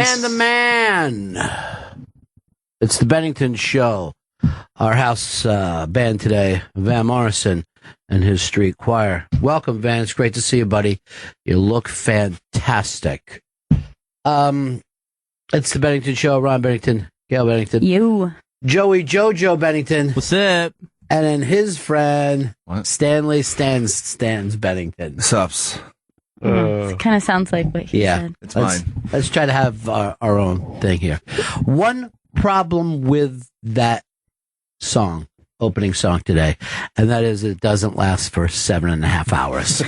And the man. It's the Bennington Show. Our house band today, Van Morrison and his street choir. Welcome, Van. It's great to see you, buddy. You look fantastic. It's the Bennington Show. Ron Bennington, Gail Bennington. You. Joey Jojo Bennington. What's up? And then his friend, What? Stanley Stans Bennington. Sups. It kind of sounds like what he said. It's mine. Let's try to have our own thing here. One problem with that song, opening song today, and that is it doesn't last for 7.5 hours.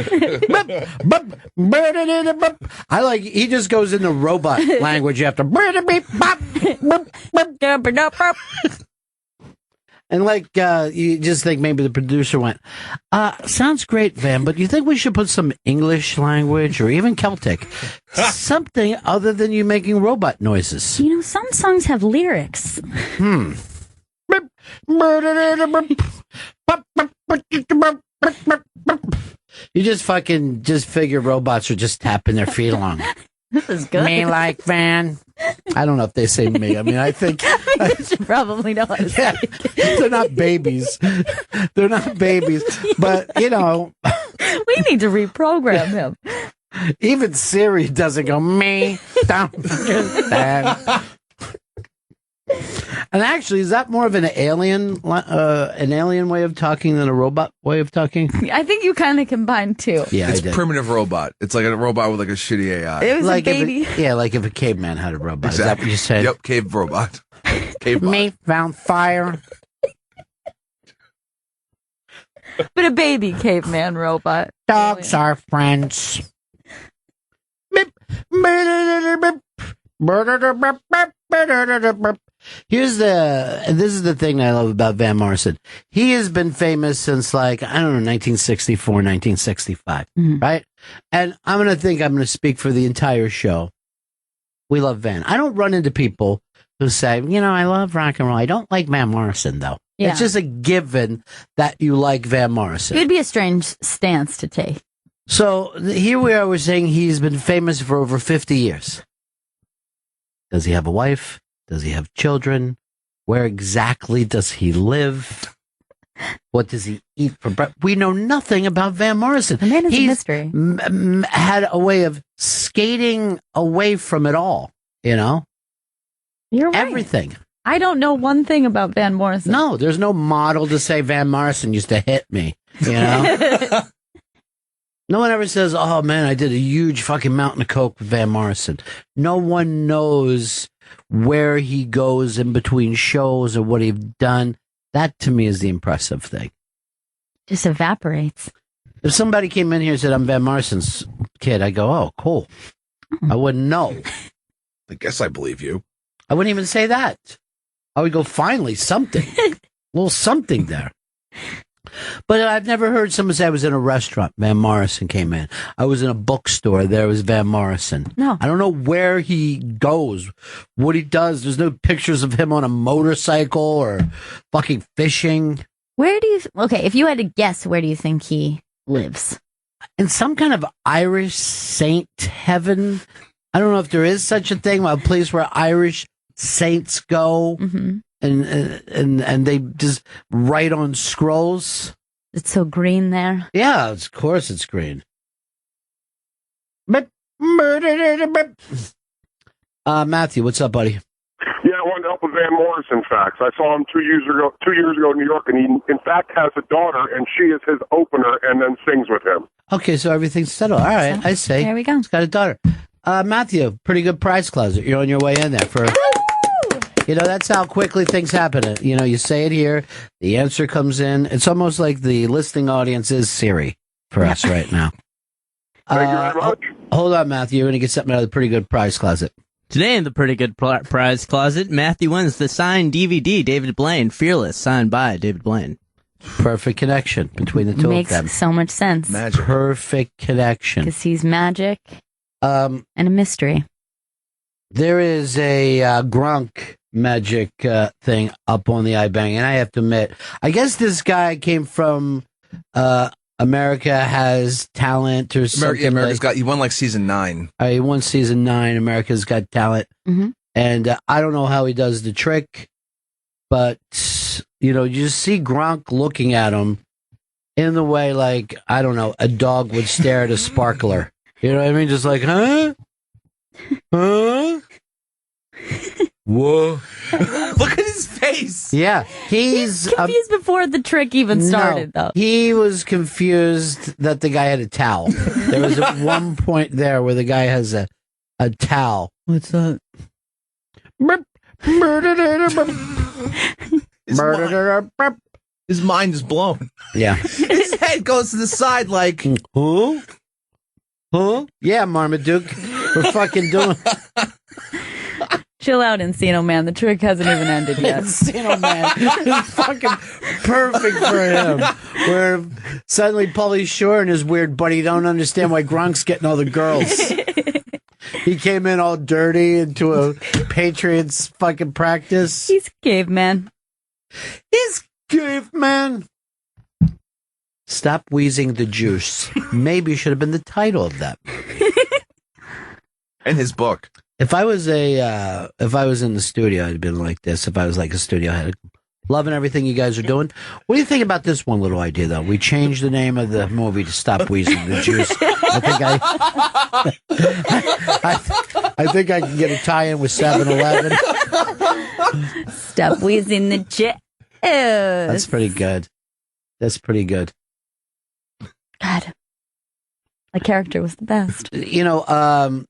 I like, he just goes into robot language after. And like, you just think maybe the producer went, sounds great, Van, but you think we should put some English language or even Celtic? Something other than you making robot noises. You know, some songs have lyrics. You just figure robots are just tapping their feet along. This is good. Me like Van. I don't know if they say me. I mean, I think you should probably know how to say it. they're not babies. They're not babies. But, you know. We need to reprogram him. Even Siri doesn't go, me. Don't understand. And actually, is that more of an alien way of talking than a robot way of talking? I think you kind of combined two. Yeah, It's primitive robot. It's like a robot with like a shitty AI. It was like a baby. like if a caveman had a robot. Exactly. Is that what you said? Yep, cave robot. Cave bot. Me found fire. But a baby caveman robot. Dogs are friends. This is the thing I love about Van Morrison. He has been famous since like, I don't know, 1964, 1965, right? And I'm going to speak for the entire show. We love Van. I don't run into people who say, you know, I love rock and roll. I don't like Van Morrison, though. Yeah. It's just a given that you like Van Morrison. It would be a strange stance to take. So here we are, we're saying he's been famous for over 50 years. Does he have a wife? Does he have children? Where exactly does he live? What does he eat for breakfast? We know nothing about Van Morrison. The man is a mystery. Had a way of skating away from it all, you know? You're right. Everything. I don't know one thing about Van Morrison. No, there's no model to say Van Morrison used to hit me, you know? No one ever says, oh man, I did a huge fucking mountain of coke with Van Morrison. No one knows where he goes in between shows or what he's done. That to me is the impressive thing. Just evaporates. If somebody came in here and said, I'm Van Morrison's kid, I go, oh, cool. I wouldn't know. I guess I believe you. I wouldn't even say that. I would go, finally, something. A little something there. But I've never heard someone say I was in a restaurant, Van Morrison came in. I was in a bookstore, there was Van Morrison. No. I don't know where he goes, what he does. There's no pictures of him on a motorcycle or fucking fishing. Where do you... Okay, if you had to guess, where do you think he lives? In some kind of Irish saint heaven. I don't know if there is such a thing, a place where Irish saints go. Mm-hmm. And they just write on scrolls. It's so green there. Yeah, of course it's green. Matthew, what's up, buddy? Yeah, I wanted to help with Van Morrison facts. I saw him 2 years ago in New York, and he, in fact, has a daughter, and she is his opener and then sings with him. Okay, so everything's settled. All right, I see. There we go. He's got a daughter. Matthew, pretty good prize closet. You're on your way in there for... You know, that's how quickly things happen. You know, you say it here, the answer comes in. It's almost like the listening audience is Siri for us right now. Thank you very much. Hold on, Matthew. You're going to get something out of the pretty good prize closet. Today in the pretty good prize closet, Matthew wins the signed DVD, David Blaine, Fearless, signed by David Blaine. Perfect connection between the two Makes of them. so much sense. Magic. Perfect connection. Because he's magic and a mystery. There is a Gronk magic thing up on the iBang, and I have to admit, I guess this guy came from America Has Talent or something. America's got. He won like season 9. He won season 9. America's Got Talent, and I don't know how he does the trick, but you just see Gronk looking at him in the way like I don't know a dog would stare at a sparkler. You know what I mean? Just like, huh? Whoa. Look at his face. Yeah. He's confused before the trick even started, though. He was confused that the guy had a towel. There was at one point there where the guy has a towel. What's that? His mind is blown. Yeah. His head goes to the side like, who? Huh? Yeah, Marmaduke. We're fucking doing. Chill out, Encino Man. The trick hasn't even ended yet. Encino Man is fucking perfect for him. Where suddenly Pauly Shore and his weird buddy don't understand why Gronk's getting all the girls. He came in all dirty into a Patriots fucking practice. He's caveman. He's caveman. Stop wheezing the juice. Maybe should have been the title of that. And his book. If I was in the studio, I'd been like this. If I was like a studio head, loving everything you guys are doing. What do you think about this one little idea, though? We changed the name of the movie to Stop Wheezing the Juice. I think I can get a tie-in with 7-Eleven. Stop wheezing the juice. That's pretty good. That's pretty good. God. My character was the best. Well,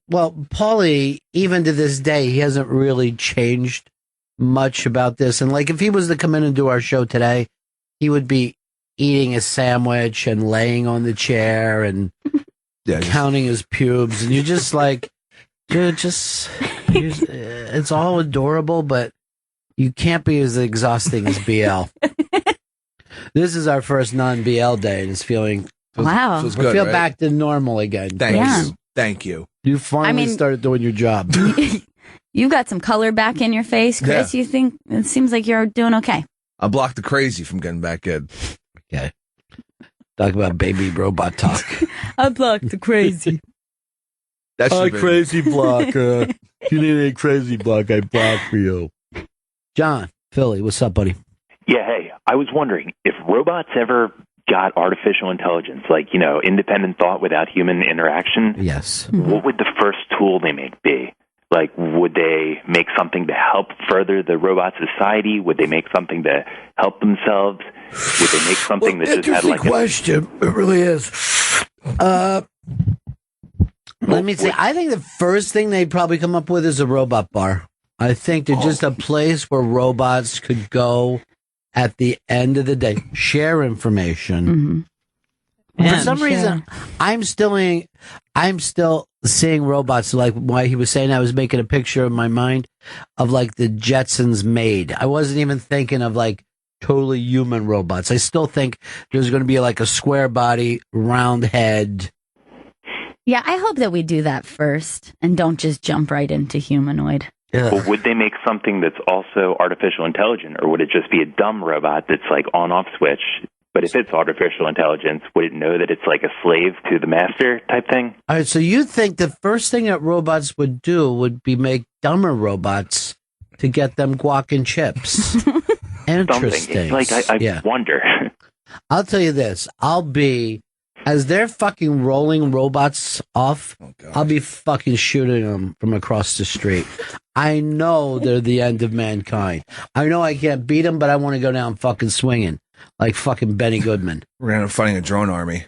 Paulie, even to this day, he hasn't really changed much about this. And like, if he was to come in and do our show today, he would be eating a sandwich and laying on the chair and counting his pubes. And you're just like, dude, it's all adorable, but you can't be as exhausting as BL. This is our first non-BL day, and it's feeling... Wow. We feel back to normal again. Thank you. You finally started doing your job. You've got some color back in your face, Chris. Yeah. You think it seems like you're doing okay. I blocked the crazy from getting back in. Okay. Talk about baby robot talk. I blocked the crazy. Crazy block. You need a crazy block. I block for you. John, Philly, what's up, buddy? Yeah, hey, I was wondering if robots ever got artificial intelligence, like, independent thought without human interaction. Yes. What would the first tool they make be? Like, would they make something to help further the robot society? Would they make something to help themselves? Would they make something that just had like question. It really is. Let me see. I think the first thing they'd probably come up with is a robot bar. I think they're just a place where robots could go at the end of the day, share information. For some reason, I'm still seeing robots. Like why he was saying, I was making a picture in my mind of like the Jetsons maid. I wasn't even thinking of like totally human robots. I still think there's going to be like a square body, round head. Yeah, I hope that we do that first and don't just jump right into humanoid. Well, would they make something that's also artificial intelligent, or would it just be a dumb robot that's like on-off switch? But if it's artificial intelligence, would it know that it's like a slave to the master type thing? All right, so you think the first thing that robots would do would be make dumber robots to get them guac and chips? Interesting. It's like I wonder. I'll tell you this. As they're fucking rolling robots off, I'll be fucking shooting them from across the street. I know they're the end of mankind. I know I can't beat them, but I want to go down fucking swinging like fucking Benny Goodman. We're going to end up fighting a drone army.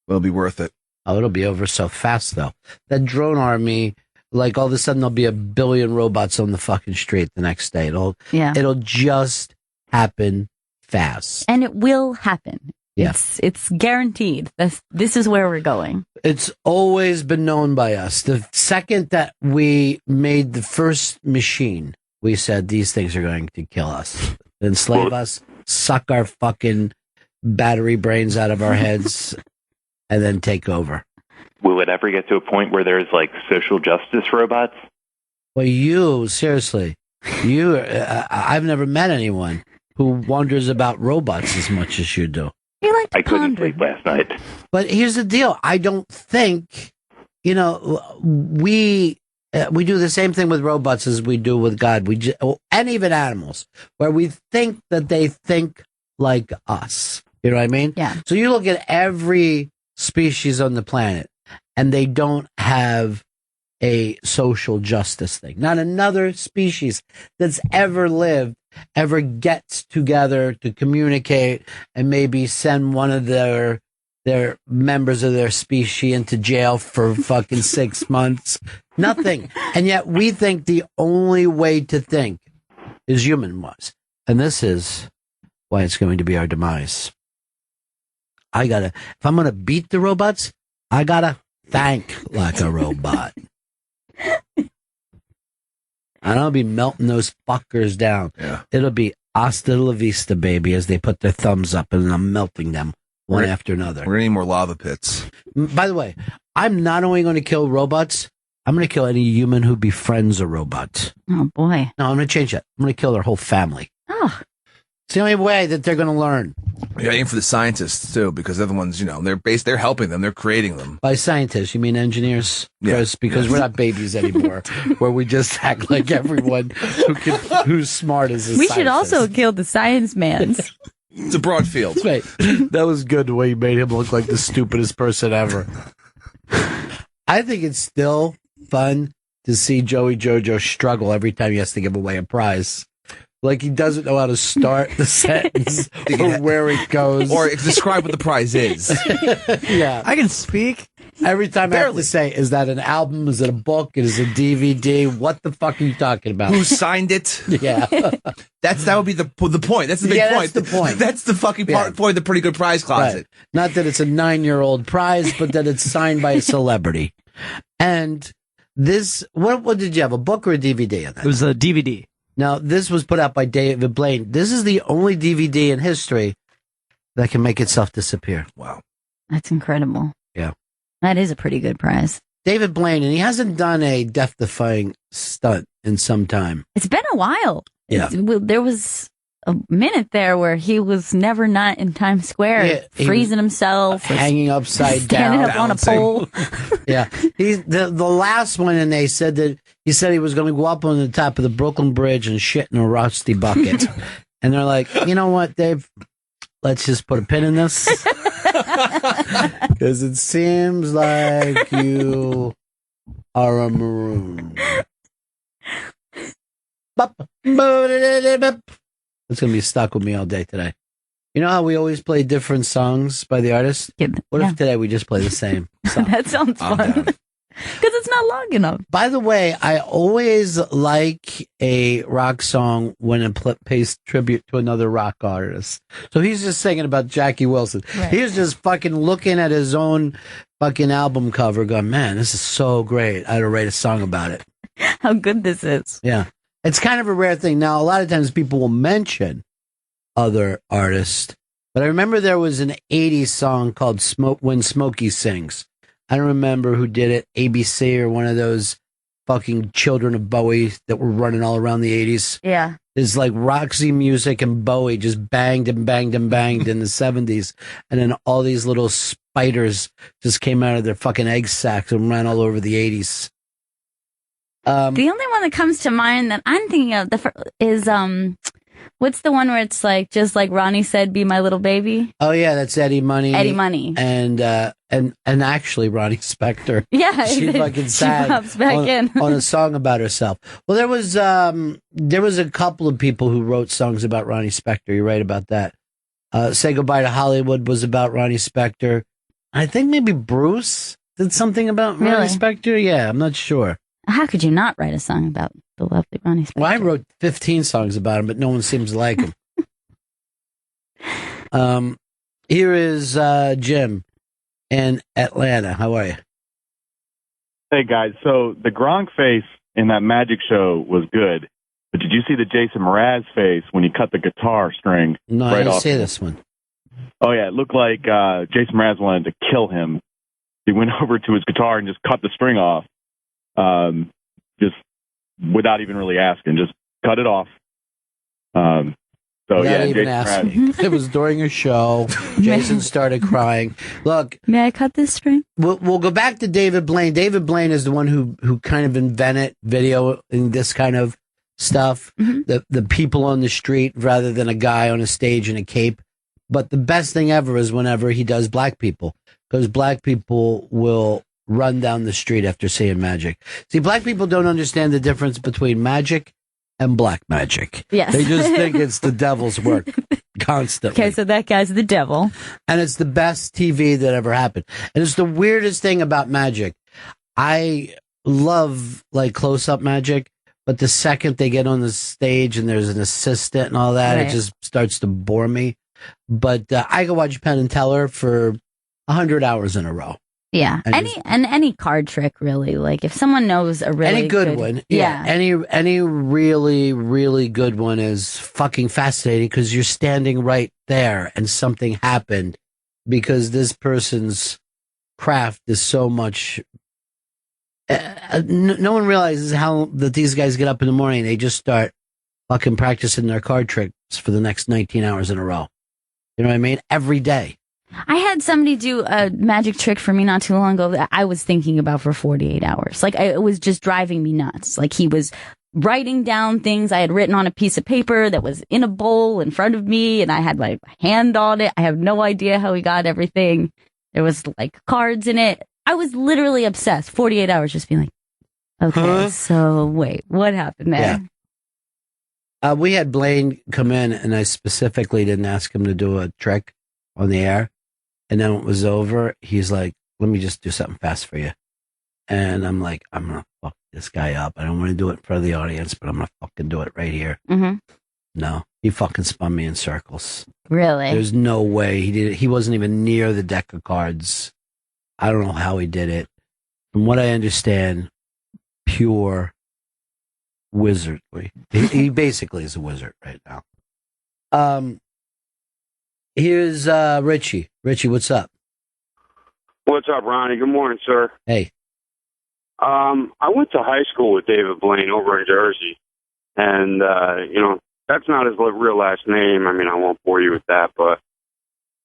It'll be worth it. Oh, it'll be over so fast, though. That drone army, like all of a sudden there'll be 1 billion robots on the fucking street the next day. It'll just happen fast. And it will happen. Yeah. It's guaranteed. This is where we're going. It's always been known by us. The second that we made the first machine, we said these things are going to kill us, enslave us, suck our fucking battery brains out of our heads, and then take over. Will it ever get to a point where there's like social justice robots? Well, seriously, I've never met anyone who wonders about robots as much as you do. You like to I couldn't ponder. sleep last night. But here's the deal. I don't think, we do the same thing with robots as we do with God. And even animals, where we think that they think like us. You know what I mean? Yeah. So you look at every species on the planet, and they don't have a social justice thing. Not another species that's ever lived ever gets together to communicate and maybe send one of their members of their species into jail for fucking 6 months. Nothing. And yet we think the only way to think is human was. And this is why it's going to be our demise. If I'm going to beat the robots, I gotta think like a robot. And I'll be melting those fuckers down. Yeah. It'll be hasta la vista, baby, as they put their thumbs up, and I'm melting them one after another. We're gonna need more lava pits. By the way, I'm not only going to kill robots, I'm going to kill any human who befriends a robot. Oh, boy. No, I'm going to change that. I'm going to kill their whole family. Oh. It's the only way that they're going to learn. Yeah, aim for the scientists too, because they're the ones, they're helping them, they're creating them. By scientists, you mean engineers? Yeah. Chris? Because we're not babies anymore, where we just act like everyone who's smart is a We scientist. should also kill the science man. It's a broad field. Wait, that was good the way you made him look like the stupidest person ever. I think it's still fun to see Joey Jojo struggle every time he has to give away a prize. Like he doesn't know how to start the sentence or where it goes. Or describe what the prize is. Yeah. I can speak. Every time I have to say, is that an album? Is it a book? Is it a DVD? What the fuck are you talking about? Who signed it? Yeah. That would be the point. That's the big point. That's the point. That's the fucking point of the pretty good prize closet. Right. Not that it's a 9-year-old prize, but that it's signed by a celebrity. And this, what did you have, a book or a DVD on that? It was a DVD. Now, this was put out by David Blaine. This is the only DVD in history that can make itself disappear. Wow. That's incredible. Yeah. That is a pretty good prize. David Blaine, and he hasn't done a death-defying stunt in some time. It's been a while. Yeah. There was a minute there where he was never not in Times Square, Yeah, freezing himself, or hanging upside standing down. up on a pole. Yeah. He's the last one, and they said that he said he was going to go up on the top of the Brooklyn Bridge and shit in a rusty bucket. And they're like, you know what, Dave? Let's just put a pin in this. Because it seems like you are a maroon. It's going to be stuck with me all day today. You know how we always play different songs by the artist? What if today we just play the same song? That sounds fun. Because it's not long enough. By the way, I always like a rock song when it pays tribute to another rock artist. So he's just singing about Jackie Wilson. Right. He's just fucking looking at his own fucking album cover going, man, this is so great. I had to write a song about it. How good this is. Yeah. It's kind of a rare thing. Now, a lot of times people will mention other artists, but I remember there was an 80s song called When Smokey Sings. I don't remember who did it, ABC or one of those fucking children of Bowie that were running all around the 80s. Yeah. It's like Roxy Music and Bowie just banged and banged and banged in the 70s. And then all these little spiders just came out of their fucking egg sacs and ran all over the 80s. The only one that comes to mind that I'm thinking of is what's the one where it's like just like Ronnie said, "Be my little baby." Oh yeah, that's Eddie Money. Eddie Money, and actually Ronnie Spector. Yeah, she fucking sang pops back in on a song about herself. Well, there was a couple of people who wrote songs about Ronnie Spector. You're right about that. Say Goodbye to Hollywood was about Ronnie Spector. I think maybe Bruce did something about Ronnie Spector. Yeah, I'm not sure. How could you not write a song about the lovely Ronnie Spector? Well, I wrote 15 songs about him, but no one seems to like him. Here is Jim in Atlanta. How are you? Hey, guys. So the Gronk face in that magic show was good, but did you see the Jason Mraz face when he cut the guitar string? No, right I didn't off? see this one. Oh, yeah. It looked like Jason Mraz wanted to kill him. He went over to his guitar and just cut the string off. Just without even really asking, just cut it off. So So Not yeah, even Jason ask Mraz. me. It was during a show. Jason started crying. Look, May I cut this string? we'll go back to David Blaine. David Blaine is the one who kind of invented video and this kind of stuff. The people on the street rather than a guy on a stage in a cape. But the best thing ever is whenever he does black people, because black people will run down the street after seeing magic. See, black people don't understand the difference between magic and black magic. Yes. They just think it's the devil's work constantly. Okay, so that guy's the devil. And it's the best TV that ever happened. And it's the weirdest thing about magic. I love like close-up magic, but the second they get on the stage and there's an assistant and all that, Right. it just starts to bore me. But I could watch Penn and Teller for 100 hours in a row. Yeah. And Any card trick, really. Like, if someone knows a really any good one. Yeah. Any really, really good one is fucking fascinating because you're standing right there and something happened because this person's craft is so much. No one realizes how that these guys get up in the morning. They just start fucking practicing their card tricks for the next 19 hours in a row. You know what I mean? Every day. I had somebody do a magic trick for me not too long ago that I was thinking about for 48 hours. Like, it was just driving me nuts. Like, he was writing down things I had written on a piece of paper that was in a bowl in front of me, and I had my hand on it. I have no idea how he got everything. There was, like, cards in it. I was literally obsessed. 48 hours just being like, okay, so wait, what happened there? Yeah. We had Blaine come in, and I specifically didn't ask him to do a trick on the air. And then when it was over, he's like, let me just do something fast for you. And I'm like, I'm going to fuck this guy up. I don't want to do it in front of the audience, but I'm going to fucking do it right here. Mm-hmm. No, he fucking spun me in circles. Really? There's no way he did it. He wasn't even near the deck of cards. I don't know how he did it. From what I understand, pure wizardry. He basically is a wizard right now. Here's Richie. Richie, what's up? What's up, Ronnie? Good morning, sir. Hey. I went to high school with David Blaine over in Jersey, and that's not his real last name. I mean, I won't bore you with that, but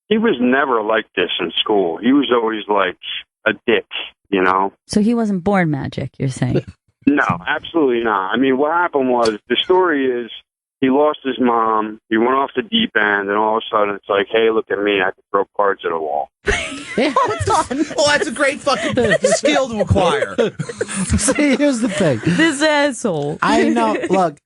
he was never like this in school. He was always like a dick, you know? So he wasn't born magic, you're saying? No, absolutely not. I mean, what happened was, the story is, he lost his mom, he went off the deep end, and all of a sudden it's like, hey, look at me, I can throw cards at a wall. Well, that's a great fucking skill to acquire. See, here's the thing. This asshole. I know. Look.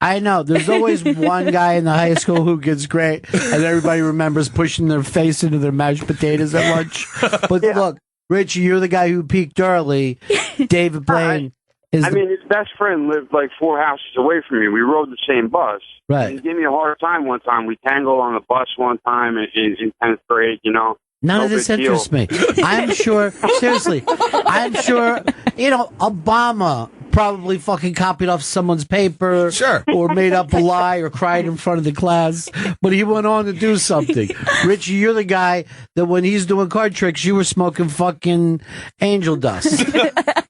I know. There's always one guy in the high school who gets great, and everybody remembers pushing their face into their mashed potatoes at lunch. But look, Richie, you're the guy who peaked early. David Blaine is. I mean, his best friend lived like 4 houses away from me. We rode the same bus. Right. He gave me a hard time one time. We tangled on the bus one time in 10th grade, you know. None No of this big deal. interests me. I'm sure, seriously, I'm sure, Obama probably fucking copied off someone's paper. Sure. Or made up a lie or cried in front of the class. But he went on to do something. Richie, you're the guy that when he's doing card tricks, you were smoking fucking angel dust.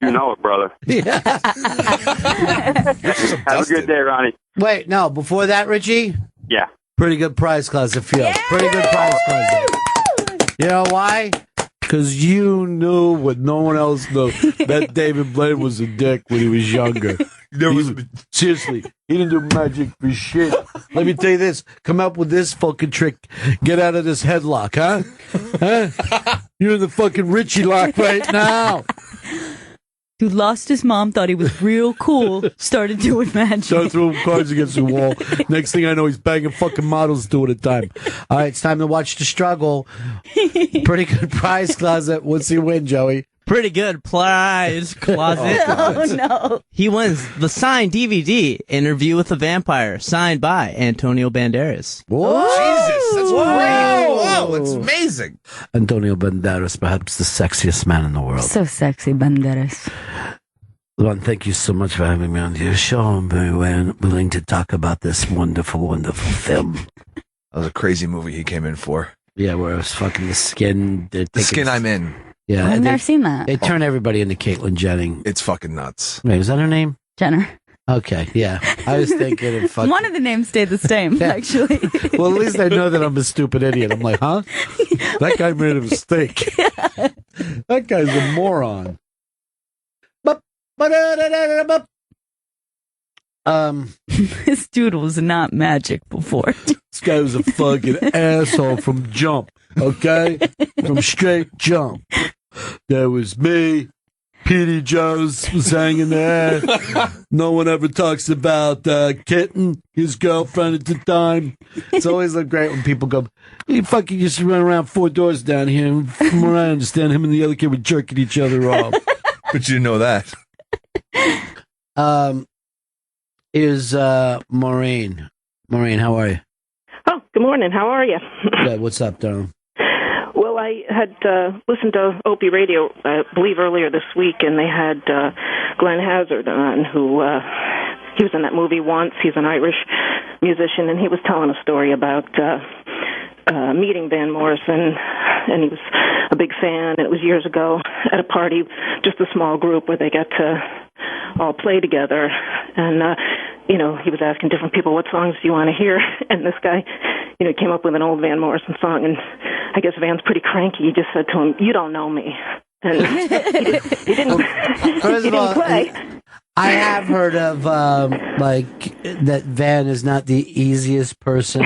You know it, brother. Yeah. Have a good day, Ronnie. Wait, no, before that, Richie? Yeah. Pretty good prize closet feel. Pretty good prize closet. You know why? Because you knew what no one else knew. That David Blaine was a dick when he was younger. Seriously, he didn't do magic for shit. Let me tell you this. Come up with this fucking trick. Get out of this headlock, huh? You're in the fucking Richie lock right now. Dude lost his mom, thought he was real cool, started doing magic. Started throwing cards against the wall. Next thing I know, he's banging fucking models 2 at a time. All right, it's time to watch the struggle. Pretty good prize closet. What's he win, Joey? Pretty good prize closet. Oh, no. He wins the signed DVD, Interview with a Vampire, signed by Antonio Banderas. Whoa! Jesus, that's great. Whoa, it's amazing. Antonio Banderas, perhaps the sexiest man in the world. So sexy, Banderas. Lon, thank you so much for having me on your show. I'm very willing to talk about this wonderful, wonderful film. That was a crazy movie he came in for. Yeah, where it was fucking the skin. The Skin I'm In. Yeah, I've never seen that. They turn everybody into Caitlyn Jenning. It's fucking nuts. Wait, is that her name? Jenner. Okay, yeah. I was thinking of fucking... One of the names stayed the same, actually. Well, at least I know that I'm a stupid idiot. I'm like, huh? That guy made a mistake. That guy's a moron. This dude was not magic before. This guy was a fucking asshole from jump, okay? From straight jump. There was me. Petey Jones was hanging there. No one ever talks about Kitten, his girlfriend at the time. It's always look great when people go, he fucking used to run around 4 doors down here. And from what I understand, him and the other kid were jerking each other off. But you didn't know that. Is Maureen. Maureen, how are you? Oh, good morning. How are you? Good. What's up, darling? Well, I had listened to Opie Radio, I believe, earlier this week, and they had Glenn Hazard on, who he was in that movie once. He's an Irish musician, and he was telling a story about meeting Van Morrison, and he was a big fan. And it was years ago at a party, just a small group where they got to all play together. And, you know, he was asking different people, what songs do you want to hear? And this guy, you know, came up with an old Van Morrison song, and I guess Van's pretty cranky. He just said to him, you don't know me. And he didn't, First he of all, didn't play. I have heard of, like, that Van is not the easiest person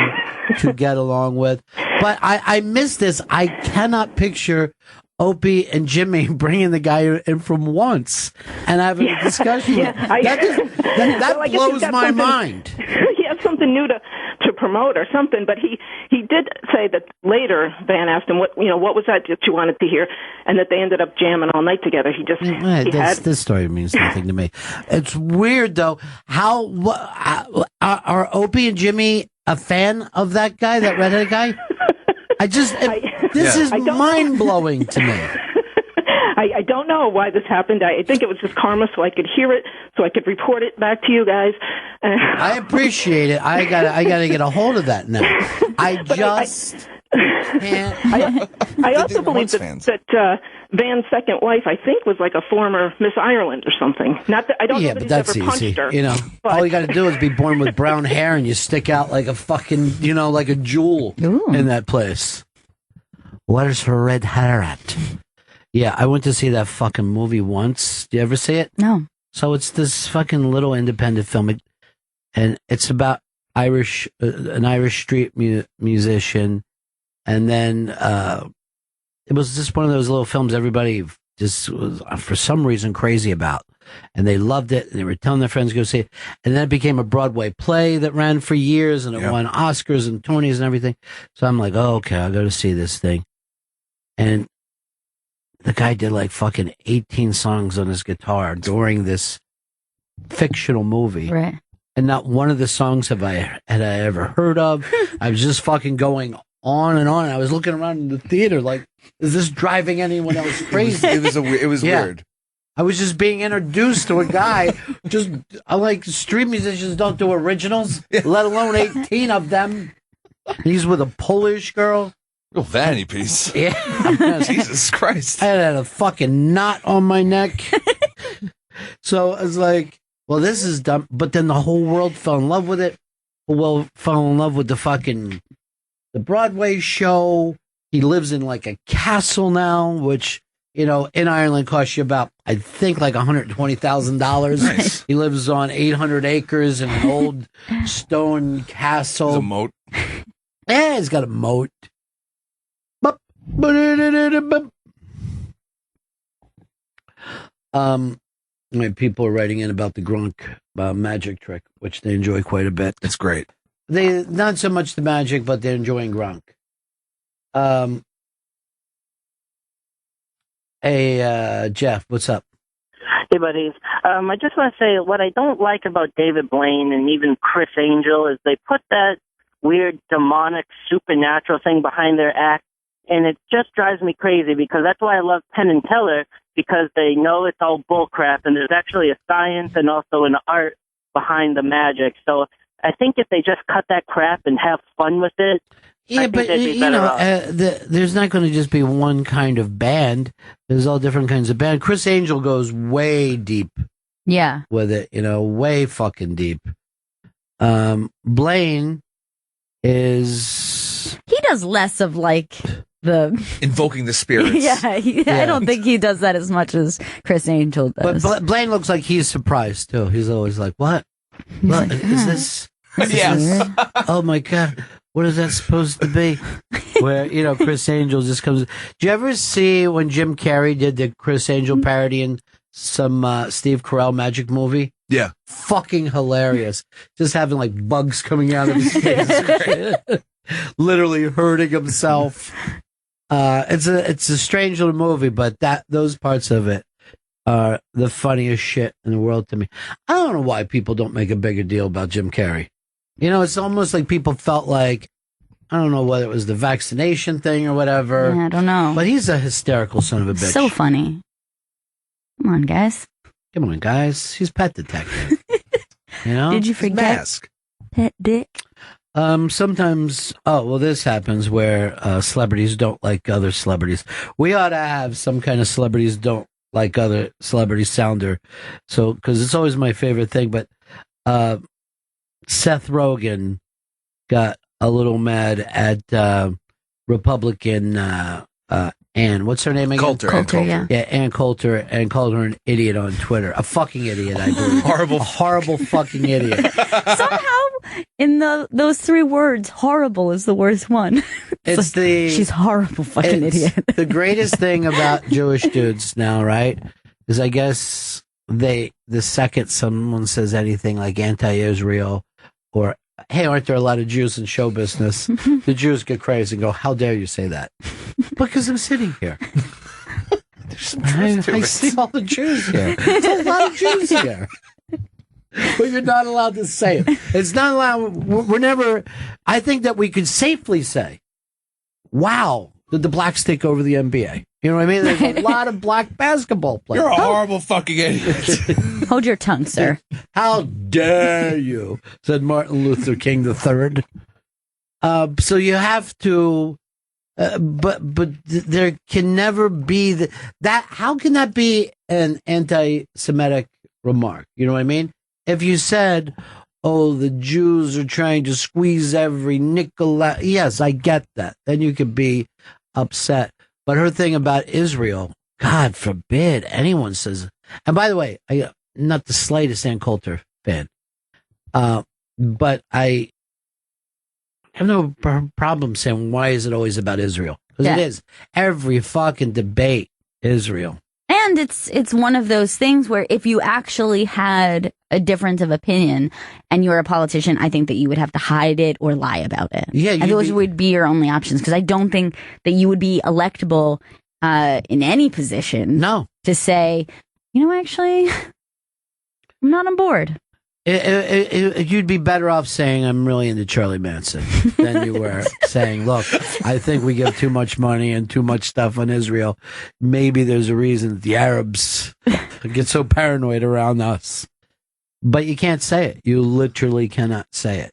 to get along with. But I miss this. I cannot picture Opie and Jimmy bringing the guy in from once and having a discussion. That blows my mind. He has something new to promote or something, but he did say that later Van asked him what was that you wanted to hear, and that they ended up jamming all night together. This story means nothing to me. It's weird though. Are Opie and Jimmy a fan of that guy, that redheaded guy? This is mind blowing to me. I don't know why this happened. I think it was just karma, so I could hear it, so I could report it back to you guys. I appreciate it. I gotta get a hold of that now. I also believe that Van's second wife, I think, was like a former Miss Ireland or something. Not that I don't know that he's ever punched her. You know, all you got to do is be born with brown hair, and you stick out like a fucking, like a jewel in that place. Where's her red hair at? Yeah, I went to see that fucking movie once. Did you ever see it? No. So it's this fucking little independent film, and it's about an Irish street musician, and then it was just one of those little films everybody just was for some reason crazy about, and they loved it, and they were telling their friends to go see it, and then it became a Broadway play that ran for years, and it won Oscars and Tonys and everything. So I'm like, oh, okay, I'll go to see this thing, and the guy did like fucking 18 songs on his guitar during this fictional movie. Right. And not one of the songs had I ever heard of. I was just fucking going on and on. I was looking around in the theater like, is this driving anyone else crazy? It was weird. I was just being introduced to a guy. Like street musicians don't do originals, let alone 18 of them. He's with a Polish girl. Real vanity piece. Yeah. Jesus Christ. I had a fucking knot on my neck. So I was like, well, this is dumb. But then the whole world fell in love with it. Fell in love with the Broadway show. He lives in like a castle now, which, in Ireland costs you about, I think, like $120,000. Nice. He lives on 800 acres in an old stone castle. There's a moat. Yeah, he's got a moat. People are writing in about the Gronk magic trick, which they enjoy quite a bit. It's great. They not so much the magic, but they're enjoying Gronk. Hey, Jeff, what's up? Hey, buddies. I just want to say what I don't like about David Blaine and even Chris Angel is they put that weird demonic supernatural thing behind their act, and it just drives me crazy because that's why I love Penn and Teller, because they know it's all bullcrap and there's actually a science and also an art behind the magic. So I think if they just cut that crap and have fun with it, yeah, but there's not going to just be one kind of band. There's all different kinds of band. Chris Angel goes way deep Yeah. with it, way fucking deep. Blaine is... He does less of like the... Invoking the spirits. Yeah, I don't think he does that as much as Chris Angel does. But Blaine looks like he's surprised, too. He's always like, what? What? like, Is this... Yes. Oh, my God. What is that supposed to be? Where, Chris Angel just comes... Do you ever see when Jim Carrey did the Chris Angel parody in some Steve Carell magic movie? Yeah. Fucking hilarious. Just having like bugs coming out of his face. Literally hurting himself. It's a strange little movie, but those parts of it are the funniest shit in the world to me. I don't know why people don't make a bigger deal about Jim Carrey. It's almost like people felt like, I don't know whether it was the vaccination thing or whatever. Yeah, I don't know. But he's a hysterical son of a bitch. So funny. Come on, guys. Come on, guys. He's Pet Detective. Did you forget? Mask. Pet Dick. Sometimes, this happens where celebrities don't like other celebrities. We ought to have some kind of celebrities don't like other celebrities sounder. So, because it's always my favorite thing. But Seth Rogen got a little mad at Republican Ann. What's her name again? Coulter. Yeah. Yeah, Ann Coulter, and called her an idiot on Twitter. A fucking idiot, I believe. Horrible fucking idiot. Somehow, in those three words, horrible is the worst one. It's like, the... She's horrible fucking idiot. The greatest thing about Jewish dudes now, right, is I guess the second someone says anything like anti-Israel or, hey, aren't there a lot of Jews in show business? The Jews get crazy and go, how dare you say that? Because I'm sitting here. There's some truth to I it. see all the Jews here. There's a lot of Jews here. But you're not allowed to say it. It's not allowed. We're never. I think that we could safely say, wow, did the blacks take over the NBA? You know what I mean? There's a lot of black basketball players. You're a horrible fucking idiot. Hold your tongue, sir. How dare you? Said Martin Luther King III. So you have to. But there can never be that. How can that be an anti-Semitic remark? You know what I mean? If you said, "Oh, the Jews are trying to squeeze every nickel out," yes, I get that. Then you could be upset. But her thing about Israel, God forbid anyone says. And by the way, I'm not the slightest Ann Coulter fan, but I have no problem saying, why is it always about Israel? Because it is. Every fucking debate, Israel. And it's one of those things where if you actually had a difference of opinion and you're a politician, I think that you would have to hide it or lie about it. Yeah, and those would be your only options, because I don't think that you would be electable in any position. No. To say, actually, I'm not on board. You'd be better off saying I'm really into Charlie Manson than you were saying, look, I think we give too much money and too much stuff on Israel. Maybe there's a reason that the Arabs get so paranoid around us. But you can't say it. You literally cannot say it.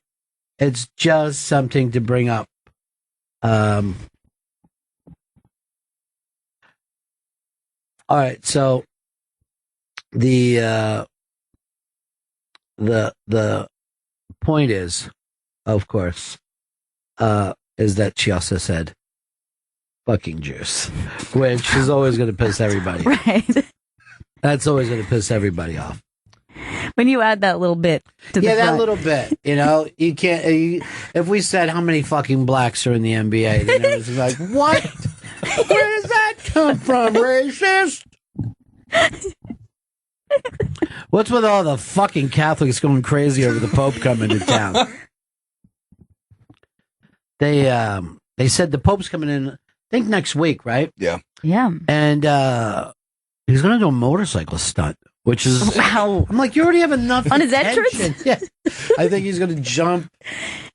It's just something to bring up. All right, so the point is, of course, is that she also said fucking Jews, which is always going to piss everybody off. Right. That's always going to piss everybody off. When you add that little bit to the that front. little bit, you can't, if we said how many fucking blacks are in the NBA, then it was like, what? Where does that come from, racist? What's with all the fucking Catholics going crazy over the Pope coming to town? They said the Pope's coming in, I think next week, right? Yeah. Yeah. And he's going to do a motorcycle stunt, which is wow. I'm like, you already have enough on his attention. entrance. Yeah. I think he's going to jump.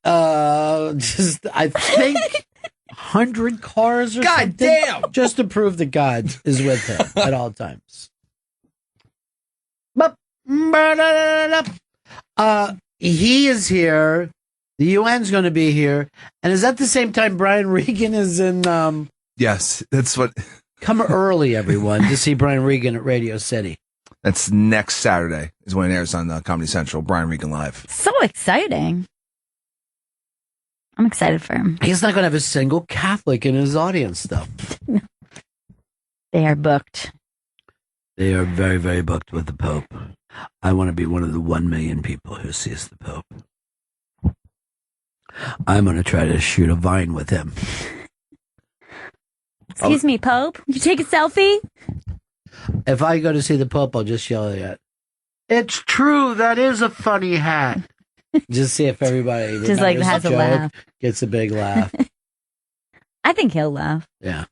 I think 100 cars or something. Damn! Just to prove that God is with him at all times. He is here. The UN's going to be here. And is that the same time Brian Regan is in... Yes, that's what... Come early, everyone, to see Brian Regan at Radio City. That's next Saturday is when it airs on Comedy Central. Brian Regan Live. So exciting. I'm excited for him. He's not going to have a single Catholic in his audience, though. They are booked. They are very, very booked with the Pope. I want to be one of the 1 million people who sees the Pope. I'm going to try to shoot a Vine with him. Excuse me, Pope. You take a selfie? If I go to see the Pope, I'll just yell at, "It's true, that is a funny hat." Just see if everybody just like has a laugh. Gets a big laugh. I think he'll laugh. Yeah.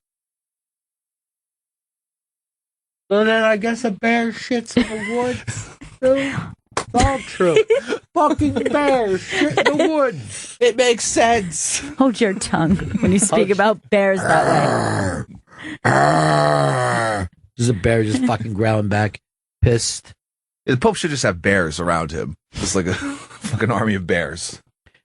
So then I guess a bear shits in the woods. It's all true. Fucking bears shit in the woods. It makes sense. Hold your tongue when you speak about bears that way. There's a bear just fucking growling back, pissed. Yeah, the Pope should just have bears around him. Just like a fucking army of bears.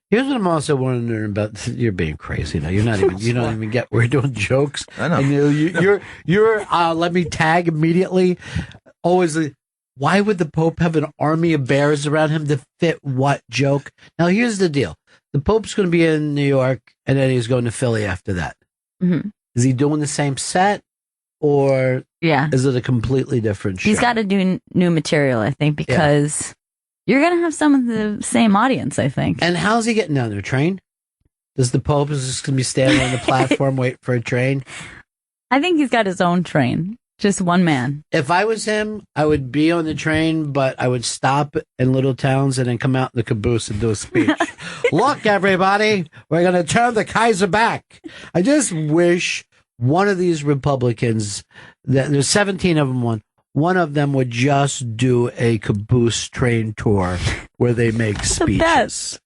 Here's what I'm also wondering about. You're being crazy now. You don't even get. We're doing jokes. I know. And you're. Let me tag immediately. Always. Why would the Pope have an army of bears around him to fit what joke? Now here's the deal. The Pope's going to be in New York, and then he's going to Philly after that. Mm-hmm. Is he doing the same set, or yeah, is it a completely different show? He's got to do new material, I think, because you're going to have some of the same audience, I think. And how's he getting down there? Train? Does the Pope is just going to be standing on the platform waiting for a train? I think he's got his own train. Just one man. If I was him, I would be on the train, but I would stop in little towns and then come out in the caboose and do a speech. Look, everybody, we're going to turn the Kaiser back. I just wish one of these Republicans, there's 17 of them, one of them would just do a caboose train tour where they make speeches.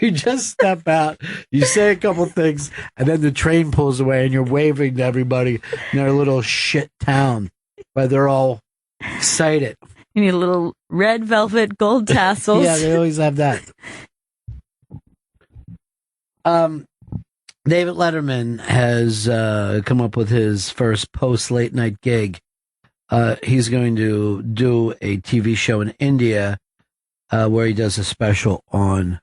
You just step out, you say a couple things, and then the train pulls away, and you're waving to everybody in their little shit town where they're all excited. You need little red velvet gold tassels. Yeah, they always have that. David Letterman has come up with his first post-late night gig. He's going to do a TV show in India where he does a special on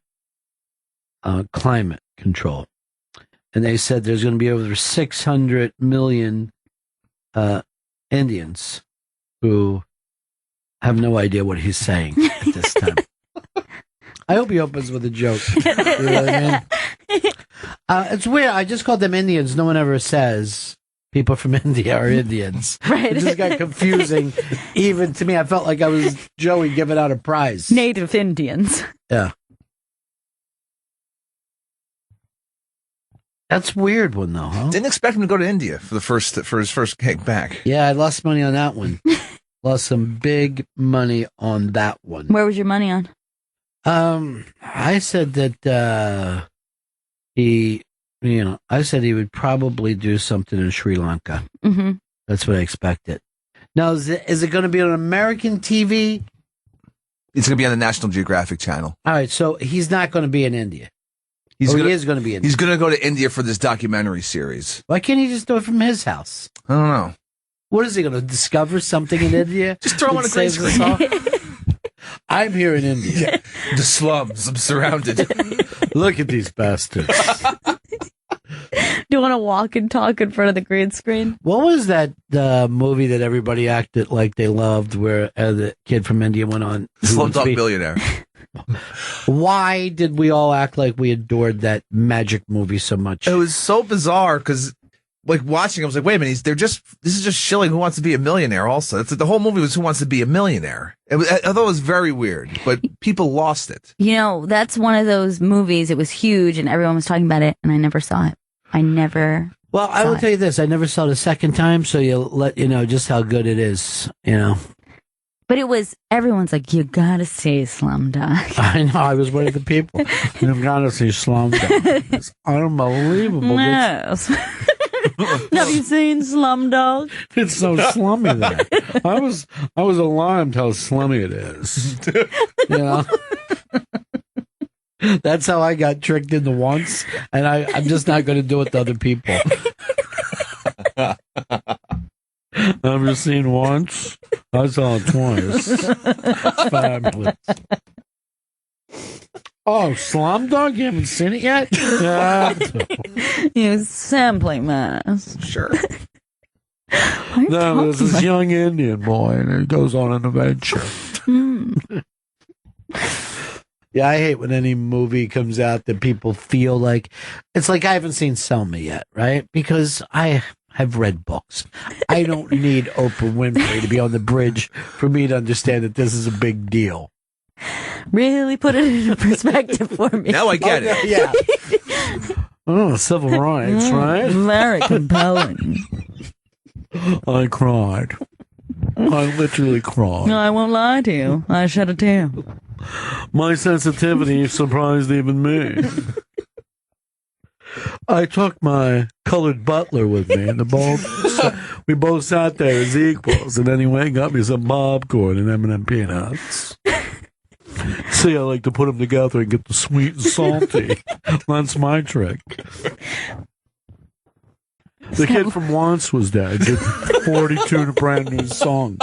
climate control. And they said there's going to be over 600 million Indians who have no idea what he's saying at this time. I hope he opens with a joke. You know what I mean? It's weird. I just called them Indians. No one ever says people from India are Indians. Right. It just got confusing. Even to me, I felt like I was Joey giving out a prize. Native Indians. Yeah. That's a weird one, though, huh? Didn't expect him to go to India for his first gig back. Yeah, I lost money on that one. Lost some big money on that one. Where was your money on? I said that I said he would probably do something in Sri Lanka. Mm-hmm. That's what I expected. Now, is it going to be on American TV? It's going to be on the National Geographic Channel. All right, so he's not going to be in India. He is going to be in India. He's going to go to India for this documentary series. Why can't he just do it from his house? I don't know. What is he going to discover something in India? Just throw him on a green screen. I'm here in India. Yeah. The slums. I'm surrounded. Look at these bastards. Do you want to walk and talk in front of the green screen? What was that movie that everybody acted like they loved where the kid from India went on? Slumdog Billionaire. Why did we all act like we adored that magic movie so much? It was so bizarre because, like, watching, I was like, wait a minute, this is just shilling Who Wants to Be a Millionaire also. The whole movie was Who Wants to Be a Millionaire. I thought it was very weird, but people lost it. You know, that's one of those movies. It was huge and everyone was talking about it, and I never saw it. Well, I will tell you this. I never saw it a second time, so you'll let you know just how good it is, you know. But everyone's like, you gotta see Slumdog. I know, I was one of the people. You've gotta see Slumdog. It's unbelievable. Yes. Have you seen Slumdog? It's so slummy there. I was alarmed how slummy it is. You know? That's how I got tricked into once, and I'm just not going to do it to other people. I've just seen once. I saw it twice. It's fabulous. Oh, Slumdog? You haven't seen it yet? Yeah. You simply must. Sure. No, there's this young Indian boy, and he goes on an adventure. Yeah, I hate when any movie comes out that people feel like it's like I haven't seen Selma yet, right? Because I have read books. I don't need Oprah Winfrey to be on the bridge for me to understand that this is a big deal. Really put it into perspective for me. Now I get it. Yeah. Oh, civil rights, right? Very compelling. I cried. I literally cried. No, I won't lie to you. I shed a tear. My sensitivity surprised even me. I took my colored butler with me, and we both sat there as equals. And then he went and got me some popcorn and M&M peanuts. See, I like to put them together and get the sweet and salty. That's my trick. The kid from Once Was Dead did 42 brand new songs.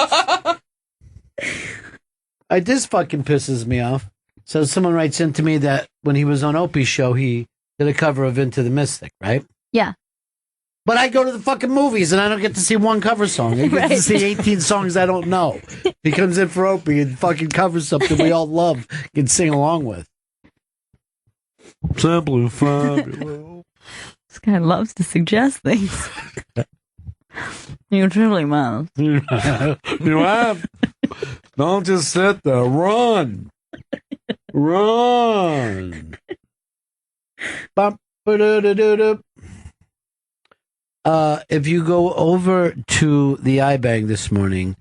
This fucking pisses me off. So someone writes into me that when he was on Opie's show, he did a cover of Into the Mystic, right? Yeah. But I go to the fucking movies and I don't get to see one cover song. I get to see 18 songs I don't know. He comes in for Opie and fucking covers something we all love, can sing along with. Simply fabulous. This guy loves to suggest things. You truly must. You have. Don't just sit there. Run. Run. If you go over to the iBang this morning,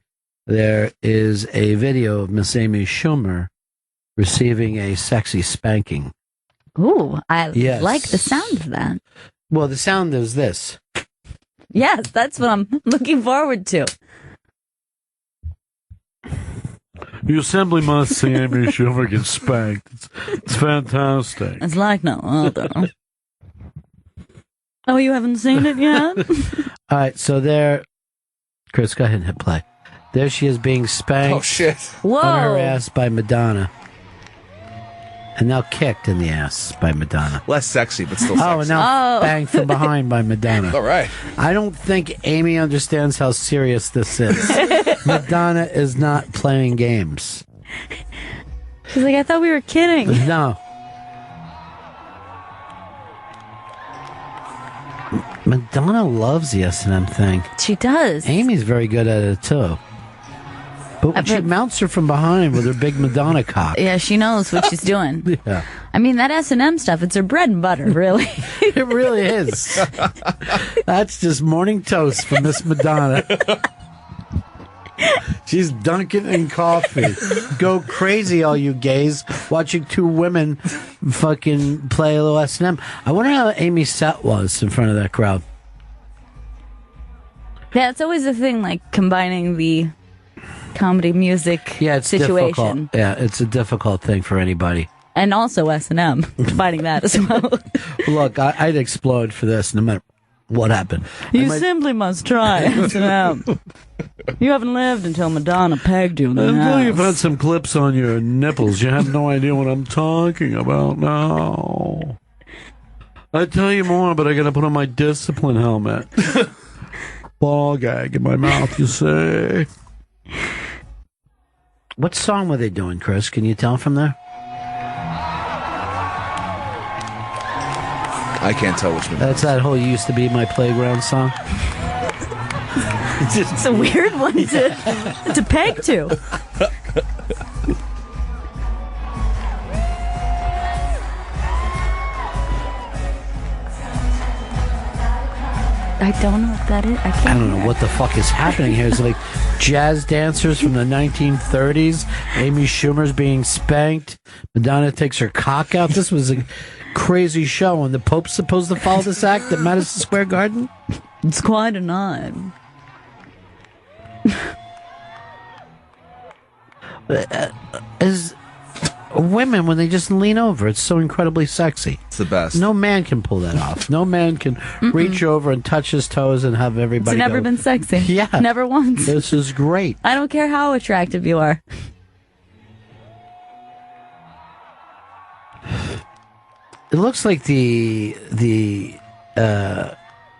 there is a video of Miss Amy Schumer receiving a sexy spanking. Ooh, I like the sound of that. Well, the sound is this. Yes, that's what I'm looking forward to. You simply must see Amy Schumer get spanked. It's fantastic. It's like no other. Oh, you haven't seen it yet? All right, so there, Chris, go ahead and hit play. There she is being spanked. Oh, shit. Whoa. On her ass by Madonna. And now kicked in the ass by Madonna. Less sexy, but still sexy. Oh, and now banged from behind by Madonna. All right. I don't think Amy understands how serious this is. Madonna is not playing games. She's like, I thought we were kidding. No. Madonna loves the S&M thing. She does. Amy's very good at it, too. But when she mounts her from behind with her big Madonna cock. Yeah, she knows what she's doing. Yeah. I mean, that S&M stuff, it's her bread and butter, really. It really is. That's just morning toast for Miss Madonna. She's dunking in coffee. Go crazy, all you gays, watching two women fucking play a little S&M. I wonder how Amy's set was in front of that crowd. Yeah, it's always a thing, like combining the comedy music situation. Difficult. Yeah, it's a difficult thing for anybody. And also S&M, combining that as well. Look, I'd explode for this no matter what happened. You simply must try S&M. You haven't lived until Madonna pegged you in the Until house. you've had some clips on your nipples, you have no idea what I'm talking about now. I'd tell you more, but I gotta put on my discipline helmet. Ball gag in my mouth, you say. What song were they doing, Chris? Can you tell from there? I can't tell which one. That's that whole "Used to Be My Playground" song. It's a weird one to peg to. I don't know what that is. I don't know what the fuck is happening here. It's like jazz dancers from the 1930s. Amy Schumer's being spanked. Madonna takes her cock out. This was a crazy show. And the Pope's supposed to follow this act at Madison Square Garden? It's quite a night. women when they just lean over. It's so incredibly sexy. It's the best. No man can pull that off. No man can reach over and touch his toes and have everybody It's never go, been sexy. Yeah. Never once. This is great. I don't care how attractive you are. It looks like the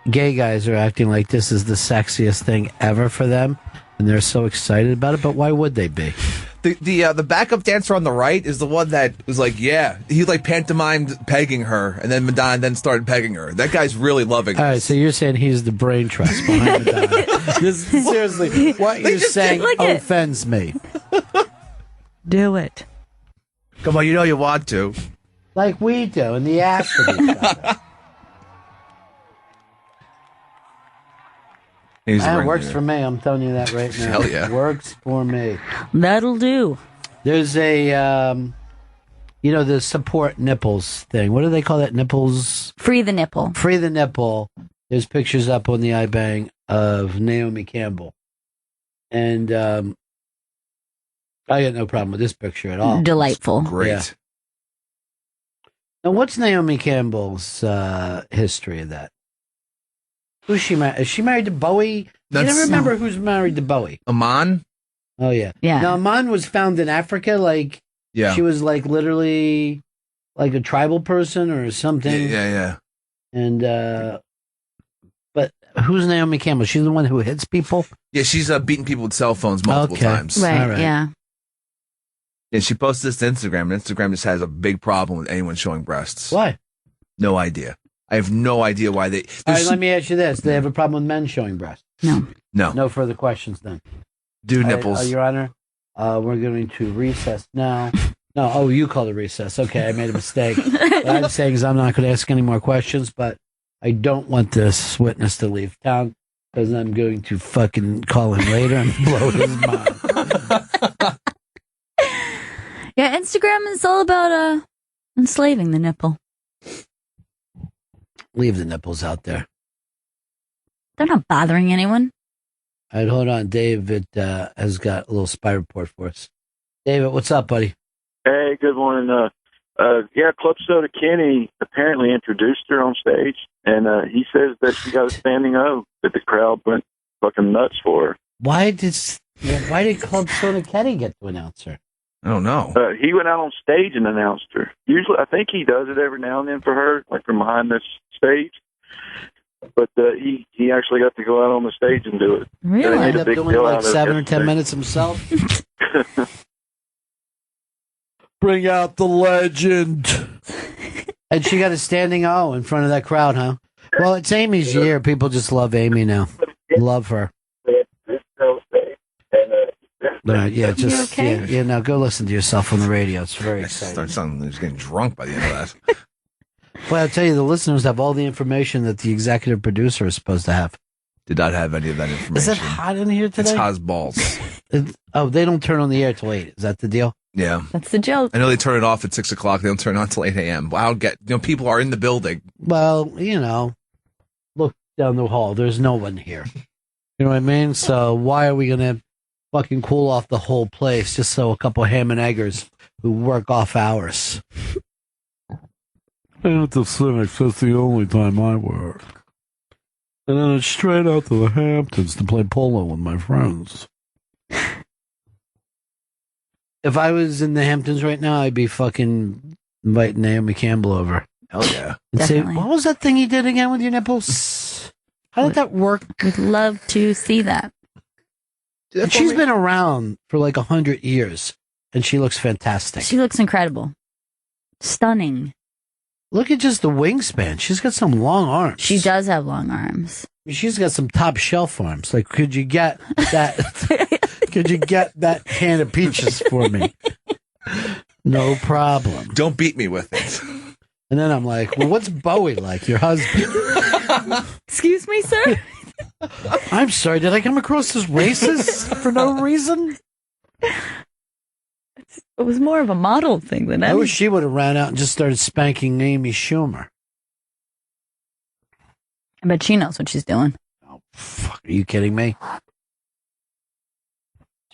gay guys are acting like this is the sexiest thing ever for them, and they're so excited about it. But why would they be? The backup dancer on the right is the one that was like, yeah, he like pantomimed pegging her, and then Madonna then started pegging her. That guy's really loving. All right, so you're saying he's the brain trust behind Madonna. Seriously, what you're saying offends me. Do it. Come on, you know you want to. Like we do in the ass of each other. That works for me. I'm telling you that right now. Hell yeah. Works for me. That'll do. There's a, the support nipples thing. What do they call that? Nipples? Free the nipple. Free the nipple. There's pictures up on the iBang of Naomi Campbell. And I got no problem with this picture at all. Delightful. It's great. Yeah. Now, what's Naomi Campbell's history of that? Who's she married? Is she married to Bowie? I don't remember who's married to Bowie. Amon? Oh, yeah. Yeah. Now, Amon was found in Africa, she was literally like a tribal person or something. Yeah. And, but who's Naomi Campbell? She's the one who hits people? Yeah, she's beating people with cell phones multiple times. Right, yeah. Yeah, she posted this to Instagram, and Instagram just has a big problem with anyone showing breasts. Why? No idea. I have no idea why they... All right, let me ask you this. Do they have a problem with men showing breasts? No. No further questions then. Dude nipples. Your Honor, we're going to recess now. No, you call it recess. Okay, I made a mistake. What I'm saying is I'm not going to ask any more questions, but I don't want this witness to leave town because I'm going to fucking call him later and blow his mind. Yeah, Instagram is all about enslaving the nipple. Leave the nipples out there. They're not bothering anyone. All right, hold on. David has got a little spy report for us. David, what's up, buddy? Hey, good morning. Club Soda Kenny apparently introduced her on stage, and he says that she got a standing O, that the crowd went fucking nuts for her. Why did Club Soda Kenny get to announce her? I don't know. He went out on stage and announced her. Usually, I think he does it every now and then for her, like from behind this stage. But he actually got to go out on the stage and do it. Really? He ended up doing like 7 or 10 minutes himself? Bring out the legend. And she got a standing O in front of that crowd, huh? Well, it's Amy's year. People just love Amy now. Love her. Now go listen to yourself on the radio. It's very exciting. Starts sounding like he's getting drunk by the end of that. Well, I'll tell you, the listeners have all the information that the executive producer is supposed to have. Did not have any of that information. Is it hot in here today? It's hot as balls. They don't turn on the air till 8. Is that the deal? Yeah. That's the joke. I know they turn it off at 6 o'clock. They don't turn it on till 8 a.m. Wow, people are in the building. Well, look down the hall. There's no one here. You know what I mean? So why are we going to fucking cool off the whole place just so a couple ham and eggers who work off hours? And at the Cynics, that's the only time I work. And then it's straight out to the Hamptons to play polo with my friends. If I was in the Hamptons right now, I'd be fucking inviting Naomi Campbell over. Hell yeah. And say, what was that thing you did again with your nipples? How did that work? Would love to see that. And she's been around for like 100 years, and she looks fantastic. She looks incredible. Stunning. Look at just the wingspan. She's got some long arms. She does have long arms. She's got some top shelf arms. Like, could you get that? Could you get that can of peaches for me? No problem. Don't beat me with it. And then I'm like, well, what's Bowie like? Your husband? Excuse me, sir? I'm sorry. Did I come across as racist for no reason? It was more of a model thing than I anything. wish she would have ran out and just started spanking Amy Schumer. I bet she knows what she's doing. Oh, fuck. Are you kidding me?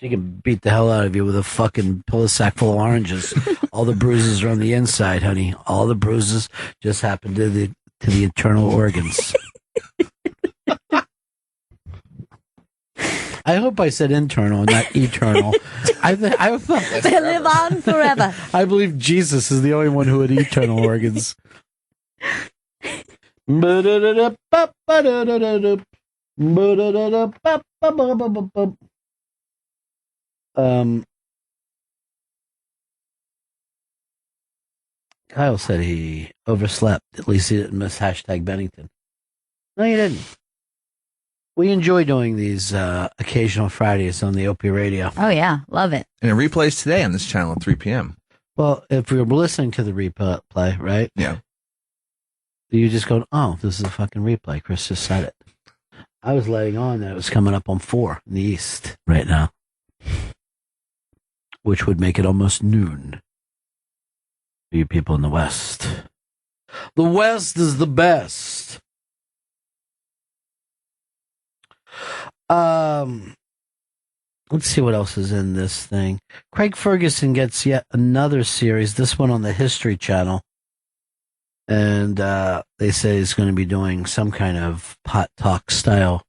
She can beat the hell out of you with a fucking pillow sack full of oranges. All the bruises are on the inside, honey. All the bruises just happen to the internal organs. I hope I said internal, not eternal. I They live on forever. I believe Jesus is the only one who had eternal organs. Kyle said he overslept. At least he didn't miss hashtag Bennington. No, you didn't. We enjoy doing these occasional Fridays on the Opie Radio. Oh, yeah. Love it. And it replays today on this channel at 3 p.m. Well, if we were listening to the replay, right? Yeah. You just go, oh, this is a fucking replay. Chris just said it. I was letting on that it was coming up on 4 in the East right now, which would make it almost noon for you people in the West. The West is the best. Let's see what else is in this thing. Craig Ferguson gets yet another series, this one on the History Channel. And they say he's going to be doing some kind of pot talk style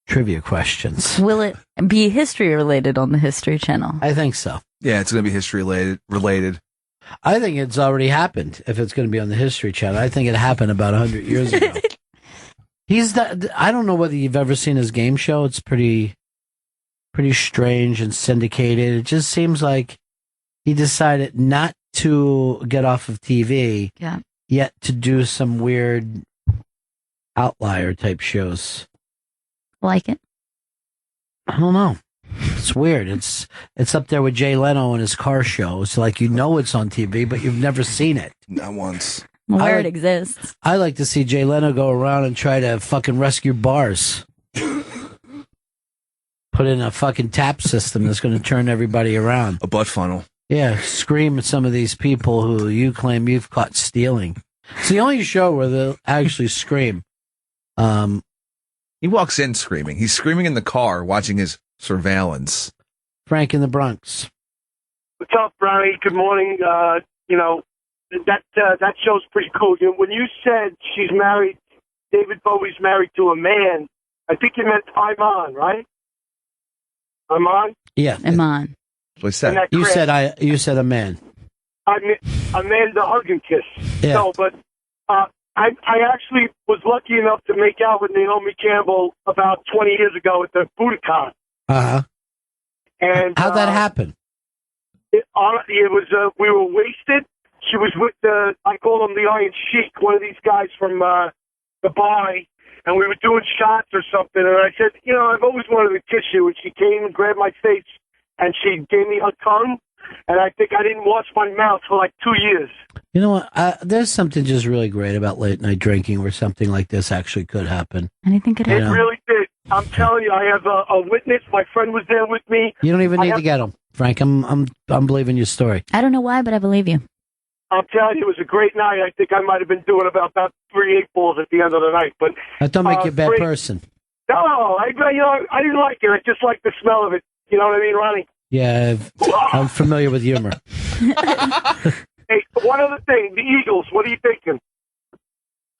trivia questions. Will it be history related on the History Channel? I think so. Yeah, it's going to be history related. I think it's already happened if it's going to be on the History Channel. I think it happened about 100 years ago. I don't know whether you've ever seen his game show. It's pretty strange and syndicated. It just seems like he decided not to get off of TV, yet to do some weird outlier type shows. Like it? I don't know. It's weird. It's up there with Jay Leno and his car show. It's like it's on TV, but you've never seen it. Not once. Where it exists. I like to see Jay Leno go around and try to fucking rescue bars. Put in a fucking tap system that's going to turn everybody around. A butt funnel. Yeah, scream at some of these people who you claim you've caught stealing. It's the only show where they'll actually scream. He walks in screaming. He's screaming in the car, watching his surveillance. Frank in the Bronx. What's up, Brownie? Good morning. That show's pretty cool. When you said she's married, David Bowie's married to a man, I think you meant Iman, right? Iman? Yeah. Iman. What's that? You said a man. I mean, a man to hug and kiss. Yeah. No, but I actually was lucky enough to make out with Naomi Campbell about 20 years ago at the Budokan. Uh-huh. And how'd that happen? It was we were wasted. She was with I call him the Iron Sheik, one of these guys from the bar, and we were doing shots or something. And I said, I've always wanted to kiss you. And she came and grabbed my face, and she gave me her tongue. And I think I didn't wash my mouth for like 2 years. You know what? There's something just really great about late night drinking where something like this actually could happen. Anything could happen. It really did. I'm telling you, I have a witness. My friend was there with me. You don't even need to get him, Frank. I'm believing your story. I don't know why, but I believe you. I'm telling you, it was a great night. I think I might have been doing about 3 8-balls at the end of the night. But that don't make you a bad person. No, I didn't like it. I just like the smell of it. You know what I mean, Ronnie? Yeah, I'm familiar with humor. Hey, one other thing, the Eagles. What are you thinking?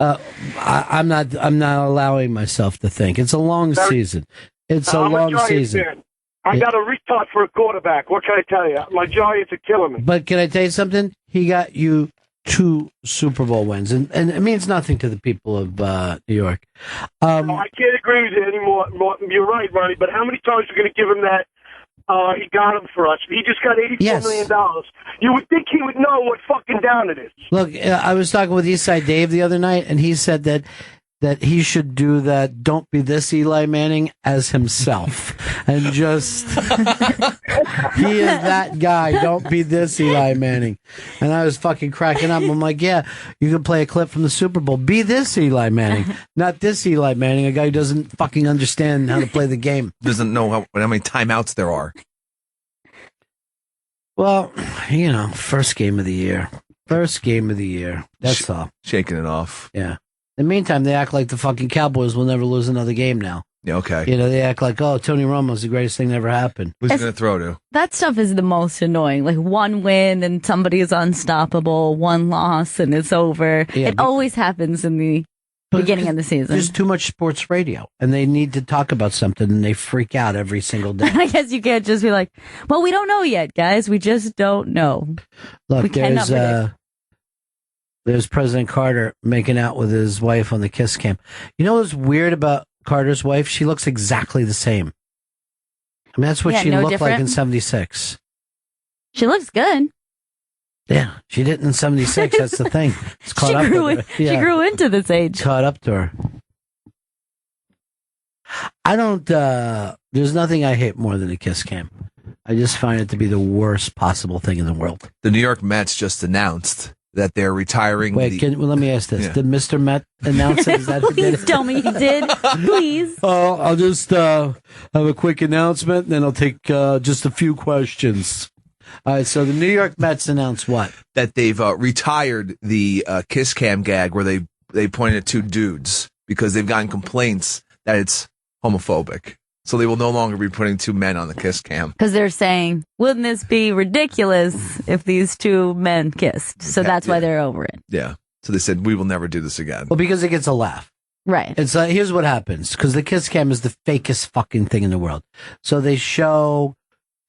I'm not allowing myself to think. It's a long season. It's a long season. Fan. I got a retard for a quarterback. What can I tell you? My Giants are killing me. But can I tell you something? He got you 2 Super Bowl wins, and it means nothing to the people of New York. I can't agree with you anymore. You're right, Ronnie. But how many times are we going to give him that? He got him for us. He just got $84 million. You would think he would know what fucking down it is. Look, I was talking with Eastside Dave the other night, and he said that he should do that "Don't Be This Eli Manning" as himself, and just he is that guy. Don't be this Eli Manning. And I was fucking cracking up. I'm like, yeah, you can play a clip from the Super Bowl. Be this Eli Manning, not this Eli Manning, a guy who doesn't fucking understand how to play the game. Doesn't know how many timeouts there are. Well, first game of the year. That's all. Shaking it off. Yeah. In the meantime, they act like the fucking Cowboys will never lose another game now. Yeah, okay. You know, they act like, oh, Tony Romo's the greatest thing that ever happened. Who's he going to throw to? That stuff is the most annoying. Like one win and somebody is unstoppable, one loss and it's over. Yeah, it always happens in the beginning of the season. There's too much sports radio, and they need to talk about something, and they freak out every single day. I guess you can't just be like, well, we don't know yet, guys. We just don't know. Look, we cannot predict. There's President Carter making out with his wife on the kiss cam. You know what's weird about Carter's wife? She looks exactly the same. I mean, that's what she looked like in 76. She looks good. Yeah, she didn't in 76. That's the thing. It's caught up to her. She grew into this age. Caught up to her. I don't, there's nothing I hate more than a kiss cam. I just find it to be the worst possible thing in the world. The New York Mets just announced that they're retiring. Wait, let me ask this. Yeah. Did Mr. Met announce it? Is that who did Please it? tell me he did. Please. Oh, I'll just have a quick announcement, and then I'll take just a few questions. All right, so the New York Mets announced what? That they've retired the kiss cam gag where they point at two dudes because they've gotten complaints that it's homophobic. So they will no longer be putting two men on the kiss cam. Because they're saying, wouldn't this be ridiculous if these two men kissed? So that's why they're over it. Yeah. So they said, we will never do this again. Well, because it gets a laugh. Right. It's here's what happens, because the kiss cam is the fakest fucking thing in the world. So they show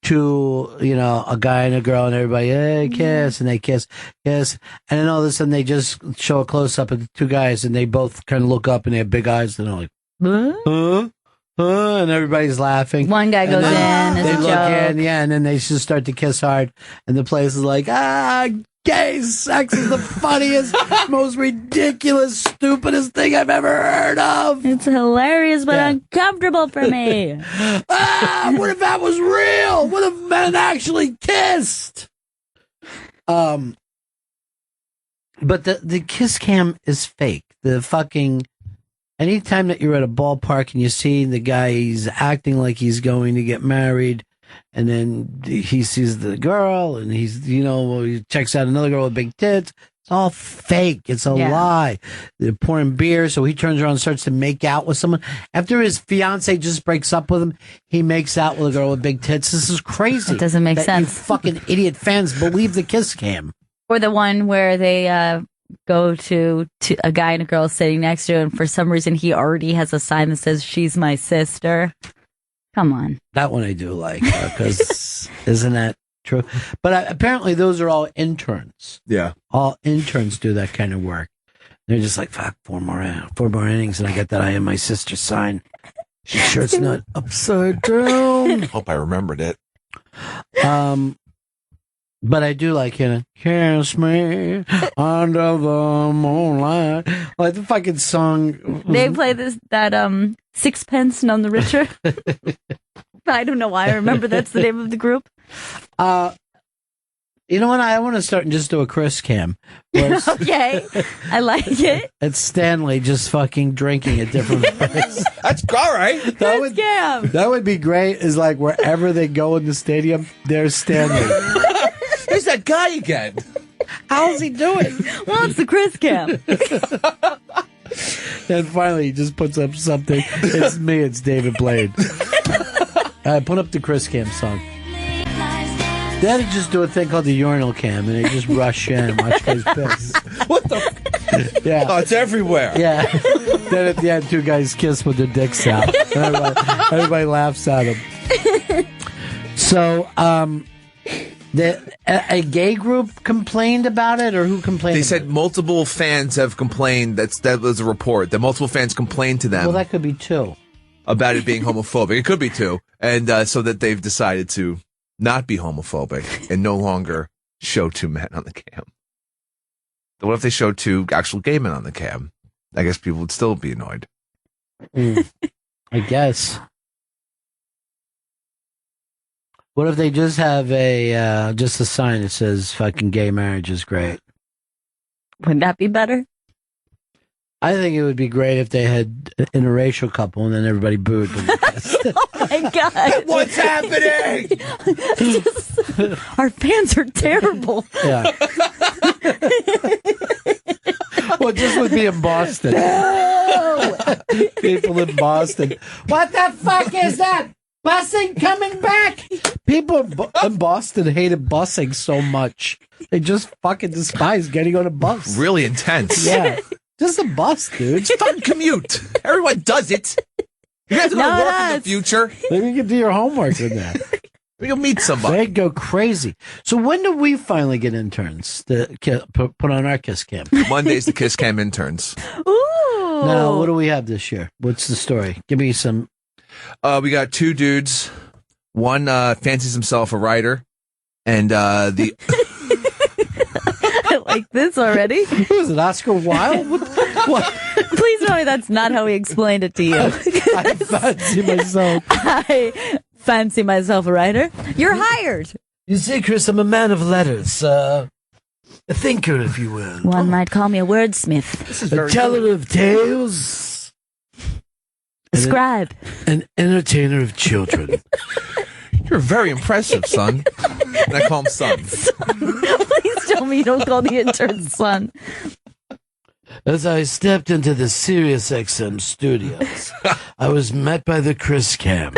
to, you know, a guy and a girl and everybody, hey, kiss, and they kiss, and then all of a sudden they just show a close up of the two guys and they both kind of look up and they have big eyes and they're like, huh? And everybody's laughing. One guy goes in as they a look joke. in, and then they just start to kiss hard, and the place is like, gay sex is the funniest, most ridiculous, stupidest thing I've ever heard of. It's hilarious, but uncomfortable for me. What if that was real? What if men actually kissed? But the kiss cam is fake. The fucking... Anytime that you're at a ballpark and you see the guy, he's acting like he's going to get married, and then he sees the girl, and he's, you know, he checks out another girl with big tits. It's all fake. It's a lie. They're pouring beer, so he turns around and starts to make out with someone. After his fiance just breaks up with him, he makes out with a girl with big tits. This is crazy. It doesn't make sense. You fucking idiot fans believe the kiss cam. Or the one where they go to a guy and a girl sitting next to him, and for some reason he already has a sign that says, she's my sister. Come on. That one I do like, because isn't that true? But apparently those are all interns. Yeah. All interns do that kind of work. They're just like, fuck, four more innings, and I get that I am my sister's sign. She's sure it's not upside down. Hope I remembered it. But I do like, you know, kiss me under the moonlight. Like the fucking song. They play that Sixpence None the Richer. I don't know why I remember that's the name of the group. You know what? I want to start and just do a Chris cam. Okay. I like it. It's Stanley just fucking drinking at different places. That's all right. That would be great, is like wherever they go in the stadium, there's Stanley. Who's that guy again? How's he doing? Well, it's the Chris cam. And finally, he just puts up something. It's me. It's David Blaine. Put up the Chris cam song. They had to just do a thing called the urinal cam, and they just rush in and watch guys piss. What the? Yeah. Oh, it's everywhere. Yeah. Then at the end, two guys kiss with their dicks out. Everybody laughs at them. So, a gay group complained about it, or who complained? They said multiple fans have complained. That was a report that multiple fans complained to them. Well, that could be two. About it being homophobic. It could be two, and so that they've decided to not be homophobic and no longer show two men on the cam. But what if they showed two actual gay men on the cam? I guess people would still be annoyed. I guess. What if they just have just a sign that says "fucking gay marriage is great"? Wouldn't that be better? I think it would be great if they had an interracial couple and then everybody booed. Oh my God. What's happening? Our fans are terrible. Yeah. Well, it just would be in Boston. No. People in Boston. What the fuck is that? Busing coming back? People in Boston hated busing so much. They just fucking despise getting on a bus. Really intense. Yeah. Just a bus, dude. It's a fun commute. Everyone does it. You guys are going to work in the future. Maybe you can do your homework in that. You'll meet somebody. They go crazy. So when do we finally get interns to put on our Kiss Cam? Monday's the Kiss Cam interns. Ooh. Now, what do we have this year? What's the story? Give me some. We got two dudes. One fancies himself a writer, and the I like this already. Who is it, Oscar Wilde? What? Please tell me that's not how he explained it to you. I fancy myself. I fancy myself a writer. You're hired. You see, Chris, I'm a man of letters. A thinker, if you will. One might call me a wordsmith. A teller of tales. Scribe. An entertainer of children. You're very impressive, son. And I call him son. Please tell me you don't call the intern son. As I stepped into the Sirius XM studios, I was met by the Chris Cam.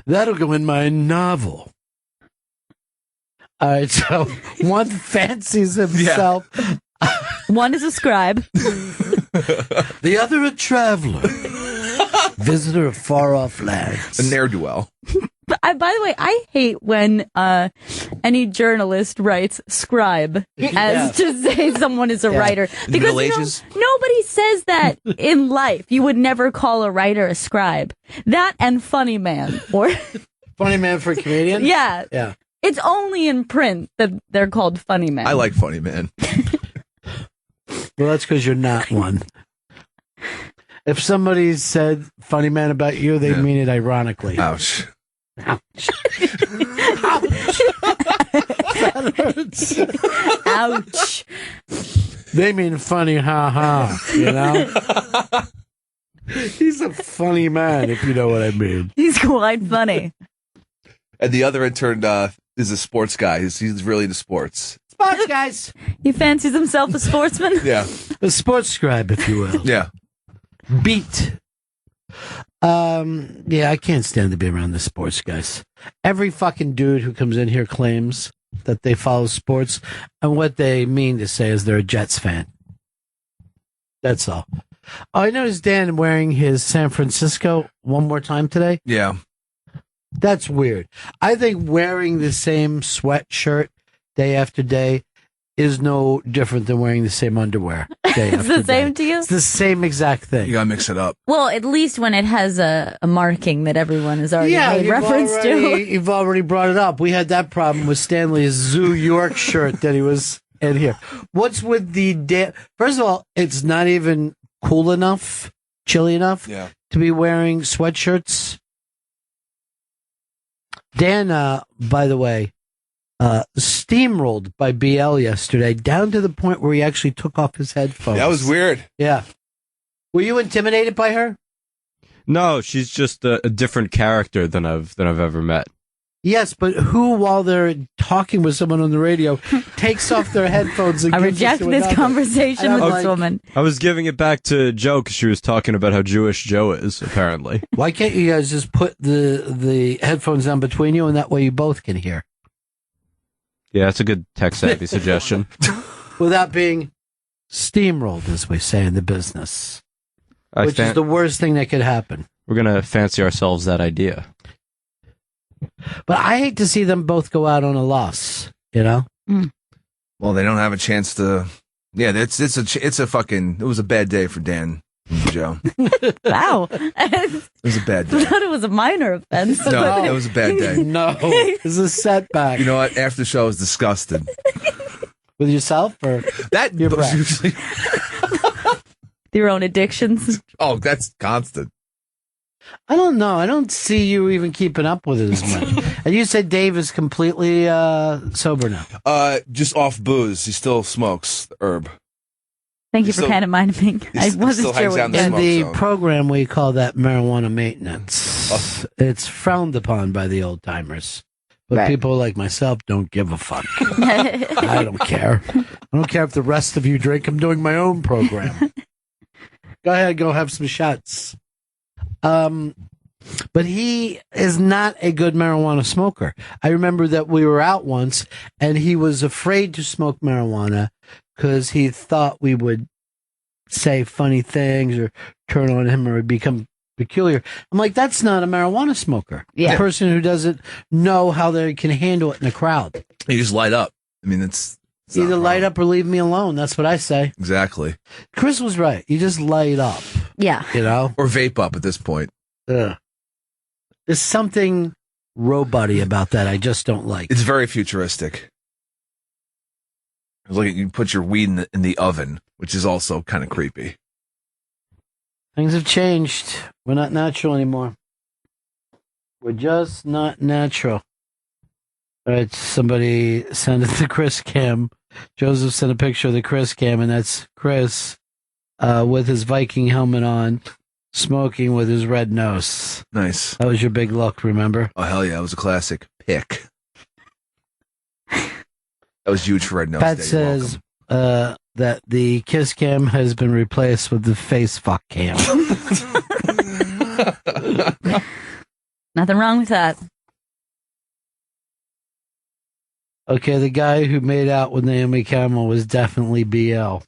That'll go in my novel. All right, so one fancies himself. Yeah. One is a scribe. The other a traveler. Visitor of far-off lands. A ne'er-do-well. By the way, I hate when any journalist writes scribe as to say someone is a writer. Because Middle Ages? Nobody says that in life. You would never call a writer a scribe. That and funny man. Or funny man for a comedian? Yeah. Yeah. It's only in print that they're called funny man. I like funny man. Well, that's because you're not one. If somebody said funny man about you, they mean it ironically. Ouch. Ouch. That hurts. Ouch. They mean funny, ha ha, you know? He's a funny man, if you know what I mean. He's quite funny. And the other intern is a sports guy. He's really into sports. Sports guys. He fancies himself a sportsman? Yeah. A sports scribe, if you will. Yeah. Beat. Yeah, I can't stand to be around the sports guys. Every fucking dude who comes in here claims that they follow sports, and what they mean to say is they're a Jets fan. That's all. Oh, I noticed Dan wearing his San Francisco one more time today. Yeah. That's weird. I think wearing the same sweatshirt day after day is no different than wearing the same underwear day It's after the same day. to you? It's the same exact thing. You gotta mix it up. Well, at least when it has a marking that everyone has already made reference to. You've already brought it up. We had that problem with Stanley's Zoo York shirt that he was in here. What's with the First of all, it's not even cool enough, chilly enough to be wearing sweatshirts. Dan, by the way, steamrolled by BL yesterday, down to the point where he actually took off his headphones. That was weird. Yeah. Were you intimidated by her? No, she's just a different character than I've ever met. Yes, but who, while they're talking with someone on the radio, takes off their headphones and I gives reject it to this another? conversation And with I'm this like, woman. I was giving it back to Joe because she was talking about how Jewish Joe is, apparently. Why can't you guys just put the headphones down between you, and that way you both can hear? Yeah, that's a good tech-savvy suggestion. Without being steamrolled, as we say in the business. Which is the worst thing that could happen. We're going to fancy ourselves that idea. But I hate to see them both go out on a loss, you know? Well, they don't have a chance to. Yeah, it was a bad day for Dan and Joe. Wow. It was a bad I day. thought it was a minor offense. No, it was a bad day. No, it was a setback. You know what? After the show, I was disgusted. With yourself or that your was breath? usually. Your own addictions. Oh, that's constant. I don't know. I don't see you even keeping up with it as much. And you said Dave is completely sober now. Just off booze. He still smokes herb. Thank you for kind of minding me. I wasn't still sure hangs what out in the In smoke the zone. program, we call that marijuana maintenance. It's frowned upon by the old timers. But Right. people like myself don't give a fuck. I don't care. I don't care if the rest of you drink. I'm doing my own program. Go ahead, go have some shots. But he is not a good marijuana smoker. I remember that we were out once and he was afraid to smoke marijuana because he thought we would say funny things or turn on him or become peculiar. I'm like, that's not a marijuana smoker. Yeah. A person who doesn't know how they can handle it in a crowd. You just light up. I mean, it's Either light up or leave me alone. That's what I say. exactly. Chris was right. You just light up, Yeah. you know? Or vape up at this point. Ugh. There's something robot-y about that I just don't like. It's very futuristic. It's like you put your weed in the oven, which is also kind of creepy. Things have changed. We're not natural anymore. We're just not natural. All right, somebody sent it to Chris Cam. Joseph sent a picture of the Chris Cam, and that's Chris with his Viking helmet on, smoking with his red nose. Nice. That was your big look, remember? Oh, hell yeah. It was a classic pick. That was huge for Red Nose Pat Day. You're says that the Kiss Cam has been replaced with the Face Fuck Cam. Nothing wrong with that. Okay, the guy who made out with Naomi Campbell was definitely BL.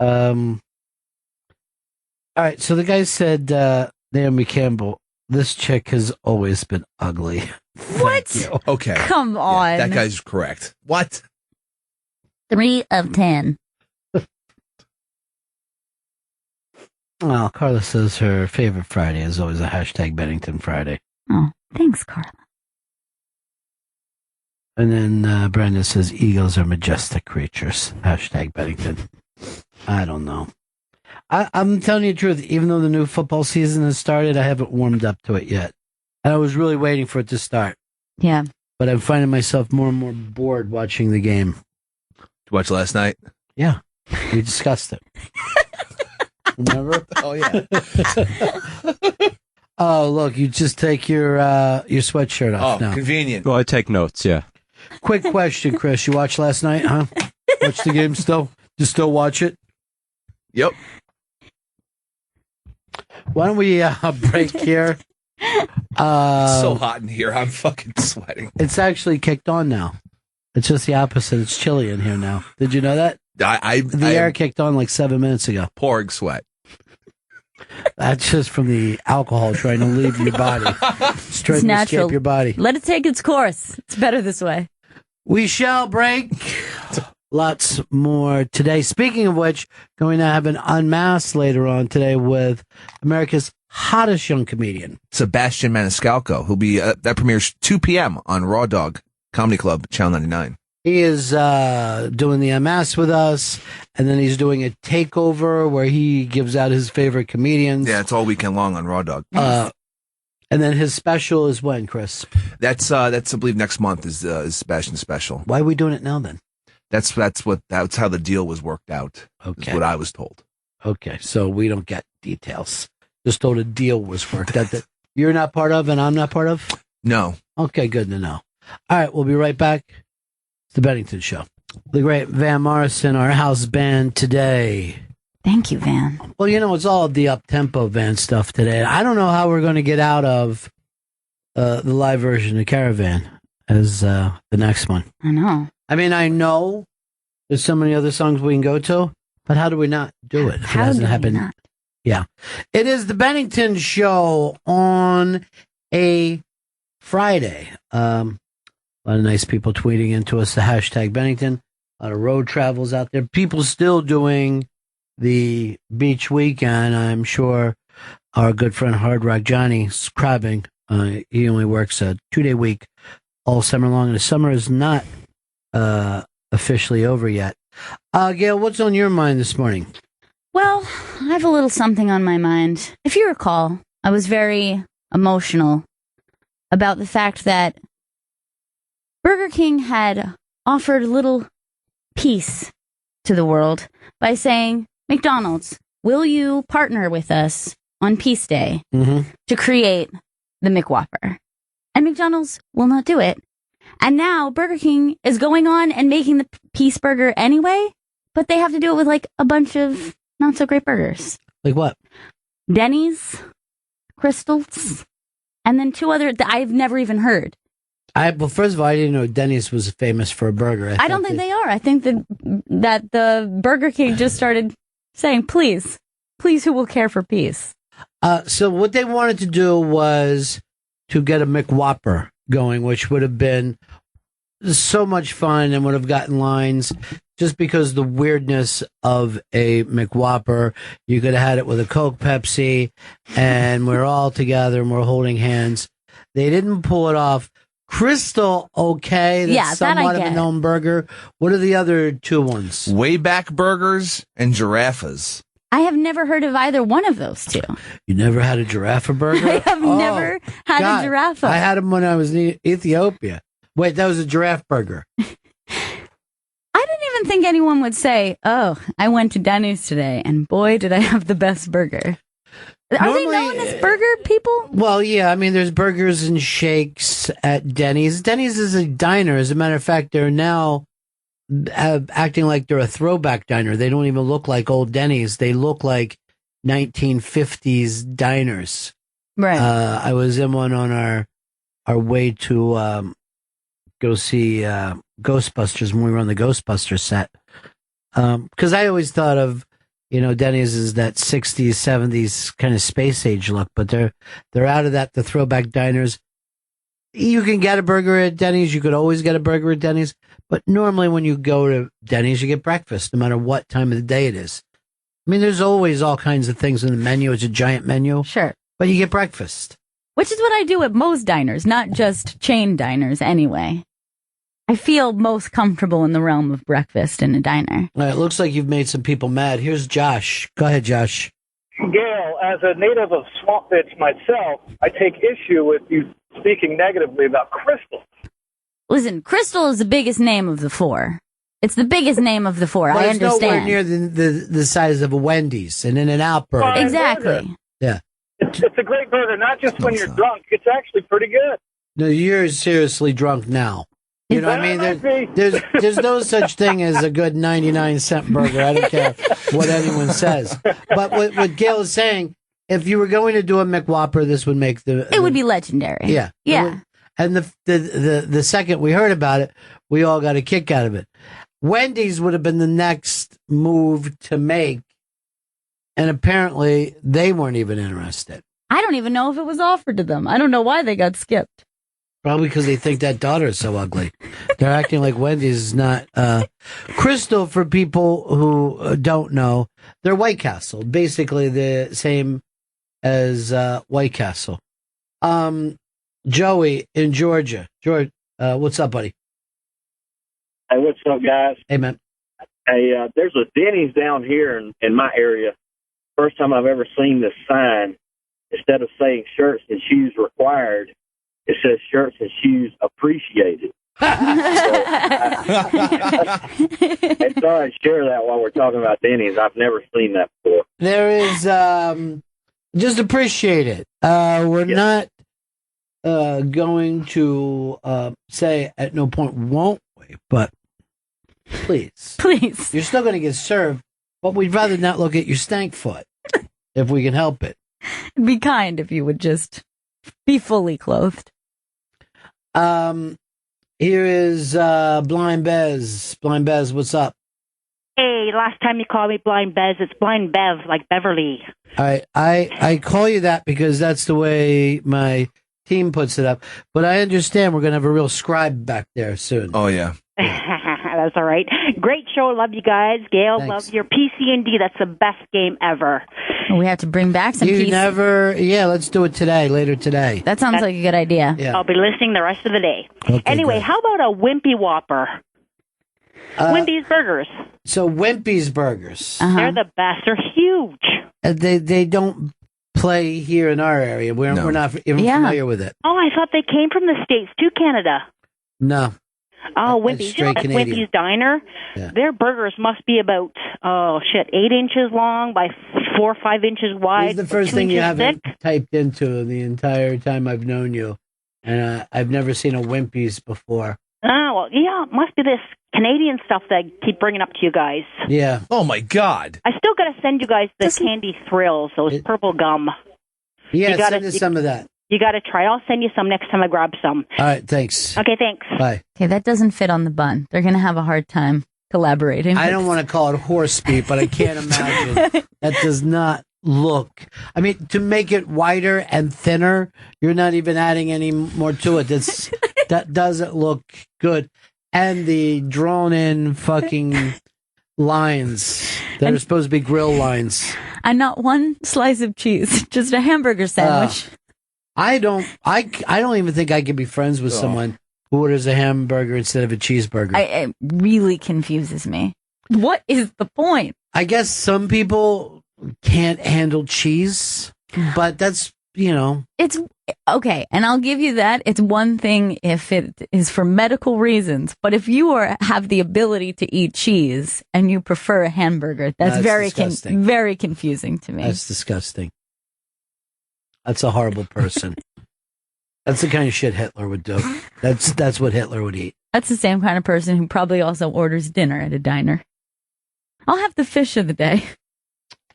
All right, so the guy said, Naomi Campbell, this chick has always been ugly. What? Okay. Come on. That guy's correct. What? 3 of 10. Well, Carla says her favorite Friday is always a hashtag Bennington Friday. Oh, thanks, Carla. And then Brenda says eagles are majestic creatures. Hashtag Bennington. I don't know. I'm telling you the truth. Even though the new football season has started, I haven't warmed up to it yet. And I was really waiting for it to start. Yeah. But I'm finding myself more and more bored watching the game. Did you watch last night? Yeah. We discussed it. Remember? Oh, yeah. Oh, look, you just take your sweatshirt off now. Convenient. Well, I take notes, yeah. Quick question, Chris. You watched last night, huh? Watch the game still? You still watch it? Yep. Why don't we break here? It's so hot in here. I'm fucking sweating. It's actually kicked on now. It's just the opposite. It's chilly in here now. Did you know that? The air kicked on like 7 minutes ago. Pouring sweat. That's just from the alcohol trying to leave your body. It's trying It's to natural. escape your body. Let it take its course. It's better this way. We shall break. Lots more today. Speaking of which, going to have an UnMasked later on today with America's hottest young comedian. Sebastian Maniscalco, who'll be, that premieres 2 p.m. on Raw Dog Comedy Club, Channel 99. He is doing the UnMasked with us, and then he's doing a takeover where he gives out his favorite comedians. Yeah, it's all weekend long on Raw Dog. And then his special is when, Chris? That's I believe next month is Sebastian's special. Why are we doing it now then? That's how the deal was worked out. Okay. Is what I was told. Okay, so we don't get details. Just told a deal was worked out that you're not part of and I'm not part of? No. Okay, good to know. All right, we'll be right back. It's the Bennington Show. The great Van Morrison, our house band today. Thank you, Van. Well, it's all the up-tempo Van stuff today. I don't know how we're going to get out of the live version of Caravan as the next one. I know. I mean, I know there's so many other songs we can go to, but how do we not do it if it How hasn't do we happened? not? Yeah. It is the Bennington Show on a Friday. A lot of nice people tweeting into us the hashtag Bennington. A lot of road travels out there. People still doing the beach weekend. I'm sure our good friend Hard Rock Johnny's crabbing. He only works a 2-day week all summer long, and the summer is not officially over yet. Gail, what's on your mind this morning? Well, I have a little something on my mind. If you recall, I was very emotional about the fact that Burger King had offered a little peace to the world by saying, McDonald's, will you partner with us on Peace Day to create the McWhopper. And McDonald's will not do it. And now Burger King is going on and making the Peace Burger anyway, but they have to do it with like a bunch of not so great burgers. Like what? Denny's, Crystals, and then 2 other that I've never even heard. Well, first of all, I didn't know Denny's was famous for a burger. I don't think they are. I think that the Burger King just started saying, please, who will care for peace? So what they wanted to do was to get a McWhopper going, which would have been so much fun and would have gotten lines just because the weirdness of a McWhopper. You could have had it with a Coke, Pepsi, and we're all together and we're holding hands. They didn't pull it off. Crystal, okay, that's somewhat of a known burger. What are the other 2 ones? Wayback Burgers and Giraffas. I have never heard of either one of those 2. You never had a giraffe burger? I have never had a giraffe. I had them when I was in Ethiopia. Wait, that was a giraffe burger. I didn't even think anyone would say, oh, I went to Denny's today, and boy, did I have the best burger. Are they known as burger people? Well, yeah. I mean, there's burgers and shakes at Denny's. Denny's is a diner. As a matter of fact, they're now acting like they're a throwback diner. They don't even look like old Denny's. They look like 1950s diners. Right. I was in one on our way to go see Ghostbusters when we were on the Ghostbusters set. Because I always thought of, Denny's is that 60s, 70s kind of space age look, but they're out of that, the throwback diners. You can get a burger at Denny's. You could always get a burger at Denny's. But normally when you go to Denny's, you get breakfast, no matter what time of the day it is. I mean, there's always all kinds of things in the menu. It's a giant menu. Sure. But you get breakfast. Which is what I do at most diners, not just chain diners anyway. I feel most comfortable in the realm of breakfast in a diner. All right, it looks like you've made some people mad. Here's Josh. Go ahead, Josh. Gail, as a native of Swamp Bitch myself, I take issue with you speaking negatively about Crystal. Listen, Crystal is the biggest name of the 4. It's the biggest name of the 4. Well, I it's understand. nowhere near the size of a Wendy's and In-N-Out burger. Exactly. Yeah. It's a great burger, not just when you're drunk. It's actually pretty good. No, you're seriously drunk now. You know what I mean? There's no such thing as a good 99-cent burger. I don't care what anyone says. But what Gail is saying, if you were going to do a McWhopper, this would make it would be legendary. Yeah. Yeah. And the second we heard about it, we all got a kick out of it. Wendy's would have been the next move to make, and apparently they weren't even interested. I don't even know if it was offered to them. I don't know why they got skipped. Probably because they think that daughter is so ugly. They're acting like Wendy's is not. Crystal, for people who don't know, they're White Castle. Basically the same as White Castle. Joey in Georgia. George, what's up, buddy? Hey, what's up, guys? Hey, man. Hey, there's a Denny's down here in my area. First time I've ever seen this sign. Instead of saying shirts and shoes required, it says shirts and shoes appreciated. I thought I'd share that while we're talking about Denny's. I've never seen that before. There is, just appreciate it. We're not going to say at no point won't we, but please. Please. You're still going to get served, but we'd rather not look at your stank foot if we can help it. Be kind if you would just be fully clothed. Here is Blind Bez. Blind Bez, what's up? Hey, last time you called me Blind Bez, it's Blind Bev, like Beverly. I call you that because that's the way my team puts it up. But I understand we're going to have a real scribe back there soon. Oh, yeah. That's all right. Great show. Love you guys. Gail, Thanks. love your PC&D. That's the best game ever. We have to bring back some PC. Yeah, let's do it today, later today. That sounds like a good idea. Yeah. I'll be listening the rest of the day. Okay, anyway, good. how about a Wimpy Whopper? Wimpy's Burgers. So Wimpy's Burgers. They're the best. They're huge. They don't play here in our area. We're not even familiar with it. Oh, I thought they came from the States to Canada. No. Oh, Wimpy's. You know, straight Canadian. Wimpy's Diner. Yeah. Their burgers must be about 8 inches long by 4 or 5 inches wide. This is the first 2 thing you inches haven't thick. typed into the entire time I've known you, and I've never seen a Wimpy's before. Oh, well, yeah, it must be this Canadian stuff that I keep bringing up to you guys. Yeah. Oh my God. I still got to send you guys the Candy Thrills, those purple gum. Yeah, You gotta- send us some of that. You got to try it. I'll send you some next time I grab some. All right, thanks. Okay, thanks. Bye. Okay, that doesn't fit on the bun. They're going to have a hard time collaborating. I don't want to call it horse meat, but I can't imagine. That does not look. I mean, to make it wider and thinner, you're not even adding any more to it. That doesn't look good. And the drawn-in fucking lines that are supposed to be grill lines. And not one slice of cheese, just a hamburger sandwich. I don't even think I could be friends with someone who orders a hamburger instead of a cheeseburger. It really confuses me. What is the point? I guess some people can't handle cheese, but that's, It's okay, and I'll give you that. It's one thing if it is for medical reasons, but if you have the ability to eat cheese and you prefer a hamburger, that's very disgusting. very confusing to me. That's disgusting. That's a horrible person. That's the kind of shit Hitler would do. That's what Hitler would eat. That's the same kind of person who probably also orders dinner at a diner. I'll have the fish of the day.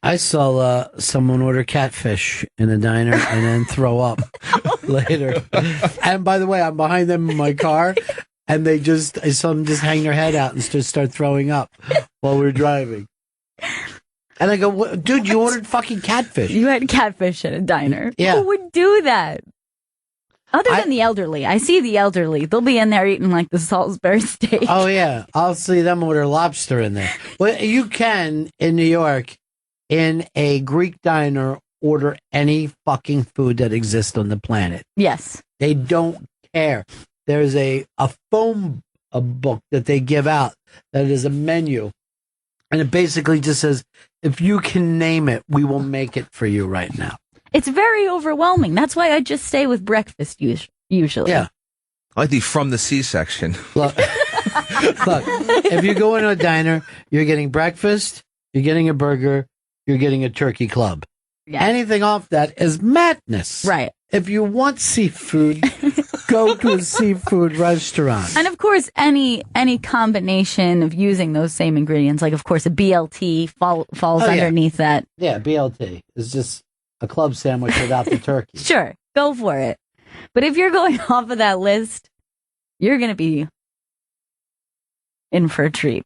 I saw someone order catfish in a diner and then throw up later. And by the way, I'm behind them in my car, and I saw them just hang their head out and just start throwing up while we were driving. And I go, dude, you ordered fucking catfish. You had catfish at a diner. Yeah. Who would do that? Other than the elderly. I see the elderly. They'll be in there eating like the Salisbury steak. Oh, yeah. I'll see them order lobster in there. Well, you can, in New York, in a Greek diner, order any fucking food that exists on the planet. Yes. They don't care. There's a phone book that they give out that is a menu. And it basically just says, if you can name it, we will make it for you right now. It's very overwhelming. That's why I just stay with breakfast usually. Yeah. I like the from the C section. Look, if you go into a diner, you're getting breakfast, you're getting a burger, you're getting a turkey club. Yeah. Anything off that is madness. Right. If you want seafood, go to a seafood restaurant. And of course, any combination of using those same ingredients, like of course a BLT falls underneath that. Yeah, BLT is just a club sandwich without the turkey. Sure, go for it. But if you're going off of that list, you're going to be in for a treat.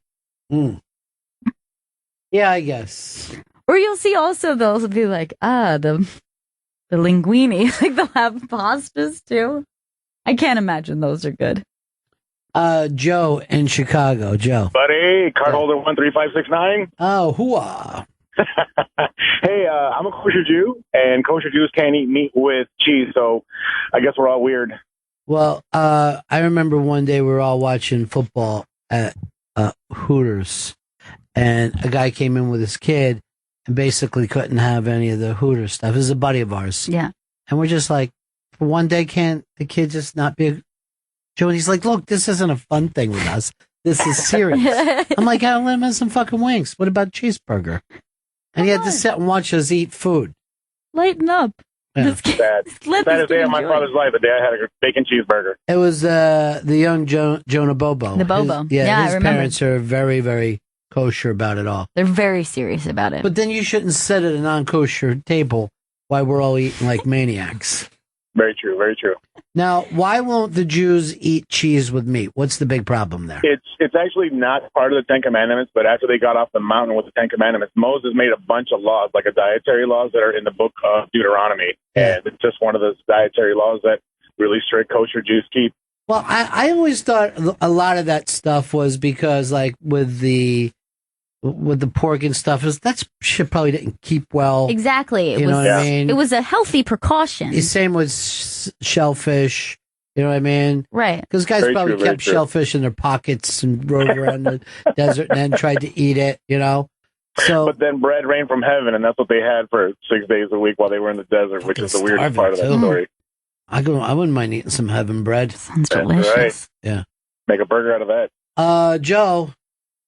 Mm. Yeah, I guess. Or you'll see also they'll be like, the linguine. Like they'll have pastas too. I can't imagine those are good. Joe in Chicago. Joe. Buddy, card holder 13569. Oh, hooah. Hey, I'm a kosher Jew, and kosher Jews can't eat meat with cheese, so I guess we're all weird. Well, I remember one day we were all watching football at Hooters, and a guy came in with his kid and basically couldn't have any of the Hooters stuff. This is a buddy of ours. Yeah. And we're just like, for one day, can't the kid just not be a Joe? And he's like, look, this isn't a fun thing with us. This is serious. I'm like, I'll let him have some fucking wings. What about cheeseburger? And he had to sit and watch us eat food. Lighten up. Yeah. Saddest day of my father's life, the day I had a bacon cheeseburger. It was the young Jonah Bobo. The Bobo. Yeah, his I remember. parents are very, very kosher about it all. They're very serious about it. But then you shouldn't sit at a non-kosher table while we're all eating like maniacs. Very true, very true. Now, why won't the Jews eat cheese with meat? What's the big problem there? It's actually not part of the Ten Commandments, but after they got off the mountain with the Ten Commandments, Moses made a bunch of laws, like a dietary laws that are in the book of Deuteronomy. And it's just one of those dietary laws that really strict kosher Jews keep. Well, I always thought a lot of that stuff was because, like, with the pork and stuff, that shit probably didn't keep well. Exactly. You know what I mean? It was a healthy precaution. The same with shellfish. You know what I mean? Right. Because guys Very probably true, very kept true. shellfish in their pockets and rode around the desert and then tried to eat it, you know? So, But then bread rained from heaven, and that's what they had for 6 days a week while they were in the desert, which is the weirdest starving, part of that too. story. I wouldn't mind eating some heaven bread. Sounds That's delicious. right. Yeah. Make a burger out of that. Joe,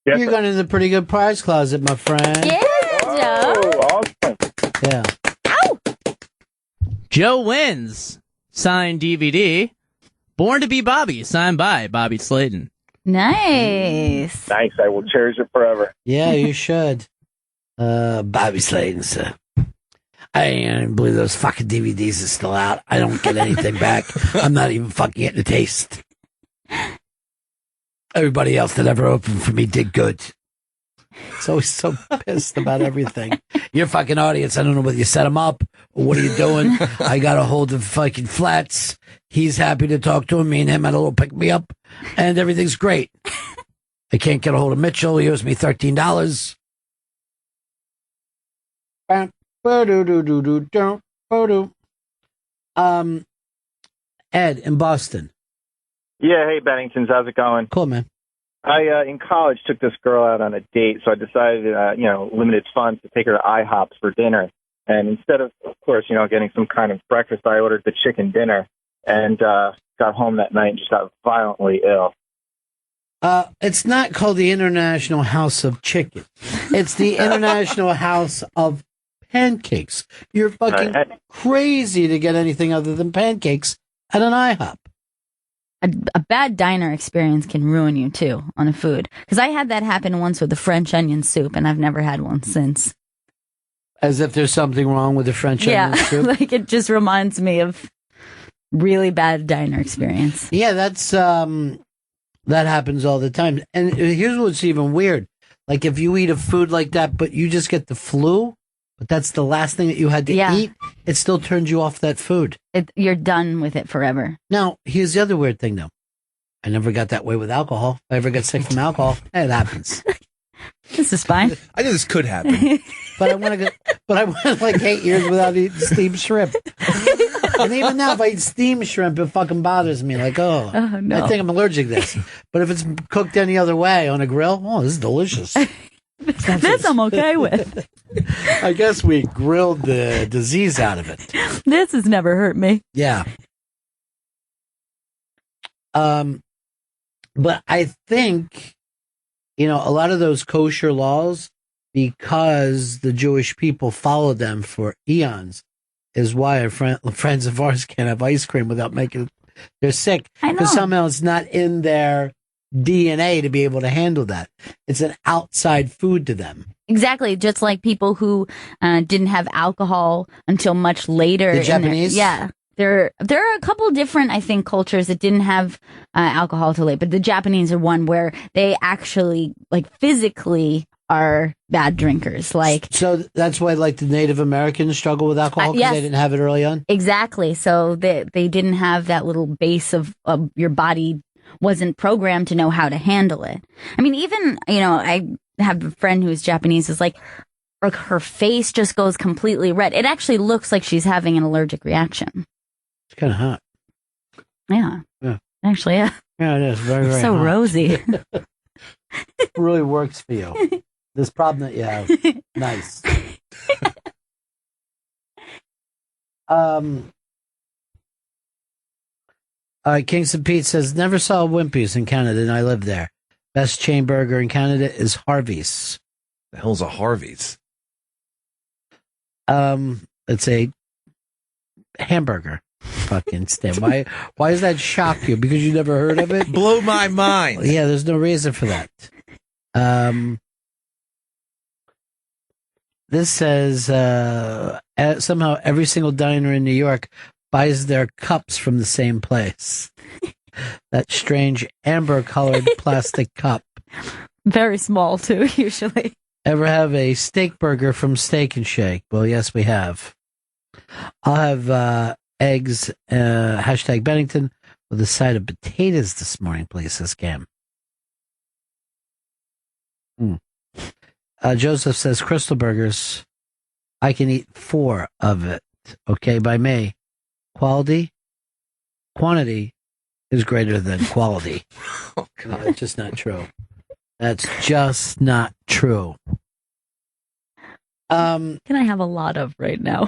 Yes, you're sir. going in the pretty good prize closet, my friend. Yeah, Joe. Oh, awesome. Yeah. Joe wins. Signed DVD. Born to be Bobby. Signed by Bobby Slayton. Nice. Nice. I will cherish it forever. Yeah, you should. Bobby Slayton, sir. I ain't believe those fucking DVDs are still out. I don't get anything back. I'm not even fucking getting a taste. Everybody else that ever opened for me did good. It's always so pissed about everything. Your fucking audience, I don't know whether you set them up or what are you doing. I got a hold of fucking Flats. He's happy to talk to him. Me and him had a little pick me up, and everything's great. I can't get a hold of Mitchell. He owes me $13. Ed in Boston. Yeah, hey Benningtons, how's it going? Cool, man. I in college took this girl out on a date, so I decided, limited funds to take her to IHOP's for dinner. And instead of course, getting some kind of breakfast, I ordered the chicken dinner and got home that night and just got violently ill. It's not called the International House of Chicken. It's the International House of Pancakes. You're fucking crazy to get anything other than pancakes at an IHOP. A bad diner experience can ruin you too on a food. Because I had that happen once with the French onion soup, and I've never had one since. As if there's something wrong with the French onion soup. Like it just reminds me of really bad diner experience. Yeah, that's that happens all the time. And here's what's even weird: like if you eat a food like that, but you just get the flu, but that's the last thing that you had to eat, it still turns you off that food. You're done with it forever. Now, here's the other weird thing, though. I never got that way with alcohol. If I ever get sick from alcohol, it happens. This is fine. I knew this could happen. But I went like 8 years without eating steamed shrimp. And even now, if I eat steamed shrimp, it fucking bothers me. Like, no. I think I'm allergic to this. But if it's cooked any other way on a grill, this is delicious. This I'm okay with. I guess we grilled the disease out of it. This has never hurt me. Yeah. But I think, a lot of those kosher laws, because the Jewish people followed them for eons, is why friends of ours can't have ice cream without they're sick. Because somehow it's not in their DNA to be able to handle that. It's an outside food to them. Exactly, just like people who didn't have alcohol until much later. The Japanese? There are a couple different, I think, cultures that didn't have alcohol till late, but the Japanese are one where they actually, physically are bad drinkers. So that's why, the Native Americans struggle with alcohol because they didn't have it early on? Exactly. So they didn't have that little base of your body wasn't programmed to know how to handle it. I mean, even, I have a friend who's Japanese, is like her face just goes completely red. It actually looks like she's having an allergic reaction. It's kind of hot. Yeah. Actually, yeah. Yeah, it is. Very, very so hot. rosy. It really works for you. This problem that you have. Nice. Kingston Pete says, never saw Wimpy's in Canada, and I live there. Best chain burger in Canada is Harvey's. The hell's a Harvey's? It's a hamburger. Fucking Stim. Why does that shock you? Because you never heard of it? Blow my mind. Yeah, there's no reason for that. This says somehow every single diner in New York buys their cups from the same place. That strange amber-colored plastic cup. Very small, too, usually. Ever have a steak burger from Steak and Shake? Well, yes, we have. I'll have eggs, hashtag Bennington, with a side of potatoes this morning, please, says Cam. Joseph says, Crystal Burgers, I can eat 4 of it, okay, by me. Quantity is greater than quality. Oh, God. That's just not true. That's just not true. Can I have a lot of right now?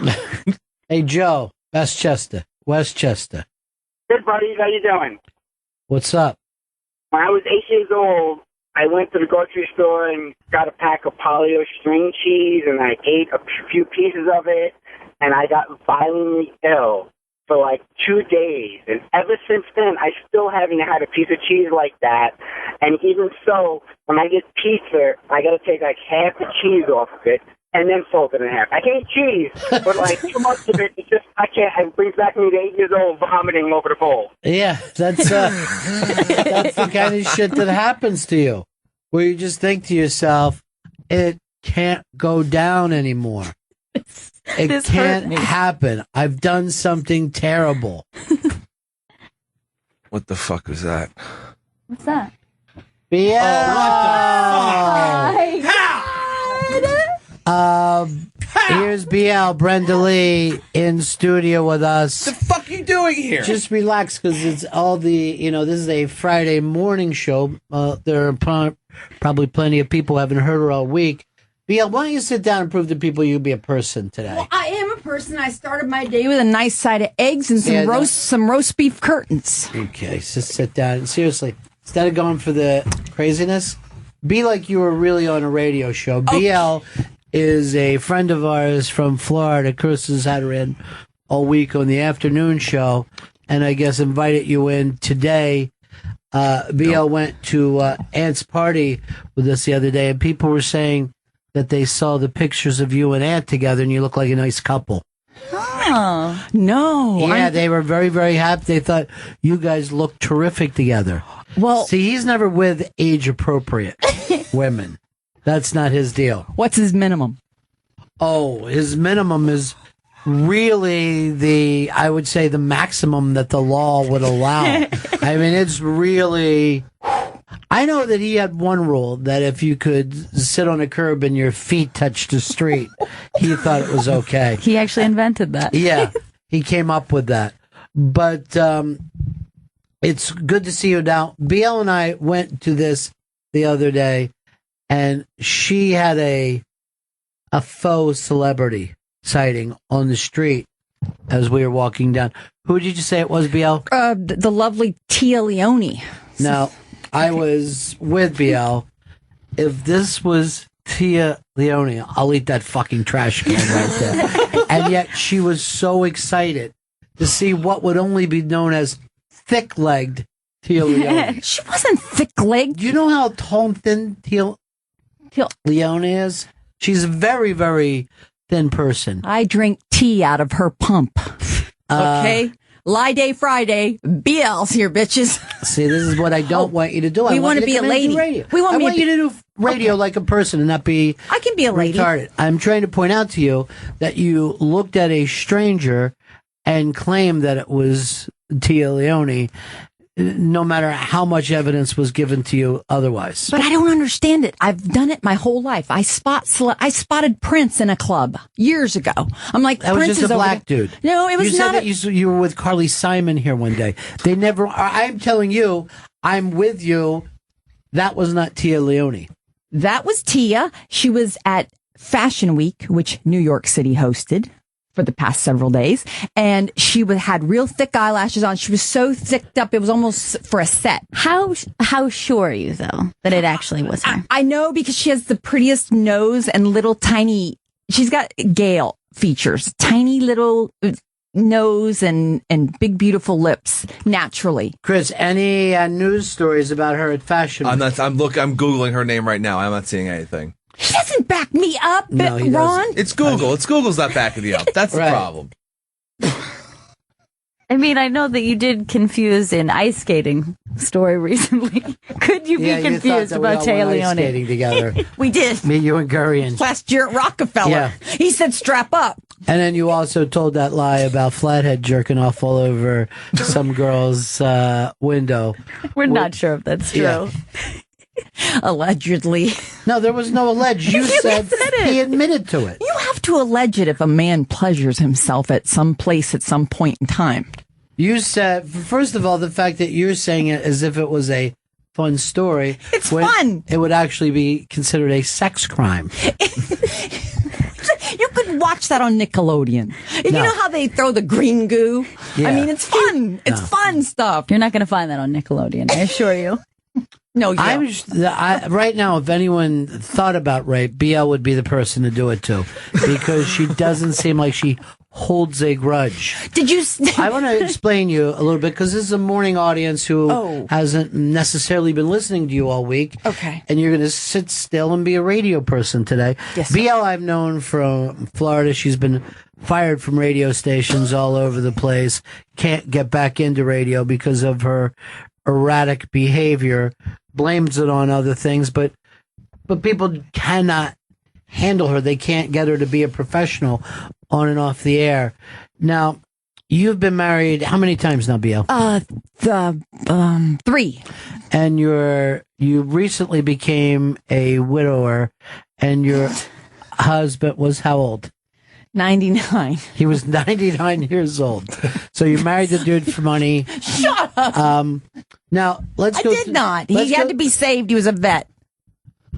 Hey, Joe, Westchester. Good, buddy. How you doing? What's up? when I was 8 years old, I went to the grocery store and got a pack of Polly-O string cheese, and I ate a few pieces of it, and I got violently ill for like 2 days. And ever since then, I still haven't had a piece of cheese like that. And even so, when I get pizza, I got to take like half the cheese off of it and then fold it in half. I can eat cheese, but like too much of it, it's just, I can't. It brings back me to 8 years old vomiting over the bowl. Yeah, that's the kind of shit that happens to you, where you just think to yourself, it can't go down anymore. It This can't hurt me. happen. I've done something terrible. What the fuck was that? What's that? Here's BL, Brenda Lee in studio with us. The fuck you doing here? Just relax, because it's all the, this is a Friday morning show. There are probably plenty of people who haven't heard her all week. BL, why don't you sit down and prove to people you'll be a person today? Well, I am a person. I started my day with a nice side of eggs and some roast beef curtains. Okay, just sit down. Seriously, instead of going for the craziness, be like you were really on a radio show. BL is a friend of ours from Florida. Chris has had her in all week on the afternoon show, and I guess invited you in today. BL went to Ant's party with us the other day, and people were saying that they saw the pictures of you and Ant together, and you look like a nice couple. Oh, no. Yeah, they were very, very happy. They thought you guys looked terrific together. Well, see, he's never with age-appropriate women. That's not his deal. What's his minimum? Oh, his minimum is really I would say the maximum that the law would allow. I mean, it's really... I know that he had one rule, that if you could sit on a curb and your feet touched the street, he thought it was okay. He actually invented that. Yeah, he came up with that. But it's good to see you now. BL and I went to this the other day, and she had a faux celebrity sighting on the street as we were walking down. Who did you say it was, BL? The lovely Tia Leone. Now, I was with BL. If this was Tia Leone, I'll eat that fucking trash can right there. And yet she was so excited to see what would only be known as thick-legged Tia Leone. She wasn't thick-legged. Do you know how tall and thin Tia Leone is? She's a very, very thin person. I drink tea out of her pump. Okay? Lie Day Friday. BL's here, bitches. See, this is what I don't want you to do. We want to be a lady. I want you to do radio like a person and not be I can be a lady. retarded. I'm trying to point out to you that you looked at a stranger and claimed that it was Tia Leone, no matter how much evidence was given to you otherwise. But I don't understand it. I've done it my whole life. I spotted Prince in a club years ago. I'm like, That was Prince just is a over black there. dude. No, it was you not. Said that you were with Carly Simon here one day. They never. I'm telling you, I'm with you. That was not Tia Leone. That was Tia. She was at Fashion Week, which New York City hosted for the past several days, and she had real thick eyelashes on. She was so thicked up, it was almost for a set. How sure are you, though, that it actually was her? I know, because she has the prettiest nose and little tiny, she's got Gale features, tiny little nose and big beautiful lips naturally. Chris, any news stories about her at Fashion Week? I'm Googling her name right now. I'm not seeing anything. He doesn't back me up, No, he Ron. doesn't. It's Google. Google's not backing you up. That's the Right. problem. I mean, I know that you did confuse an ice skating story recently. Could you Yeah, be you confused thought that we about all Tia went ice Leone? skating together. We did. Me, you, and Gurian. Last year at Rockefeller. Yeah. He said strap up. And then you also told that lie about Flathead jerking off all over some girl's window. We're not sure if that's true. Yeah. Allegedly. No, there was no alleged. You said he admitted to it. You have to allege it if a man pleasures himself at some place at some point in time. You said, first of all, the fact that you're saying it as if it was a fun story. It's fun. It would actually be considered a sex crime. You could watch that on Nickelodeon. You No. know how they throw the green goo? Yeah. I mean, it's fun. It's fun stuff. You're not going to find that on Nickelodeon, I assure you. No, right now, if anyone thought about rape, BL would be the person to do it to, because she doesn't seem like she holds a grudge. Did you? I want to explain you a little bit, because this is a morning audience who hasn't necessarily been listening to you all week. Okay. And you're going to sit still and be a radio person today. Yes. BL I've known from Florida. She's been fired from radio stations all over the place. Can't get back into radio because of her erratic behavior. Blames it on other things, but people cannot handle her. They can't get her to be a professional on and off the air. Now, you've been married how many times now, BL? 3. And you recently became a widower, and your husband was how old? 99. He was 99 years old. So you married the dude for money. Shut up. Now, let's go. I did not. He had to be saved. He was a vet.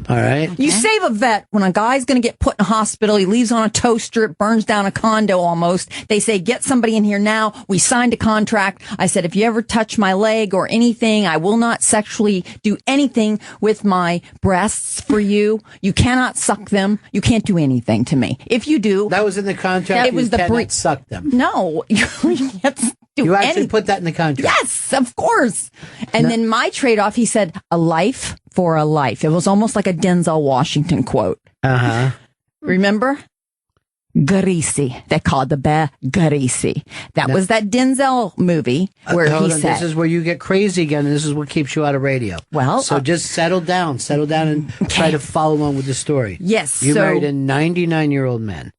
All right. You save a vet when a guy's going to get put in a hospital. He leaves on a toaster. It burns down a condo almost. They say, get somebody in here now. We signed a contract. I said, if you ever touch my leg or anything, I will not sexually do anything with my breasts for you. You cannot suck them. You can't do anything to me. If you do. That was in the contract. It was you cannot suck them. No. You can't do You actually anything. put that in the contract. Yes, of course. And then my trade-off, he said, a life for a life. It was almost like a Denzel Washington quote. Uh-huh. Remember? Greasy. They called the bear Greasy. That was that Denzel movie where he said... This is where you get crazy again, and this is what keeps you out of radio. Well... So just settle down and try to follow along with the story. Yes. You married a 99-year-old man.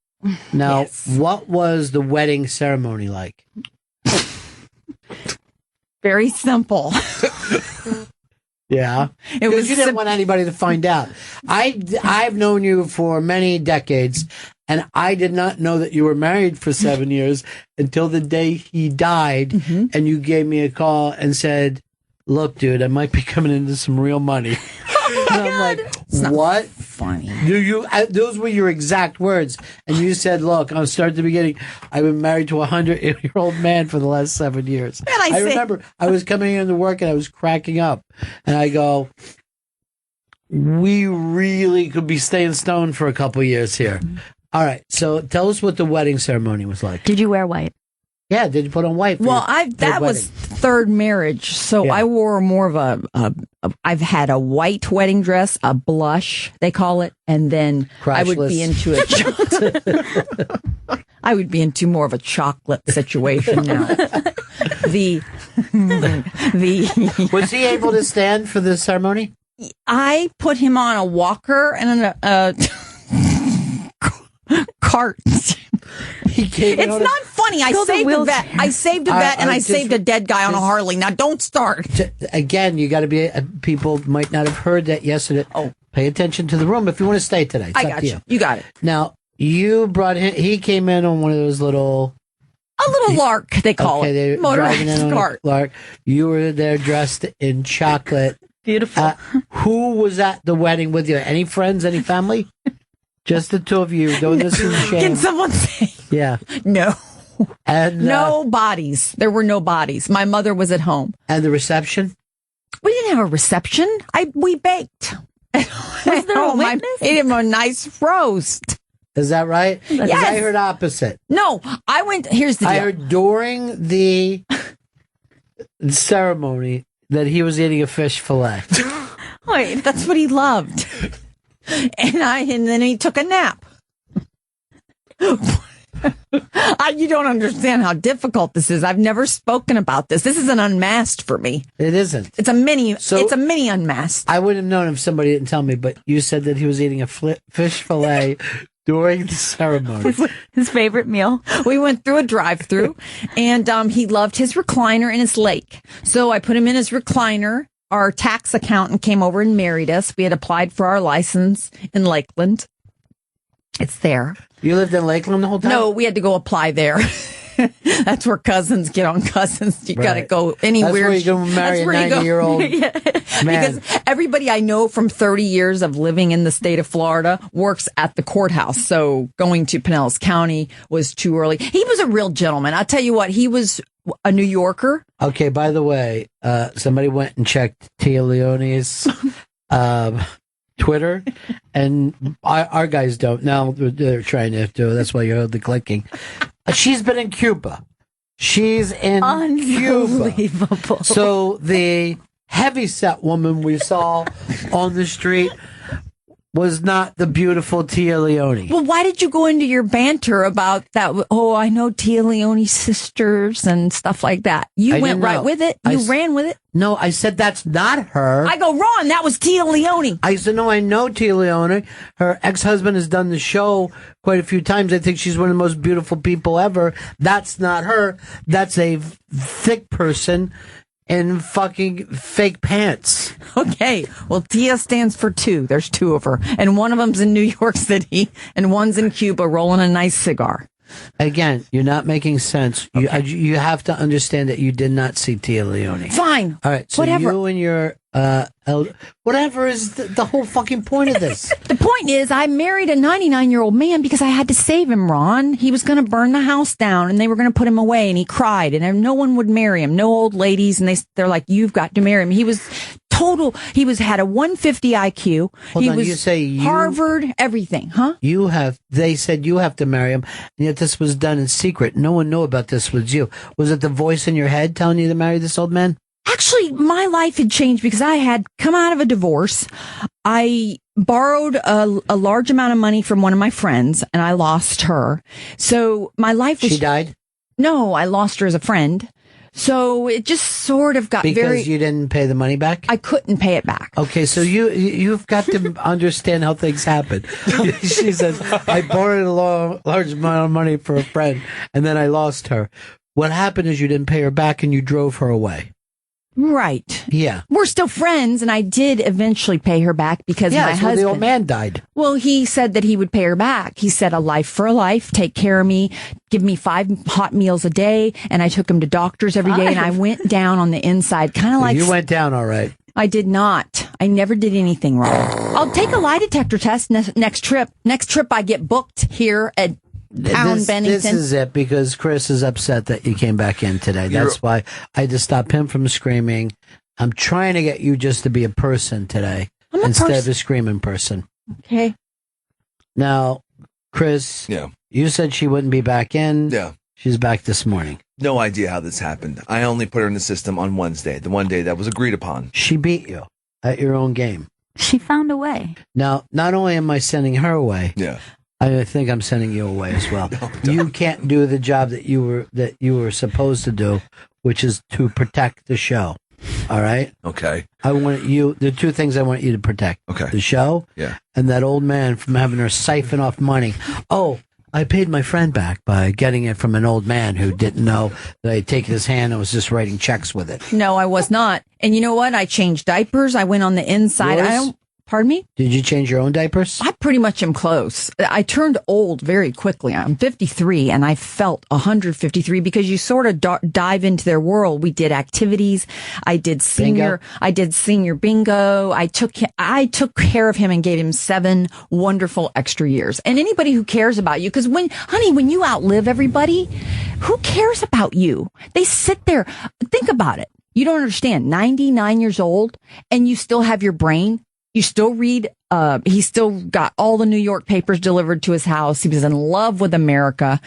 Now, Yes. what was the wedding ceremony like? Very simple. Yeah. It was you didn't want anybody to find out. I've known you for many decades, and I did not know that you were married for 7 years until the day he died, and you gave me a call and said, look, dude, I might be coming into some real money. And I'm like, what? Funny. Those were your exact words. And you said, look, I'll start at the beginning. I've been married to a 100-year-old man for the last 7 years. And I remember I was coming into work and I was cracking up. And I go, we really could be staying stoned for a couple years here. All right. So tell us what the wedding ceremony was like. Did you wear white? Yeah, did you put on white? Well, that was third marriage, so I wore more of I've had a white wedding dress, a blush they call it, and then I would be into I would be into more of a chocolate situation now. the Was he able to stand for the ceremony? I put him on a walker and a cart. It's not funny. I saved a vet. I saved a vet, and I saved a dead guy on a Harley. Now, don't start. Again, you got to be. People might not have heard that yesterday. Oh, pay attention to the room if you want to stay today. It's I up got to you. You got it. Now, you brought him. He came in on one of those little. A little lark, they call it. They're driving in on cart. a lark. You were there dressed in chocolate. Beautiful. Who was at the wedding with you? Any friends? Any family? Just the two of you doing this in shame. Can someone say? Yeah. No. And no bodies. There were no bodies. My mother was at home. And the reception? We didn't have a reception. We baked. Was there a witness? Ate him a nice roast. Is that right? Yes. I heard opposite. No, I went. Here's the deal. I heard during the ceremony that he was eating a fish fillet. Wait, that's what he loved. And then he took a nap. You don't understand how difficult this is. I've never spoken about this. This is an unmasked for me. It isn't. It's a mini unmasked. I wouldn't have known if somebody didn't tell me, but you said that he was eating a fish fillet during the ceremony. His favorite meal. We went through a drive-through, and he loved his recliner in his lake. So I put him in his recliner. Our tax accountant came over and married us. We had applied for our license in Lakeland. It's there. You lived in Lakeland the whole time? No, we had to go apply there. That's where cousins get on cousins. You got to go anywhere. That's where you go marry a 90-year-old man. Because everybody I know from 30 years of living in the state of Florida works at the courthouse. So going to Pinellas County was too early. He was a real gentleman. I'll tell you what, he was a New Yorker. Okay, by the way, somebody went and checked Tia Leone's Twitter, and our guys don't. Now they're trying to do. That's why you heard the clicking. She's been in Cuba. She's in Cuba. Unbelievable. So the heavyset woman we saw on the street was not the beautiful Tia Leone. Well, why did you go into your banter about that? Oh, I know Tia Leone's sisters and stuff like that. You went right with it. You ran with it. No, I said that's not her. I go, Ron, that was Tia Leone. I said, no, I know Tia Leone. Her ex-husband has done the show quite a few times. I think she's one of the most beautiful people ever. That's not her. That's a thick person in fucking fake pants. Okay. Well, Tia stands for two. There's two of her. And one of them's in New York City, and one's in Cuba rolling a nice cigar. Again, you're not making sense. Okay. You have to understand that you did not see Tia Leone. Fine. All right. So whatever. You and your whatever is the whole fucking point of this. The point is, I married a 99-year-old man because I had to save him, Ron. He was going to burn the house down, and they were going to put him away, and he cried, and no one would marry him. No old ladies, and they're like, you've got to marry him. He was had a 150 IQ. He was you say Harvard, everything, huh? They said you have to marry him, and yet this was done in secret. No one knew about this was you. Was it the voice in your head telling you to marry this old man? Actually, my life had changed because I had come out of a divorce. I borrowed a large amount of money from one of my friends, and I lost her. So my life was... She died? No, I lost her as a friend. So it just sort of got because you didn't pay the money back? I couldn't pay it back. Okay, so you've got to understand how things happen. She says, I borrowed a large amount of money for a friend, and then I lost her. What happened is you didn't pay her back, and you drove her away. Right. Yeah. We're still friends, and I did eventually pay her back because my husband... the old man died. Well, he said that he would pay her back. He said, a life for a life, take care of me, give me 5 hot meals a day, and I took him to doctors every day, and I went down on the inside, kind of like... You went down all right. I did not. I never did anything wrong. I'll take a lie detector test next trip. Next trip, I get booked here at Bennington. This is it, because Chris is upset that you came back in today. That's why I had to stop him from screaming. I'm trying to get you just to be a person today instead of a screaming person. Okay. Now, Chris, you said she wouldn't be back in. Yeah. She's back this morning. No idea how this happened. I only put her in the system on Wednesday, the one day that was agreed upon. She beat you at your own game. She found a way. Now, not only am I sending her away, I think I'm sending you away as well. You can't do the job that you were supposed to do, which is to protect the show. All right? Okay. I want you. There are 2 things I want you to protect. Okay. The show. Yeah. And that old man from having her siphon off money. Oh, I paid my friend back by getting it from an old man who didn't know that I had taken his hand and was just writing checks with it. No, I was not. And you know what? I changed diapers. I went on the inside. Yours? Pardon me? Did you change your own diapers? I pretty much am close. I turned old very quickly. I'm 53, and I felt 153 because you sort of dive into their world. We did activities. I did senior bingo. I took care of him and gave him 7 wonderful extra years. And anybody who cares about you, because when you outlive everybody, who cares about you? They sit there. Think about it. You don't understand. 99 years old, and you still have your brain. You still read, he still got all the New York papers delivered to his house. He was in love with America,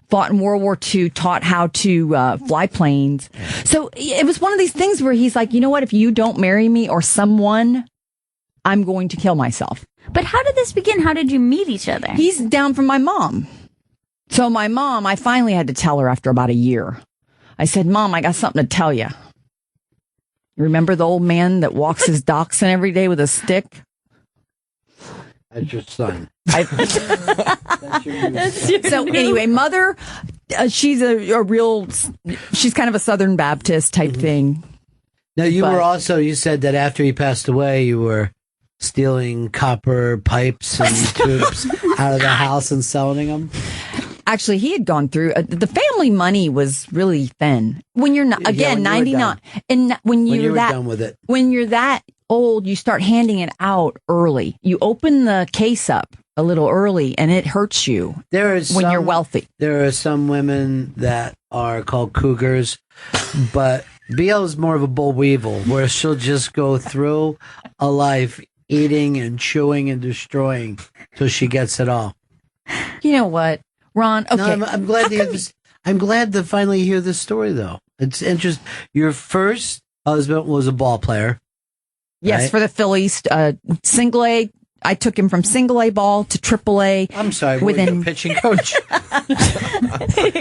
fought in World War II, taught how to fly planes. So it was one of these things where he's like, you know what, if you don't marry me or someone, I'm going to kill myself. But how did this begin? How did you meet each other? He's down from my mom. So my mom, I finally had to tell her after about a year. I said, Mom, I got something to tell you. Remember the old man that walks his dachshund every day with a stick? That's your son. So anyway, Mother, she's she's kind of a Southern Baptist type thing. Now, you said that after he passed away, you were stealing copper pipes and tubes out of the house and selling them. Actually, he had gone through the family money was really thin. When you're not, again, 99, and when you're done with it, when you're that old, you start handing it out early. You open the case up a little early, and it hurts you. You're wealthy. There are some women that are called cougars but BL is more of a boll weevil, where she'll just go through a life eating and chewing and destroying till she gets it all. You know what, Ron? Okay, No, I'm glad to hear this. I'm glad to finally hear this story, though. It's interesting. Your first husband was a ball player. Yes, right? for the Phillies, single A. I took him from single A ball to triple A. I'm sorry, within a pitching coach.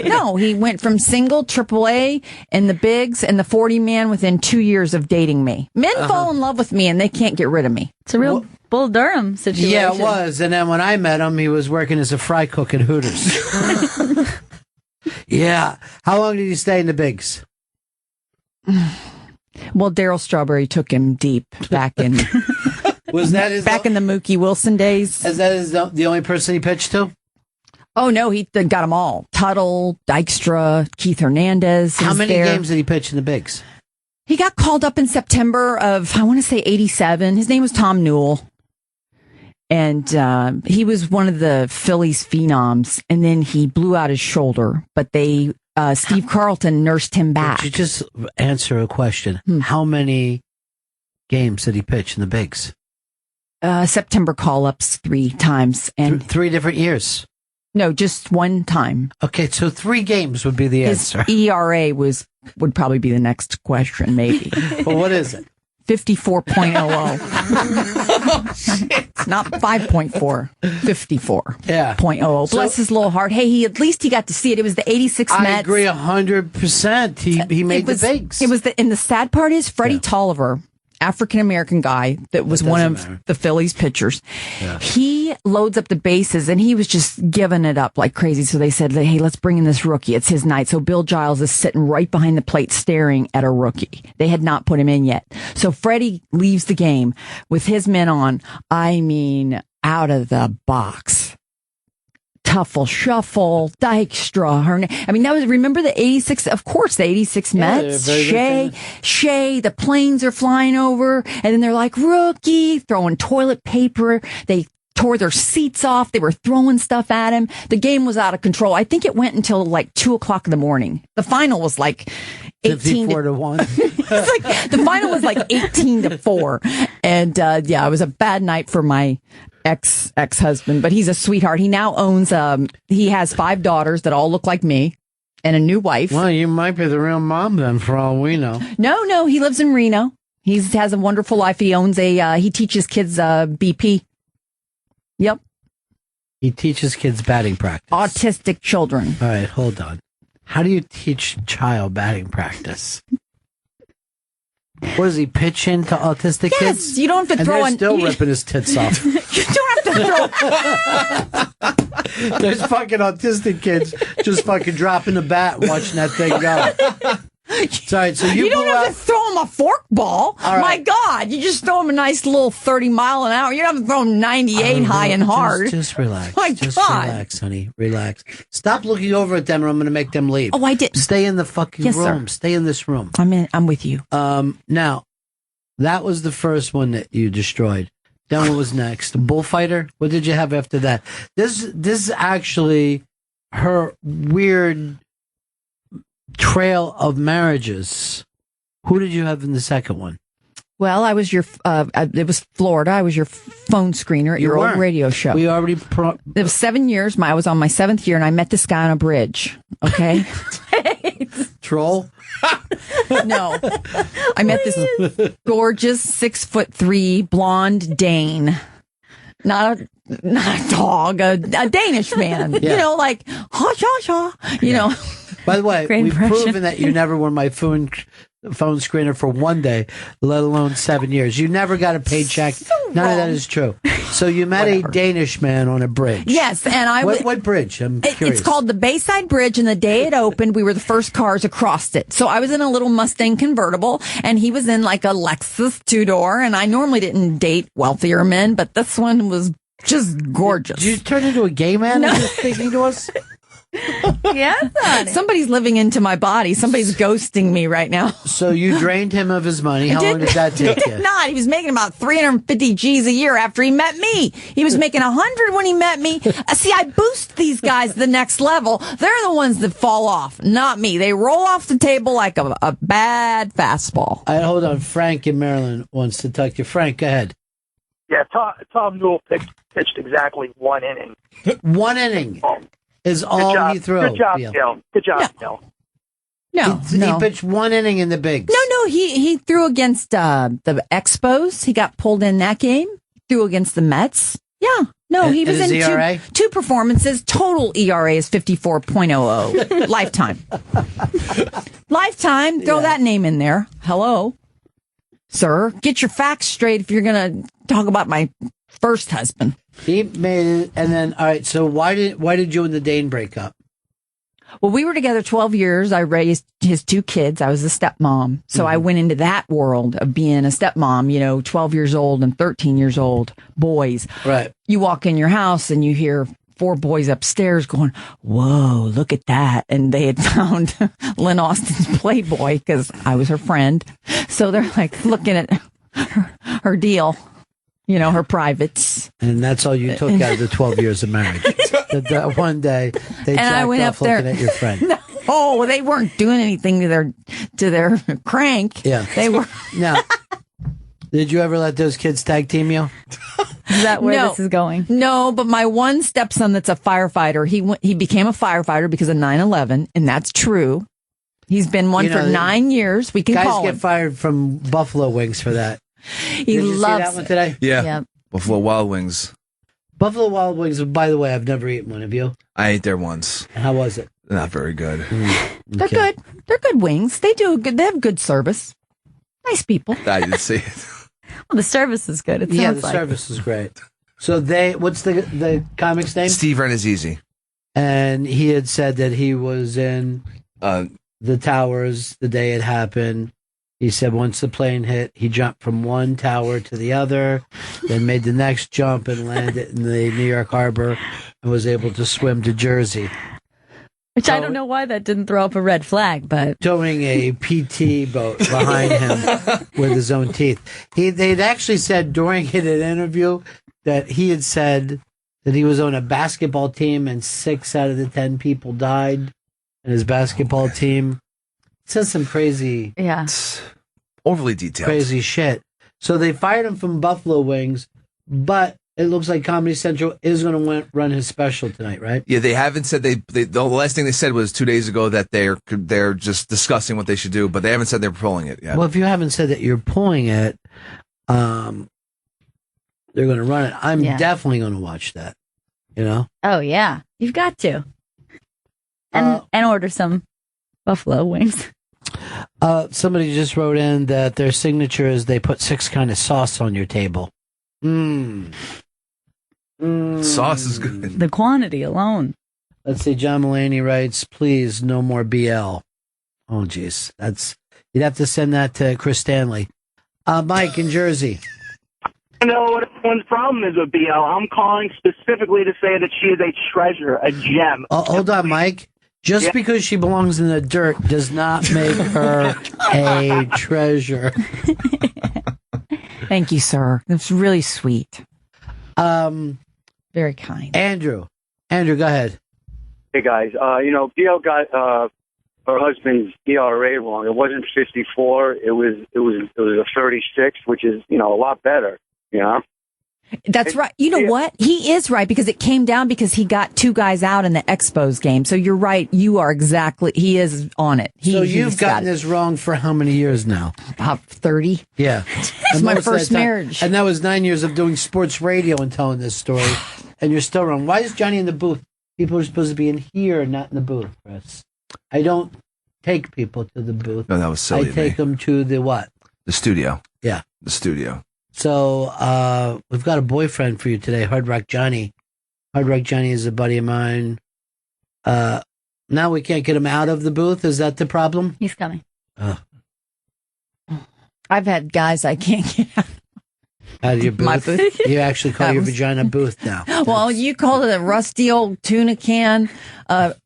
No, he went from single, triple A, and the bigs and the 40 man within 2 years of dating me. Men fall in love with me and they can't get rid of me. It's a real Bull Durham situation. Yeah, it was. And then when I met him, he was working as a fry cook at Hooters. Yeah. How long did he stay in the bigs? Well, Daryl Strawberry took him deep back in. Was that his back in the Mookie Wilson days? Is that the only person he pitched to? Oh no, he got them all. Tuttle, Dykstra, Keith Hernandez. How many games did he pitch in the bigs? He got called up in September of, I want to say 87. His name was Tom Newell. And he was one of the Phillies phenoms. And then he blew out his shoulder, but Steve Carlton nursed him back. Could you just answer a question? How many games did he pitch in the bigs? September call-ups 3 times. And 3 different years? No, just one time. Okay, so 3 games would be the answer. His ERA would probably be the next question, maybe. Well, what is it? 54.00. Not 5.4, 54. Yeah. 0.00. Bless his little heart. Hey, at least he got to see it. It was the 86 Mets. I agree 100%. He made the bigs. It was and the sad part is Freddie Tolliver, African-American guy that was one of the Phillies pitchers. Yeah. He loads up the bases and he was just giving it up like crazy. So they said, hey, let's bring in this rookie. It's his night. So Bill Giles is sitting right behind the plate staring at a rookie. They had not put him in yet. So Freddie leaves the game with his men on. I mean, out of the box. Tuffle, Shuffle, Dykstra, remember the 86, of course, the 86 Mets, Shea, the planes are flying over, and then they're like, rookie, throwing toilet paper, they tore their seats off, they were throwing stuff at him, the game was out of control. I think it went until like 2:00 in the morning. The final was like 54 to 1. The final was like 18-4, and it was a bad night for my ex-husband, but he's a sweetheart. He now owns he has 5 daughters that all look like me and a new wife. Well, you might be the real mom then, for all we know. No, he lives in Reno. He has a wonderful life. He owns he teaches kids BP. Yep. He teaches kids batting practice. Autistic children. All right, hold on. How do you teach child batting practice? What does he pitch into autistic kids? Yes, you don't have to throw they're still ripping his tits off. You don't have to throw. There's fucking autistic kids just fucking dropping the bat and watching that thing go. Sorry, so you don't have to throw him a fork ball. All right. My God, you just throw him a nice little 30 mile an hour. You don't have to throw him 98 high and hard. Just relax. My just God. Relax, honey. Relax. Stop looking over at them or I'm going to make them leave. Oh, I did. Stay in the fucking room. Sir. Stay in this room. I'm with you. Now, that was the first one that you destroyed. Then what was next? Bullfighter? What did you have after that? This is actually her weird trail of marriages. Who did you have in the second one? Well, I was it was Florida. I was your phone screener at your old radio show. We already it was 7 years. I was on my 7th year and I met this guy on a bridge. Okay. Troll? No. I met this gorgeous 6'3" blonde Dane. Not a dog, a Danish man. Yeah. You know, like ha. You know. By the way, Great we've impression. proven that you never were my phone screener for one day, let alone 7 years. You never got a paycheck. None of that is true. So you met a Danish man on a bridge. Yes, and What bridge? I'm curious. It's called the Bayside Bridge, and the day it opened, we were the first cars across it. So I was in a little Mustang convertible, and he was in like a Lexus 2-door, and I normally didn't date wealthier men, but this one was just gorgeous. Did you turn into a gay man after speaking to us? Yes, honey. Somebody's living into my body. Somebody's ghosting me right now. So you drained him of his money. How long did that take He you? did not. He was making about 350 G's a year after he met me. He was making 100 when he met me. See, I boost these guys to the next level. They're the ones that fall off, not me. They roll off the table like a bad fastball. All right, hold on. Frank in Maryland wants to talk to you. Frank, go ahead. Yeah, Tom Newell pitched exactly 1 inning. 1 inning is all he threw. Good job, Bill. Bill. Good job, Bill. No, He pitched 1 inning in the bigs. No, he threw against the Expos. He got pulled in that game. Threw against the Mets. Yeah. No, he was his in ERA? two performances. Total ERA is 54.00. Lifetime. Lifetime. Throw that name in there. Hello. Sir, get your facts straight if you're going to talk about my first husband. He made it, and then, all right, so why did you and the Dane break up? Well, we were together 12 years. I raised his 2 kids. I was a stepmom. So I went into that world of being a stepmom, 12 years old and 13 years old boys. Right. You walk in your house and you hear 4 boys upstairs going, whoa, look at that. And they had found Lynn Austin's Playboy because I was her friend. So they're like looking at her deal, her privates. And that's all you took out of the 12 years of marriage. that one day they jacked I went off up there. looking at your friend. No, they weren't doing anything to their crank. Yeah. They were. Now, did you ever let those kids tag team you? Is that where this is going? No, but my one stepson that's a firefighter, he became a firefighter because of 9/11, and that's true. He's been one for 9 years. We can guys call get him. fired from Buffalo Wings for that. He Did you loves see that one today? Yeah. Yep. Buffalo Wild Wings. Buffalo Wild Wings, by the way, I've never eaten one. Have you? I ate there once. How was it? Not very good. They're good. They're good wings. They have good service. Nice people. I didn't see it. Well, the service is good. It sounds Yeah, the like. service is great. So what's the comic's name? Steve Renazizi. And he had said that he was in the towers the day it happened. He said once the plane hit, he jumped from one tower to the other, then made the next jump and landed in the New York Harbor and was able to swim to Jersey. Which I don't know why that didn't throw up a red flag, but Towing a PT boat behind him with his own teeth. They'd actually said during an interview that he had said that he was on a basketball team and 6 out of the 10 people died in his basketball team. It says some crazy, overly detailed, crazy shit. So they fired him from Buffalo Wings, but it looks like Comedy Central is going to run his special tonight, right? Yeah, they haven't said the last thing they said was 2 days ago that they're just discussing what they should do, but they haven't said they're pulling it yet. Well, if you haven't said that you're pulling it, they're going to run it. I'm definitely going to watch that. oh yeah, you've got to, and order some buffalo wings. Somebody just wrote in that their signature is they put 6 kind of sauce on your table. Sauce is good. The quantity alone. Let's see. John Mulaney writes, "Please, no more BL." Oh, geez, you'd have to send that to Chris Stanley. Mike in Jersey. I know what everyone's problem is with BL. I'm calling specifically to say that she is a treasure, a gem. Hold on, Mike. Just because she belongs in the dirt does not make her a treasure. Thank you, sir. That's really sweet. Very kind. Andrew, go ahead. Hey guys, BL got her husband's ERA wrong. It wasn't 54. It was a 36, which is a lot better. That's right. You know what? He is right because it came down because he got 2 guys out in the Expos game. So you're right. You are exactly. He is on it. So you've gotten this wrong for how many years now? About 30. Yeah. It's my first marriage. And that was 9 years of doing sports radio and telling this story. And you're still wrong. Why is Johnny in the booth? People are supposed to be in here, not in the booth, Chris. I don't take people to the booth. No, that was silly. I take them to the what? The studio. Yeah. The studio. So we've got a boyfriend for you today, Hard Rock Johnny. Hard Rock Johnny is a buddy of mine. Now we can't get him out of the booth. Is that the problem? He's coming. I've had guys I can't get out. Out of your booth? My booth. You actually call your vagina booth now. Well, you called it a rusty old tuna can,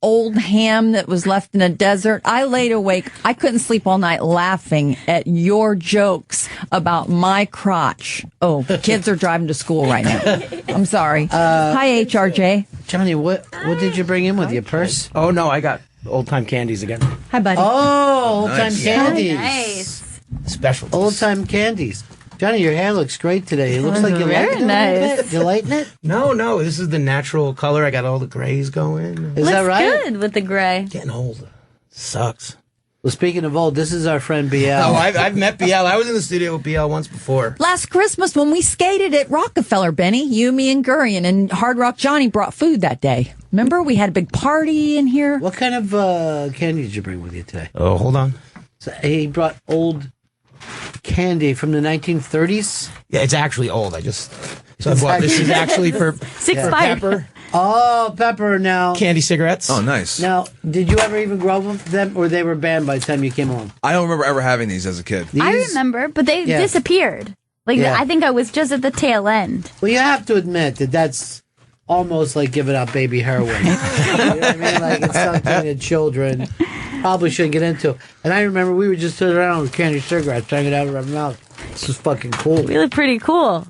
old ham that was left in a desert. I laid awake. I couldn't sleep all night laughing at your jokes about my crotch. Oh, kids are driving to school right now. I'm sorry. Hi, HRJ. Johnny, what did you bring in with your purse? Oh, no, I got old-time candies again. Hi, buddy. Oh, old-time Nice. candies. Nice. Special. Old-time candies. Johnny, your hair looks great today. It looks like you're Very lighting nice. it. You lighting it? No, this is the natural color. I got all the grays going. Is that right? Good with the gray. Getting old. Sucks. Well, speaking of old, this is our friend BL. Oh, I've met BL. I was in the studio with BL once before. Last Christmas when we skated at Rockefeller, Benny, you, me, and Gurion, and Hard Rock Johnny brought food that day. Remember? We had a big party in here. What kind of candy did you bring with you today? Oh, hold on. So he brought old candy from the 1930s. Yeah, it's actually old. I bought this is actually for Pepper. Oh, Pepper now. Candy cigarettes. Oh, nice. Now, did you ever even grow up with them, or they were banned by the time you came along? I don't remember ever having these as a kid. I remember, but they disappeared. Like, Yeah. I think I was just at the tail end. Well, you have to admit that that's almost like giving out baby heroin. You know what I mean? Like, it's something that children probably shouldn't get into. And I remember we would just sit around with candy cigarettes, hanging out of our mouth. This was fucking cool. We look pretty cool.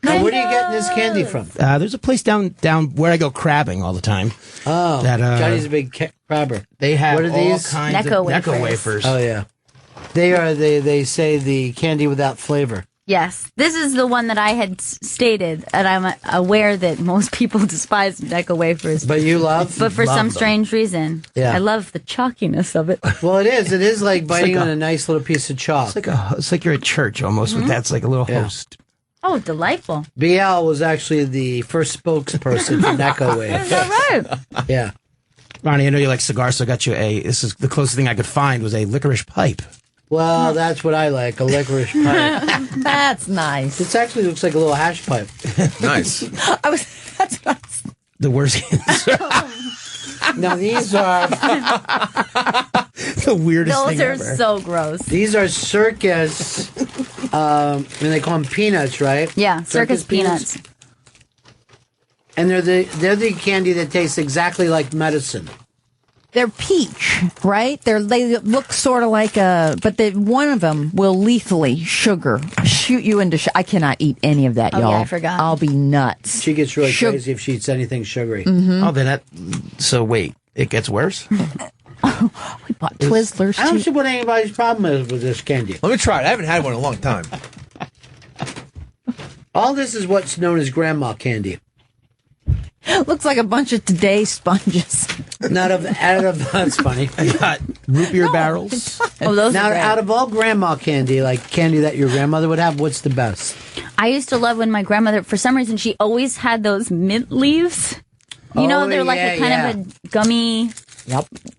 Now, where are you getting this candy from? There's a place down where I go crabbing all the time. Oh, Johnny's a big crabber. They have what are all these? kinds of Necco wafers. Oh yeah, they say the candy without flavor. Yes, this is the one that I had stated, and I'm aware that most people despise Necco wafers. But you love? But for Love some them. strange reason. Yeah. I love the chalkiness of it. Well, it is. It is like biting like on a nice little piece of chalk. It's like you're at church almost. With that's like a little host. Oh, delightful. BL was actually the first spokesperson for Necco Wave. Is that right? Yeah. Ronnie, I know you like cigars, so I got you this is the closest thing I could find was a licorice pipe. Well, that's what I like, a licorice pipe. That's nice. This actually looks like a little hash pipe. Nice. That's what I was. The worst. Now, these are the weirdest Those thing are ever. so gross. These are circus, and they call them peanuts, right? Yeah, circus peanuts. And they're the candy that tastes exactly like medicine. They're peach, right? They look sort of like but one of them will lethally shoot you into. I cannot eat any of that, Oh, y'all. yeah, I forgot. I'll be nuts. She gets really crazy if she eats anything sugary. Oh, then so wait, it gets worse? We bought Twizzlers. I don't see what anybody's problem is with this candy. Let me try it. I haven't had one in a long time. All this is what's known as grandma candy. Looks like a bunch of Today sponges. Out of that's funny. I got root beer barrels. Oh, those Now, are great. out of all grandma candy, like candy that your grandmother would have, what's the best? I used to love when my grandmother, for some reason, she always had those mint leaves. You know, Oh, they're like yeah, a kind of a gummy,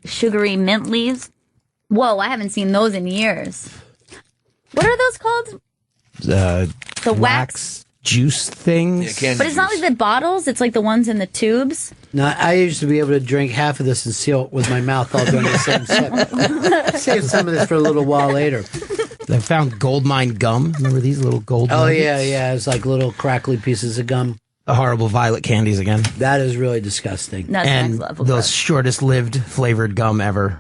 sugary mint leaves. Whoa, I haven't seen those in years. What are those called? The wax juice things. But it's not like the bottles, it's like the ones in the tubes. No, I used to be able to drink half of this and seal it with my mouth all during the same sip. Save some of this for a little while later. I found gold mine gum. Remember these little gold Oh, nuggets? yeah. It's like little crackly pieces of gum. The horrible violet candies again. That is really disgusting. That's and next level. the shortest lived flavored gum ever.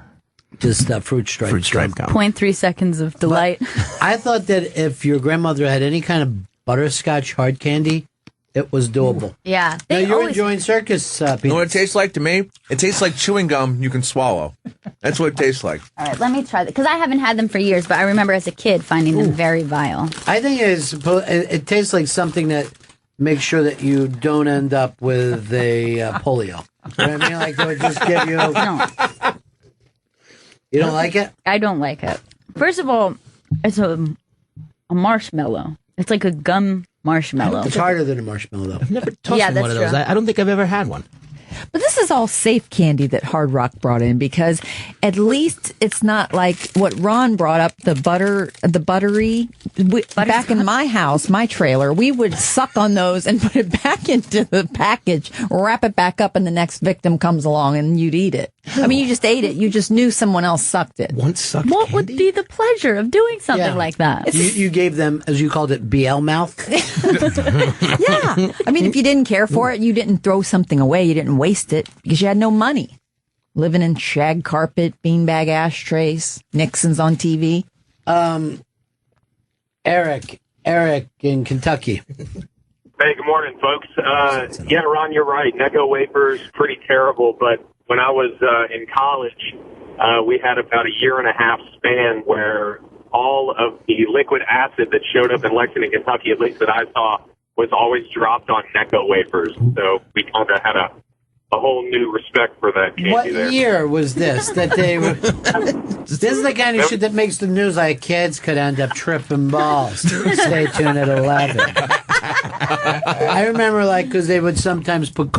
Just fruit stripe. Fruit stripe gum. 0.3 seconds of delight. I thought that if your grandmother had any kind of butterscotch hard candy, it was doable. Yeah. Now, They you're always, enjoying circus peanuts. You know what it tastes like to me? It tastes like chewing gum you can swallow. That's what it tastes like. all right, let me try that. Because I haven't had them for years, but I remember as a kid finding them very vile. I think it tastes like something that makes sure that you don't end up with a polio. You know what I mean? Like, they would just give you... No, You don't like it? I don't like it. First of all, it's a marshmallow. It's like a gum marshmallow. It's harder than a marshmallow. I've never tossed Yeah, one that's of those. true. I don't think I've ever had one. But this this is all safe candy that Hard Rock brought in, because at least it's not like what Ron brought up, the buttery. Back in my house, my trailer, we would suck on those and put it back into the package, wrap it back up, and the next victim comes along and you'd eat it. I mean, you just ate it. You just knew someone else sucked it. What would be the pleasure of doing something like that? You gave them, as you called it, BL mouth? Yeah. I mean, if you didn't care for it, you didn't throw something away. You didn't waste it because you had no money. Living in shag carpet, beanbag ashtrays, Nixon's on TV. Eric in Kentucky. Hey, good morning, folks. Yeah, Ron, you're right. Necco wafers, pretty terrible. But when I was in college, we had about a year and a half span where all of the liquid acid that showed up in Lexington, Kentucky, at least that I saw, was always dropped on Necco wafers. So we kind of had a whole new respect for that candy What there. year was this that they were? This is the kind of shit that makes the news. Like kids could end up tripping balls. Stay tuned at 11. I remember, like, because they would sometimes put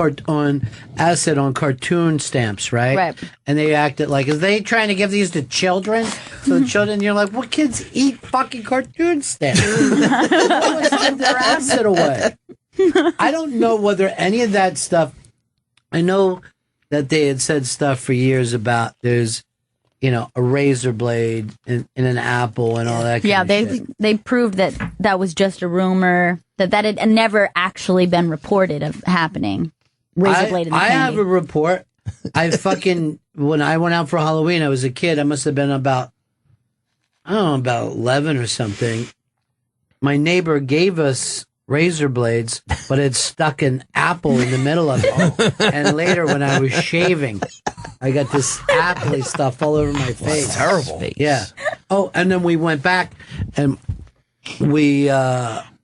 acid on cartoon stamps, right? Right. And they acted like, is they trying to give these to children? So the children, you're like, what kids eat fucking cartoon stamps? Always give their acid away. I don't know whether any of that stuff. I know that they had said stuff for years about there's, a razor blade in an apple and all that kind of shit. They proved that was just a rumor, that had never actually been reported of happening. Razor blade in the I candy. have a report. When I went out for Halloween, I was a kid. I must have been about 11 or something. My neighbor gave us razor blades, but it stuck an apple in the middle of it. And later, when I was shaving, I got this apple stuff all over my face. Terrible. Yeah. Oh, and then we went back and we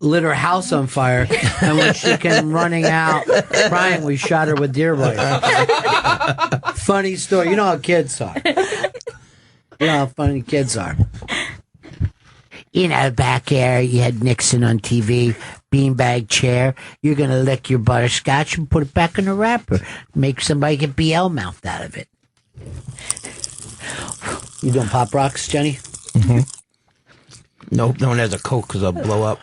lit her house on fire. And when she came running out crying, we shot her with deer blades. Funny story. You know how kids are. You know how funny kids are. Back there, you had Nixon on TV, beanbag chair. You're going to lick your butterscotch and put it back in the wrapper. Make somebody get BL mouth out of it. You doing Pop Rocks, Jenny? Mm-hmm. Nope, no one has a Coke because I'll blow up.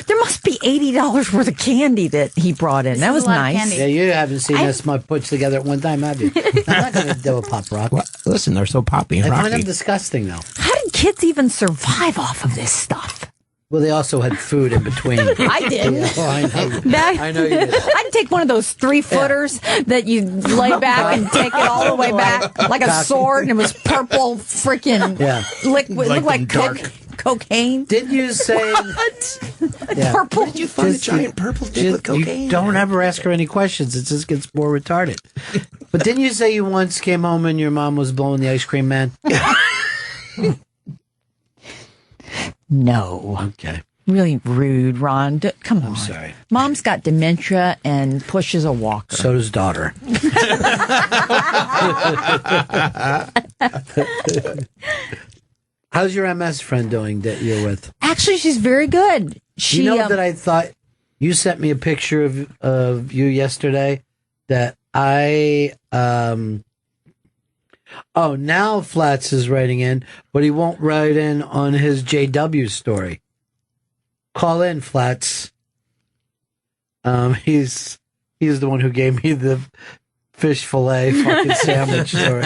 There must be $80 worth of candy that he brought in. That was nice. Yeah, you haven't seen us put together at one time, have you? I'm not going to do a Pop Rock. Well, listen, they're so poppy and I rocky. find them disgusting, though. How did kids even survive off of this stuff? Well, they also had food in between. I didn't. Yeah, oh, I know you did. I'd take one of those 3-footers that you lay back and take it all the way back like a sword, and it was purple freaking liquid. It looked like cocaine. Did you say purple? Did you find a giant purple dick with cocaine? You don't ever ask her any questions. It just gets more retarded. But didn't you say you once came home and your mom was blowing the ice cream man? No. Okay. Really rude, Ron. Come on. I'm sorry. Mom's got dementia and pushes a walker. So does daughter. How's your MS friend doing that you're with? Actually, she's very good. She, that I thought you sent me a picture of you yesterday that I now Flats is writing in, but he won't write in on his JW story. Call in, Flats. He's the one who gave me the fish fillet fucking sandwich story.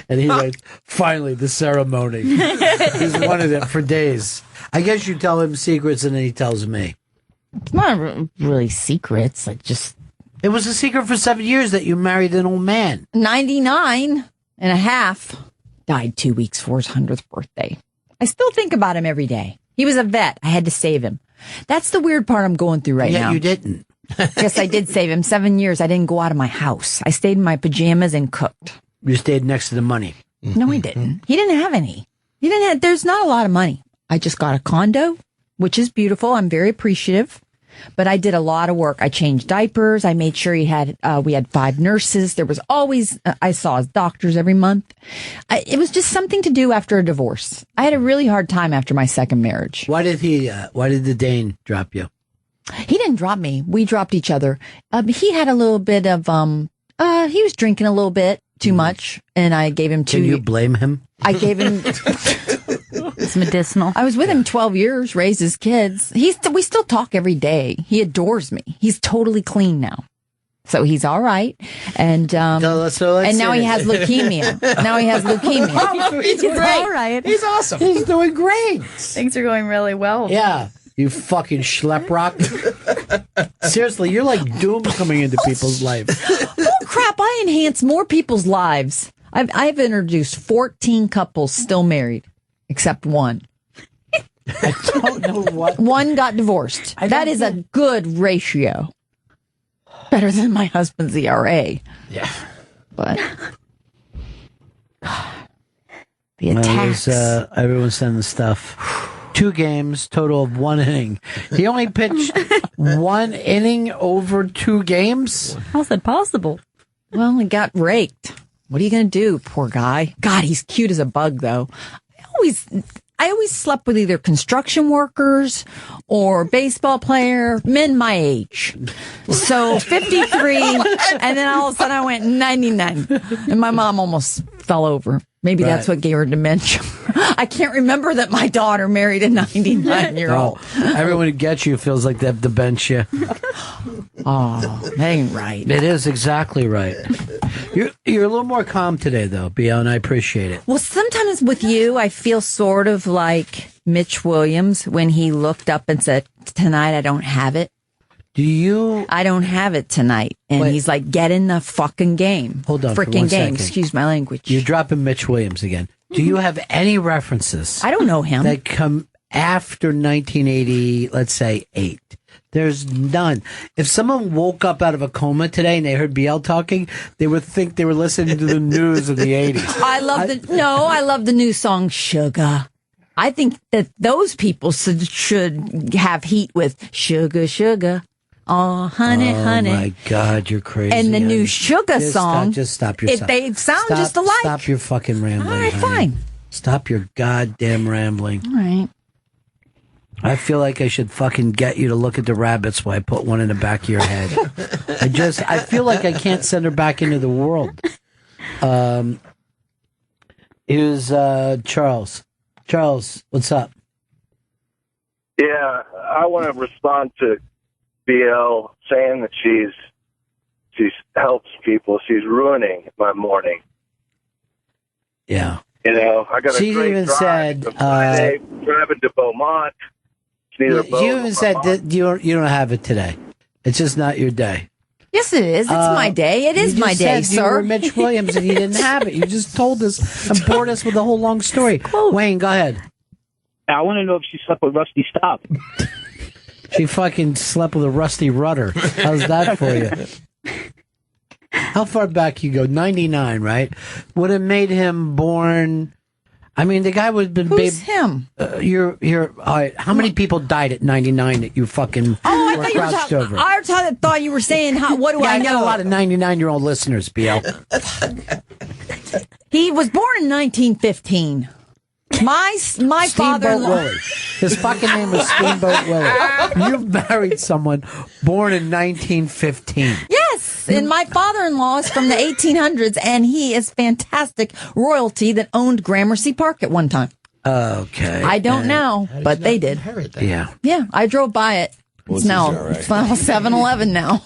And he writes, finally, the ceremony. He's wanted it for days. I guess you tell him secrets and then he tells me. It's not really secrets. It was a secret for 7 years that you married an old man. 99 and a half. Died 2 weeks for his 100th birthday. I still think about him every day. He was a vet. I had to save him. That's the weird part I'm going through right now. You didn't. Yes, I did save him. 7 years. I didn't go out of my house. I stayed in my pajamas and cooked. You stayed next to the money. No, he didn't. He didn't have any. There's not a lot of money. I just got a condo, which is beautiful. I'm very appreciative. But I did a lot of work. I changed diapers. I made sure we had 5 nurses. There was always, I saw his doctors every month. It was just something to do after a divorce. I had a really hard time after my second marriage. Why did the Dane drop you? He didn't drop me. We dropped each other. He had a little bit of, he was drinking a little bit too much, and I gave him 2. Can you blame him? I gave him. It's medicinal. I was with him 12 years, raised his kids. We still talk every day. He adores me. He's totally clean now. So he's all right. And, and now he has leukemia. He's great. All right. He's awesome. He's doing great. Things are going really well. Yeah. You fucking schlep rock. Seriously, you're like doom coming into people's lives. Oh, crap. I enhance more people's lives. I've introduced 14 couples still married, except one. I don't know what. One got divorced. That is a good ratio. Better than my husband's ERA. Yeah. But the attacks. Everyone's sending stuff. 2 games, total of 1 inning. He only pitched 1 inning over 2 games? How's that possible? Well, he got raked. What are you going to do, poor guy? God, he's cute as a bug, though. I always slept with either construction workers or baseball player, men my age. So 53, and then all of a sudden I went 99. And my mom almost fell over. Maybe that's what gave her dementia. I can't remember that my daughter married a 99-year-old. Everyone who gets you feels like they have dementia. Oh, that ain't right. It is exactly right. You're a little more calm today, though, BL, and I appreciate it. Well, sometimes with you, I feel sort of like Mitch Williams when he looked up and said, "Tonight I don't have it." I don't have it tonight. And he's like, get in the fucking game. Hold on. Freaking game. Excuse my language. You're dropping Mitch Williams again. Do you have any references? I don't know him. That come after 1980, let's say 8. There's none. If someone woke up out of a coma today and they heard BL talking, they would think they were listening to the news of the 80s. I love the new song Sugar. I think that those people should have heat with Sugar, Sugar. Oh, honey, honey. Oh, my God, you're crazy. And the new Sugar song. Just stop yourself. They sound just alike. Stop your fucking rambling. All right, honey. fine. Stop your goddamn rambling. All right. I feel like I should fucking get you to look at the rabbits while I put one in the back of your head. I feel like I can't send her back into the world. Here's Charles. Charles, what's up? Yeah, I want to respond to BL saying that she helps people. She's ruining my morning. Yeah. You know, I got She a great even drive said, from Friday, driving to Beaumont. It's neither You even said that you don't have it today. It's just not your day. Yes, it is. It's my day. It is my day, sir. You sir. were Mitch Williams and you didn't have it. You just told us and bored us with a whole long story. Wayne, go ahead. I want to know if she slept with Rusty Stop. She fucking slept with a rusty rudder. How's that for you? How far back you go? 99, right? Would have made him born. I mean, the guy would have been. Who's him? You're. All right. How many people died at 99 that you fucking were crouched over? I thought you were saying, what do I know? I got a lot of 99-year-old listeners, BL. He was born in 1915. My father. Steamboat Willie. His fucking name was Steamboat Willie. You've married someone born in 1915. Yes, and my father-in-law is from the 1800s, and he is fantastic royalty that owned Gramercy Park at one time. Okay. I don't know, but they did. Yeah. Yeah, I drove by it. It's now 7-Eleven now.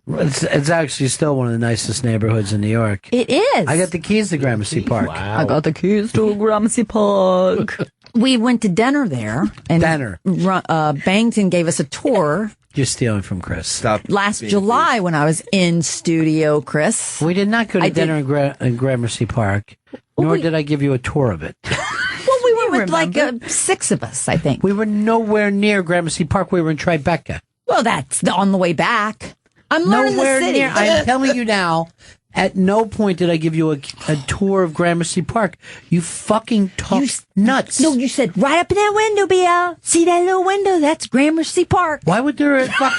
It's actually still one of the nicest neighborhoods in New York. It is. I got the keys to Gramercy Park. I got the keys to Gramercy Park. We went to dinner there. And Bennington gave us a tour. You're stealing from Chris. Stop. Last July when I was in studio, Chris. We did not go to dinner in Gramercy Park, nor did I give you a tour of it. Well, we were with like 6 of us, I think. We were nowhere near Gramercy Park. We were in Tribeca. Well, that's on the way back. I'm learning Nowhere the city. near. I'm telling you now, at no point did I give you a tour of Gramercy Park. You fucking talked nuts. No, you said right up in that window, BL. See that little window? That's Gramercy Park. Why would there a park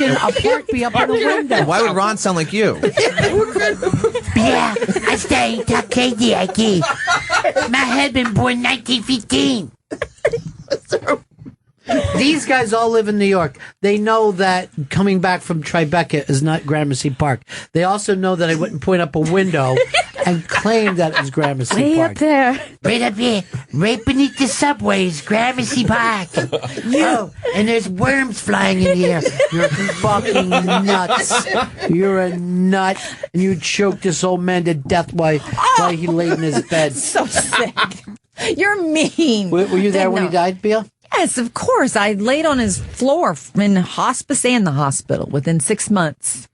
be up in the window? Why would Ron sound like you? Yeah, I stay to KDIK. My husband born 1915. These guys all live in New York. They know that coming back from Tribeca is not Gramercy Park. They also know that I wouldn't point up a window and claim that it was Gramercy Way Park. up there. Right up here, right beneath the subways, Gramercy Park. Oh, and there's worms flying in here. You're fucking nuts. You're a nut. And you choked this old man to death while he laid in his bed. So sick. You're mean. Were you there when he died, Bill? Yes, of course. I laid on his floor in hospice and the hospital within 6 months.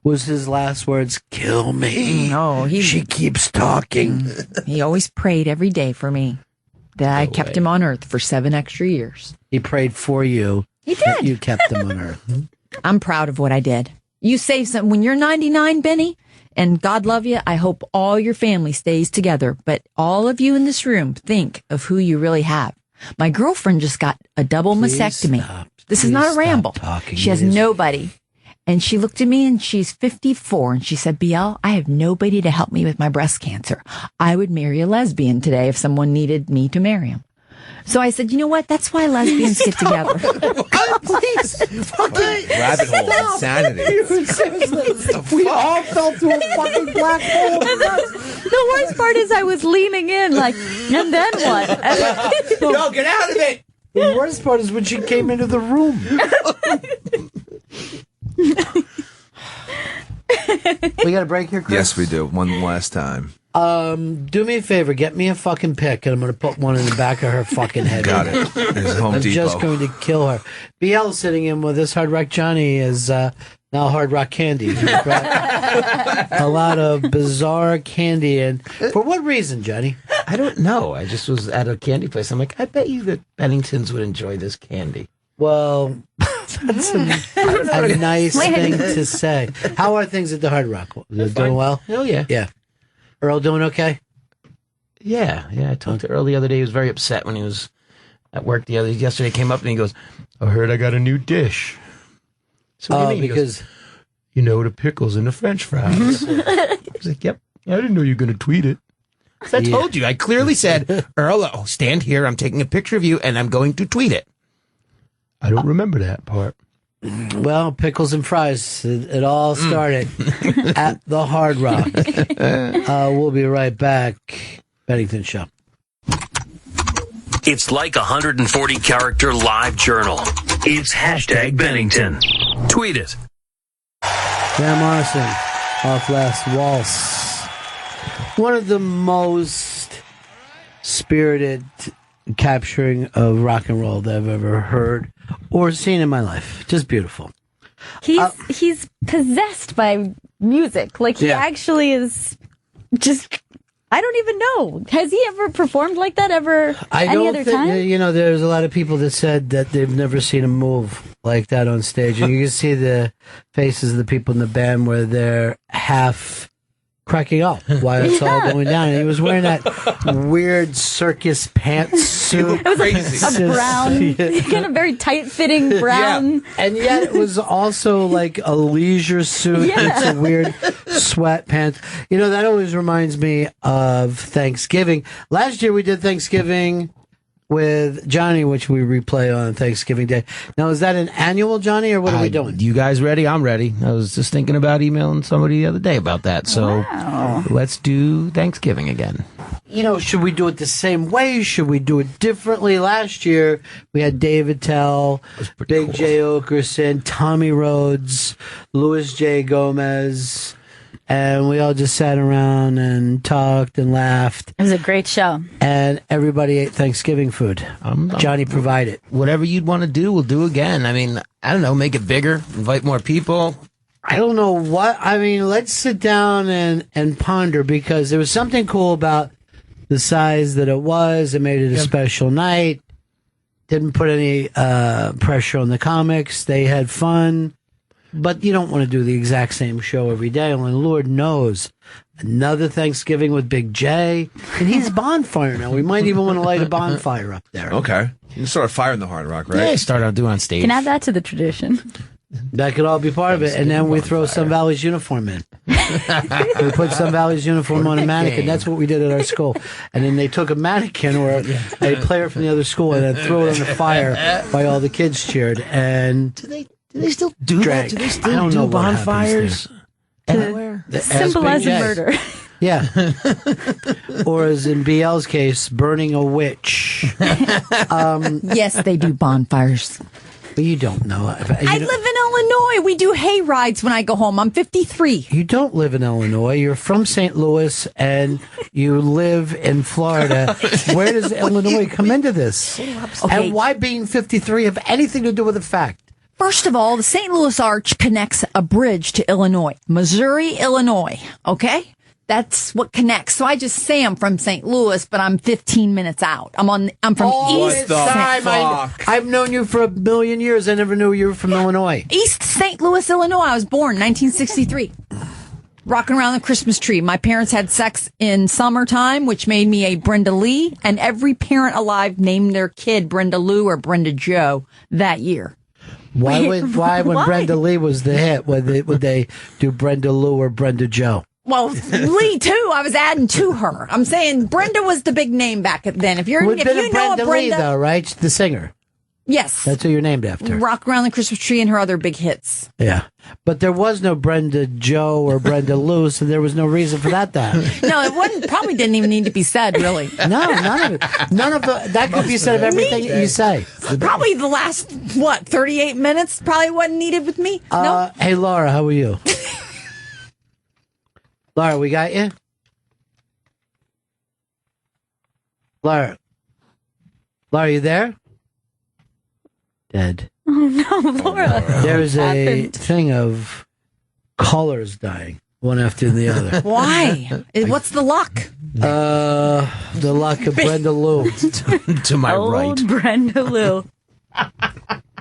Was his last words, kill me? No, she keeps talking. He always prayed every day for me. That I kept him on earth for 7 extra years. He prayed for you. He did. You kept him on earth. I'm proud of what I did. You say something when you're 99, Benny, and God love you. I hope all your family stays together. But all of you in this room, think of who you really have. My girlfriend just got a double mastectomy. This is not a ramble. She has nobody. And she looked at me and she's 54 and she said, BL, I have nobody to help me with my breast cancer. I would marry a lesbian today if someone needed me to marry him. So I said, you know what? That's why lesbians get together. Please. Fucking rabbit hole insanity. We all fell through a fucking black hole. The worst part is I was leaning in like, and then what? No, get out of it. The worst part is when she came into the room. We got a break here, Chris? Yes, we do. One last time. Do me a favor. Get me a fucking pick, and I'm going to put one in the back of her fucking head. Got it. There's Home I'm Depot. just going to kill her. BL sitting in with us. Hard Rock Johnny is now Hard Rock Candy. A lot of bizarre candy. And for what reason, Johnny? I don't know. I just was at a candy place. I'm like, I bet you that Benningtons would enjoy this candy. Well, that's a nice thing to say. How are things at the Hard Rock? They're doing well? Hell yeah. Yeah. Earl doing okay? Yeah. I talked to Earl the other day. He was very upset when he was at work yesterday. Came up and he goes, I heard I got a new dish. So what do you mean? Because he goes, you know, the pickles and the French fries. I was like, yep. I didn't know you were going to tweet it. So I told you. I clearly said, Earl, stand here. I'm taking a picture of you and I'm going to tweet it. I don't remember that part. Well, pickles and fries. It all started at the Hard Rock. We'll be right back. Bennington Show. It's like 140-character live journal. It's hashtag Bennington. Tweet it. Van Morrison, off Last Waltz. One of the most spirited capturing of rock and roll that I've ever heard or seen in my life. Just beautiful. He's possessed by music. Like he actually is just, I don't even know. Has he ever performed like that any other time? You know, there's a lot of people that said that they've never seen him move like that on stage. And you can see the faces of the people in the band where they're half cracking up while it's all going down. And he was wearing that weird circus pantsuit. It was a brown, kind of very tight-fitting brown. Yeah. And yet it was also like a leisure suit. Yeah. It's a weird sweatpants. You know, that always reminds me of Thanksgiving. Last year we did Thanksgiving with Johnny, which we replay on Thanksgiving Day. Now, is that an annual, Johnny, or what are we doing? You guys ready? I'm ready. I was just thinking about emailing somebody the other day about that. So let's do Thanksgiving again. You know, should we do it the same way? Should we do it differently? Last year, we had David Tell, Big J. Okerson, Tommy Rhodes, Louis J. Gomez, and we all just sat around and talked and laughed. It was a great show. And everybody ate Thanksgiving food. Johnny provided. Whatever you'd want to do, we'll do again. I mean, I don't know, make it bigger, invite more people. I don't know what. I mean, let's sit down and ponder, because there was something cool about the size that it was. It made it a special night. Didn't put any pressure on the comics. They had fun. But you don't want to do the exact same show every day. Only Lord knows. Another Thanksgiving with Big J. And he's bonfire now. We might even want to light a bonfire up there. Okay. You can start a fire in the Hard Rock, right? Yeah, start out doing on stage. Can add that to the tradition. That could all be part of it. And then we throw Sun Valley's uniform in. We put Sun Valley's uniform on a mannequin. That's what we did at our school. And then they took a mannequin or a player from the other school and then threw it on the fire while all the kids cheered. And Do they still do that? Do they still do bonfires everywhere? Symbolizing murder. Yeah. Or as in BL's case, burning a witch. Yes, they do bonfires. But you don't know. I live in Illinois. We do hay rides when I go home. I'm 53. You don't live in Illinois. You're from St. Louis and you live in Florida. Where does Illinois come into this? Okay. And why being 53 have anything to do with the fact? First of all, the St. Louis Arch connects a bridge to Illinois. Missouri, Illinois. Okay? That's what connects. So I just say I'm from St. Louis, but I'm 15 minutes out. I'm from East Time. I've known you for a million years. I never knew you were from Illinois. East St. Louis, Illinois. I was born 1963. Rocking around the Christmas tree. My parents had sex in summertime, which made me a Brenda Lee, and every parent alive named their kid Brenda Lou or Brenda Joe that year. Why when Brenda Lee was the hit, would they do Brenda Lou or Brenda Joe? Well, Lee too. I was adding to her. I'm saying Brenda was the big name back then. If you know Brenda a Brenda, Lee, though, right? The singer. Yes, that's who you're named after. Rock Around the Christmas Tree and her other big hits. Yeah, but there was no Brenda Joe or Brenda Lou, so there was no reason for that to happen. No, it wasn't. Probably didn't even need to be said. Really. No, none of it. None of that could be said of everything that you say. Probably the last 38 minutes probably wasn't needed with me. No. Hey, Laura, how are you? Laura, we got you? Laura, you there? Dead. Oh, no, Laura. There's a thing of colors dying, one after the other. Why? What's the luck? The luck of Brenda Lou. To my right. Old Brenda Lou.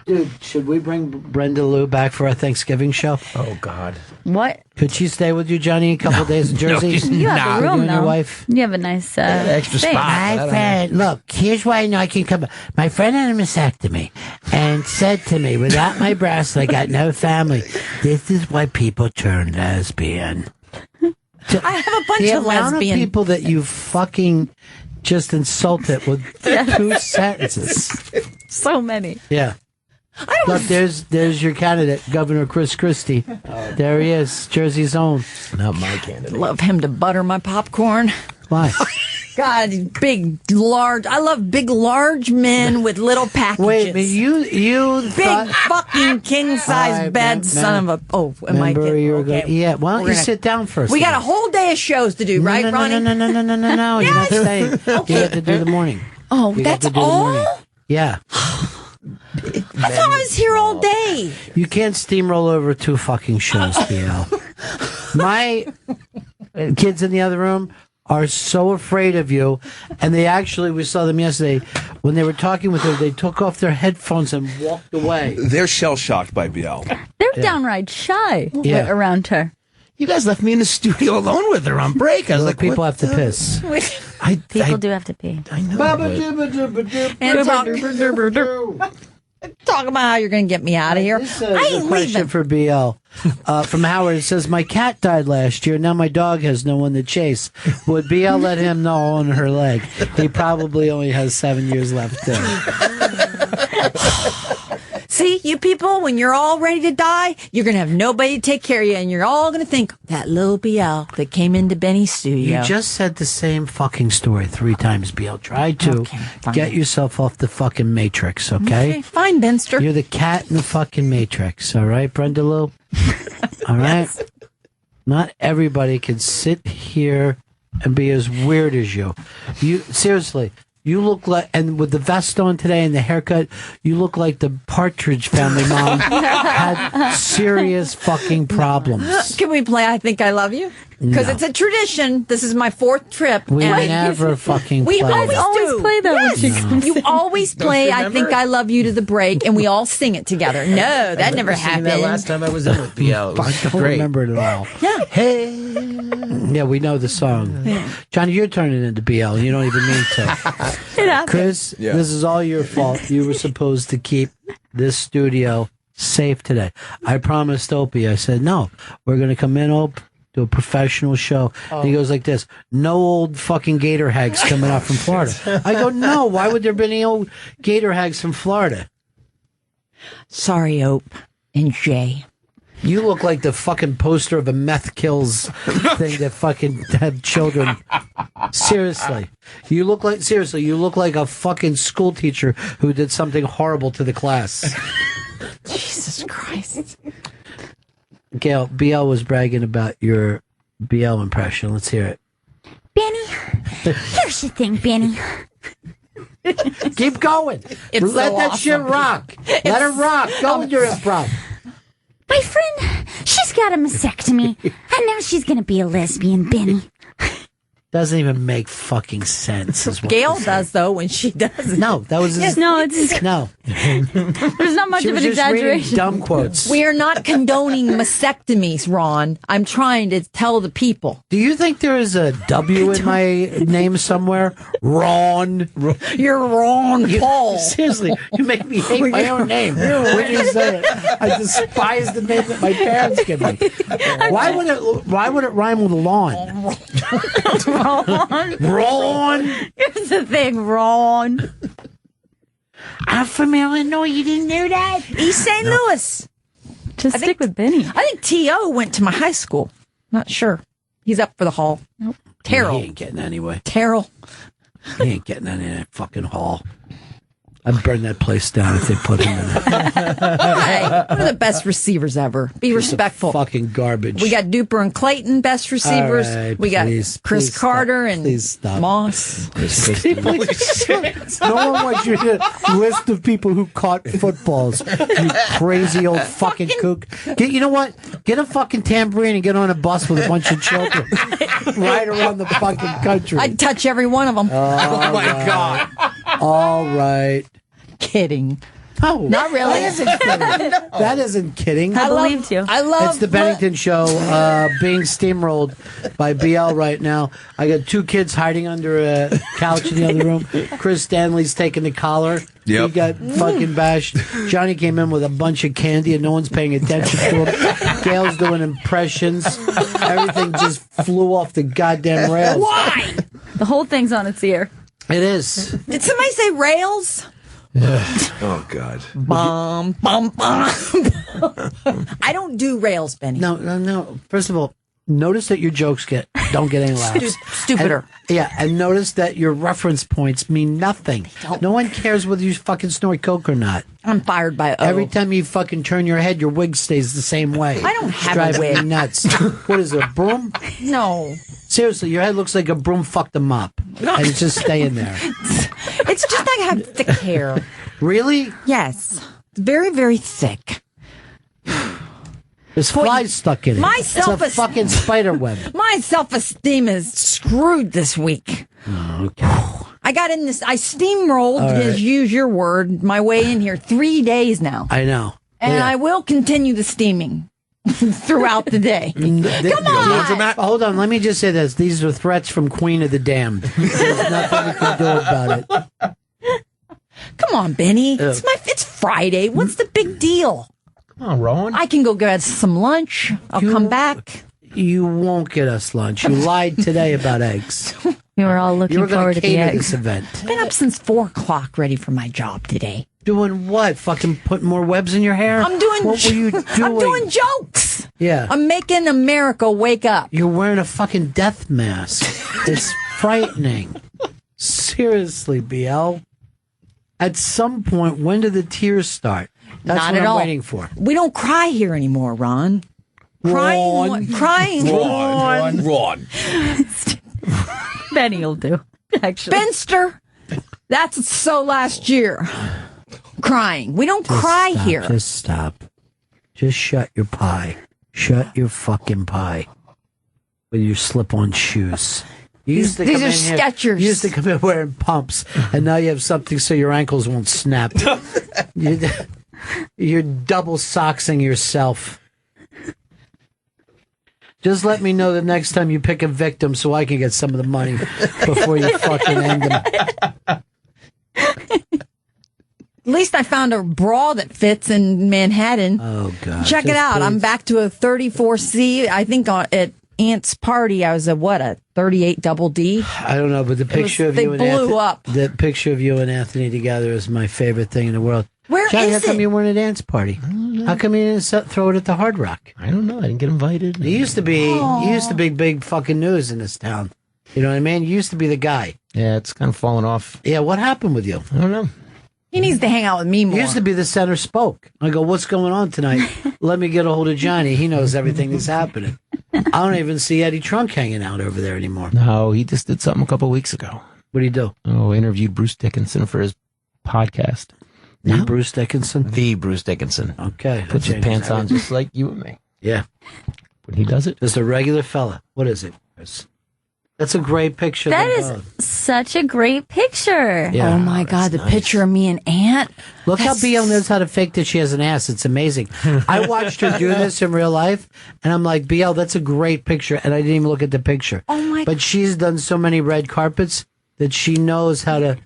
Dude, should we bring Brenda Lou back for our Thanksgiving show? Oh, God. What? Could she stay with you, Johnny, a couple days in Jersey? You have a room, you and though. your wife? You have a nice extra space. spot. My friend, look, here's why I know I can come. My friend had a mastectomy and said to me, without my breasts, I got no family. This is why people turn lesbian. I have a bunch The of amount lesbian. of people that you fucking just insulted with 2 sentences. So many. Yeah. Look, there's your candidate, Governor Chris Christie. There he is, Jersey's own. Not my candidate. Love him to butter my popcorn. Why? God, big, large. I love big, large men with little packages. Wait, but you big fucking king size bed, son of a. Oh, am I getting you were okay? going? Yeah. Why don't you sit down first? We got a whole day of shows to do, right, Ronnie? No. You're not staying. Okay. You have to do the morning. Oh, You that's got to do the morning. all. Yeah. I thought I was here all day. You can't steamroll over 2 fucking shows, BL. My kids in the other room are so afraid of you, and we saw them yesterday, when they were talking with her, they took off their headphones and walked away. They're shell-shocked by BL. They're downright shy around her. You guys left me in the studio alone with her on break. I was like, people have to piss. People do have to pee. I know. Talk about how you're going to get me out of here. This I is a ain't question leaving. for BL. From Howard, it says, my cat died last year. Now my dog has no one to chase. Would BL let him know on her leg? He probably only has 7 years left there. See, you people, when you're all ready to die, you're going to have nobody to take care of you, and you're all going to think, that little BL that came into Benny's studio. You just said the same fucking story 3 times, BL. Try to get yourself off the fucking Matrix, okay? Fine, Benster. You're the cat in the fucking Matrix, all right, Brenda Lou? All right? Not everybody can sit here and be as weird as you. Seriously. You look like, and with the vest on today and the haircut, you look like the Partridge Family mom had serious fucking problems. Can we play I Think I Love You? Because No. it's a tradition. This is my 4th trip. We and never fucking We play always that. do. play that when she Yes. comes You in. always play I Think I Love You to the break, and we all sing it together. No, that never happened. That last time I was in with BL. It was I don't great. remember it at all. Yeah. Hey. Yeah, we know the song. Johnny, you're turning into BL. You don't even mean to. Chris, this is all your fault. You were supposed to keep this studio safe today. I promised Opie. I said, no, we're going to come in, Ope. do a professional show. And he goes like this, no old fucking gator hags coming out from Florida. I go, no, why would there be any old gator hags from Florida? Sorry, Ope and Jay. You look like the fucking poster of a meth kills thing that fucking have children. Seriously. You look like a fucking school teacher who did something horrible to the class. Jesus Christ. Gail, BL was bragging about your BL impression. Let's hear it. Benny, here's the thing, Benny. Keep going. Let that shit rock. Let her rock. Go with your improv. My friend, she's got a mastectomy, and now she's going to be a lesbian, Benny. Doesn't even make fucking sense. Is what Gail does, though, when she does it. No, that was... Yes, no, it's... No. There's not much She of was an just reading exaggeration. dumb quotes. We are not condoning mastectomies, Ron. I'm trying to tell the people. Do you think there is a W in my name somewhere? Ron. You're Ron Paul. Seriously, you make me hate my own name. When you say it, I despise the name that my parents give me. Why would it rhyme with lawn? Ron. Here's the thing, Ron. I'm from Illinois. You didn't know that? East St. Louis. Just stick with Benny. I think T.O. went to my high school. Not sure. He's up for the hall. Nope. Terrell. He ain't getting anyway. Terrell. He ain't getting any in that fucking hall. I'd burn that place down if they put him in it. Hey, one of the best receivers ever. Be respectful. Fucking garbage. We got Duper and Clayton, best receivers. All right, we got please Chris Carter and stop. Moss. No one wants you to list the people who caught footballs. You crazy old fucking kook. You know what? Get a fucking tambourine and get on a bus with a bunch of children. Right around the fucking country. I'd touch every one of them. Oh my God. All right. Kidding. No, not really. That isn't kidding. That isn't kidding. I believed you. I love It's the Bennington show being steamrolled by BL right now. I got two kids hiding under a couch in the other room. Chris Stanley's taking the collar. Yep. He got fucking bashed. Johnny came in with a bunch of candy and no one's paying attention to him. Gail's doing impressions. Everything just flew off the goddamn rails. Why? The whole thing's on its ear. It is. Did somebody say rails? Oh, God. Bum, bum, bum. I don't do rails, Benny. No. First of all, notice that your jokes don't get any laughs. Stupider. And notice that your reference points mean nothing. No one cares whether you fucking snort coke or not. I'm fired by O. Every time you fucking turn your head, your wig stays the same way. I don't It's have a driving wig. me nuts. What is it, a broom? No. Seriously, your head looks like a broom fucked a mop. And it's just staying there. It's just like I have thick hair. Really? Yes. Very, very thick. There's flies stuck in it. My It's a self-esteem- fucking spider web. My self-esteem is screwed this week. Oh, okay. I got in this, I steamrolled, All right. to use your word, my way in here 3 days now. I know. And Yeah. I will continue the steaming throughout the day. Come on! Hold on, let me just say this. These are threats from Queen of the Damned. There's nothing we can do about it. Come on, Benny. It's Friday. What's the big deal? Come on, Ron. I can go get some lunch. I'll come back. You won't get us lunch. You lied today about eggs. We were all looking You were going forward to to the cater eggs. this event. Been up since 4 o'clock ready for my job today. Doing what? Fucking putting more webs in your hair? I'm doing. What were you doing? I'm doing jokes. Yeah. I'm making America wake up. You're wearing a fucking death mask. It's frightening. Seriously, BL. At some point, when do the tears start? That's Not what at I'm all. waiting for. We don't cry here anymore, Ron. Ron. Crying. Ron. Benny will do, actually. Benster. That's so last year. Crying. We don't cry Stop, here. Just stop. Just shut your pie. Shut your fucking pie. With your slip-on shoes. You used to These come are in here- Skechers. You used to come in wearing pumps, and now you have something so your ankles won't snap. You're double socksing yourself. Just let me know the next time you pick a victim so I can get some of the money before you fucking end them. At least I found a bra that fits in Manhattan. Oh, God. Check it Just out. please. I'm back to a 34C, I think, at aunt's party. I was a 38 double D. I don't know, but the picture of you and blew Anthony, up. the picture of you and Anthony together is my favorite thing in the world. Where Johnny, is how come it? you weren't at Ant's party? How come you didn't throw it at the Hard Rock? I don't know. I didn't get invited. You used to be big fucking news in this town. You know what I mean? You used to be the guy. Yeah, it's kind of fallen off. Yeah, what happened with you? I don't know. He needs to hang out with me more. You used to be the center spoke. I go, what's going on tonight? Let me get a hold of Johnny. He knows everything that's happening. I don't even see Eddie Trunk hanging out over there anymore. No, he just did something a couple of weeks ago. What did he do? Oh, interviewed Bruce Dickinson for his podcast. The Bruce Dickinson? The Bruce Dickinson. Okay. Puts his pants on just like you and me. Yeah. When he does it. Just a regular fella. What is it? That's a great picture. That is such a great picture. Yeah. Oh my God, the picture of me and Aunt. Look how BL knows how to fake that she has an ass. It's amazing. I watched her do this in real life, and I'm like, BL, that's a great picture. And I didn't even look at the picture. Oh my! But she's done so many red carpets that she knows how to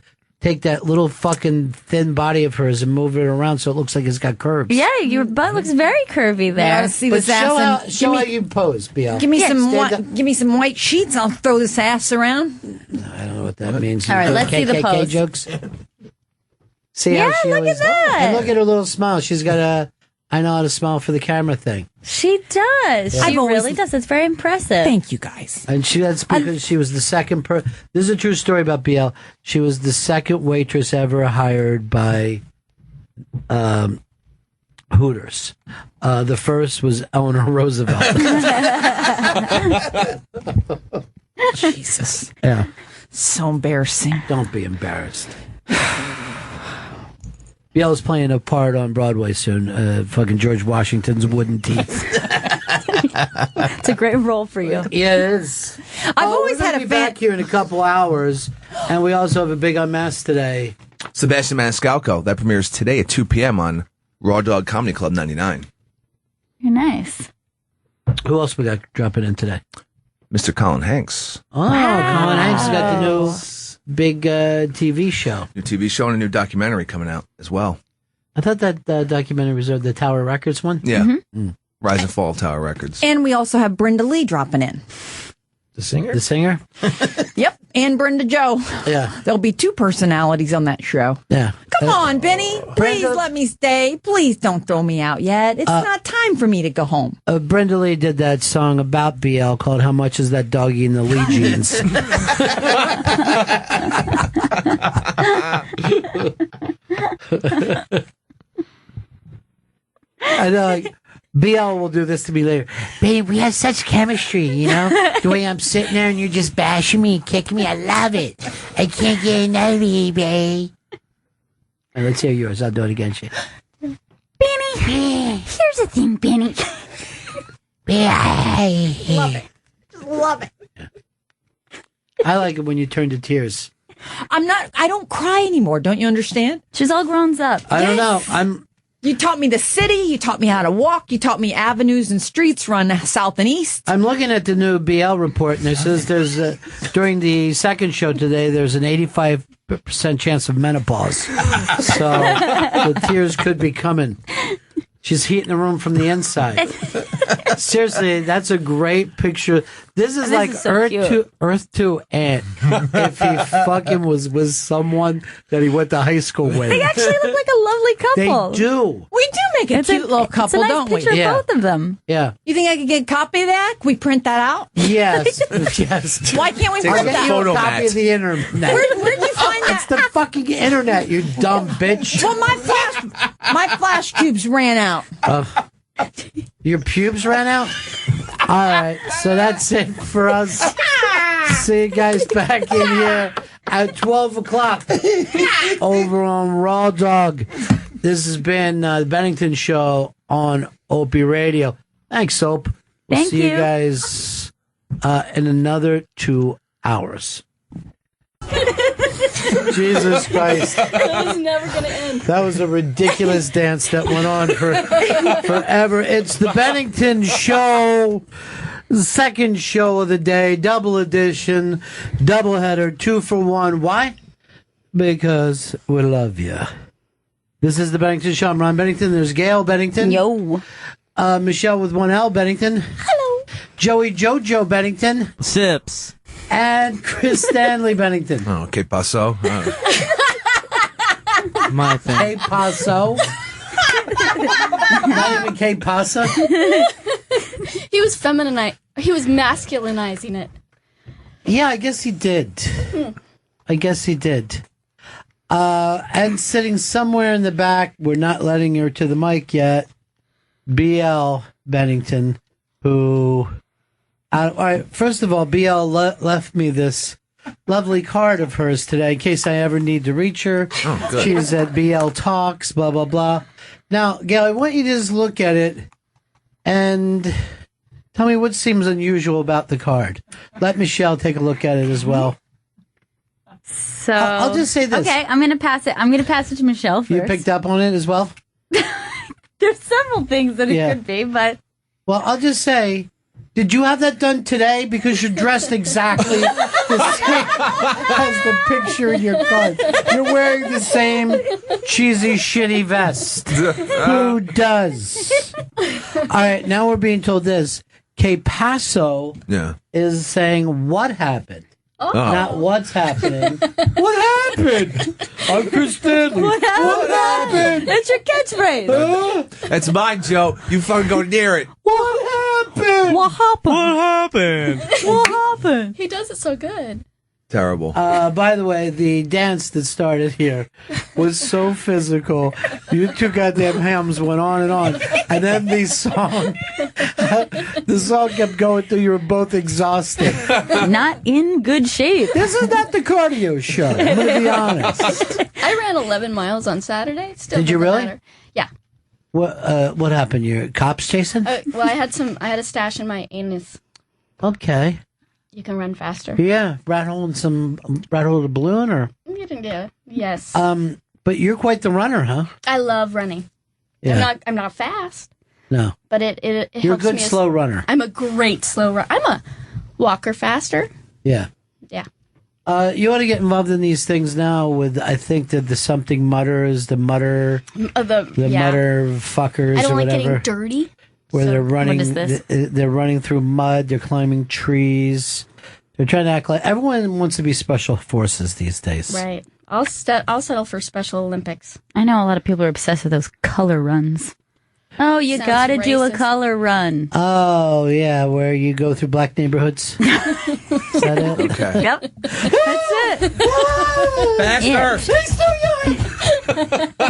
take that little fucking thin body of hers and move it around so it looks like it's got curves. Yeah, your butt looks very curvy there. Yeah, see But this show ass. how, show how you pose, BL. Give me Stand give me some white sheets. I'll throw this ass around. I don't know what that means. All right, let's see the KKK pose. jokes. See Yeah, how she look always, at that. And look at her little smile. She's got a I know how to smile for the camera thing. She does. Yeah. She really does. It's very impressive. Thank you, guys. And that's because she was the second This is a true story about BL. She was the second waitress ever hired by Hooters. The first was Eleanor Roosevelt. Jesus. Yeah. So embarrassing. Don't be embarrassed. BL is playing a part on Broadway soon. Fucking George Washington's wooden teeth. It's a great role for you. Yeah, it is. I've always we're had gonna a be back here in a couple hours, and we also have a big UnMasked today. Sebastian Maniscalco. That premieres today at 2 p.m. on Raw Dog Comedy Club 99. You're nice. Who else we got dropping in today? Mr. Colin Hanks. Oh, Colin Hanks got the new big TV show. New TV show and a new documentary coming out as well. I thought that documentary was the Tower Records one. Yeah. Mm-hmm. Rise and Fall of Tower Records. And we also have Brenda Lee dropping in. The singer? The singer? Yep. And Brenda Joe. Yeah. There'll be two personalities on that show. Yeah. Come on, Benny. Please let me stay. Please don't throw me out yet. It's not time for me to go home. Brenda Lee did that song about BL called How Much Is That Doggy in the Lee Jeans? I know. BL will do this to me later. Babe, we have such chemistry, you know? The way I'm sitting there and you're just bashing me and kicking me. I love it. I can't get enough of you, babe. Right, let's hear yours. I'll do it again, shit. Benny, here's the thing, Benny. Love it. Love it. I like it when you turn to tears. I don't cry anymore. Don't you understand? She's all grown up. I don't know. You taught me the city. You taught me how to walk. You taught me avenues and streets run south and east. I'm looking at the new BL report, and it says there's during the second show today, there's an 85% chance of menopause. So the tears could be coming. She's heating the room from the inside. Seriously, that's a great picture. This is like so Earth 2 Ant. If he fucking was with someone that he went to high school with. They actually look like a lovely couple. They do. We do make a cute little couple, it's a nice don't we? picture of both of them. Yeah. You think I could get a copy of that? Can we print that out? Yes. Yes. Why can't we Take print a that? photo, copy of the internet. Where'd you find that? It's the fucking internet, you dumb bitch. Well, my flash cubes ran out. Your pubes ran out? All right, so that's it for us. See you guys back in here at 12 o'clock over on Raw Dog. This has been the Bennington Show on Opie Radio. Thanks, Soap. We'll Thank see you you. guys in another 2 hours. Jesus Christ. That was never going to end. That was a ridiculous dance that went on for forever. It's the Bennington Show, second show of the day, double edition, doubleheader, 2 for 1. Why? Because we love you. This is the Bennington Show. I'm Ron Bennington. There's Gail Bennington. Yo. Michelle with 1 L Bennington. Hello. Joey Jojo Bennington. Sips. And Chris Stanley Bennington. Oh, okay, Paso. My thing. K Paso. Not even K Pasa. He was He was masculinizing it. Yeah, I guess he did. I guess he did. And sitting somewhere in the back, we're not letting her to the mic yet, BL Bennington, who... all right, first of all, BL left me this lovely card of hers today in case I ever need to reach her. Oh, good. She's at BL Talks, blah, blah, blah. Now, Gail, I want you to just look at it and tell me what seems unusual about the card. Let Michelle take a look at it as well. So I'll just say this. Okay, I'm gonna pass it. I'm gonna pass it to Michelle first. You picked up on it as well? There's several things that it could be, but Well, I'll just say, did you have that done today? Because you're dressed exactly the same as the picture in your card. You're wearing the same cheesy, shitty vest. Who does? All right, now we're being told this. Que Paso is saying what happened. Oh. Not what's happening. What happened? I'm Chris Stanley. What happened? It's your catchphrase. That's mine, Joe. You fucking go near it. What happened? What happened? What happened? What happened? He does it so good. Terrible. By the way, the dance that started here was so physical. You two goddamn hams went on, and then the song kept going till you were both exhausted. Not in good shape. This is not the cardio show. I'm going to be honest. I ran 11 miles on Saturday. Still Did you doesn't really? matter. Yeah. What happened? Your cops chasing? Well, I had a stash in my anus. Okay. You can run faster. Yeah, rat hole the balloon, or Yeah. Yes. But you're quite the runner, huh? I love running. Yeah. I'm not fast, No. but it helps me. You're a good slow runner. I'm a great slow runner. I'm a walker faster. Yeah. Yeah. You ought to get involved in these things now with, I think that the something mutter is the mutter The mutter fuckers I don't or like whatever. getting dirty. Where So, they're running, what is this? they're running through mud, they're climbing trees. They're trying to act like everyone wants to be special forces these days. Right. I'll settle for Special Olympics. I know a lot of people are obsessed with those color runs. Oh, you Sounds gotta do a racist. color run. Oh, yeah, where you go through black neighborhoods. Is that it? Okay. Yep. That's it. Faster.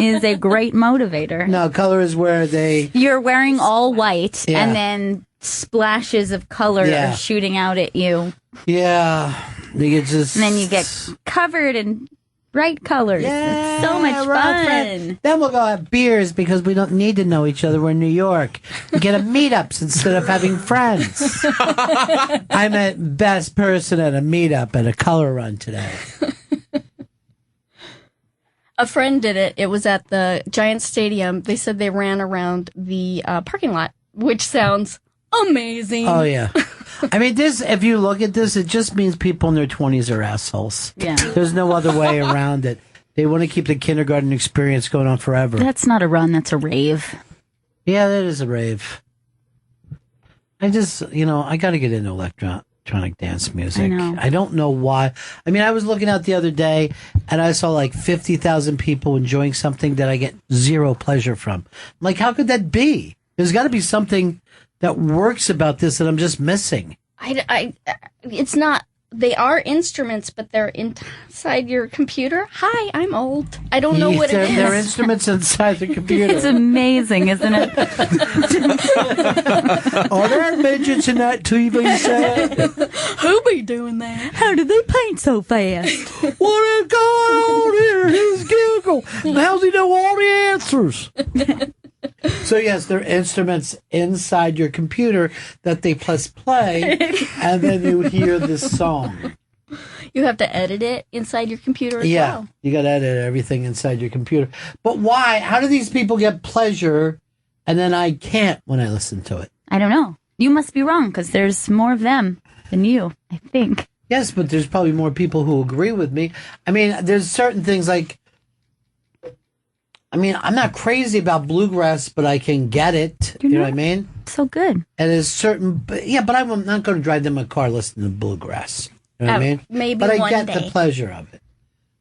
Is a great motivator. No, color is where they... You're wearing all white, Yeah. and then splashes of color Yeah. are shooting out at you. Yeah. They get just... And then you get covered in bright colors. It's so much fun. Then we'll go have beers because we don't need to know each other. We're in New York. We get a meetups instead of having friends. I met best person at a meetup at a color run today. A friend did it. It was at the Giant Stadium. They said they ran around the parking lot, which sounds amazing. Oh, yeah. I mean, this, if you look at this, it just means people in their 20s are assholes. Yeah. There's no other way around it. They want to keep the kindergarten experience going on forever. That's not a run, that's a rave. Yeah, that is a rave. I just, I got to get into electronic dance music. I know. I don't know why. I mean, I was looking out the other day and I saw like 50,000 people enjoying something that I get zero pleasure from. I'm like, how could that be? There's got to be something that works about this that I'm just missing. It's not. They are instruments, but they're inside your computer. Hi, I'm old. I don't know what it is. They're instruments inside the computer. It's amazing, isn't it? Are there midgets in that TV set? Who be doing that? How do they paint so fast? What is going on here? Here's Google. How's he know all the answers? So yes, they're instruments inside your computer that they press play, and then you hear this song. You have to edit it inside your computer as well. You got to edit everything inside your computer. But why? How do these people get pleasure, and then I can't when I listen to it? I don't know. You must be wrong, because there's more of them than you, I think. Yes, but there's probably more people who agree with me. I mean, there's certain things like, I'm not crazy about bluegrass, but I can get it. You know what I mean? so good. And there's certain, but I'm not going to drive them in a car listening to bluegrass. You know what I mean? Maybe but I one get day. the pleasure of it.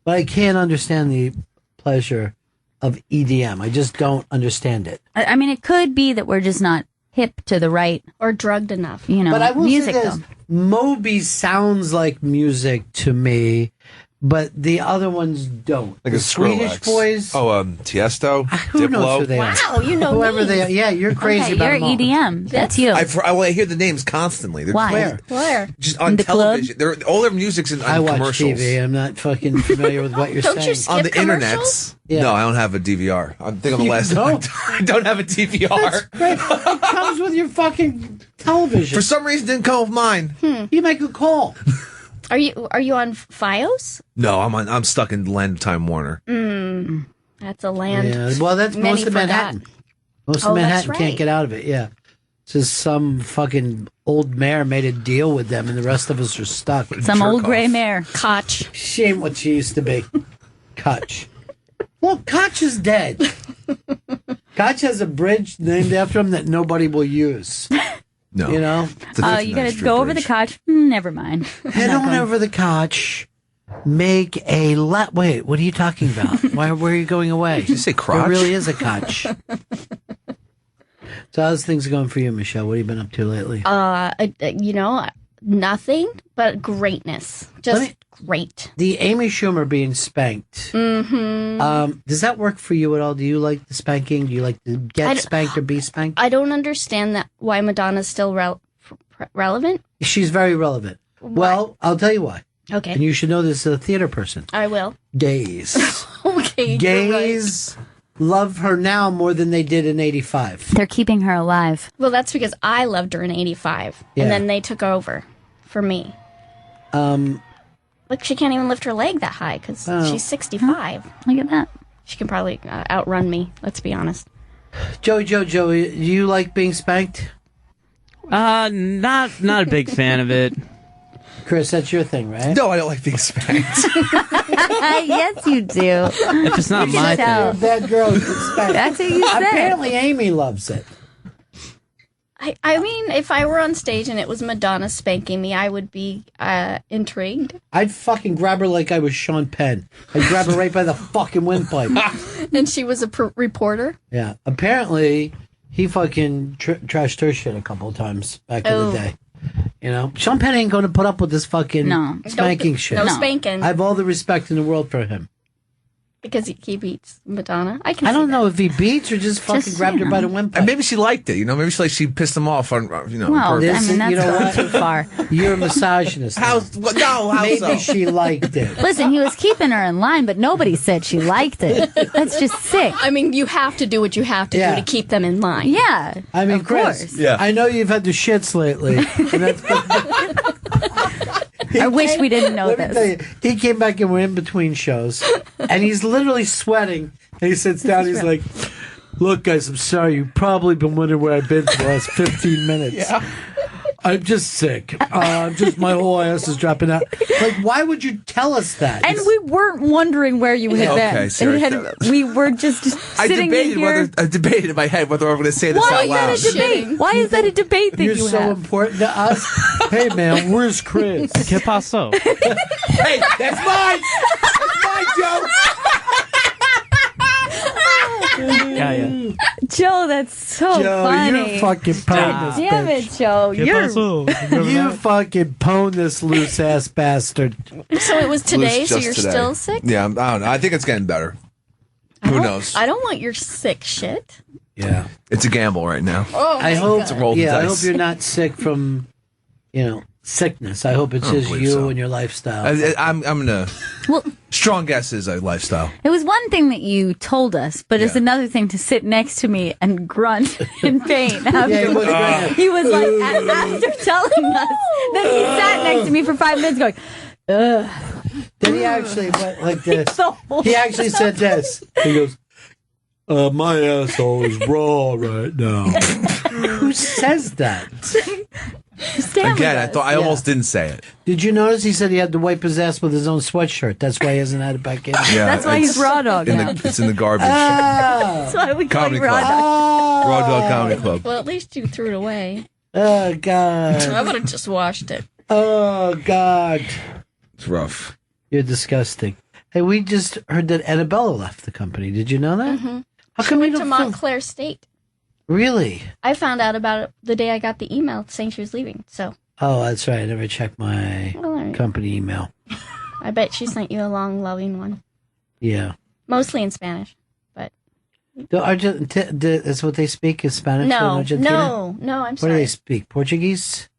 But I can't understand the pleasure of EDM. I just don't understand it. I mean, it could be that we're just not hip to the right or drugged enough. But I will music say this: though. Moby sounds like music to me, but the other ones don't. Like the a Swedish Skrillex. boys. Tiesto, Who knows who they are? Wow, you know Whoever me. they are. Yeah, you're crazy Okay, about you're them all. EDM. That's you. I hear the names constantly. They're Why? Where? Just on In the club? television. They're all their music's I on watch commercials. TV. I'm not fucking familiar with what you're Don't you saying. skip On the commercials? internets. Yeah. No, I don't have a DVR. I think I'm the You last don't? I don't have a DVR. Great. It comes with your fucking television. For some reason, it didn't come with mine. You make a call. Are you on FiOS? No, I'm stuck in the land of Time Warner. That's a land. Yeah, well, that's many most of forgot. Manhattan. Most Oh, of that's Manhattan right. can't get out of it. Yeah, it's just some fucking old mayor made a deal with them, and the rest of us are stuck. Some old gray mare. Koch. She ain't what she used to be. Koch. Well, Koch is dead. Koch has a bridge named after him that nobody will use. No. You know? You gotta go over the couch. Never mind. Head on over the Koch. Make a Wait, what are you talking about? Where are you going away? Did you say crotch? There really is a Koch. So how's things going for you, Michelle? What have you been up to lately? Nothing but greatness. Just great. The Amy Schumer being spanked. Mm-hmm. Does that work for you at all? Do you like the spanking? Do you like to get spanked or be spanked? I don't understand that why Madonna's still relevant. She's very relevant. Well, I'll tell you why. Okay. And you should know this as a theater person. I will. Gays. Okay. Gays love her now more than they did in 85. They're keeping her alive. Well, that's because I loved her in 85. Yeah. And then they took over for me. Look, she can't even lift her leg that high because Oh. she's 65. Look at that. She can probably outrun me, let's be honest. Joey, do you like being spanked? Not a big fan of it. Chris, that's your thing, right? No, I don't like being spanked. Yes, you do. If it's not You can my tell. thing. That girl is spanked. That's what you said. Apparently, Amy loves it. I mean, if I were on stage and it was Madonna spanking me, I would be intrigued. I'd fucking grab her like I was Sean Penn. I'd grab her right by the fucking windpipe. And she was a reporter. Yeah. Apparently, he fucking trashed her shit a couple of times back in the day. You know, Sean Penn ain't going to put up with this fucking spanking shit. No spanking. I have all the respect in the world for him. Because he beats Madonna. I don't know if he beats or just fucking grabbed her by the windpipe. And maybe she liked it. Maybe she pissed him off on Well, purpose. I mean, that's you know going what? too far. You're a misogynist. How Maybe so? she liked it. Listen, he was keeping her in line, but nobody said she liked it. That's just sick. I mean, you have to do what you have to Yeah. do to keep them in line. Yeah. I mean, of Chris, course. Yeah. I know you've had the shits lately. And that's I wish we didn't know Let me this. tell you, he came back and we're in between shows, and he's literally sweating. And he sits down. He's like, "Look, guys, I'm sorry. You've probably been wondering where I've been for the last 15 minutes. Yeah. I'm just sick. Just my whole ass is dropping out. Like, why would you tell us that? And we weren't wondering where you had Okay, been. Sarah, We were just I sitting debated here. I debated in my head whether I'm going to say this Why out is loud. that a debate? Why is that a debate that You're you so have? important to us. Hey, man, where's Chris? ¿Qué pasó? Hey, that's mine. That's mine, Joe. Yeah. Joe, that's so Joe, funny. you fucking pwned this Damn bitch. it, Joe. You're You fucking pwned this loose ass bastard. So it was today, Loose so just you're today. still sick? Yeah, I don't know. I think it's getting better. Who knows? I don't want your sick shit. Yeah. It's a gamble right now. Oh, I my hope. God. a roll of Yeah, I dice. hope you're not sick from, sickness. I hope it's I don't just believe you so. and your lifestyle. I'm gonna. Well, strong guess is a lifestyle. It was one thing that you told us, but it's another thing to sit next to me and grunt in pain. Afterwards. He was like, after telling us that he sat next to me for 5 minutes going, ugh. Then he actually went like this. The whole He actually said this. He goes, my asshole is raw right now. Who says that? Again, I thought I almost didn't say it. Did you notice he said he had to wipe his ass with his own sweatshirt? That's why he hasn't had it back in. Yeah, That's why he's raw dog now. It's in the garbage. Ah. That's why we call Comedy you raw club. dog. Raw Dog Comedy Club. Well, at least you threw it away. Oh, God. I would have just washed it. Oh, God. It's rough. You're disgusting. Hey, we just heard that Annabella left the company. Did you know that? Mm-hmm. How She come we went to don't Montclair State. Really? I found out about it the day I got the email saying she was leaving. So Oh, that's right. I never checked my Well, there you go. company email. I bet she sent you a long, loving one. Yeah. Mostly in Spanish. But That's what they speak is Spanish in no, Argentina? no, I'm What do they sorry. speak? Portuguese?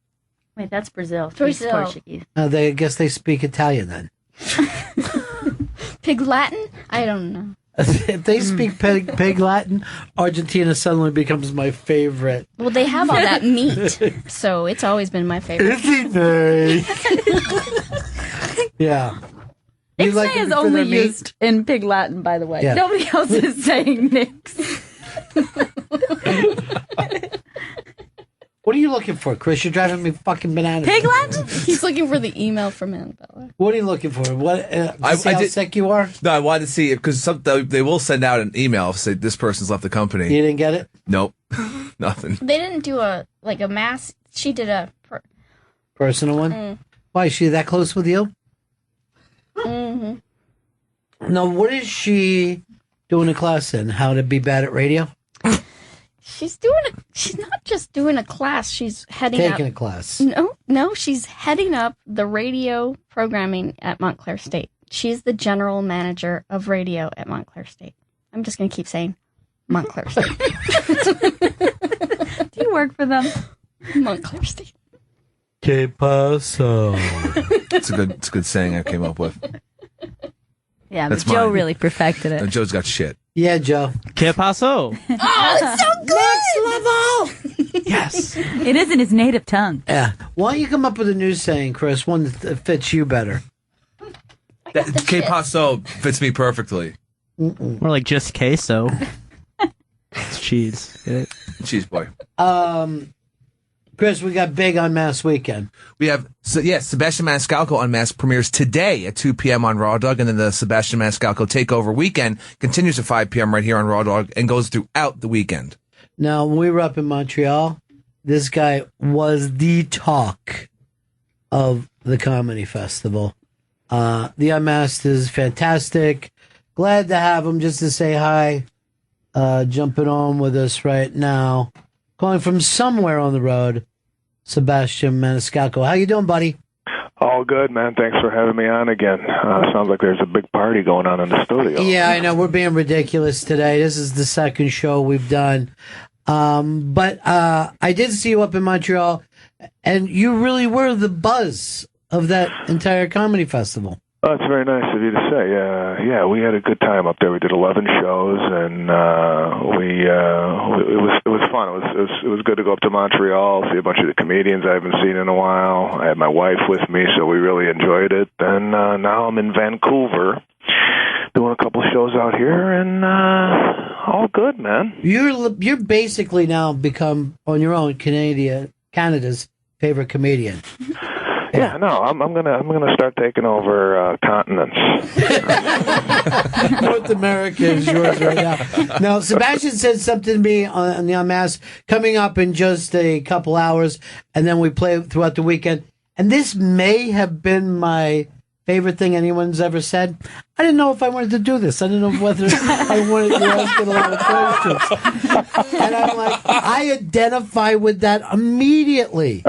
Wait, that's Brazil. Brazil. Portuguese. No, I guess they speak Italian then. Pig Latin? I don't know. If they speak pig Latin, Argentina suddenly becomes my favorite. Well, they have all that meat, so it's always been my favorite. Yeah. You Ixnay like it is for only their meat? used in Pig Latin, by the way. Yeah. Nobody else is saying Nix. What are you looking for, Chris? You're driving me fucking bananas. Pig Latin? He's looking for the email from Annabella. What are you looking for? What? See how sick you are? No, I wanted to see it because they will send out an email say this person's left the company. You didn't get it? Nope, nothing. They didn't do a mass. She did a. Personal one? Mm. Why, is she that close with you? Mm-hmm. No, what is she doing a class in? How to be bad at radio? She's not just doing a class. She's heading Taking up. a class. No, she's heading up the radio programming at Montclair State. She's the general manager of radio at Montclair State. I'm just going to keep saying Montclair State. Do you work for them? Montclair State. Que paso? It's a good saying I came up with. Yeah, That's but Joe mine. really perfected it. And Joe's got shit. Yeah, Joe. Que paso? Oh, it's so good! Next level! Yes. It is in his native tongue. Yeah. Why don't you come up with a new saying, Chris? One that fits you better. Que paso fits me perfectly. More like just queso. It's cheese. Get it? Cheese boy. Chris, we got big Unmasked weekend. We have, Sebastian Maniscalco Unmasked premieres today at 2 p.m. on Raw Dog, and then the Sebastian Maniscalco Takeover weekend continues at 5 p.m. right here on Raw Dog and goes throughout the weekend. Now, when we were up in Montreal, this guy was the talk of the comedy festival. The Unmasked is fantastic. Glad to have him just to say hi. Jumping on with us right now. Calling from somewhere on the road, Sebastian Maniscalco. How you doing, buddy? All good, man. Thanks for having me on again. Sounds like there's a big party going on in the studio. Yeah, I know. We're being ridiculous today. This is the second show we've done. But I did see you up in Montreal, and you really were the buzz of that entire comedy festival. Oh, it's very nice of you to say. Yeah, we had a good time up there. We did 11 shows, and it was fun. It was good to go up to Montreal, see a bunch of the comedians I haven't seen in a while. I had my wife with me, so we really enjoyed it. And now I'm in Vancouver doing a couple shows out here, and all good, man. You're basically now become on your own Canada's favorite comedian. Yeah, no, I'm gonna start taking over continents. North America is yours right now. Now, Sebastian said something to me on the Unmasked coming up in just a couple hours, and then we play throughout the weekend. And this may have been my favorite thing anyone's ever said. I didn't know if I wanted to do this. I didn't know whether I wanted to ask it a lot of questions. And I'm like, I identify with that immediately.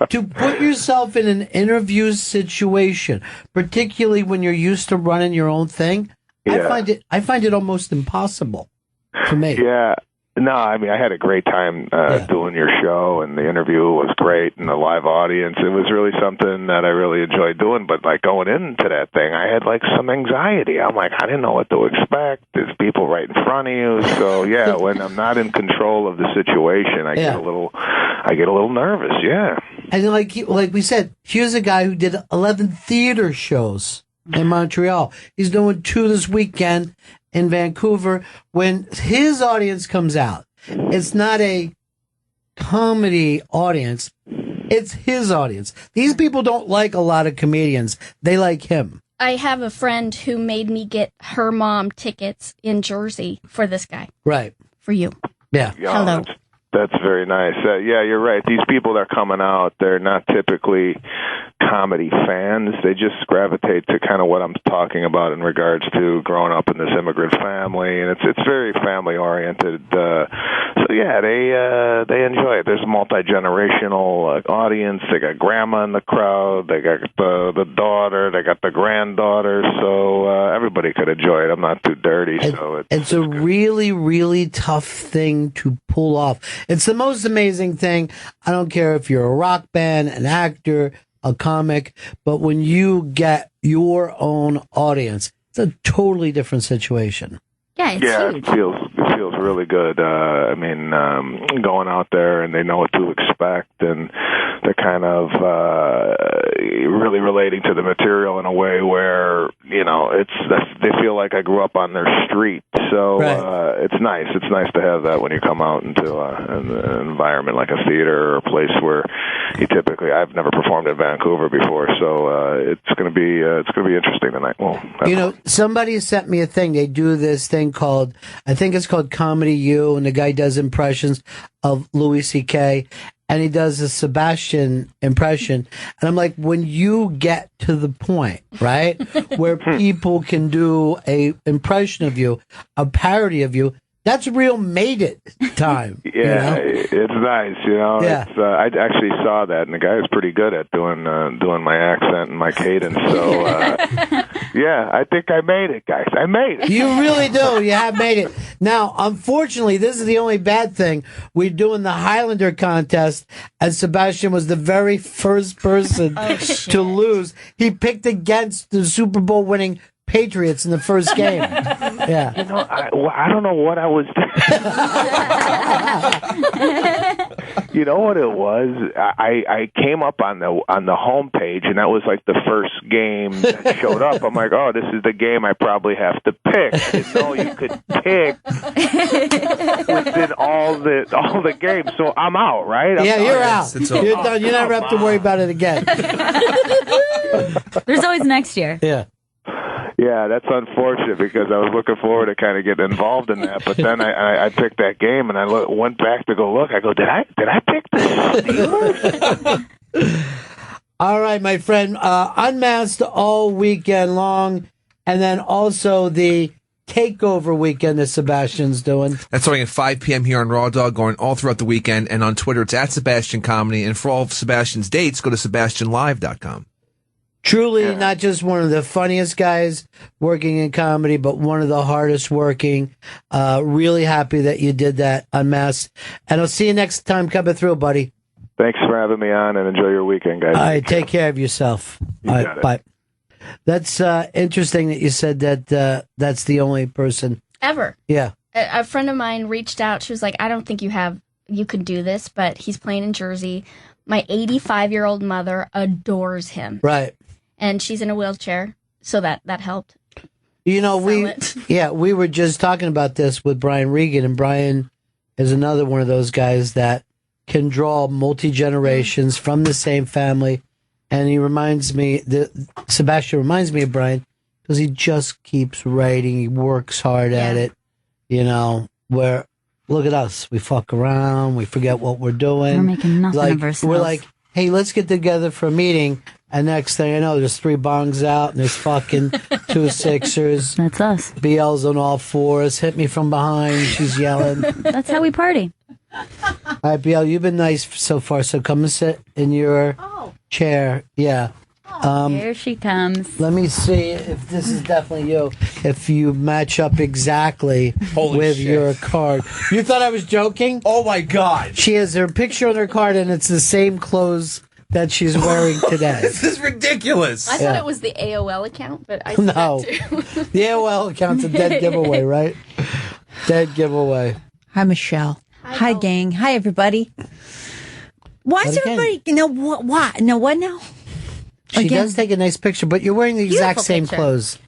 To put yourself in an interview situation, particularly when you're used to running your own thing, Yeah. I find it almost impossible for me. Yeah. No, I mean, I had a great time doing your show, and the interview was great, and the live audience. It was really something that I really enjoyed doing, but, like, going into that thing, I had, like, some anxiety. I'm like, I didn't know what to expect. There's people right in front of you. So, yeah, when I'm not in control of the situation, I get a little nervous, yeah. And like we said, here's a guy who did 11 theater shows in Montreal. He's doing 2 this weekend in Vancouver. When his audience comes out, it's not a comedy audience, it's his audience. These people don't like a lot of comedians. They like him. I have a friend who made me get her mom tickets in Jersey for this guy. Right. For you. Yeah. Hello. That's very nice. Yeah, you're right. These people that are coming out, they're not typically comedy fans. They just gravitate to kind of what I'm talking about in regards to growing up in this immigrant family, and it's very family oriented. So yeah, they enjoy it. There's a multi-generational audience. They got grandma in the crowd. They got the daughter. They got the granddaughter. So everybody could enjoy it. I'm not too dirty, so it's a really, really tough thing to pull off. It's the most amazing thing. I don't care if you're a rock band, an actor, a comic, but when you get your own audience, it's a totally different situation. Yeah, it's huge. It feels really good. I mean, going out there and they know what to expect, and they're kind of really relating to the material in a way where they feel like I grew up on their street. So it's nice. It's nice to have that when you come out into an environment like a theater or a place where I've never performed in Vancouver before, so it's going to be interesting tonight. Well, somebody sent me a thing. They do this thing called, I think it's called Comedy U, and the guy does impressions of Louis C.K., and he does a Sebastian impression. And I'm like, when you get to the point, right, where people can do a impression of you, a parody of you, that's real made it time. Yeah, it's nice. Yeah. I actually saw that, and the guy is pretty good at doing my accent and my cadence. So yeah, I think I made it, guys. I made it. You really do. You have made it. Now, unfortunately, this is the only bad thing. We're doing the Highlander contest, and Sebastian was the very first person to lose. He picked against the Super Bowl winning Patriots in the first game. Yeah. I don't know what I was You know what it was? I came up on the homepage, and that was like the first game that showed up. I'm like, oh, this is the game I probably have to pick. You could pick within all the games, so I'm out, right? You're out. You're done. You never have to worry about it again. There's always next year. Yeah. Yeah, that's unfortunate because I was looking forward to kind of getting involved in that, but then I picked that game and I went back to go look. I go, did I pick this? All right, my friend, Unmasked all weekend long, and then also the takeover weekend that Sebastian's doing. That's starting at 5 p.m. here on Raw Dog, going all throughout the weekend, and on Twitter it's at Sebastian Comedy, and for all of Sebastian's dates, go to SebastianLive.com. Truly not just one of the funniest guys working in comedy, but one of the hardest working. Really happy that you did that, Unmasked. And I'll see you next time coming through, buddy. Thanks for having me on, and enjoy your weekend, guys. All right, take care of yourself. You All got right, it. bye. That's interesting that you said that that's the only person. Ever. Yeah. A friend of mine reached out. She was like, I don't think you could do this, but he's playing in Jersey. My 85-year-old mother adores him. Right. And she's in a wheelchair, so that helped. We were just talking about this with Brian Regan, and Brian is another one of those guys that can draw multi-generations from the same family. And he Sebastian reminds me of Brian because he just keeps writing. He works hard at it, where, look at us. We fuck around. We forget what we're doing. We're making nothing of ourselves. We're like, hey, let's get together for a meeting. And next thing I know, there's 3 bongs out, and there's fucking 2 Sixers. That's us. BL's on all fours. Hit me from behind. She's yelling. That's how we party. All right, BL, you've been nice so far. So come and sit in your chair. Yeah. Here she comes. Let me see if this is definitely you. If you match up exactly with your card. You thought I was joking? Oh, my God. She has her picture on her card, and it's the same clothes that she's wearing today. This is ridiculous. I thought it was the AOL account, but I No. said that too. The AOL account's a dead giveaway, right? Dead giveaway. Hi, Michelle. Hi, gang. Hi, everybody. Why is everybody? What? No, what now? She does take a nice picture, but you're wearing the exact same picture. clothes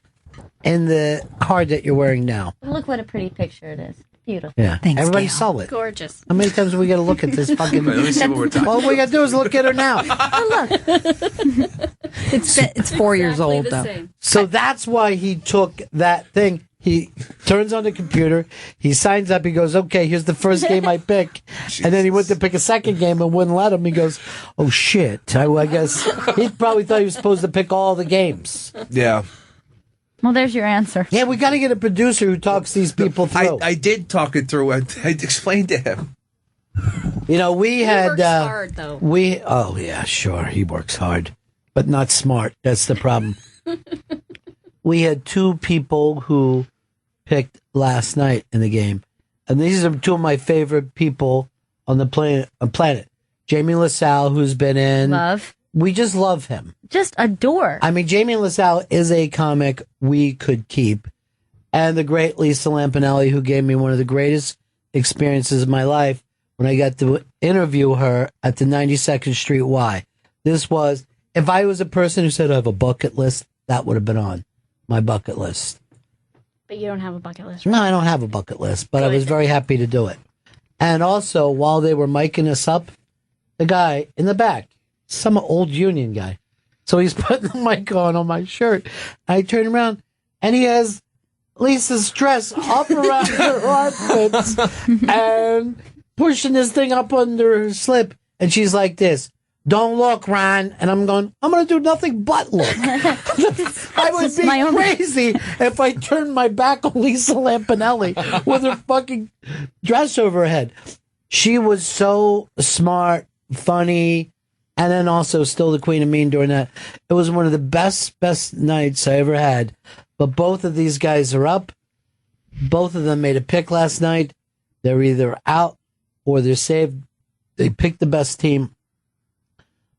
in the card that you're wearing now. Look what a pretty picture it is. Beautiful. Yeah. Thanks, Everybody Gail. saw it. Gorgeous. How many times do we got to look at this fucking... Let me see what we're talking All we got to do is look at her now. It's 4 years old, though. So that's why he took that thing. He turns on the computer. He signs up. He goes, okay, here's the first game I pick. And then he went to pick a second game and wouldn't let him. He goes, oh, shit. I guess he probably thought he was supposed to pick all the games. Yeah. Well, there's your answer. Yeah, we got to get a producer who talks these people through. I did talk it through. I explained to him. You know, we had... works hard, though. Oh, yeah, sure. He works hard, but not smart. That's the problem. We had two people who picked last night in the game. And these are two of my favorite people on the planet. Jamie LaSalle, who's been in... Love. We just love him. Just adore. I mean, Jamie LaSalle is a comic we could keep. And the great Lisa Lampanelli, who gave me one of the greatest experiences of my life when I got to interview her at the 92nd Street Y. This was... If I was a person who said I have a bucket list, that would have been on my bucket list. But you don't have a bucket list. No, I don't have a bucket list, but I was very happy to do it. And also, while they were miking us up, the guy in the back, some old union guy. So he's putting the mic on my shirt. I turn around, and he has Lisa's dress up around her armpits and pushing this thing up under her slip. And she's like this. Don't look, Ron. And I'm going to do nothing but look. I would be crazy if I turned my back on Lisa Lampanelli with her fucking dress over her head. She was so smart, funny, and then also still the queen of mean during that. It was one of the best nights I ever had. But both of these guys are up. Both of them made a pick last night. They're either out or they're saved. They picked the best team.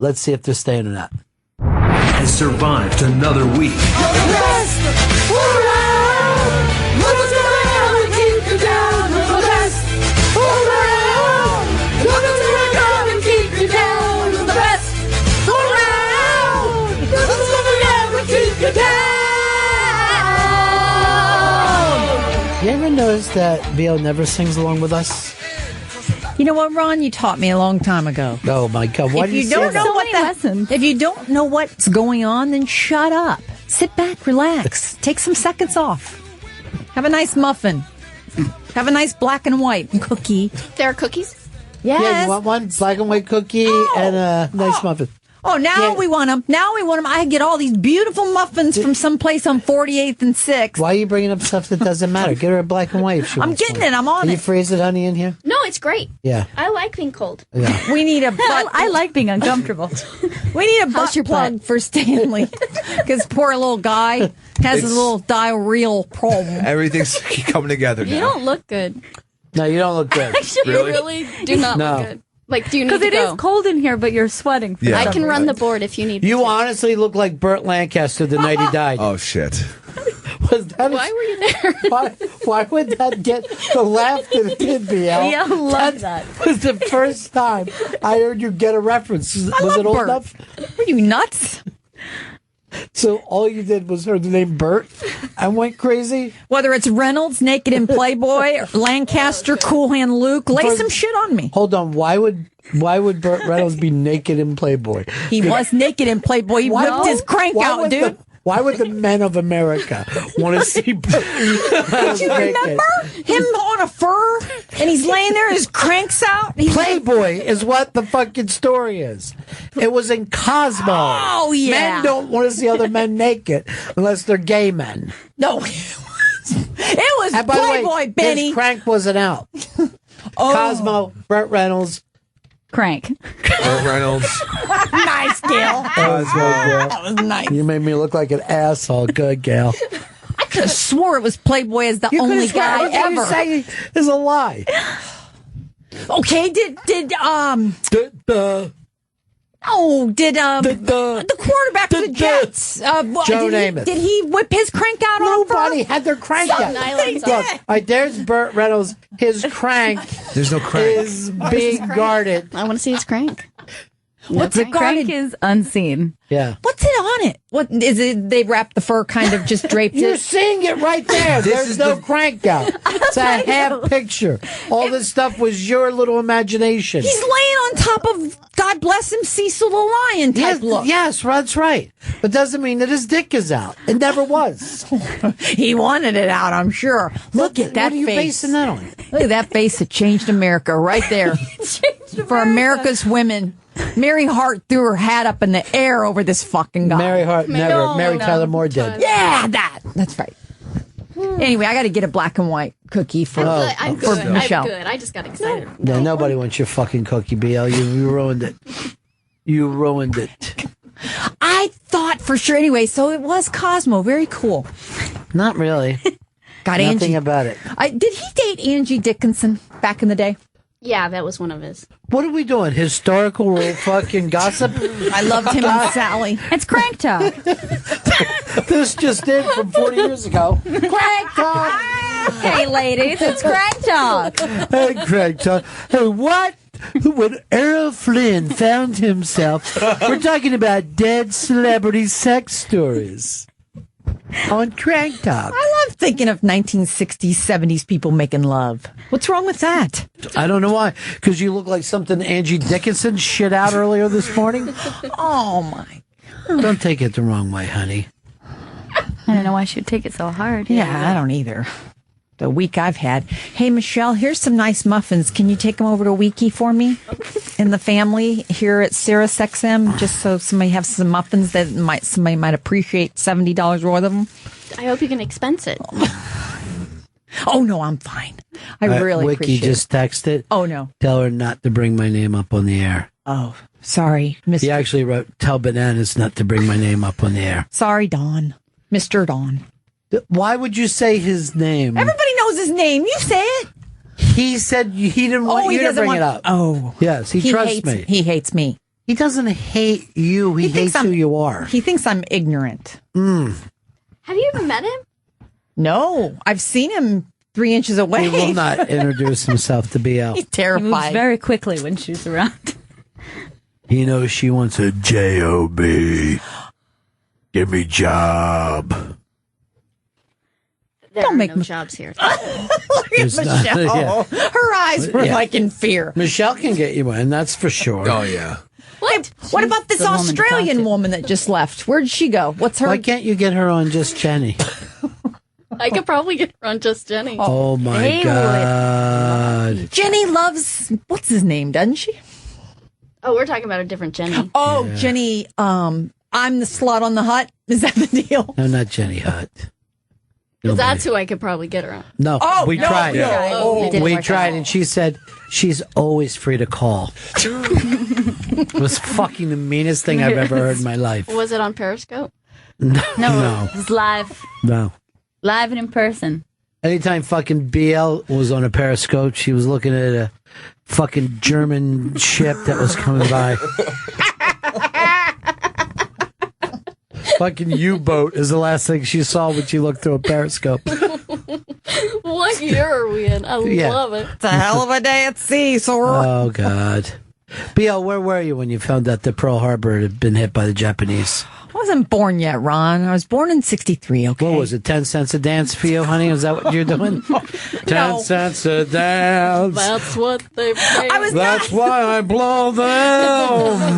Let's see if they're staying or not. Has survived another week. You ever notice that Bill never sings along with us? You know what, Ron? You taught me a long time ago. Oh my God! Why If do you you say don't that? know what if you don't know what's going on, then shut up. Sit back, relax, take some seconds off. Have a nice muffin. Have a nice black and white cookie. There are cookies? Yes. Yeah, you want one black and white cookie and a nice muffin. Oh, now we want them. Now we want them. I get all these beautiful muffins from someplace on 48th and 6th. Why are you bringing up stuff that doesn't matter? Get her a black and white if she I'm wants getting one. it. I'm on Can it. you freeze it, honey, in here? No, it's great. Yeah. I like being cold. Yeah. We need a butt. I like being uncomfortable. We need a butt plug for Stanley. Because poor little guy has a little diarrheal problem. Everything's coming together now. You don't look good. No, you don't look good. Actually, you really do not No. look good. Like, do you need to Because it go? is cold in here, but you're sweating. For Yeah. I some can run reason. the board if you need me You to. honestly look like Burt Lancaster the night he died. Oh, shit. Was that Why were you there? Why would that get the laugh that it did, BL? Yeah, I love that. Was the first time I heard you get a reference. Was love it old Burt. enough? Are you nuts? So all you did was heard the name Burt and went crazy? Whether it's Reynolds, Naked in Playboy, or Lancaster, Cool Hand Luke, lay some shit on me. Hold on. Why would Burt Reynolds be naked in Playboy? He was naked in Playboy. He whipped his crank out, dude. Why would the men of America want to see Burt Reynolds Do you naked? remember him on a fur and he's laying there, his crank's out? Playboy is what the fucking story is. It was in Cosmo. Oh, yeah. Men don't want to see other men naked unless they're gay men. No, it was And by the way, Playboy, Benny. his crank wasn't out. Cosmo, Burt Reynolds. Crank. Burt Reynolds. Nice, Gail. That was good, Gail. That was nice. You made me look like an asshole. Good, Gail. I could have swore it was Playboy as the You only could've sworn guy what you ever. were saying is a lie. Okay, did the quarterback for the Jets, Joe Namath. did he whip his crank out on Nobody had their crank out. Somebody Look, all right, there's Burt Reynolds. His crank There's no crank. is being guarded. I want to see his crank. What's The it crank guarded? is unseen. Yeah. What's it on it? What is it? They wrapped the fur kind of just draped You're it. seeing it right there. This There's is no the- crank out. It's a half picture. All this stuff was your little imagination. He's laying on top of, God bless him, Cecil the Lion type look. Yes, that's right. But doesn't mean that his dick is out. It never was. He wanted it out, I'm sure. Look at that What are you face. basing that on? Look at that face that changed America right there. For America's women. Mary Hart threw her hat up in the air over this fucking guy. Mary Hart never. Mary Tyler Moore did. Yeah, that's right. Anyway, I got to get a black and white cookie for, I'm for good. Michelle. I'm good. I just got excited. Yeah, nobody wants your fucking cookie, BL. You ruined it. You ruined it. I thought for sure. Anyway, so it was Cosmo. Very cool. Not really. Got Nothing Angie. about it. Did he date Angie Dickinson back in the day? Yeah, that was one of his. What are we doing? Historical fucking gossip? I loved him and Sally. It's crank talk. This just did from 40 years ago. Crank talk. Hey, ladies, it's crank talk. Hey, Craig, hey, what? When Errol Flynn found himself, we're talking about dead celebrity sex stories on Crank Talk. I love thinking of 1960s, 70s people making love. What's wrong with that? I don't know why. Because you look like something Angie Dickinson shit out earlier this morning. Oh, my. Don't take it the wrong way, honey. I don't know why she'd take it so hard. Yeah, I don't either. The week I've had. Hey, Michelle, here's some nice muffins. Can you take them over to Wiki for me? In the family here at Sirius XM, just so somebody have some muffins that somebody might appreciate $70 worth of them. I hope you can expense it. Oh, no, I'm fine. I really Wiki appreciate just texted. Oh, no. Tell her not to bring my name up on the air. Oh, sorry. He actually wrote, tell Bananas not to bring my name up on the air. Sorry, Don. Mr. Don. Why would you say his name? Everybody knows his name. You say it. He said he didn't want you to bring it up. Oh. Yes, he trusts me. He hates me. He doesn't hate you. He hates who you are. He thinks I'm ignorant. Have you ever met him? No. I've seen him 3 inches away. He will not introduce himself to BL. He's terrified. He moves very quickly when she's around. He knows she wants a J-O-B. Give me job. There Don't are make no me- jobs here. Look at There's not- Michelle. yeah. Her eyes were Yeah. like in fear. Michelle can get you in, that's for sure. Oh, yeah. What? What about this the woman to talk Australian to. woman that just left? Where'd she go? What's her? Why can't you get her on Just Jenny? I could probably get her on Just Jenny. Oh, my They God. Jenny loves, what's his name, doesn't she? Oh, we're talking about a different Jenny. Oh, yeah. Jenny, I'm the slut on the hut. Is that the deal? No, not Jenny Hutt. Because that's who I could probably get her on. No, Oh, we no, tried. no. Oh, it didn't We work tried, out. and she said she's always free to call. It was fucking the meanest thing I've ever heard in my life. Was it on Periscope? No. It's live. No. Live and in person. Anytime fucking BL was on a Periscope, she was looking at a fucking German ship that was coming by. Fucking U-boat is the last thing she saw when she looked through a Periscope. What year are we in? I love it. It's a hell of a day at sea, so Oh, God. BL, where were you when you found out that Pearl Harbor had been hit by the Japanese? I wasn't born yet, Ron. I was born in 63, okay? What was it, 10 cents a dance for you, honey? Is that what you're doing? 10 cents a dance. That's what they pay. That's why I blow them.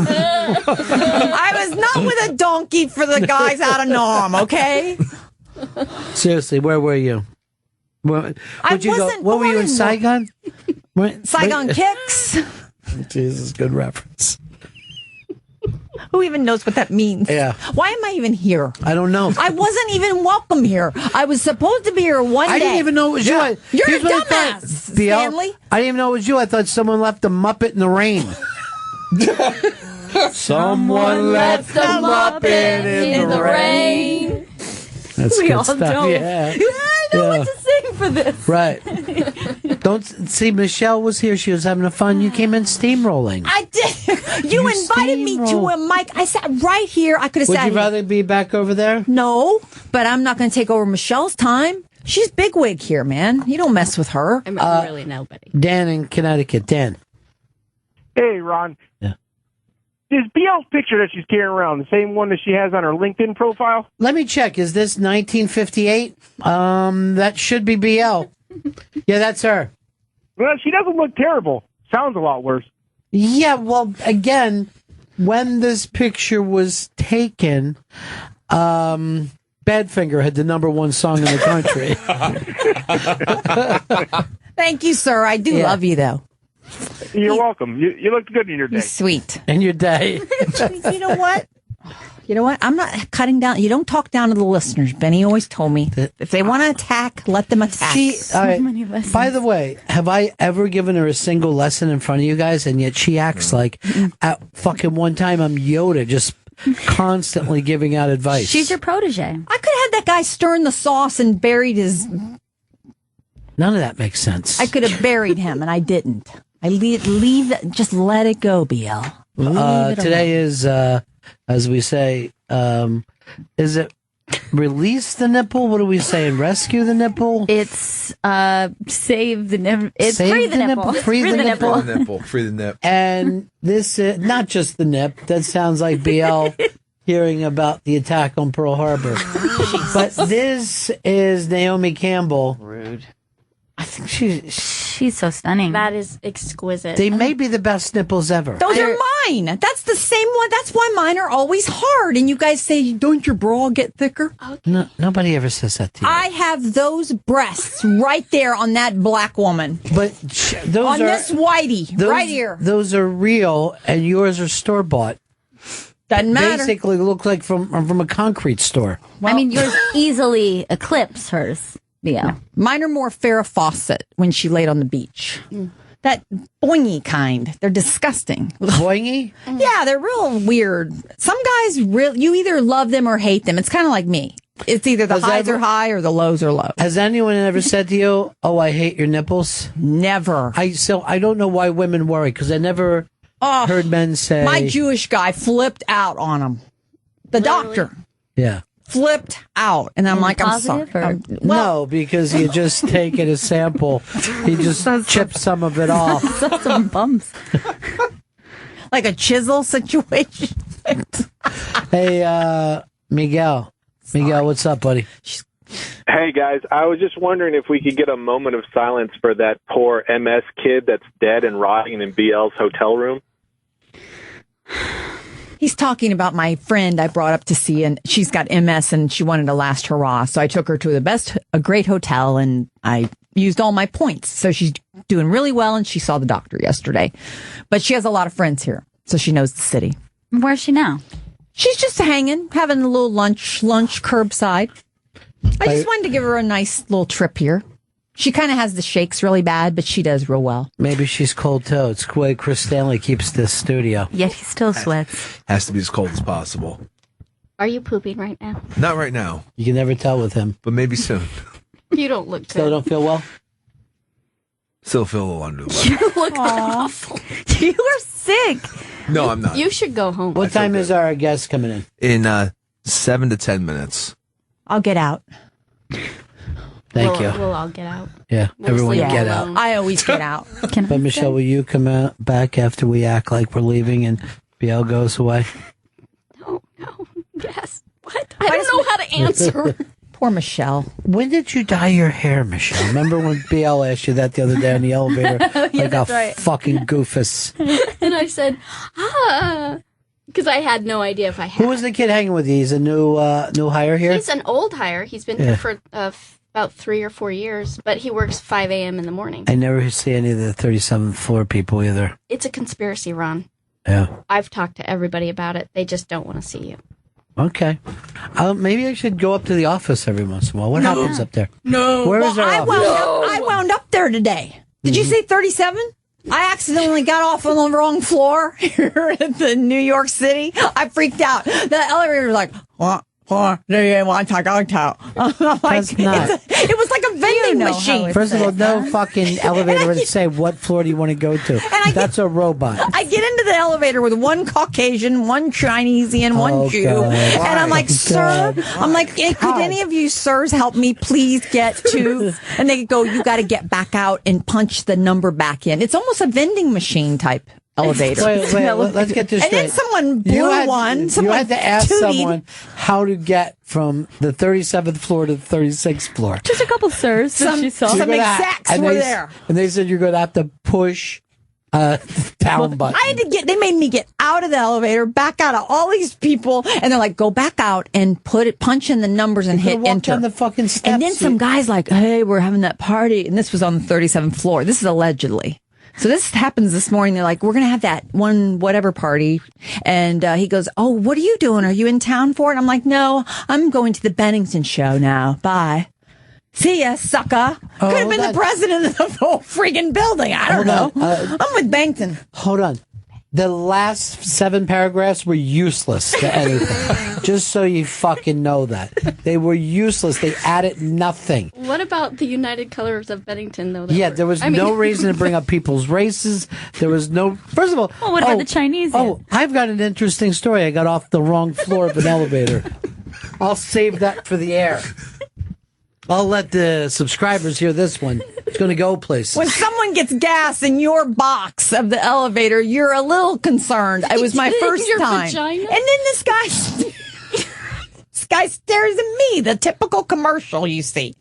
I was not with a donkey for the guys out of Nam, okay? Seriously, where were you? Where'd you go? wasn't What were you born in in- Saigon? Saigon Kicks. Jesus, good reference. Who even knows what that means? Yeah. Why am I even here? I don't know. I wasn't even welcome here. I was supposed to be here one day. I didn't even know it was you. You're Here's a what I thought, dumbass, BL. Stanley. I didn't even know it was you. I thought someone left a Muppet in the rain. Someone left a Muppet in the rain. That's We good all stuff. don't. Yeah. I know what to sing for this. Right. Don't see, Michelle was here. She was having a fun. You came in steamrolling. I did. You invited me to a mic. I sat right here. I could have Would sat you rather be back over there? No, but I'm not going to take over Michelle's time. She's bigwig here, man. You don't mess with her. I'm really nobody. Dan in Connecticut. Dan. Hey, Ron. Yeah. Is BL's picture that she's carrying around the same one that she has on her LinkedIn profile? Let me check. Is this 1958? That should be BL. Yeah, that's her. Well, she doesn't look terrible. Sounds a lot worse. Yeah, well, again, when this picture was taken, Badfinger had the #1 song in the country. Thank you, sir. I do love you, though. You're welcome. You looked good in your day. You're sweet. In your day. You know what? I'm not cutting down. You don't talk down to the listeners. Benny always told me that if they want to attack, let them attack. All right. By the way, have I ever given her a single lesson in front of you guys? And yet she acts like at fucking one time I'm Yoda, just constantly giving out advice. She's your protege. I could have had that guy stirring the sauce and buried his... None of that makes sense. I could have buried him, and I didn't. I leave just let it go, BL. Today is, as we say, is it release the nipple? What are we saying? Rescue the nipple? It's save the nipple. It's Save free the nipple. Free the nipple. Free the nipple. Free the nip. And this is not just the nip. That sounds like BL hearing about the attack on Pearl Harbor. But this is Naomi Campbell. Rude. I think she's so stunning. That is exquisite. They may be the best nipples ever. Those are mine. That's the same one. That's why mine are always hard. And you guys say, don't your bra get thicker? No, nobody ever says that to you. I have those breasts right there on that black woman. But those on are this whitey, right here. Those are real, and yours are store bought. Doesn't matter. Basically, look like from a concrete store. I mean, yours easily eclipse hers. Yeah. Mine are more Farrah Fawcett when she laid on the beach. That boingy kind. They're disgusting. Boingy? Yeah, they're real weird. Some guys, you either love them or hate them. It's kind of like me. It's either the highs are high or the lows are low. Has anyone ever said to you, "Oh, I hate your nipples"? Never. I don't know why women worry, because I never heard men say. My Jewish guy flipped out on him. The doctor. Yeah. Flipped out, and I'm like, I'm sorry. No, because you just taken a sample. He just chipped some of it off. Some bumps. Like a chisel situation. Hey, Miguel. Miguel, what's up, buddy? Hey, guys. I was just wondering if we could get a moment of silence for that poor MS kid that's dead and rotting in BL's hotel room. He's talking about my friend I brought up to see, and she's got MS and she wanted a last hurrah. So I took her to a great hotel, and I used all my points. So she's doing really well, and she saw the doctor yesterday. But she has a lot of friends here, so she knows the city. Where's she now? She's just hanging, having a little lunch curbside. I just wanted to give her a nice little trip here. She kind of has the shakes really bad, but she does real well. Maybe she's cold too. It's the way Chris Stanley keeps this studio. Yet he still sweats. Has to be as cold as possible. Are you pooping right now? Not right now. You can never tell with him. But maybe soon. You don't look good. Still don't feel well? Still feel a little under the weather. You look awful. You are sick. No, I'm not. You should go home. What time is our guest coming in? In 7 to 10 minutes. I'll get out. Thank you. We'll all get out. Yeah, everyone get out. I always get out. But Michelle, will you come out back after we act like we're leaving and BL goes away? No. Yes. What? I don't know how to answer. Poor Michelle. When did you dye your hair, Michelle? Remember when BL asked you that the other day in the elevator? Yeah, like that's a right. fucking goofus. And I said, because I had no idea if I had. Who was the kid hanging with you? He's a new hire here? He's an old hire. He's been here for about 3 or 4 years, but he works 5 a.m. in the morning. I never see any of the 37th floor people either. It's a conspiracy, Ron. Yeah. I've talked to everybody about it. They just don't want to see you. Okay. Maybe I should go up to the office every once in a while. What happens up there? No. Where is our office? I wound up there today. Did you say 37? I accidentally got off on the wrong floor here at the New York City. I freaked out. The elevator was like, I'm like, it was like a vending machine. First of all, no fucking elevator would say, what floor do you want to go to? That's a robot. I get into the elevator with one Caucasian, one Chinese, and one Jew. God. And I'm like, sir, could any of you sirs help me please get to? And they go, you got to get back out and punch the number back in. It's almost a vending machine type elevator. Wait, let's get this straight. And then someone blew one. You had to ask someone how to get from the 37th floor to the 36th floor. Just a couple sirs that she saw. Some execs were there. And they said you're going to have to push Down button. They made me get out of the elevator, back out of all these people, and they're like, go back out and punch in the numbers and hit enter. On the fucking steps. And then some guy's like, hey, we're having that party. And this was on the 37th floor. This is allegedly. So this happens this morning. They're like, we're going to have that one whatever party. And he goes, oh, what are you doing? Are you in town for it? I'm like, no, I'm going to the Bennington show now. Bye. See ya, sucker. Could have been the president of the whole freaking building. I don't know. I'm with Bennington. Hold on. The last 7 paragraphs were useless to anything. Just so you fucking know that. They were useless. They added nothing. What about the United Colors of Bennington, though? There was no reason to bring up people's races. There was no... First of all... Well, what about the Chinese? I've got an interesting story. I got off the wrong floor of an elevator. I'll save that for the air. I'll let the subscribers hear this one. It's going to go places. When someone gets gas in your box of the elevator, you're a little concerned. It was my first Your time. vagina? And then this guy stares at me, the typical commercial you see.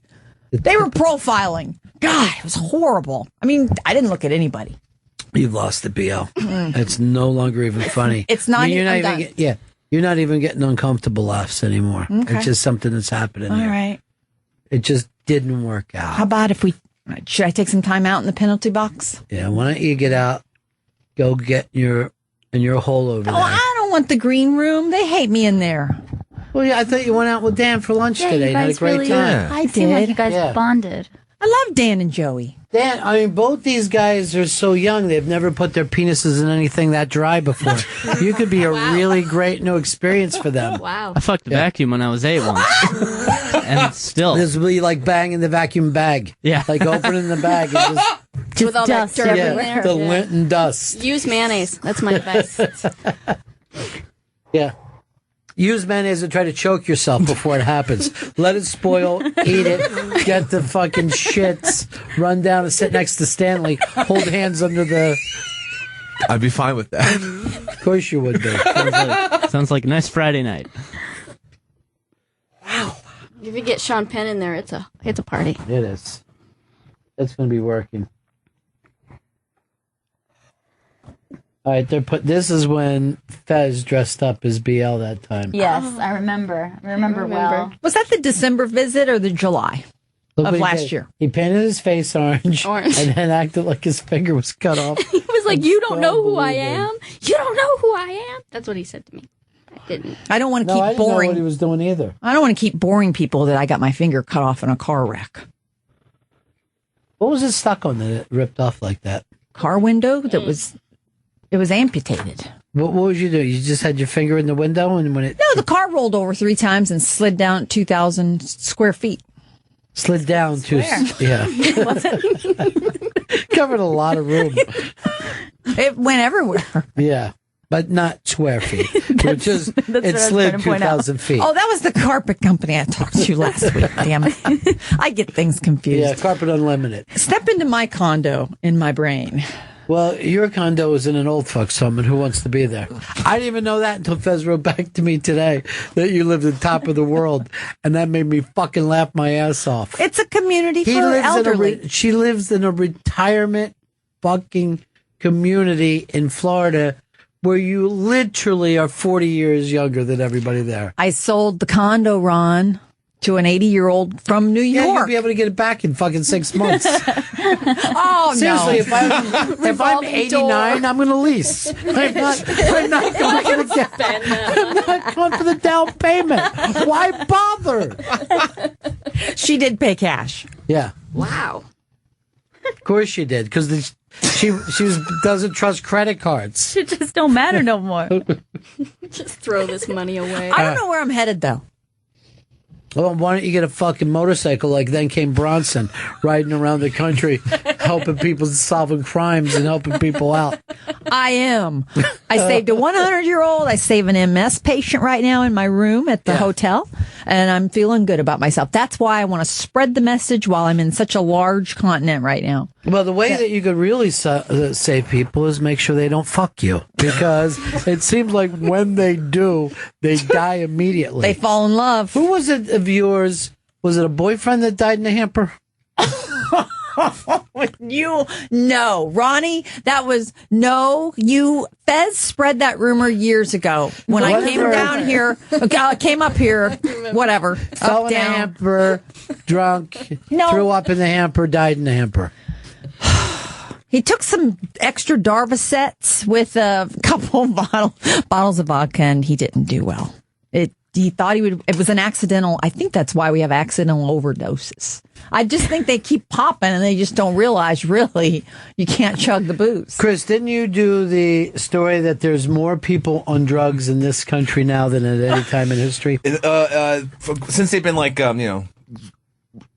They were profiling. God, it was horrible. I mean, I didn't look at anybody. You've lost the BL. It's no longer even funny. It's not you're even not even you're not even getting uncomfortable laughs anymore. Okay. It's just something that's happening All here. right. It just didn't work out. How about if should I take some time out in the penalty box? Yeah, why don't you get out, go get in your hole over there. I don't want the green room. They hate me in there. Well, yeah, I thought you went out with Dan for lunch today and had a great time. I It seemed like did. you guys bonded. I love Dan and Joey. Dan, I mean, both these guys are so young, they've never put their penises in anything that dry before. You could be a really great new experience for them. Wow. I fucked a vacuum when I was 8 once. And still. This will be like banging the vacuum bag. Yeah. Like opening the bag and just With all that dirt everywhere. the lint and dust. Use mayonnaise. That's my advice. Yeah. Use mayonnaise and try to choke yourself before it happens. Let it spoil, eat it, get the fucking shits, run down and sit next to Stanley, hold hands under the... I'd be fine with that. Of course you would be. Sounds like a nice Friday night. If you get Sean Penn in there, it's a party. It is. It's going to be working. All right, this is when Fez dressed up as BL that time. Yes, I remember. I remember well. Was that the December visit or the July Look of what he last did. year? He painted his face orange. And then acted like his finger was cut off. He was like, "You don't know who I am. You don't know who I am." That's what he said to me. I didn't. I don't want to I keep didn't know boring. what he was doing either. I don't want to keep boring people that I got my finger cut off in a car wreck. What was it stuck on that it ripped off like that? Car window that was amputated. What was you doing? You just had your finger in the window and when it... No, the car rolled over 3 times and slid down 2,000 square feet. Slid down to... Yeah. Covered a lot of room. It went everywhere. Yeah. But not square feet. Which is... It slid 2,000 feet. Oh, that was the carpet company I talked to last week. Damn it. I get things confused. Yeah, Carpet Unlimited. Step into my condo in my brain. Well, your condo is in an old folks home, and who wants to be there? I didn't even know that until Fez wrote back to me today that you lived at the top of the world, and that made me fucking laugh my ass off. It's a community for elderly. She lives in a retirement fucking community in Florida where you literally are 40 years younger than everybody there. I sold the condo, Ron, to an 80-year-old from New York. Yeah, you'll be able to get it back in fucking 6 months. Oh, seriously, no. if I'm 89, I'm going to lease. I'm not going for the down payment. Why bother? She did pay cash. Yeah. Wow. Of course she did, because she doesn't trust credit cards. It just don't matter no more. Just throw this money away. I don't know where I'm headed, though. Well, why don't you get a fucking motorcycle like Then Came Bronson, riding around the country, helping people, solving crimes and helping people out? I am. I saved a 100-year-old. I save an MS patient right now in my room at the hotel, and I'm feeling good about myself. That's why I want to spread the message while I'm in such a large continent right now. Well, the way that you could really save people is make sure they don't fuck you, because it seems like when they do, they die immediately. They fall in love. Who was it of yours? Was it a boyfriend that died in the hamper? Ronnie, that was Fez spread that rumor years ago when I came down here, came up here, whatever, fell in a hamper, drunk, threw up in the hamper, died in the hamper. He took some extra Darvocets with a couple of bottles of vodka, and he didn't do well. He thought it was an accidental. I think that's why we have accidental overdoses. I just think they keep popping and they just don't realize really you can't chug the booze. Chris, didn't you do the story that there's more people on drugs in this country now than at any time in history? Since they've been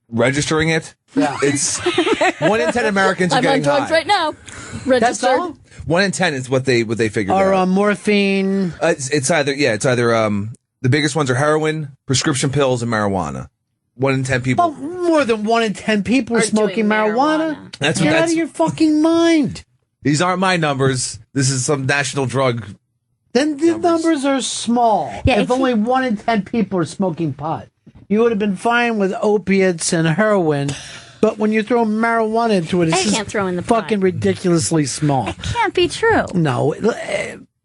registering it, it's 1 in 10 Americans are I'm on getting drugs high. right now. Registered. That's all? 1 in 10 is what they figured Or out. morphine. It's either the biggest ones are heroin, prescription pills, and marijuana. 1 in 10 people. Well, more than 1 in 10 people are smoking marijuana. Get out of your fucking mind. These aren't my numbers. This is some national drug. Then the numbers are small. Yeah, if only 1 in 10 people are smoking pot, you would have been fine with opiates and heroin. But when you throw marijuana into it, it's can't just throw in the fucking ridiculously small. Can't be true. No,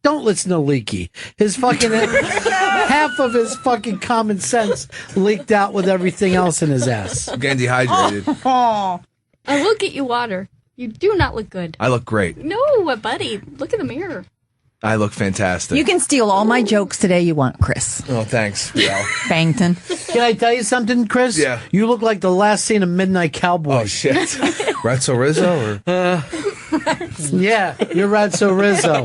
don't listen to Leaky. His fucking half of his fucking common sense leaked out with everything else in his ass. I'm getting dehydrated. I will get you water. You do not look good. I look great. No, buddy. Look in the mirror. I look fantastic. You can steal all my jokes today you want, Chris. Oh, thanks. Yeah. Bangton. Can I tell you something, Chris? Yeah. You look like the last scene of Midnight Cowboy. Oh, shit. Ratso Rizzo? Yeah, you're Ratso Rizzo.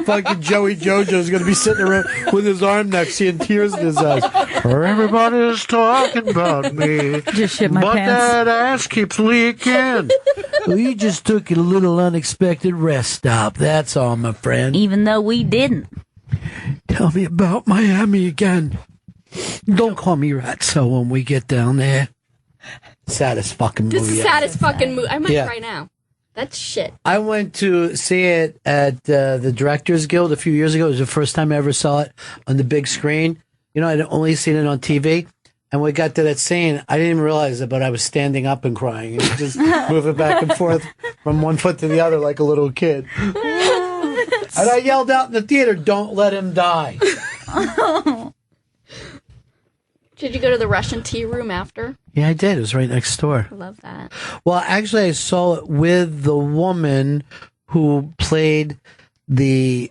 Fucking Joey Jojo's going to be sitting around with his arm next to you and tears in his eyes. Everybody's talking about me. Just shit my but pants. that ass keeps leaking. We just took a little unexpected rest stop. That's all, my friend. Even though we didn't. Tell me about Miami again. Don't call me Ratso when we get down there. Saddest fucking movie. This is the saddest fucking movie. I might Yeah. cry now. That's shit. I went to see it at the Directors Guild a few years ago. It was the first time I ever saw it on the big screen. You know, I'd only seen it on TV. And when we got to that scene, I didn't even realize it, but I was standing up and crying and just moving back and forth from one foot to the other like a little kid. And I yelled out in the theater, "Don't let him die." Did you go to the Russian tea room after? Yeah, I did. It was right next door. I love that. Well, actually, I saw it with the woman who played he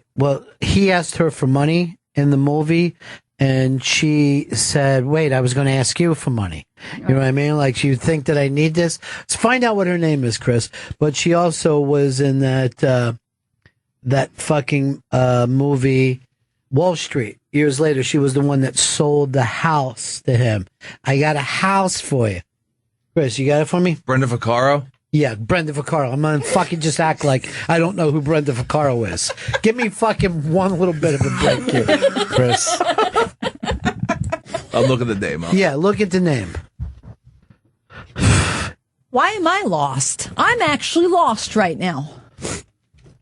asked her for money in the movie, and she said, wait, I was going to ask you for money. You know what I mean? Like, you think that I need this? Let's find out what her name is, Chris. But she also was in that fucking movie, Wall Street. Years later, she was the one that sold the house to him. I got a house for you. Chris, you got it for me? Brenda Vaccaro? Yeah, Brenda Vaccaro. I'm going to fucking just act like I don't know who Brenda Vaccaro is. Give me fucking one little bit of a break here, Chris. I'll look at the name up. Yeah, look at the name. Why am I lost? I'm actually lost right now.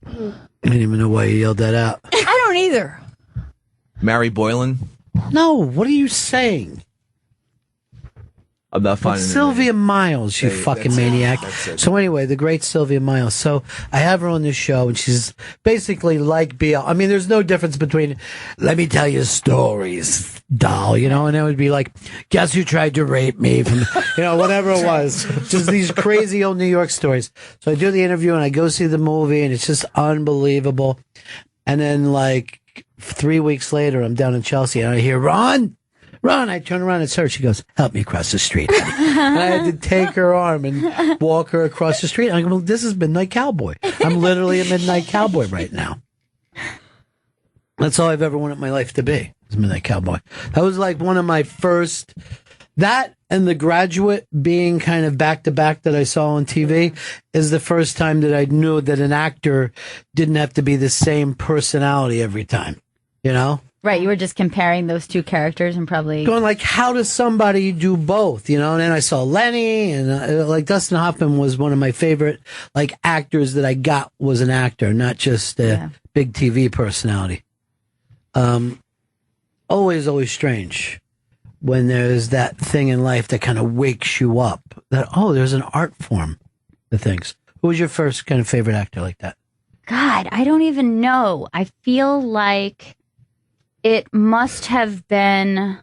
I didn't even know why you yelled that out. I don't either. Mary Boylan? No, what are you saying? I'm not finding her Sylvia Miles, you Hey, fucking that's it. maniac. That's it. So anyway, the great Sylvia Miles. So I have her on this show, and she's basically like BL. I mean, there's no difference between, let me tell you stories, doll, you know, and it would be like, guess who tried to rape me from, you know, whatever it was. Just these crazy old New York stories. So I do the interview, and I go see the movie, and it's just unbelievable. And then, like, 3 weeks later, I'm down in Chelsea, and I hear, Ron, I turn around, it's her. She goes, help me across the street. And I had to take her arm and walk her across the street. I go, well, this is Midnight Cowboy. I'm literally a Midnight Cowboy right now. That's all I've ever wanted my life to be, is Midnight Cowboy. That was like one of my first, that and The Graduate being kind of back-to-back that I saw on TV is the first time that I knew that an actor didn't have to be the same personality every time, you know? Right, you were just comparing those two characters and probably Going like, how does somebody do both? You know, and then I saw Lenny, and like Dustin Hoffman was one of my favorite like actors that I got was an actor, not just a big TV personality. Always strange when there's that thing in life that kind of wakes you up that, oh, there's an art form. the things. Who was your first kind of favorite actor like that? God, I don't even know. I feel like it must have been.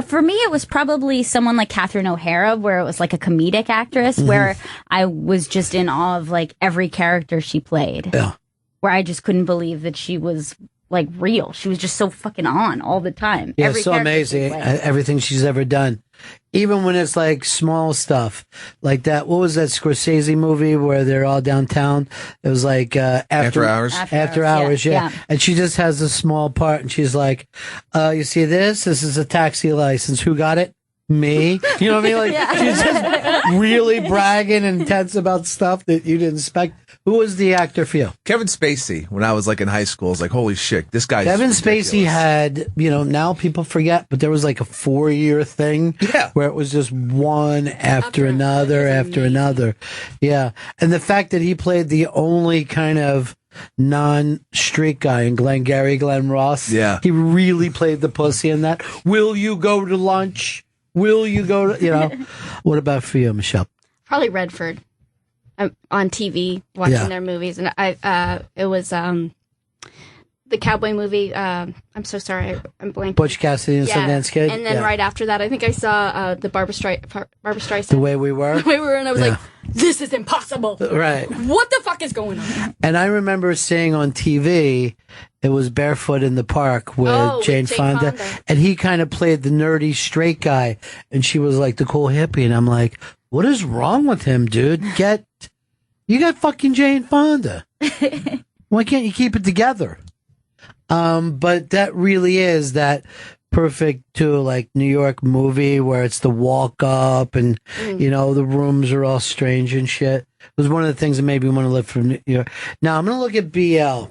For me, it was probably someone like Catherine O'Hara, where it was like a comedic actress, where I was just in awe of like every character she played. Yeah. Where I just couldn't believe that she was like real. She was just so fucking on all the time. Yeah, Every so character she amazing. played. Everything she's ever done. Even when it's like small stuff like that. What was that Scorsese movie where they're all downtown? It was like After Hours. After Hours, yeah. And she just has a small part and she's like, you see this? This is a taxi license. Who got it? Me. You know what I mean? Like she's just really bragging and intense about stuff that you didn't expect. Who was the actor for you? Kevin Spacey. When I was like in high school, I was like, holy shit, this guy's Kevin ridiculous. Spacey had, now people forget, but there was like a 4-year thing where it was just one after another after another. Yeah. And the fact that he played the only kind of non-street guy in Glengarry Glen Ross. Yeah. He really played the pussy in that. Will you go to lunch? Will you go to, What about for you, Michelle? Probably Redford. On TV watching their movies, and it was the cowboy movie. I'm so sorry, I'm blanking. Butch Cassidy and Sundance Kid. And then right after that, I think I saw the Barbara Streisand. The Way We Were. The Way We Were, and I was like, this is impossible. Right. What the fuck is going on? And I remember seeing on TV, it was Barefoot in the Park with Jane Fonda, and he kind of played the nerdy straight guy, and she was like the cool hippie, and I'm like, what is wrong with him, dude? You got fucking Jane Fonda. Why can't you keep it together? But that really is that perfect to like New York movie where it's the walk up and the rooms are all strange and shit. It was one of the things that made me want to live from New York. Now I'm gonna look at BL,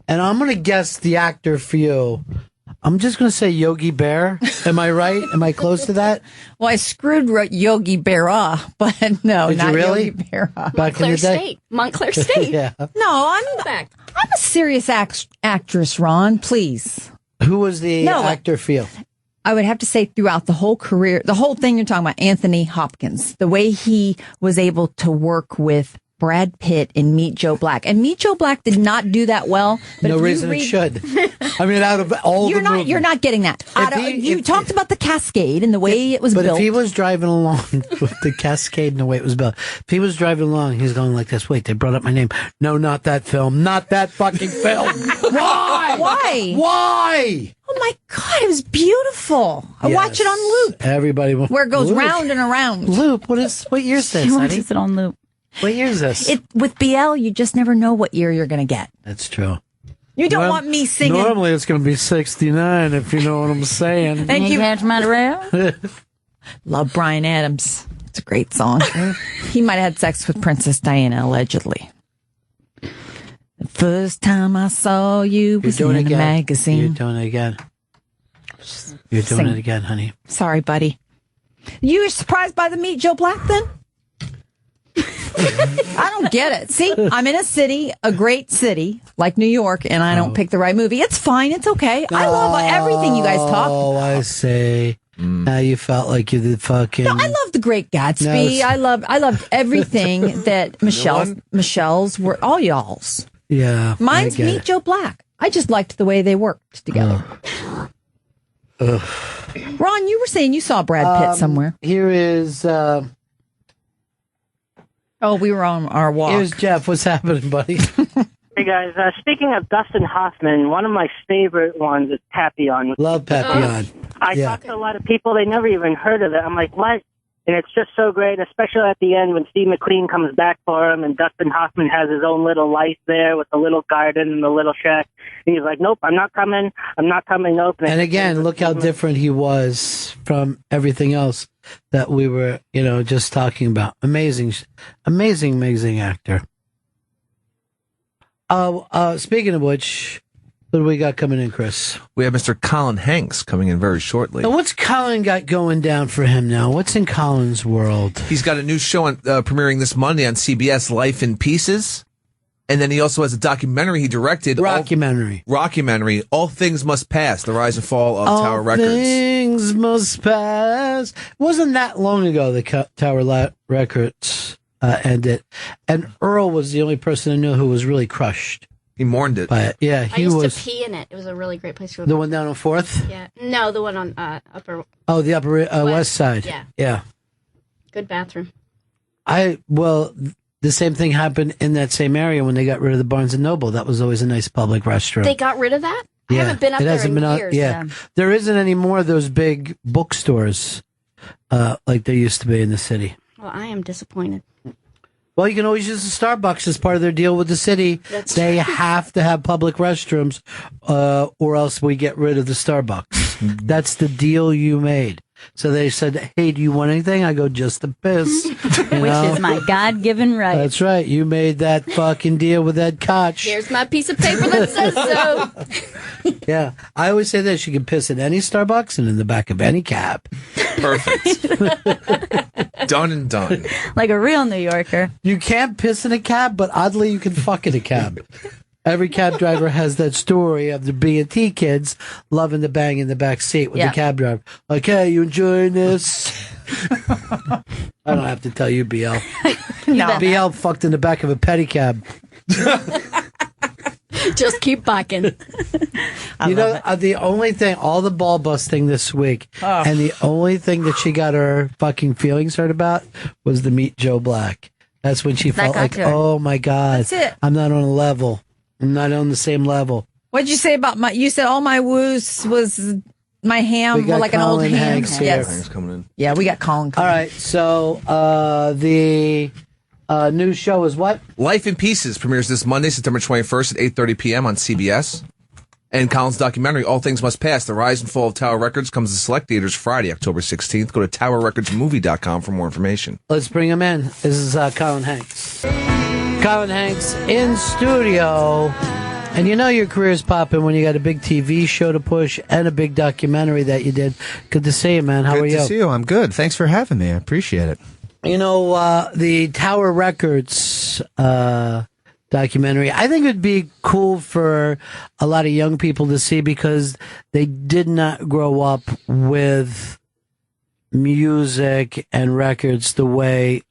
and I'm gonna guess the actor for you. I'm just going to say Yogi Bear. Am I right? Am I close to that? Well, I screwed Yogi Berra, but no, Did not you really? Yogi Berra. Back in the day? Montclair State. Yeah. No, I'm a serious actress, Ron. Please. Who was the actor for you? I would have to say throughout the whole career, the whole thing you're talking about, Anthony Hopkins, the way he was able to work with Brad Pitt in Meet Joe Black. And Meet Joe Black did not do that well. But No reason it should. I mean, out of all you're the not, movies. You're not getting that. You talked about the Cascade and the way it was but built. if he was driving along with the Cascade and the way it was built, if he was driving along, he's going like this. Wait, they brought up my name. No, not that film. Not that fucking film. Why? Why? Why? Oh my God, it was beautiful. I watch it on loop. Everybody where it goes loop. round and around. Loop? What year is this, She honey? watches it on loop. What year is this? With BL, you just never know what year you're going to get. That's true. You don't want me singing. Normally it's going to be 69, if you know what I'm saying. Thank you. Montreal. Love Bryan Adams. It's a great song. He might have had sex with Princess Diana, allegedly. The first time I saw you was in a magazine. You're doing it again. You're doing it again, honey. Sorry, buddy. You were surprised by the Meet Joe Black then? I don't get it. See, I'm in a city, a great city like New York, and I don't pick the right movie. It's fine. It's okay. I love everything you guys talk. Oh, I say. Now you felt like you did fucking. No, I love The Great Gatsby. I loved everything that Michelle's were all y'all's. Yeah. Mine's Meet Joe Black. I just liked the way they worked together. Ron, you were saying you saw Brad Pitt somewhere. Here is. We were on our walk. Here's Jeff. What's happening, buddy? Hey guys, speaking of Dustin Hoffman, one of my favorite ones is Papillon. Love Papillon. I talked to a lot of people, they never even heard of it. I'm like, what? And it's just so great, especially at the end when Steve McQueen comes back for him and Dustin Hoffman has his own little life there with the little garden and the little shack. And he's like, nope, I'm not coming, nope. And again, look how different he was from everything else that we were, just talking about. Amazing actor. Speaking of which, what do we got coming in, Chris? We have Mr. Colin Hanks coming in very shortly. Now, what's Colin got going down for him now? What's in Colin's world? He's got a new show premiering this Monday on CBS, Life in Pieces. And then he also has a documentary he directed. Rockumentary. All Things Must Pass, The Rise and Fall of Tower Records. All Things Must Pass. Wasn't that long ago, the Tower Records end it. And Earl was the only person I knew who was really crushed. He mourned it. But yeah, I he used was to pee in it. It was a really great place to go. the one down on 4th. Yeah. No, the one on upper. Oh, the Upper West Side. Yeah. Yeah. Good bathroom. The same thing happened in that same area when they got rid of the Barnes and Noble. That was always a nice public restroom. They got rid of that? I haven't been up there in years. There isn't any more of those big bookstores like there used to be in the city. Well, I am disappointed. Well, you can always use the Starbucks as part of their deal with the city. They have to have public restrooms, or else we get rid of the Starbucks. That's the deal you made. So they said, "Hey, do you want anything?" I go, "Just a piss," Which is my God-given right. That's right. You made that fucking deal with Ed Koch. Here's my piece of paper that says so. Yeah, I always say this: you can piss at any Starbucks and in the back of any cab. Perfect. Done and done. Like a real New Yorker. You can't piss in a cab, but oddly, you can fuck in a cab. Every cab driver has that story of the B&T kids loving to bang in the back seat with the cab driver. Like, hey, you enjoying this? I don't have to tell you, BL. No. BL fucked in the back of a pedicab. Just keep bucking. The only thing, all the ball busting this week, and the only thing that she got her fucking feelings hurt about was the Meet Joe Black. That's when she felt like, oh my God, That's it. I'm not on a level. I'm not on the same level. What'd you say about you said all my woos was my ham, We got like an old Colin ham. Hanks here. Yes. coming in. Yeah, we got Colin All coming. right, so the new show is what? Life in Pieces premieres this Monday, September 21st at 8:30 p.m. on CBS. And Colin's documentary, All Things Must Pass, The Rise and Fall of Tower Records, comes to select theaters Friday, October 16th. Go to towerrecordsmovie.com for more information. Let's bring him in. This is Colin Hanks. Colin Hanks in studio. And you know your career's popping when you got a big TV show to push and a big documentary that you did. Good to see you, man. How are you? Good to see you. I'm good. Thanks for having me. I appreciate it. You know, the Tower Records documentary, I think it would be cool for a lot of young people to see because they did not grow up with music and records the way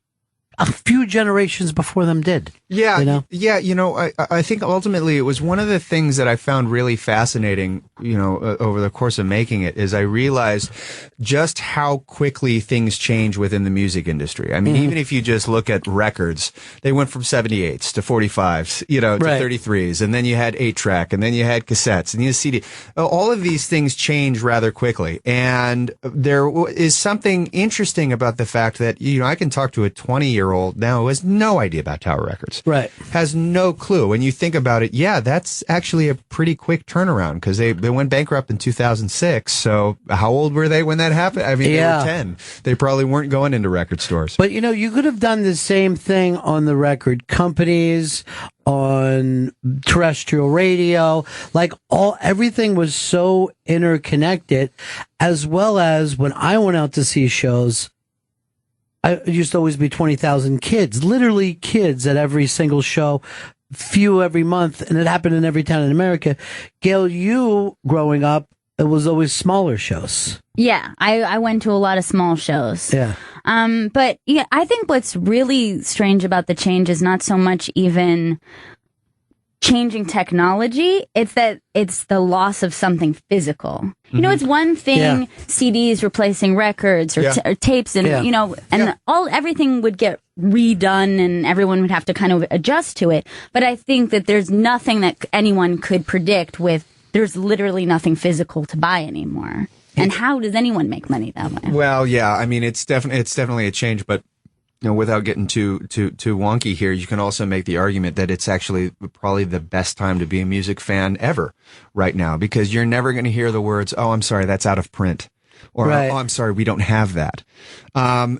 a few generations before them did. Yeah, you know? yeah. You know, I think ultimately it was one of the things that I found really fascinating, you know, over the course of making it is I realized just how quickly things change within the music industry. I mean, even if you just look at records, they went from 78s to 45s, you know, to 33s, and then you had 8-track, and then you had cassettes, and you had CD. All of these things change rather quickly. And there is something interesting about the fact that, you know, I can talk to a 20-year-old now who has no idea about Tower Records. Right. Has no clue. When you think about it, yeah, that's actually a pretty quick turnaround because they went bankrupt in 2006. So how old were they when that happened? I mean, they were 10. They probably weren't going into record stores. But, you know, you could have done the same thing on the record companies, on terrestrial radio, like everything was so interconnected, as well as when I went out to see shows, it used to always be 20,000 kids, literally kids at every single show, few every month, and it happened in every town in America. Gail, you growing up, it was always smaller shows. Yeah, I went to a lot of small shows. Yeah. But yeah, I think what's really strange about the change is not so much even changing technology, it's that it's the loss of something physical. You know, it's one thing CDs replacing records or, or tapes and, you know, and everything would get redone and everyone would have to kind of adjust to it. But I think that there's nothing that anyone could predict there's literally nothing physical to buy anymore. And how does anyone make money that way? Well, yeah, I mean, it's definitely a change, but you know, without getting too wonky here, you can also make the argument that it's actually probably the best time to be a music fan ever right now, because you're never going to hear the words, "Oh, I'm sorry, that's out of print," or "Oh, I'm sorry, we don't have that."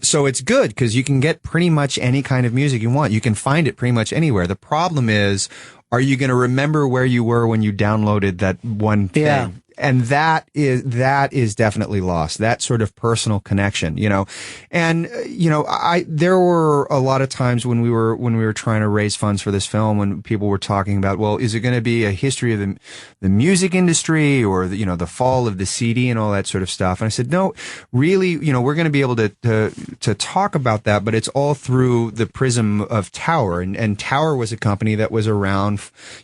So it's good because you can get pretty much any kind of music you want. You can find it pretty much anywhere. The problem is, are you going to remember where you were when you downloaded that one thing? and that is definitely lost. That sort of personal connection, and there were a lot of times when we were trying to raise funds for this film, when people were talking about, well, is it going to be a history of the music industry, or the fall of the CD and all that sort of stuff? And I said, no, really, we're going to be able to talk about that, but it's all through the prism of Tower, and Tower was a company that was around.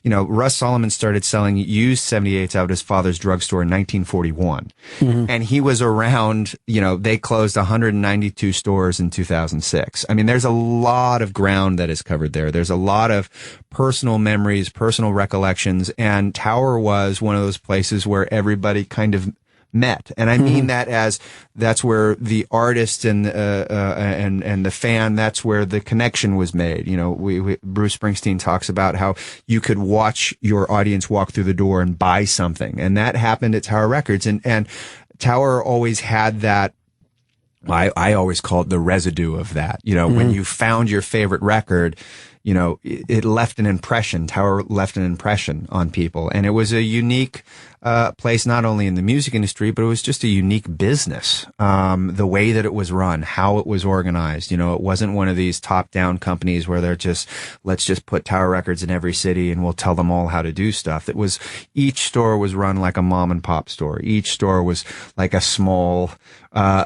Russ Solomon started selling used 78s out of his father's drugstore in 1941. Mm-hmm. And he was around, they closed 192 stores in 2006. I mean, there's a lot of ground that is covered there. There's a lot of personal memories, personal recollections, and Tower was one of those places where everybody kind of met. And I mean that as that's where the artist and the fan, that's where the connection was made. Bruce Springsteen talks about how you could watch your audience walk through the door and buy something. And that happened at Tower Records. And Tower always had that. I always call it the residue of that. When you found your favorite record, it left an impression. Tower left an impression on people. And it was a unique place, not only in the music industry, but it was just a unique business. The way that it was run, how it was organized. It wasn't one of these top-down companies where they're just, let's just put Tower Records in every city and we'll tell them all how to do stuff. It was, each store was run like a mom and pop store. Each store was like a small, run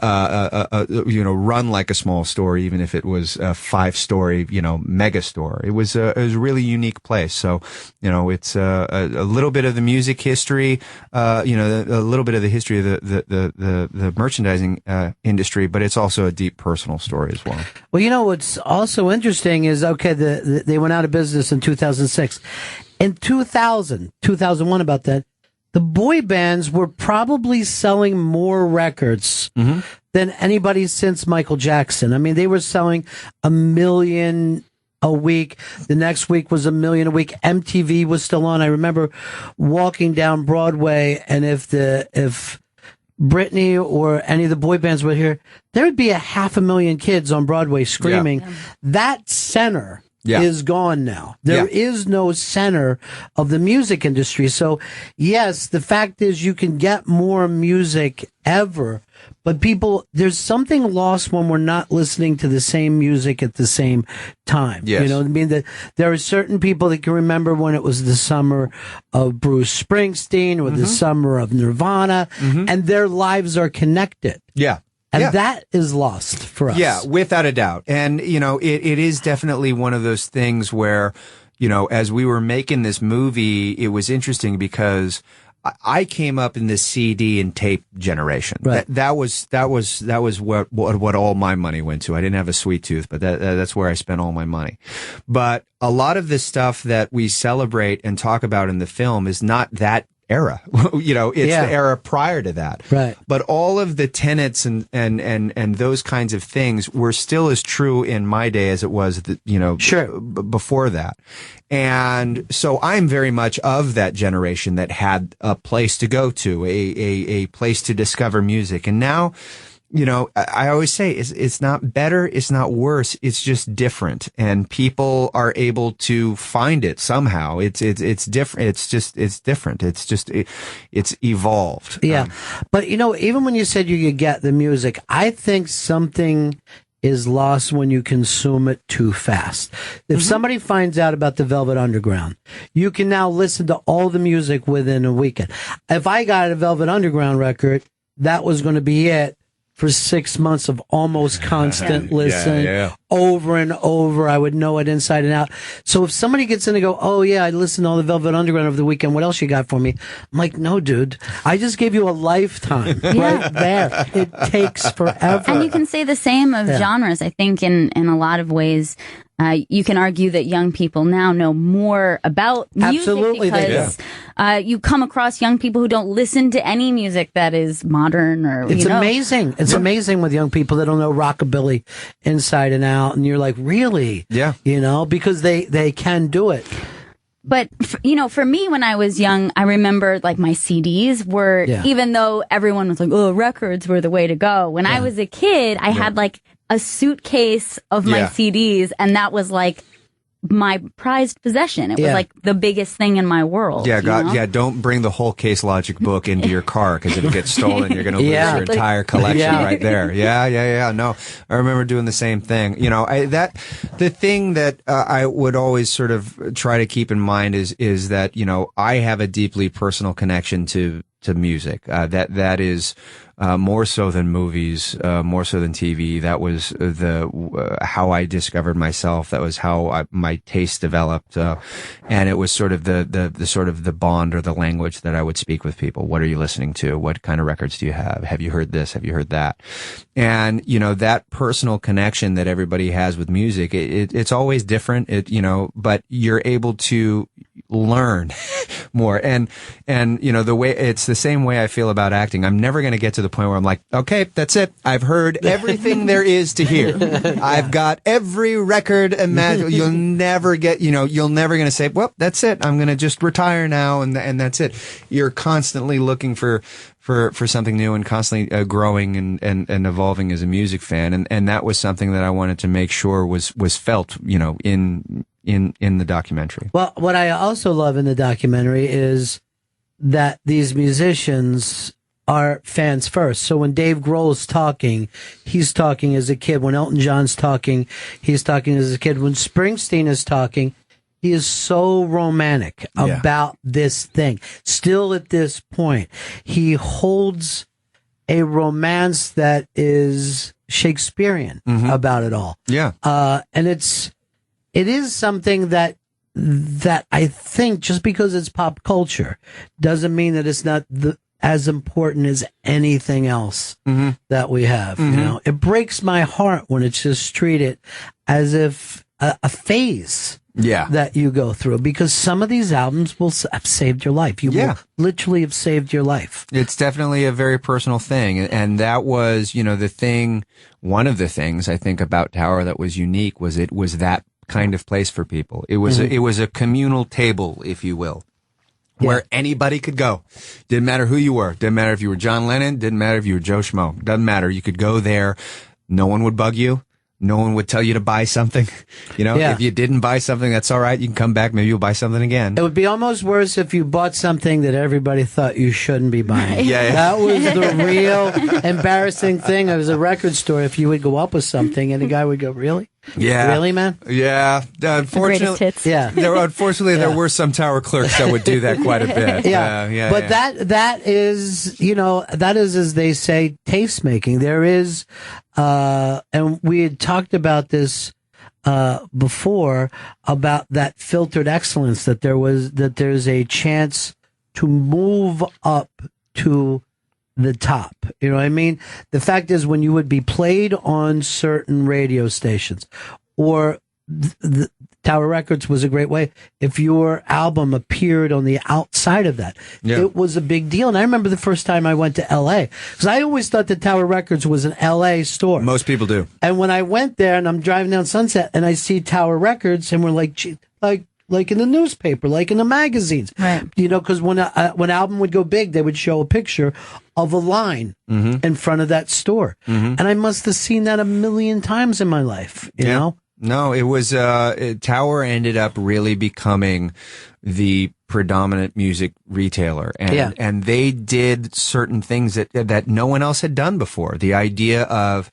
like a small store, even if it was a 5-story, mega store. It was a really unique place. So, it's a little bit of the music history, a little bit of the history of the merchandising industry, but it's also a deep personal story as well. Well, what's also interesting is, they went out of business in 2006. In 2001, about that, the boy bands were probably selling more records than anybody since Michael Jackson. I mean, they were selling 1 million a week. The next week was 1 million a week. MTV was still on. I remember walking down Broadway, and if Britney or any of the boy bands were here, there would be 500,000 kids on Broadway screaming. Yeah. That center is gone now. There is no center of the music industry. So, yes, the fact is you can get more music ever, but there's something lost when we're not listening to the same music at the same time. Yes. You know what I mean? There are certain people that can remember when it was the summer of Bruce Springsteen or the summer of Nirvana, and their lives are connected. Yeah. And that is lost for us. Yeah, without a doubt. And, it is definitely one of those things where, as we were making this movie, it was interesting because I came up in the CD and tape generation. Right. That was what all my money went to. I didn't have a sweet tooth, but that's where I spent all my money. But a lot of the stuff that we celebrate and talk about in the film is not that era. It's the era prior to that. Right. But all of the tenets and those kinds of things were still as true in my day as it was, before that. And so I'm very much of that generation that had a place to go to, a place to discover music. And now, I always say it's not better, it's not worse, it's just different, and people are able to find it somehow. It's different. It's different. It's evolved. Yeah, but even when you said you could get the music, I think something is lost when you consume it too fast. If somebody finds out about the Velvet Underground, you can now listen to all the music within a weekend. If I got a Velvet Underground record, that was going to be it for 6 months of almost constant listening over and over. I would know it inside and out. So if somebody gets in and go, oh yeah, I listened to all the Velvet Underground over the weekend, what else you got for me? I'm like, no, dude, I just gave you a lifetime right there. It takes forever. And you can say the same of genres. I think in a lot of ways, you can argue that young people now know more about music. Absolutely, because you come across young people who don't listen to any music that is modern or it's amazing. It's amazing with young people that don't know rockabilly inside and out, and you're like, really? Yeah. Because they can do it. But, for me, when I was young, I remember, my CDs were, even though everyone was like, oh, records were the way to go. When I was a kid, I had, a suitcase of my CDs, and that was, my prized possession. It was like the biggest thing in my world. Yeah, you know? yeah. Don't bring the whole Case Logic book into your car because if it gets stolen, you're going to lose your entire collection right there. Yeah. No, I remember doing the same thing. You know, the thing that I would always sort of try to keep in mind is that, you know, I have a deeply personal connection to music. That is more so than movies, more so than TV. That was how I discovered myself. That was how my taste developed, and it was sort of the bond or the language that I would speak with people. What are you listening to? What kind of records do you have? Have you heard this? Have you heard that? And you know, that personal connection that everybody has with music, it's always different. But you're able to learn more. And you know, it's the same way I feel about acting. I'm never going to get to the point where I'm like, okay, that's it. I've heard everything there is to hear. I've got every record imaginable. You're never going to say, well, that's it. I'm going to just retire now. And that's it. You're constantly looking for something new and constantly growing and evolving as a music fan. And that was something that I wanted to make sure was felt, you know, in the documentary. Well, what I also love in the documentary is that these musicians are fans first. So when Dave Grohl's talking, he's talking as a kid. When Elton John's talking, he's talking as a kid. When Springsteen is talking, he is so romantic about this thing. Still at this point, he holds a romance that is Shakespearean about it all. Yeah. And it is something that I think just because it's pop culture doesn't mean that it's not as important as anything else that we have. You know, it breaks my heart when it's just treated as if a phase that you go through, because some of these albums will have saved your life. You will literally have saved your life. It's definitely a very personal thing. And that was, you know, one of the things I think about Tower that was unique was it was that kind of place for people. It was it was a communal table, if you will, where anybody could go. Didn't matter who you were. Didn't matter if you were John Lennon. Didn't matter if you were Joe Schmo. Doesn't matter. You could go there. No one would bug you. No one would tell you to buy something. You know, if you didn't buy something, that's all right. You can come back. Maybe you'll buy something again. It would be almost worse if you bought something that everybody thought you shouldn't be buying. That was the real embarrassing thing. It was a record store. If you would go up with something and the guy would go, really? Yeah. Really, man? Yeah. Unfortunately, there were some Tower clerks that would do that quite a bit. But that is, you know, that is, as they say, taste making. There is, and we had talked about this before, about that filtered excellence, that there's a chance to move up to the top. You know what I mean? The fact is, when you would be played on certain radio stations, or the Tower Records was a great way. If your album appeared on the outside of that, it was a big deal. And I remember the first time I went to L.A., because I always thought that Tower Records was an L.A. store. Most people do. And when I went there and I'm driving down Sunset and I see Tower Records, and we're like, gee, like in the newspaper, like in the magazines, right? You know, because when an album would go big, they would show a picture of a line in front of that store, and I must have seen that a million times in my life. You know, no, it was Tower ended up really becoming the predominant music retailer, and they did certain things that no one else had done before. The idea of,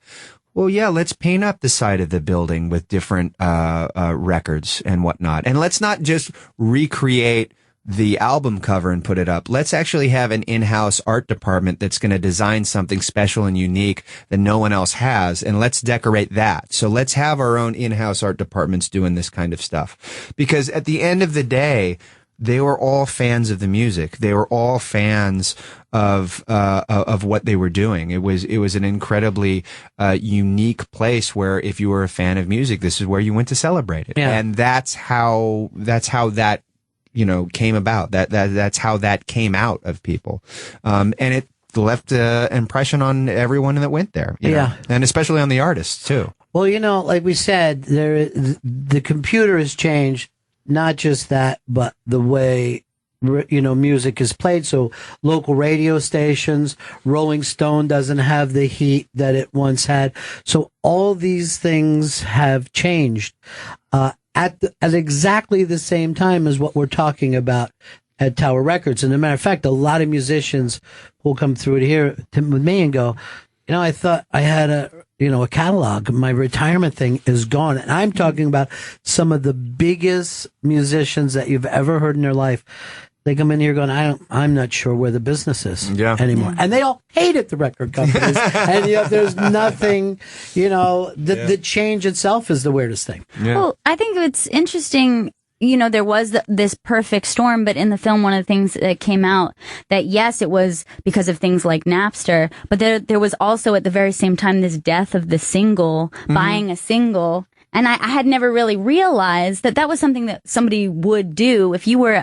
well, yeah, let's paint up the side of the building with different records and whatnot. And let's not just recreate the album cover and put it up. Let's actually have an in-house art department that's going to design something special and unique that no one else has, and let's decorate that. So let's have our own in-house art departments doing this kind of stuff. Because at the end of the day, they were all fans of the music. They were all fans of what they were doing. It was an incredibly unique place where, if you were a fan of music, this is where you went to celebrate it. And that's how that, you know, came about. That's how that came out of people. And it left an impression on everyone that went there. You know? And especially on the artists too. Well, you know, like we said, the computer has changed. Not just that, but the way, you know, music is played. So local radio stations, Rolling Stone doesn't have the heat that it once had. So all these things have changed. at exactly the same time as what we're talking about at Tower Records. And as a matter of fact, a lot of musicians will come through to here with me and go, I thought I had a catalog. My retirement thing is gone. And I'm talking about some of the biggest musicians that you've ever heard in their life. They come in here going, I'm not sure where the business is anymore. And they all hated the record companies. And yet there's nothing, the change itself is the weirdest thing. Yeah. Well, I think it's interesting. There was this perfect storm, but in the film, one of the things that came out that, yes, it was because of things like Napster, but there was also at the very same time this death of the single, buying a single. And I had never really realized that was something that somebody would do if you were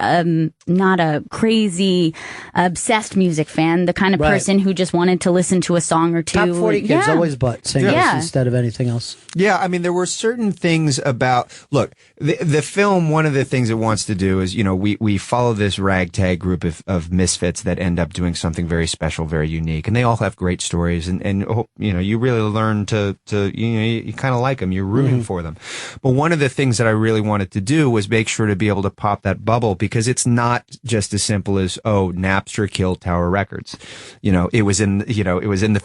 not a crazy, obsessed music fan, the kind of person who just wanted to listen to a song or two. Top 40 kids always bought singles instead of anything else. Yeah, I mean, there were certain things about, look, the film, one of the things it wants to do is, we follow this ragtag group of misfits that end up doing something very special, very unique, and they all have great stories, and you really learn to you kind of like them, you're rooting for them. But one of the things that I really wanted to do was make sure to be able to pop that bubble, because it's not just as simple as, Napster killed Tower Records. It was in the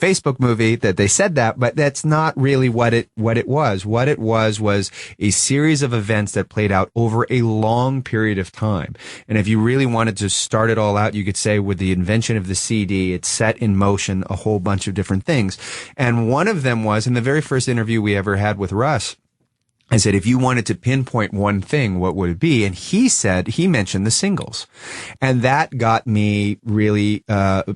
Facebook movie that they said that, but that's not really what it was. What it was a series of events that played out over a long period of time. And if you really wanted to start it all out, you could say with the invention of the CD, it set in motion a whole bunch of different things. And one of them was, in the very first interview we ever had with Russ, I said, if you wanted to pinpoint one thing, what would it be? And he mentioned the singles. And that got me really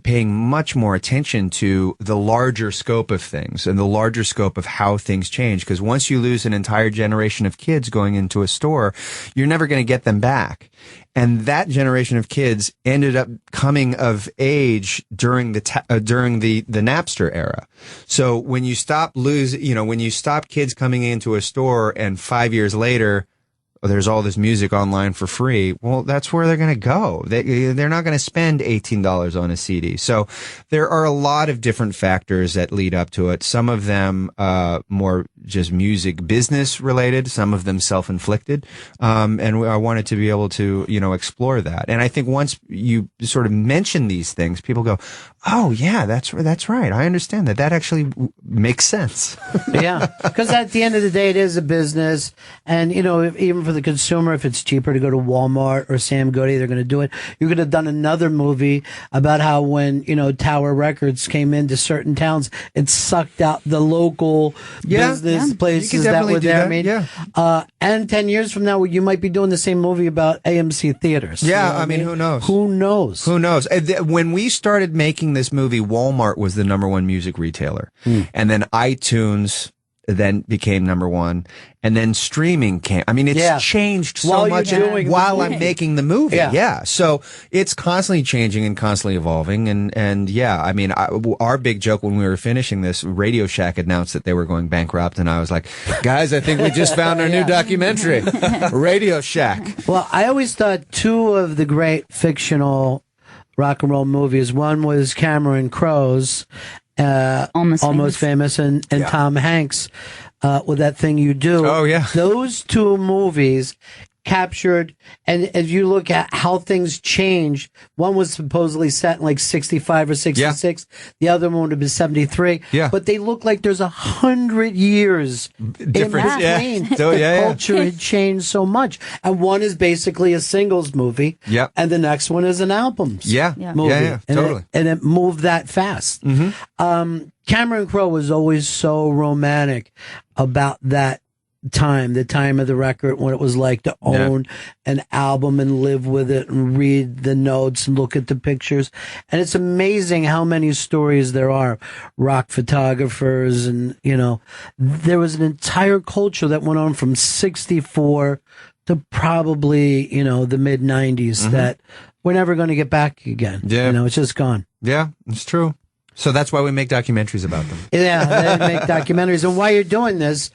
paying much more attention to the larger scope of things and the larger scope of how things change. Because once you lose an entire generation of kids going into a store, you're never going to get them back. And that generation of kids ended up coming of age during the Napster era. So when you stop when you stop kids coming into a store and 5 years later, there's all this music online for free. Well, that's where they're going to go. They're not going to spend $18 on a CD. So there are a lot of different factors that lead up to it. Some of them more just music business related, some of them self-inflicted. And I wanted to be able to, explore that. And I think once you sort of mention these things, people go, oh yeah, that's right. I understand that. That actually makes sense. Yeah. Because at the end of the day, it is a business. And, even for the consumer, if it's cheaper to go to Walmart or Sam Goody, they're going to do it. You could have done another movie about how when, Tower Records came into certain towns, it sucked out the local business places that were there. And 10 years from now, you might be doing the same movie about AMC theaters. Yeah, who knows? Who knows? Who knows? When we started making this movie, Walmart was the #1 music retailer. And then iTunes then became #1, and then streaming came. It's changed so much while I'm making the movie. Yeah. So it's constantly changing and constantly evolving. And our big joke when we were finishing this, Radio Shack announced that they were going bankrupt, and I was like, guys, I think we just found our new documentary, Radio Shack. Well, I always thought two of the great fictional rock and roll movies, one was Cameron Crowe's Almost Famous, and Tom Hanks with That Thing You Do. Oh, yeah. Those two movies captured, and as you look at how things changed, one was supposedly set in like 65 or 66, the other one would have been 73, but they look like there's 100 years difference. The culture had changed so much, and one is basically a singles movie, and the next one is an albums movie. Totally. And it moved that fast. Cameron Crowe was always so romantic about that time, the time of the record, when it was like to own an album and live with it and read the notes and look at the pictures. And it's amazing how many stories there are. Rock photographers, and, there was an entire culture that went on from 64 to probably, the mid 90s that we're never going to get back again. It's just gone. Yeah, it's true. So that's why we make documentaries about them. Yeah, they make documentaries. And while you're doing this,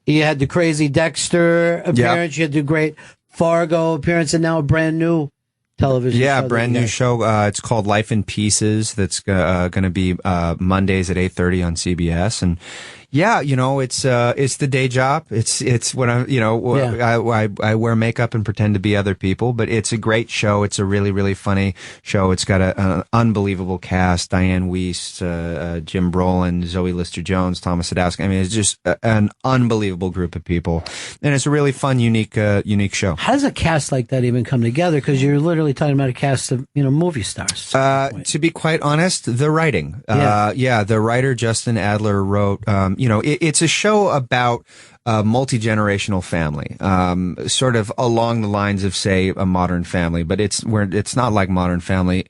you had the crazy Dexter appearance. You had the great Fargo appearance, and now a brand new television show. Yeah, brand new show. It's called Life in Pieces. That's going to be Mondays at 8:30 on CBS. And Yeah, it's the day job. It's when I wear makeup and pretend to be other people, but it's a great show. It's a really, really funny show. It's got an unbelievable cast: Diane Weiss, Jim Brolin, Zoe Lister-Jones, Thomas Sadowski. I mean, it's just an unbelievable group of people, and it's a really fun, unique show. How does a cast like that even come together? Because you're literally talking about a cast of movie stars. To be quite honest, the writing. The writer Justin Adler wrote. It's a show about a multi-generational family, sort of along the lines of, say, a Modern Family, but it's not like Modern Family.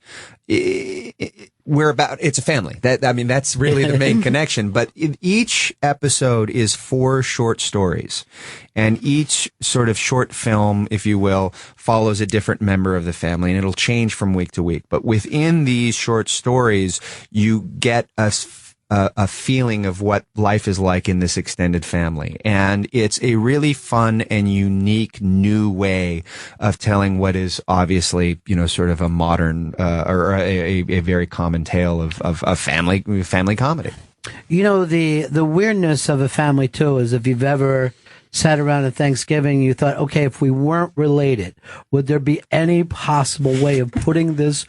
It's a family. That's really the main connection. But each episode is 4 short stories, and each sort of short film, if you will, follows a different member of the family, and it'll change from week to week. But within these short stories, you get a feeling of what life is like in this extended family. And it's a really fun and unique new way of telling what is obviously, sort of a modern, or a very common tale of family comedy. The weirdness of a family too is if you've ever sat around at Thanksgiving, you thought, okay, if we weren't related, would there be any possible way of putting this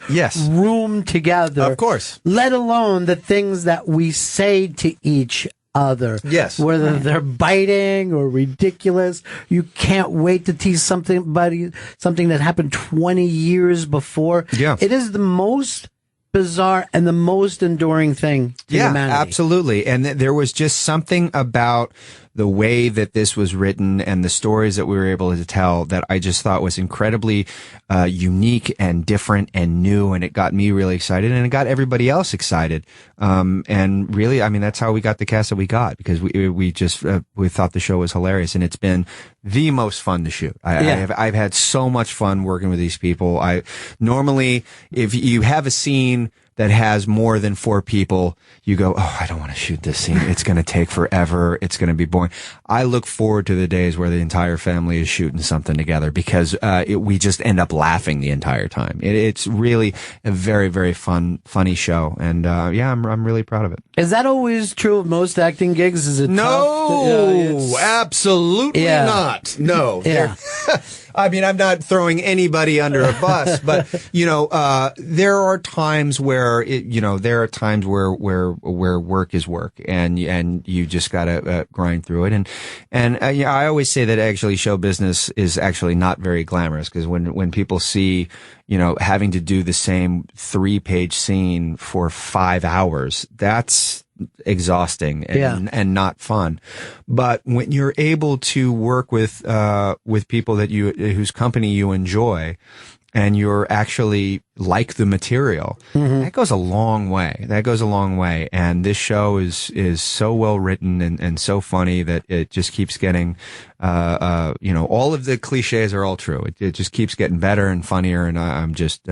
room together? Of course. Let alone the things that we say to each other. Yes. Whether they're biting or ridiculous. You can't wait to tease something that happened 20 years before. Yeah. It is the most bizarre and the most enduring thing to humanity. Yeah, absolutely. And there was just something about the way that this was written and the stories that we were able to tell that I just thought was incredibly unique and different and new, and it got me really excited, and it got everybody else excited. And really, that's how we got the cast that we got, because we thought the show was hilarious, and it's been the most fun to shoot. I've had so much fun working with these people. Normally, if you have a scene that has more than 4 people, you go, oh, I don't want to shoot this scene. It's going to take forever. It's going to be boring. I look forward to the days where the entire family is shooting something together, because we just end up laughing the entire time. It's really a very, very funny show. And I'm really proud of it. Is that always true of most acting gigs? Is it No, absolutely not. No. Yeah. I'm not throwing anybody under a bus, but there are times where where work is work, and you just gotta grind through it. And I always say that actually show business is actually not very glamorous, because when people see having to do the same 3-page scene for 5 hours, that's exhausting and not fun. But when you're able to work with people that whose company you enjoy, and you're actually like the material, that goes a long way. And this show is so well written and so funny that it just keeps getting, all of the cliches are all true. It just keeps getting better and funnier, and I'm just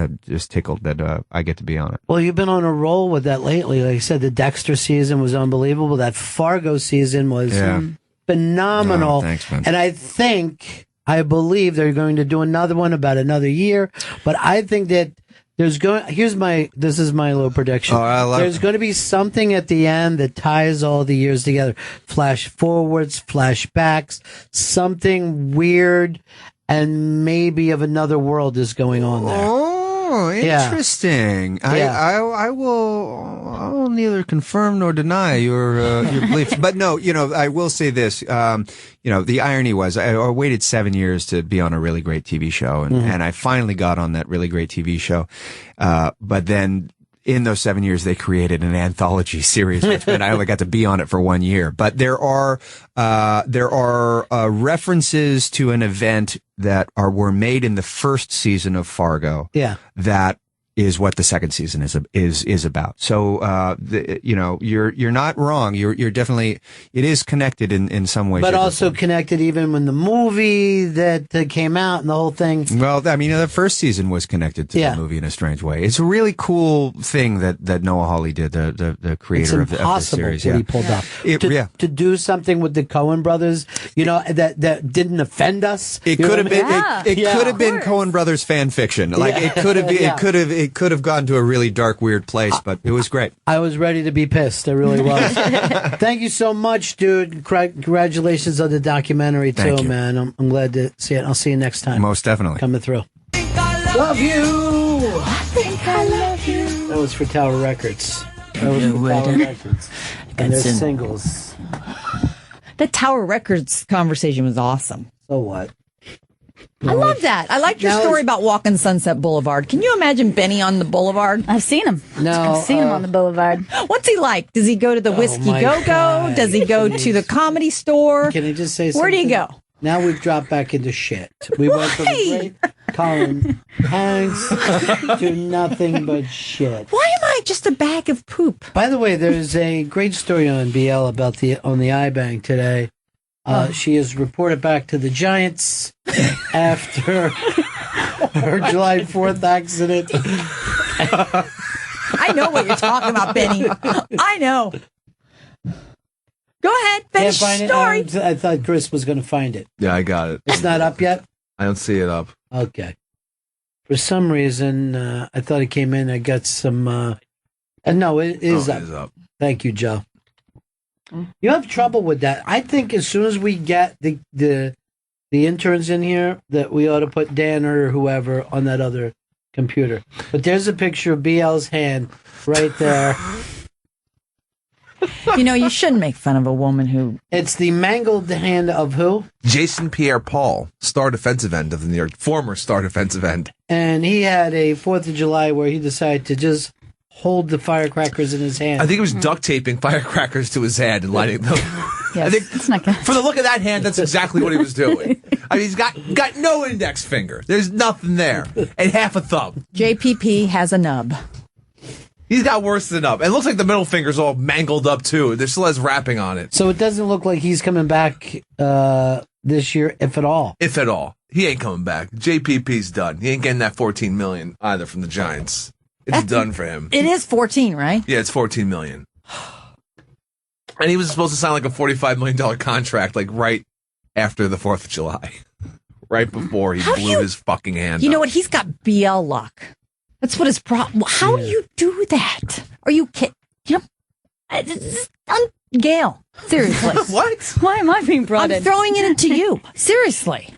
tickled that I get to be on it. Well, you've been on a roll with that lately. Like I said, the Dexter season was unbelievable. That Fargo season was phenomenal. Oh, thanks, man. And I believe they're going to do another one about another year, but I think that this is my little prediction. There's going to be something at the end that ties all the years together. Flash forwards, flashbacks, something weird and maybe of another world is going on there. Oh, interesting. Yeah. I will neither confirm nor deny your beliefs. But no, I will say this. The irony was I waited 7 years to be on a really great TV show, and I finally got on that really great TV show. But then in those 7 years, they created an anthology series, which meant I only got to be on it for 1 year. But there are references to an event that were made in the first season of Fargo. Yeah. That is what the second season is about. So, you're not wrong. You're definitely, it is connected in some way. But also connected even when the movie that came out and the whole thing. Well, the first season was connected to the movie in a strange way. It's a really cool thing that Noah Hawley did, the creator of the series. It's impossible what he pulled off. To do something with the Coen brothers, that didn't offend us. It could have been, it could have been Coen brothers fan fiction. Like it could have been, it could have gone to a really dark, weird place, but it was great. I was ready to be pissed. I really was. Thank you so much, dude. Congratulations on the documentary, Thank too, you. man. I'm glad to see it. I'll see you next time. Most definitely. Coming through. Love you! I think I love you. That was for Tower Records. That was for Tower Records. And their singles. The Tower Records conversation was awesome. So what? I love that. I liked your Now story about walking Sunset Boulevard. Can you imagine Benny on the boulevard? I've seen him. No, I've seen him on the boulevard. What's he like? Does he go to the Whiskey my Go-Go? God. Does he go to the Comedy Store? Can I just say something? Where do you go? Now we've dropped back into shit. We went from the great Colin Hanks to nothing but shit. Why am I just a bag of poop? By the way, there's a great story on BL about on the iBank today. She is reported back to the Giants after her July 4th accident. I know what you're talking about, Benny. I know. Go ahead, finish Can't your find story. it. I thought Chris was going to find it. Yeah, I got it. It's not up yet? I don't see it up. Okay. For some reason, I thought it came in. I got some. No, it is up. It is up. Thank you, Joe. You have trouble with that. I think as soon as we get the interns in here, that we ought to put Dan or whoever on that other computer. But there's a picture of BL's hand right there. You know, you shouldn't make fun of a woman who... It's the mangled hand of who? Jason Pierre-Paul, star defensive end of the New York, former star defensive end. And he had a 4th of July where he decided to just hold the firecrackers in his hand. I think he was duct taping firecrackers to his hand and lighting them. Yes, I think it's not good. for the look of that hand, that's exactly what he was doing. I mean, he's got no index finger. There's nothing there, and half a thumb. JPP has a nub. He's got worse than up. It looks like the middle finger's all mangled up too. There still has wrapping on it. So it doesn't look like he's coming back this year, if at all. If at all, he ain't coming back. JPP's done. He ain't getting that $14 million either from the Giants. It's done for him. It is 14, right? Yeah, it's $14 million. And he was supposed to sign like a $45 million contract, like right after the 4th of July, right before he blew his fucking hand. You know up. what? He's got BL luck. That's what his problem. How do you do that? Are you kidding? You know, Gail, seriously. What? Why am I being brought in? I'm throwing it into you. Seriously.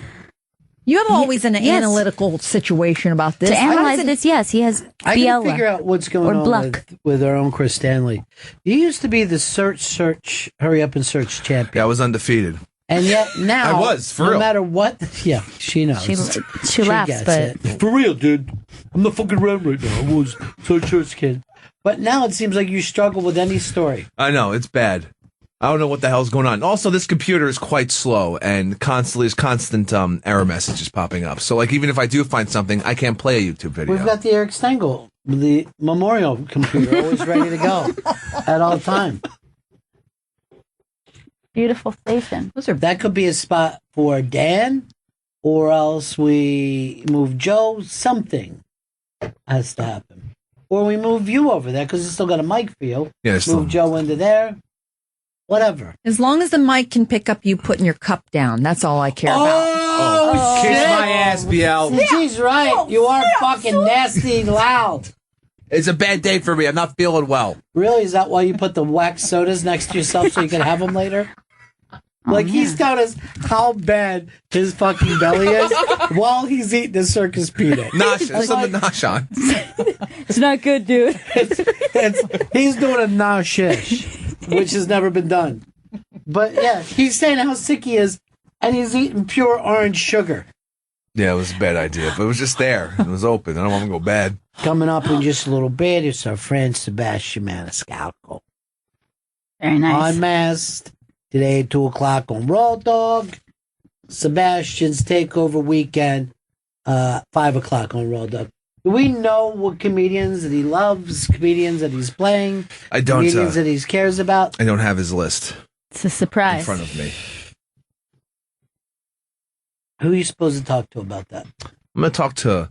You have always an yes. analytical situation about this. To analyze this, yes, he has I BL can figure out what's going or on Bluck. with our own Chris Stanley. You used to be the hurry up and search champion. Yeah, I was undefeated. And yet now, I was, for no real. matter what, yeah, she knows. She laughs, gets but it. For real, dude. I'm not fucking around right now. I was search kid. But now it seems like you struggle with any story. I know, it's bad. I don't know what the hell's going on. Also, this computer is quite slow and there's constant error messages popping up. So, like, even if I do find something, I can't play a YouTube video. We've got the Eric Stengel, the memorial computer, always ready to go at all time. beautiful station. That could be a spot for Dan, or else we move Joe. Something has to happen. Or we move you over there because it's still got a mic for you. Yeah, move still... Joe into there. Whatever. As long as the mic can pick up you putting your cup down, that's all I care about. Oh, kiss my ass, BL. She's right. You are fucking nasty loud. It's a bad day for me. I'm not feeling well. Really? Is that why you put the wax sodas next to yourself so you can have them later? Like, he's got us how bad his fucking belly is while he's eating the circus peanut. Nosh, there's something nosh on. It's not good, dude. He's doing a nosh-ish, which has never been done. But yeah, he's saying how sick he is, and he's eating pure orange sugar. Yeah, it was a bad idea, but it was just there. It was open. I don't want to go bad. Coming up in just a little bit, it's our friend Sebastian Maniscalco. Very nice. UnMasked. Today, 2 o'clock on Raw Dog. Sebastian's Takeover Weekend, 5 o'clock on Raw Dog. Do we know what comedians that he loves, comedians that he's playing, I don't, comedians that he cares about? I don't have his list It's a surprise. in front of me. Who are you supposed to talk to about that? I'm going to talk to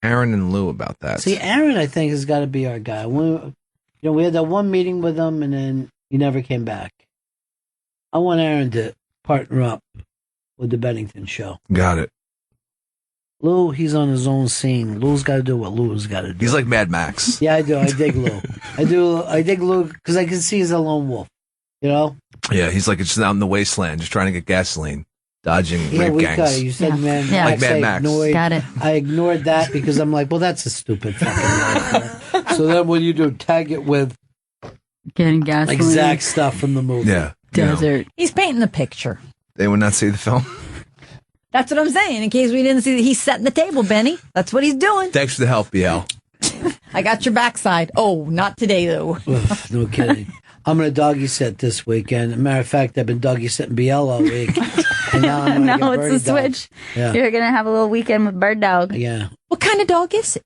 Aaron and Lou about that. See, Aaron, I think, has got to be our guy. We had that one meeting with him, and then he never came back. I want Aaron to partner up with the Bennington show. Got it. Lou, he's on his own scene. Lou's got to do what Lou's got to do. He's like Mad Max. Yeah, I do. I dig Lou. I dig Lou because I can see he's a lone wolf. You know? Yeah, he's like just out in the wasteland, just trying to get gasoline, dodging rape gangs. Got it. You said man, Yeah. Like Mad Max. Got it. I ignored that because I'm like, well, that's a stupid fucking line. So then what do you do? Tag it with Getting gasoline. exact stuff from the movie. Yeah. Desert. He's painting the picture. They would not see the film. That's what I'm saying. In case we didn't see, he's setting the table, Benny. That's what he's doing. Thanks for the help, BL. I got your backside. Oh, not today though. Oof, no kidding. I'm going to doggy sit this weekend. Matter of fact, I've been doggy sitting BL all week. And now I'm gonna No, get it's the bird switch. dog. Yeah. You're going to have a little weekend with Bird Dog. Yeah. What kind of dog is it?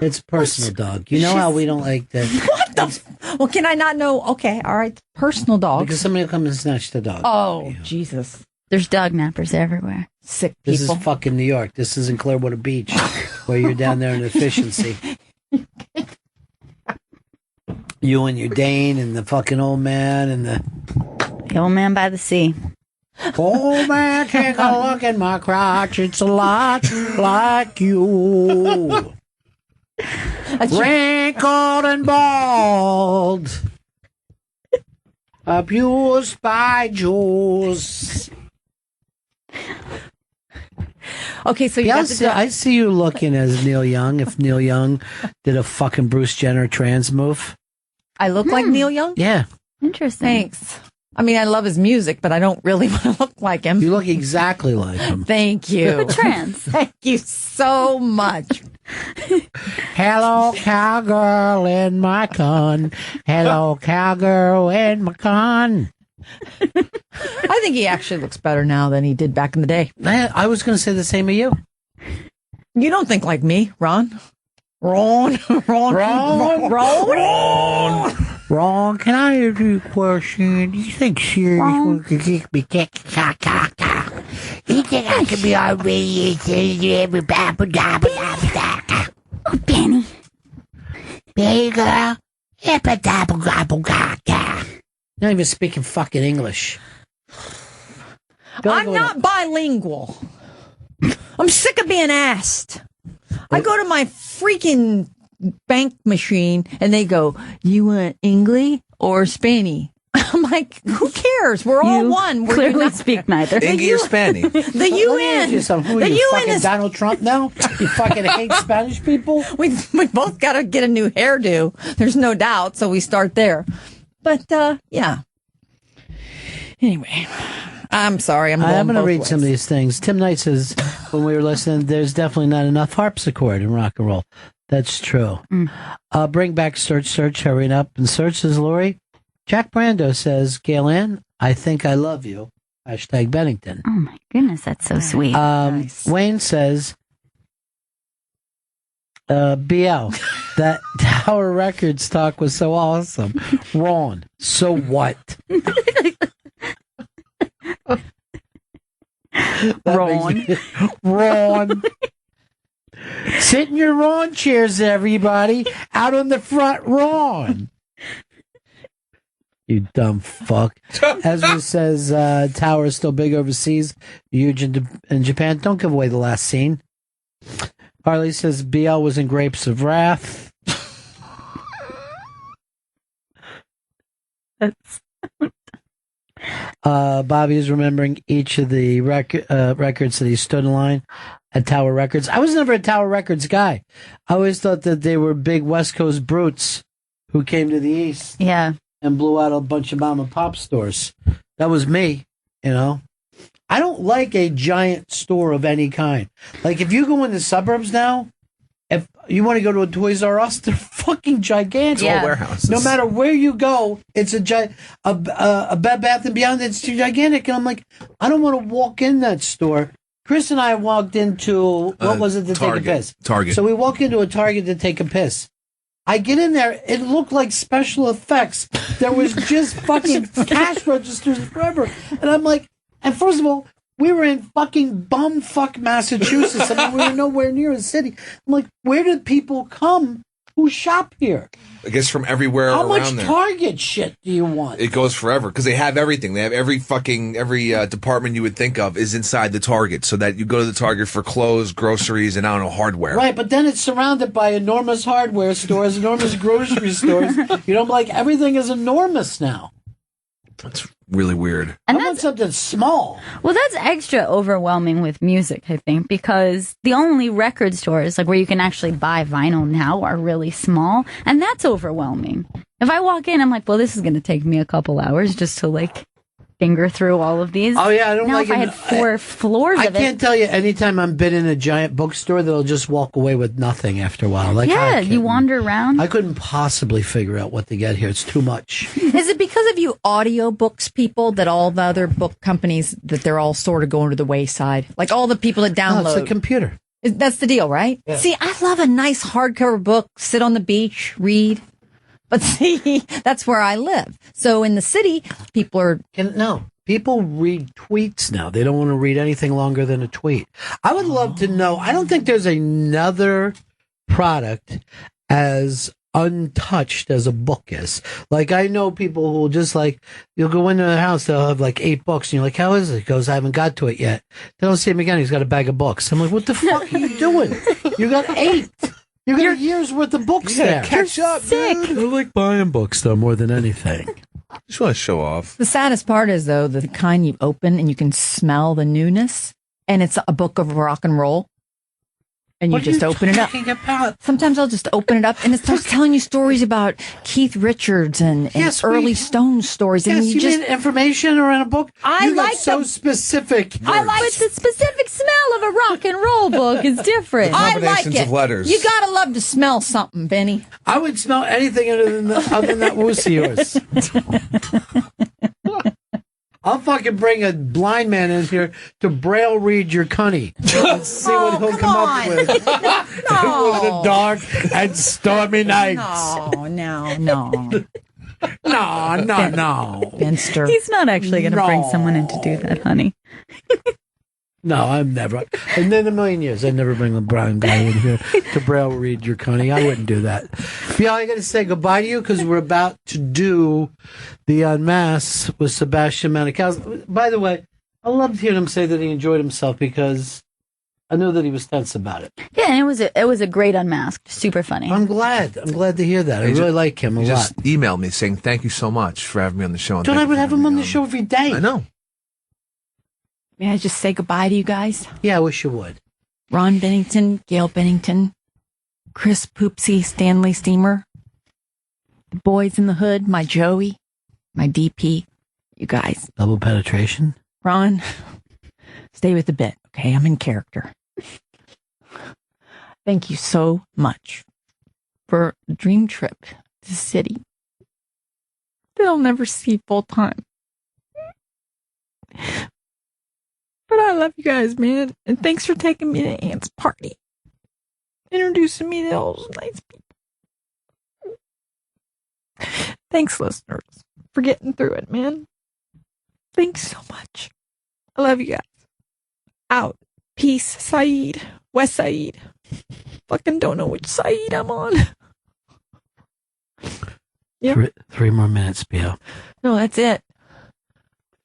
It's personal dog. You know how we don't like that? What the? Well, can I not know? Okay, all right. Personal dog. Because somebody will come and snatch the dog. Oh, Jesus. There's dog nappers everywhere. Sick people. This is fucking New York. This isn't Clearwater Beach, where you're down there in efficiency. You and your Dane and the fucking old man and the old man by the sea. Old man, take a look at my crotch. It's a lot like you. Wrinkled and bald. Abused by Jews. Okay, so you Yeah, got the dog. I see you looking as Neil Young. If Neil Young did a fucking Bruce Jenner trans move. I look like Neil Young? Yeah. Interesting. Thanks. I mean, I love his music, but I don't really want to look like him. You look exactly like him. Thank you. Trans. Thank you so much. Hello, cowgirl in my con. Hello, cowgirl in my con. I think he actually looks better now than he did back in the day. I was going to say the same of you. You don't think like me, Ron. Ron. Ron, can I ask you a question? Do you think Sirius could kick me? You think I could be on radio every Oh, Benny. Hey, girl. Not even speaking fucking English. I'm not bilingual. I'm sick of being asked. I go to my freaking bank machine and they go, you want English or Spanny? I'm like, who cares? We're all one. We're clearly speak neither. English or Spanny? The UN. Who are you, fucking Donald Trump now? You fucking hate Spanish people? We both got to get a new hairdo. There's no doubt. So we start there. But, yeah. Anyway, I'm sorry. I'm going to read some of these things. Tim Knight says, when we were listening, there's definitely not enough harpsichord in rock and roll. That's true. Bring back Search, hurrying up. And Search says, Lori, Jack Brando says, Gail Ann, I think I love you. Hashtag Bennington. Oh, my goodness. That's so sweet. Nice. Wayne says, BL, that Tower Records talk was so awesome. Ron, so what? Ron. Sit in your Ron chairs, everybody. Out on the front lawn. You dumb fuck. Ezra says Tower is still big overseas, huge in Japan. Don't give away the last scene. Harley says BL was in Grapes of Wrath. Bobby is remembering each of the records that he stood in line at Tower Records. I was never a Tower Records guy. I always thought that they were big West Coast brutes who came to the East. Yeah. And blew out a bunch of mom and pop stores. That was me, you know. I don't like a giant store of any kind. Like, if you go in the suburbs now, if you want to go to a Toys R Us, they're fucking gigantic. It's all warehouses. No matter where you go, it's a Bed Bath & Beyond that's gigantic. And I'm like, I don't want to walk in that store. Chris and I walked into, what was it to Target. take a piss? Target. So we walk into a Target to take a piss. I get in there, it looked like special effects. There was just fucking cash registers forever. And I'm like, and first of all, we were in fucking bumfuck Massachusetts. I mean, we were nowhere near a city. I'm like, where did people come who shop here? I guess from everywhere How around much there. Target shit do you want? It goes forever because they have everything. They have every department you would think of is inside the Target, so that you go to the Target for clothes, groceries, and I don't know, hardware. Right, but then it's surrounded by enormous hardware stores, enormous grocery stores. You know, like everything is enormous now. That's really weird. And I want something small. Well, that's extra overwhelming with music, I think, because the only record stores like where you can actually buy vinyl now are really small, and that's overwhelming. If I walk in, I'm like, well, this is going to take me a couple hours just to like finger through all of these. Oh yeah, I don't now like if I had 4 floors I of it. can't tell you anytime I've been in a giant bookstore that I'll just walk away with nothing after a while. Like, yeah, I you wander around. I couldn't possibly figure out what to get here. It's too much. Is it because of you audiobooks people that all the other book companies that they're all sort of going to the wayside? Like all the people that download. No, it's a computer. That's the deal, right? Yeah. See, I love a nice hardcover book, sit on the beach, read. But see, that's where I live. So in the city, people are People read tweets now. They don't want to read anything longer than a tweet. I would love to know. I don't think there's another product as untouched as a book is. Like, I know people who will just like, you'll go into the house, they'll have like 8 books, and you're like, how is it? He goes, I haven't got to it yet. They don't see him again. He's got a bag of books. I'm like, what the fuck are you doing? You got 8. You got a year's worth of books there. Catch up, dude. I like buying books, though, more than anything. Just want to show off. The saddest part is, though, the kind you open and you can smell the newness, and it's a book of rock and roll, and you just open it up. Sometimes I'll just open it up, and it starts telling you stories about Keith Richards and early Stones stories. And Yes, you just mean information or in a book? I You got like so them. specific. I like But the specific smell of a rock and roll book is different. I like Combinations it. of letters. You gotta love to smell something, Benny. I would smell anything other than that wuss of yours. I'll fucking bring a blind man in here to braille read your cunny and see what he'll come up with. It was a dark and stormy night. No. No. Benster. He's not actually going to bring No. someone in to do that, honey. No, I'm never. And in a million years, I'd never bring a brown guy in here to braille read your cunny. I wouldn't do that. Yeah, I got to say goodbye to you because we're about to do the UnMasked with Sebastian Maniscalco. By the way, I loved hearing him say that he enjoyed himself because I knew that he was tense about it. Yeah, and it was a great unmasked, super funny. I'm glad to hear that. I He really just- like him a He lot. just emailed me saying thank you so much for having me on the show. and Dude, thank I you would for have him on the show every day. I know. May I just say goodbye to you guys? Yeah, I wish you would. Ron Bennington, Gail Bennington, Chris Poopsie, Stanley Steamer, the boys in the hood, my Joey, my DP, you guys. Double penetration. Ron, stay with the bit, okay? I'm in character. Thank you so much for a dream trip to the city that I'll never see full time. But I love you guys, man. And thanks for taking me to Aunt's party. Introducing me to all those nice people. Thanks, listeners, for getting through it, man. Thanks so much. I love you guys. Out. Peace, Saeed. West Saeed. Fucking don't know which Saeed I'm on. Yep. Three more minutes, Bill. No, that's it.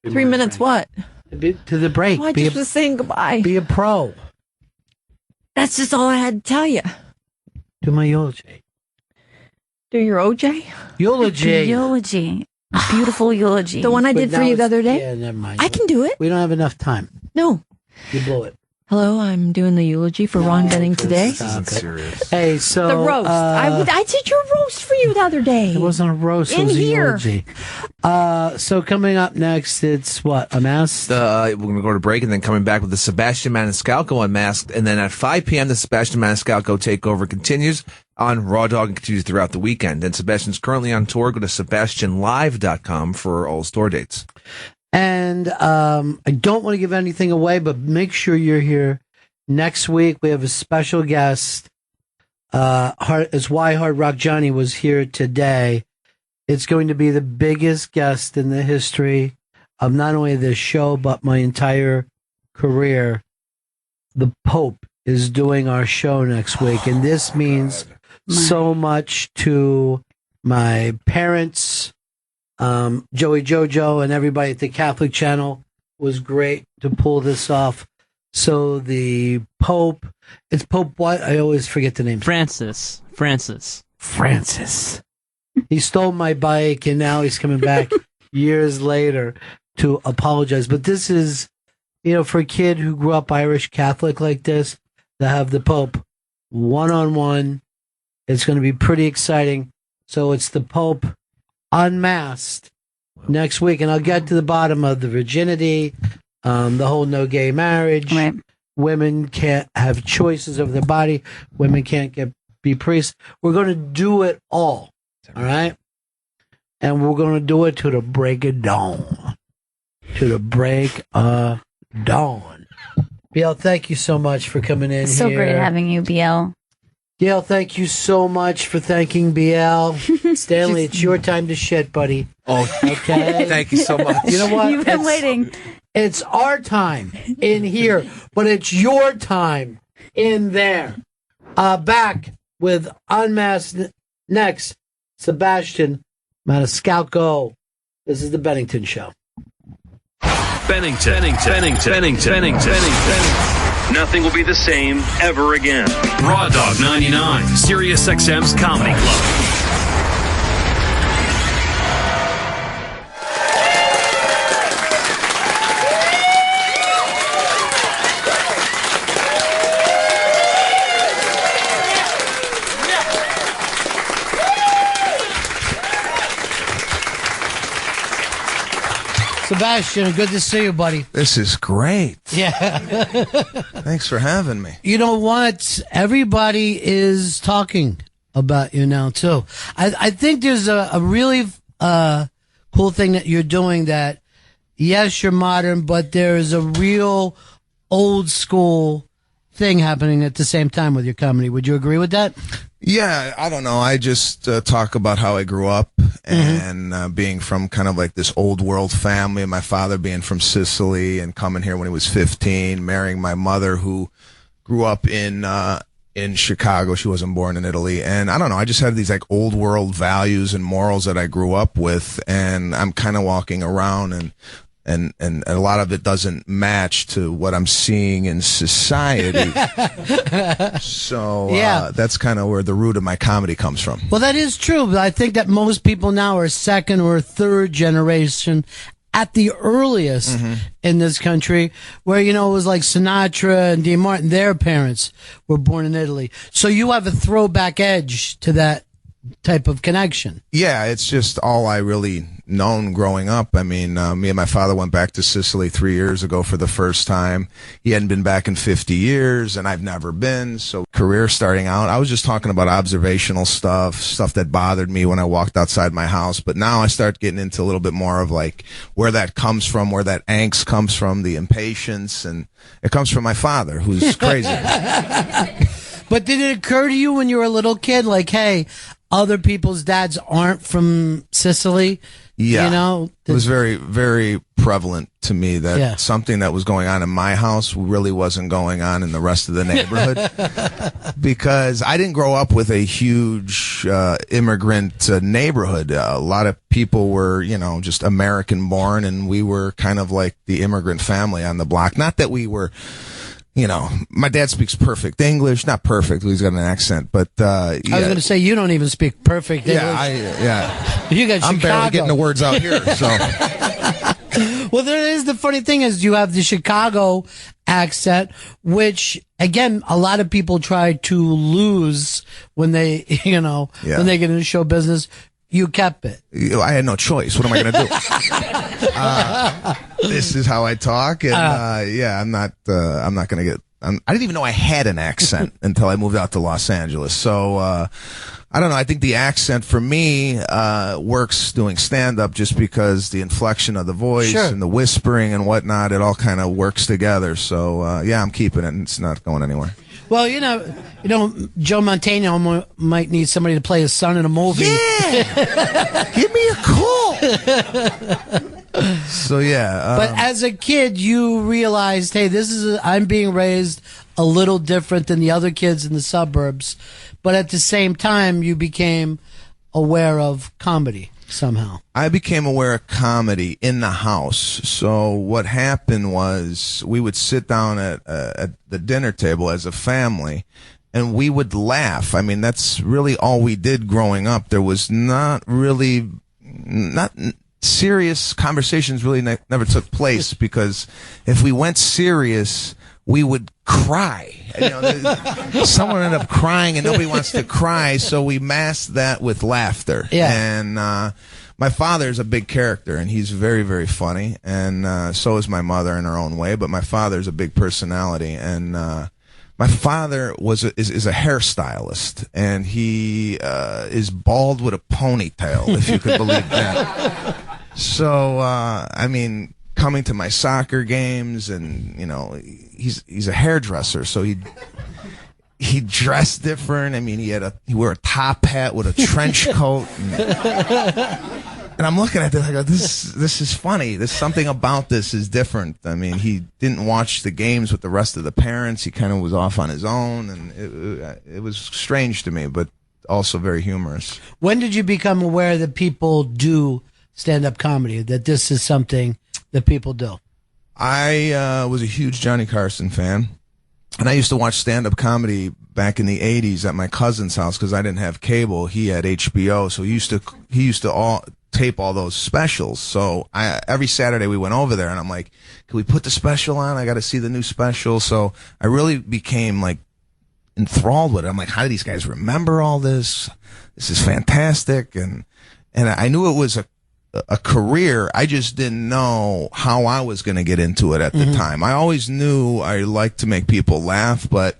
3 minutes what? To the break. Oh, I just was saying goodbye. Be a pro. That's just all I had to tell you. Do my eulogy. Do your OJ? Eulogy. Eulogy. A beautiful eulogy. The one I But did for now you the it's- other day? Yeah, never mind. I can do it. We don't have enough time. No. You blew it. Hello, I'm doing the eulogy for Ron Benning today. Hey, so The roast. I did your roast for you the other day. It wasn't a roast. It In was a here. eulogy. So coming up next, it's what? UnMasked? We're going to go to break and then coming back with the Sebastian Maniscalco Unmasked. And then at 5 p.m., the Sebastian Maniscalco takeover continues on Raw Dog and continues throughout the weekend. And Sebastian's currently on tour. Go to SebastianLive.com for all store dates. And I don't want to give anything away, but make sure you're here next week. We have a special guest. As Why Hard Rock Johnny was here today. It's going to be the biggest guest in the history of not only this show, but my entire career. The Pope is doing our show next week, and this means so much to my parents, Joey Jojo, and everybody at the Catholic Channel. Was great to pull this off. So the Pope, it's Pope what? I always forget the name. Francis. He stole my bike, and now he's coming back years later to apologize. But this is, for a kid who grew up Irish Catholic like this, to have the Pope one-on-one, it's going to be pretty exciting. So it's the Pope unmasked next week, and I'll get to the bottom of the virginity, the whole no gay marriage. Right. Women can't have choices of their body. Women can't be priests. We're going to do it all right? And we're going to do it to the break of dawn. To the break of dawn. BL, thank you so much for coming in So here. great having you, BL. Gail, thank you so much for thanking BL. Stanley, it's your time to shit, buddy. Oh, okay. Thank you so much. You know what? You've been waiting. It's our time in here, but it's your time in there. Back with UnMasked next. Sebastian Maniscalco. This is the Bennington Show. Bennington. Nothing will be the same ever again. Raw Dog 99, Sirius XM's Comedy Club. Sebastian, good to see you, buddy. This is great. Yeah. Thanks for having me. You know what? Everybody is talking about you now, too. I think there's a really cool thing that you're doing that, yes, you're modern, but there's a real old school thing happening at the same time with your comedy. Would you agree with that? Yeah, I don't know. I just talk about how I grew up and being from kind of like this old world family. My father being from Sicily and coming here when he was 15, marrying my mother who grew up in Chicago. She wasn't born in Italy. And I don't know. I just had these like old world values and morals that I grew up with. And I'm kind of walking around and a lot of it doesn't match to what I'm seeing in society. So that's kind of where the root of my comedy comes from. Well, that is true. But I think that most people now are second or third generation at the earliest in this country, where, it was like Sinatra and Dean Martin, their parents were born in Italy. So you have a throwback edge to that type of connection. Yeah, it's just all I really known growing up. I mean, me and my father went back to Sicily 3 years ago for the first time. He hadn't been back in 50 years, and I've never been. So career starting out, I was just talking about observational stuff that bothered me when I walked outside my house. But now I start getting into a little bit more of like where that comes from, where that angst comes from, the impatience, and it comes from my father, who's crazy. But did it occur to you when you were a little kid, like, hey, other people's dads aren't from Sicily? Yeah. It was very, very prevalent to me that something that was going on in my house really wasn't going on in the rest of the neighborhood. Because I didn't grow up with a huge immigrant neighborhood. A lot of people were, just American born, and we were kind of like the immigrant family on the block. Not that we were... my dad speaks perfect English. Not perfect. He's got an accent, but, I was going to say, you don't even speak perfect English. You got Chicago. I'm barely getting the words out here, so. Well, there is the funny thing is you have the Chicago accent, which, again, a lot of people try to lose when they, when they get into show business. You kept it. I had no choice. What am I going to do? This is how I talk, and I'm not going to get. I didn't even know I had an accent until I moved out to Los Angeles. So I don't know. I think the accent for me works doing stand up just because the inflection of the voice and the whispering and whatnot, it all kind of works together. So I'm keeping it. And it's not going anywhere. Well, Joe Montano might need somebody to play his son in a movie. Yeah, give me a call. So but as a kid, you realized, hey, I'm being raised a little different than the other kids in the suburbs but at the same time, you became aware of comedy somehow. I became aware of comedy in the house. So what happened was we would sit down at the dinner table as a family, and we would laugh. I mean, that's really all we did growing up. There was not serious conversations really never took place, because if we went serious, we would cry. You know, someone ended up crying and nobody wants to cry, so we masked that with laughter. Yeah. And my father is a big character, and he's very, very funny, and so is my mother in her own way, but my father's a big personality, and my father is a hairstylist, and he is bald with a ponytail, if you could believe that. So, I mean, coming to my soccer games, and you know, he's a hairdresser, so he dressed different. I mean, he wore a top hat with a trench coat, and I'm looking at this. I go, this is funny. There's something about this is different. I mean, he didn't watch the games with the rest of the parents. He kind of was off on his own, and it was strange to me, but also very humorous. When did you become aware that people do stand-up comedy, that this is something that people do? I was a huge Johnny Carson fan, and I used to watch stand-up comedy back in the 80s at my cousin's house because I didn't have cable. He had HBO, so he used to tape all those specials. So every Saturday we went over there, and I'm like, can we put the special on? I got to see the new special. So I really became like enthralled with it. I'm like, how do these guys remember all this? This is fantastic. And I knew it was a career. I just didn't know how I was going to get into it at the time. I always knew I liked to make people laugh, but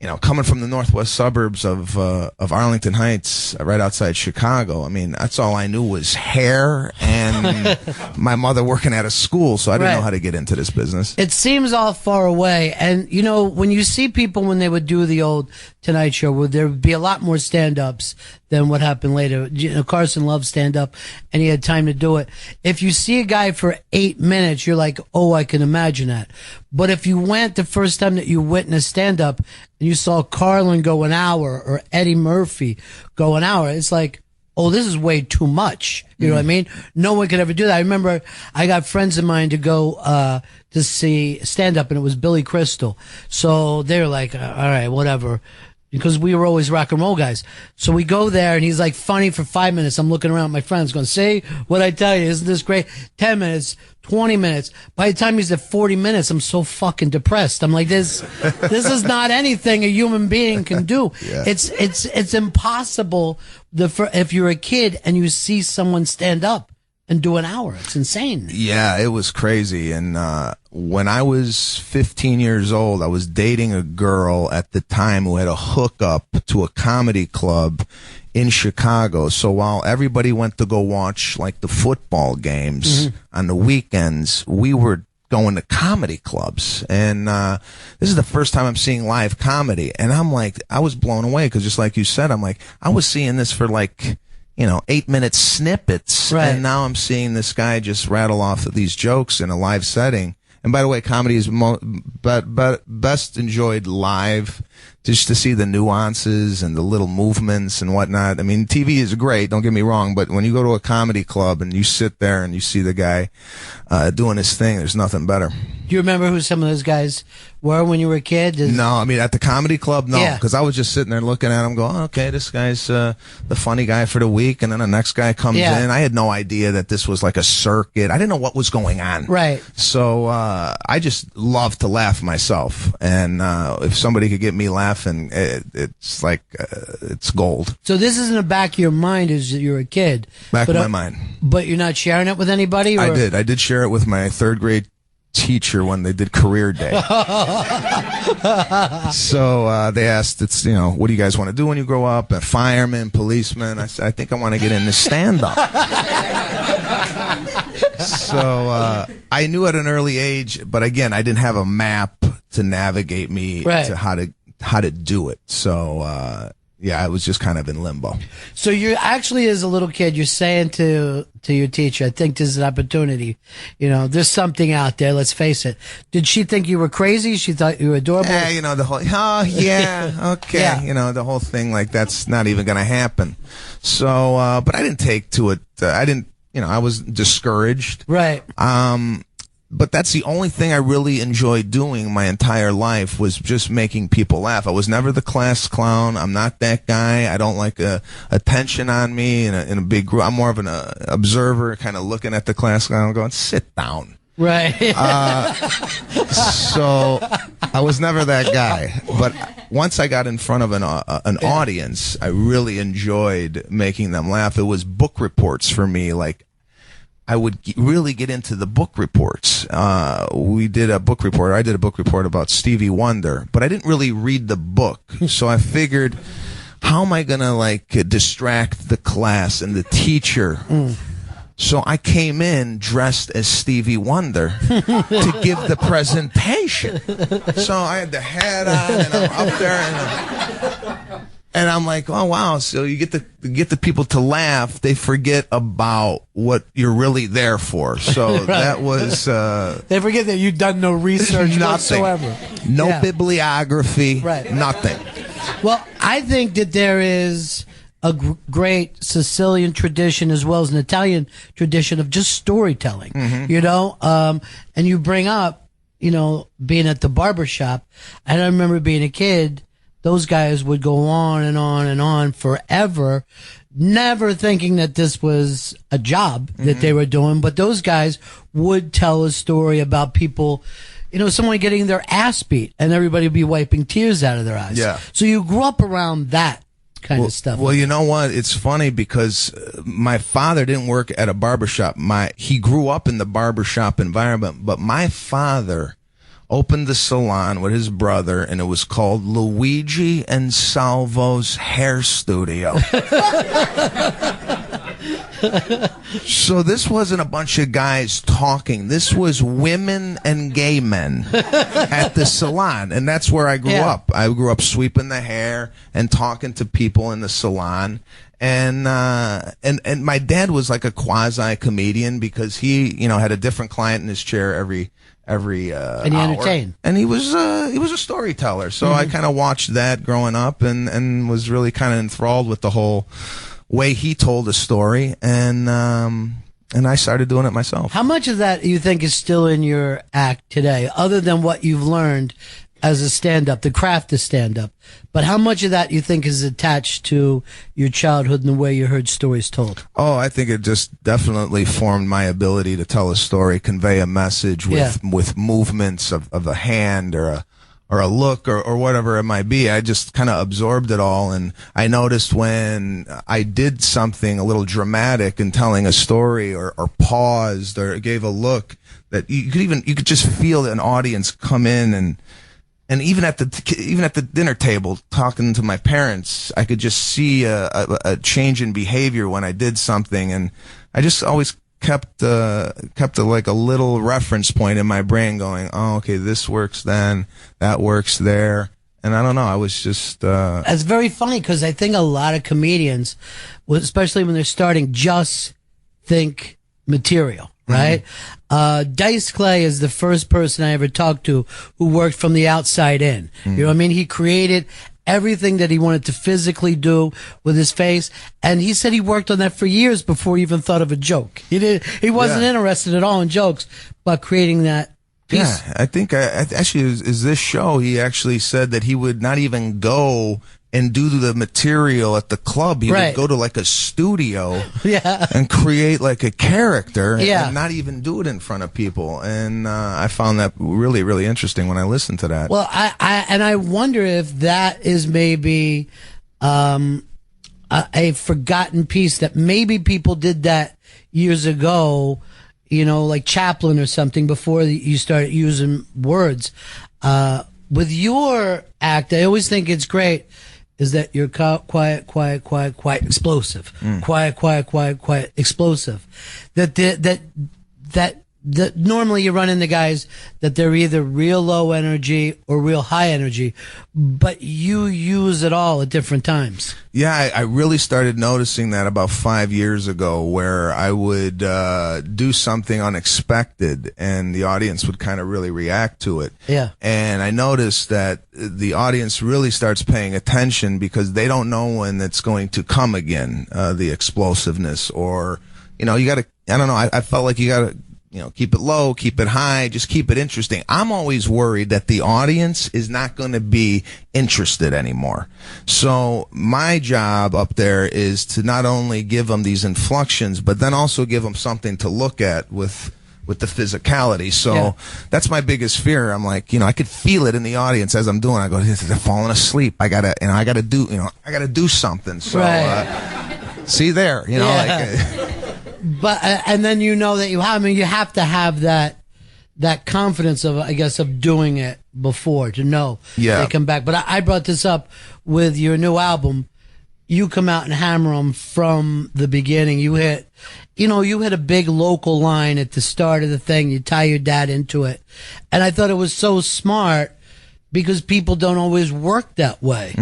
you know, coming from the northwest suburbs of Arlington Heights, right outside Chicago, I mean, that's all I knew was hair and my mother working at a school, so I didn't know how to get into this business. It seems all far away, and you know, when you see people when they would do the old Tonight Show, where there would be a lot more stand-ups than what happened later. You know, Carson loved stand-up, and he had time to do it. If you see a guy for 8 minutes, you're like, oh, I can imagine that. But if you went the first time that you witnessed stand-up, and you saw Carlin go an hour, or Eddie Murphy go an hour, it's like, oh, this is way too much. You know what I mean? No one could ever do that. I remember I got friends of mine to go to see stand-up, and it was Billy Crystal. So they were like, all right, whatever. Because we were always rock and roll guys. So we go there, and he's like funny for 5 minutes. I'm looking around at my friends going, see what I tell you, isn't this great? 10 minutes, 20 minutes. By the time he's at 40 minutes, I'm so fucking depressed. I'm like, this is not anything a human being can do. Yeah. It's impossible if you're a kid and you see someone stand up and do an hour. It's insane. Yeah, it was crazy. And when I was 15 years old, I was dating a girl at the time who had a hookup to a comedy club in Chicago. So while everybody went to go watch like the football games on the weekends, we were going to comedy clubs. And this is the first time I'm seeing live comedy. And I'm like, I was blown away because just like you said, I'm like, I was seeing this for like, 8-minute snippets. Right. And now I'm seeing this guy just rattle off of these jokes in a live setting. And by the way, comedy is best enjoyed live, just to see the nuances and the little movements and whatnot. I mean, TV is great, don't get me wrong, but when you go to a comedy club and you sit there and you see the guy doing his thing, there's nothing better. Do you remember who some of those guys were when you were a kid? No, I mean, at the comedy club, no. Because I was just sitting there looking at him going, oh, okay, this guy's the funny guy for the week, and then the next guy comes in. I had no idea that this was like a circuit. I didn't know what was going on. Right. So I just love to laugh myself. And if somebody could get me laughing, it's like it's gold. So this is in the back of your mind as you're a kid. Back of my mind. But you're not sharing it with anybody? Or? I did share it with my third grade teacher when they did career day. So they asked, what do you guys want to do when you grow up? A fireman, policeman. I said, I think I want to get into stand-up. So I knew at an early age, but again, I didn't have a map to navigate me to how to do it. So yeah, I was just kind of in limbo. So you're actually, as a little kid, you're saying to your teacher, I think this is an opportunity. You know, there's something out there. Let's face it. Did she think you were crazy? She thought you were adorable? Yeah, you know, the whole, oh, yeah, okay. Yeah. You know, the whole thing, like, that's not even going to happen. So, but I didn't take to it. I was discouraged. Right. But that's the only thing I really enjoyed doing my entire life, was just making people laugh. I was never the class clown. I'm not that guy. I don't like attention on me in a big group. I'm more of an observer, kind of looking at the class clown going, sit down. Right. So I was never that guy. But once I got in front of an audience, I really enjoyed making them laugh. It was book reports for me. Like, I would really get into the book reports. We did a book report. I did a book report about Stevie Wonder, but I didn't really read the book. So I figured, how am I going to distract the class and the teacher? So I came in dressed as Stevie Wonder to give the presentation. So I had the hat on, and I'm up there, and I'm like, oh wow! So you get the people to laugh. They forget about what you're really there for. So Right. that was They forget that you've done no research nothing. whatsoever. No Yeah. bibliography. Right. Nothing. Well, I think that there is a great Sicilian tradition as well as an Italian tradition of just storytelling, you know? And you bring up, you know, being at the barber shop. And I remember being a kid, those guys would go on and on and on forever, never thinking that this was a job that they were doing. But those guys would tell a story about people, you know, someone getting their ass beat and everybody would be wiping tears out of their eyes. Yeah. So you grew up around that kind of stuff. Well, you know what? It's funny because my father didn't work at a barbershop. He grew up in the barbershop environment, but my father opened the salon with his brother, and it was called Luigi and Salvo's Hair Studio. So this wasn't a bunch of guys talking. This was women and gay men at the salon, and that's where I grew up. I grew up sweeping the hair and talking to people in the salon. And my dad was like a quasi comedian because he, you know, had a different client in his chair every and he hour. entertained. And he was a storyteller. So I kind of watched that growing up and was really kind of enthralled with the whole way he told a story, and I started doing it myself. How much of that you think is still in your act today, other than what you've learned as a stand-up, the craft of stand-up? But how much of that you think is attached to your childhood and the way you heard stories told? Oh, I think it just definitely formed my ability to tell a story, convey a message with movements of a hand or a look or whatever it might be. I just kind of absorbed it all, and I noticed when I did something a little dramatic in telling a story or paused or gave a look, that you could just feel an audience come in, and even at the dinner table talking to my parents, I could just see a change in behavior when I did something, and I just always kept like a little reference point in my brain going, oh, okay, this works then, that works there. And I don't know, I was just That's very funny because I think a lot of comedians, especially when they're starting, just think material, right? Dice Clay is the first person I ever talked to who worked from the outside in. You know what I mean? He created everything that he wanted to physically do with his face, and he said he worked on that for years before he even thought of a joke. He wasn't interested at all in jokes, but creating that piece. Yeah, I think actually is this show, he actually said that he would not even go and do the material at the club. He would go to like a studio and create like a character and not even do it in front of people. And I found that really, really interesting when I listened to that. Well, I wonder if that is maybe a forgotten piece, that maybe people did that years ago, you know, like Chaplin or something, before you started using words. With your act, I always think it's great is that you're quiet, explosive. Quiet, explosive. That normally you run into guys that they're either real low energy or real high energy, but you use it all at different times. Yeah, I really started noticing that about 5 years ago, where I would do something unexpected and the audience would kind of really react to it. Yeah. And I noticed that the audience really starts paying attention because they don't know when it's going to come again, the explosiveness, or, you know, you got to, I don't know, I felt like you got to, you know, keep it low, keep it high, just keep it interesting. I'm always worried that the audience is not going to be interested anymore. So my job up there is to not only give them these inflections, but then also give them something to look at with the physicality. So that's my biggest fear. I'm like, you know, I could feel it in the audience as I'm doing. I go, they're falling asleep. I gotta do something. So, see there, you know, like. But and then you know that you have to have that confidence of, I guess, of doing it before to know they come back. But I brought this up with your new album. You come out and hammer them from the beginning. You hit a big local line at the start of the thing. You tie your dad into it, and I thought it was so smart because people don't always work that way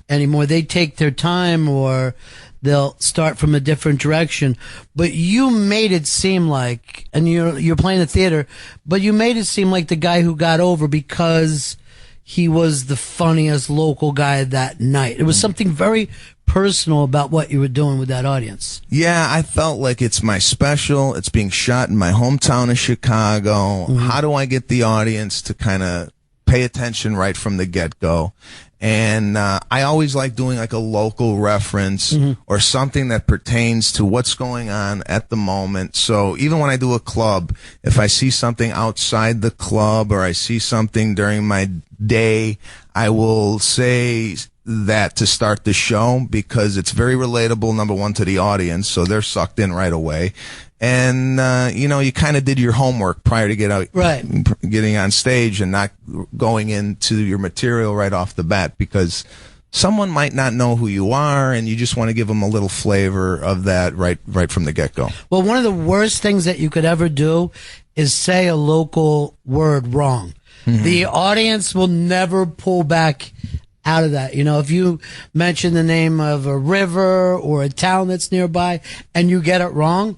anymore. They take their time, or they'll start from a different direction. But you made it seem like, and you're playing the theater, but you made it seem like the guy who got over because he was the funniest local guy that night. It was something very personal about what you were doing with that audience. Yeah, I felt like it's my special. It's being shot in my hometown of Chicago. How do I get the audience to kind of pay attention right from the get-go? And I always like doing like a local reference or something that pertains to what's going on at the moment. So even when I do a club, if I see something outside the club or I see something during my day, I will say that to start the show because it's very relatable, number one, to the audience. So they're sucked in right away. And, you kind of did your homework prior to getting on stage and not going into your material right off the bat because someone might not know who you are and you just want to give them a little flavor of that right from the get-go. Well, one of the worst things that you could ever do is say a local word wrong. The audience will never pull back out of that. You know, if you mention the name of a river or a town that's nearby and you get it wrong,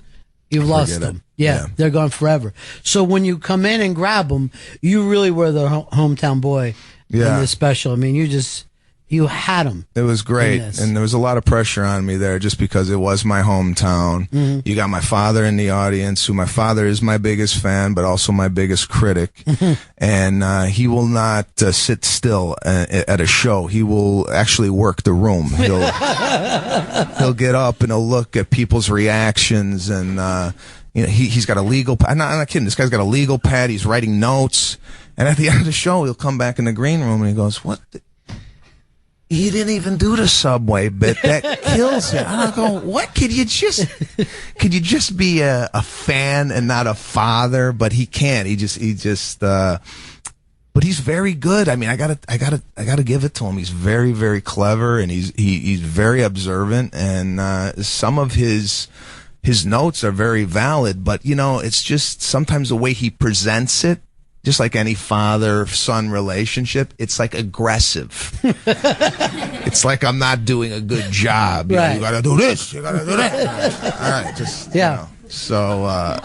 you've lost them. Yeah, they're gone forever. So when you come in and grab them, you really were the hometown boy in this special. I mean, you had them. It was great. And there was a lot of pressure on me there just because it was my hometown. You got my father in the audience, who my father is my biggest fan, but also my biggest critic. And he will not sit still at a show. He will actually work the room. He'll get up and he'll look at people's reactions and, he's got a legal pad. I'm not kidding. This guy's got a legal pad. He's writing notes. And at the end of the show, he'll come back in the green room and he goes, he didn't even do the subway bit. That kills him. I go, what? Could you just be a fan and not a father? But he can't. But he's very good. I mean, I gotta give it to him. He's very, very clever and he's very observant and, some of his notes are very valid, but it's just sometimes the way he presents it. Just like any father-son relationship, it's like aggressive. It's like I'm not doing a good job. You gotta do this. You gotta do that. All right, So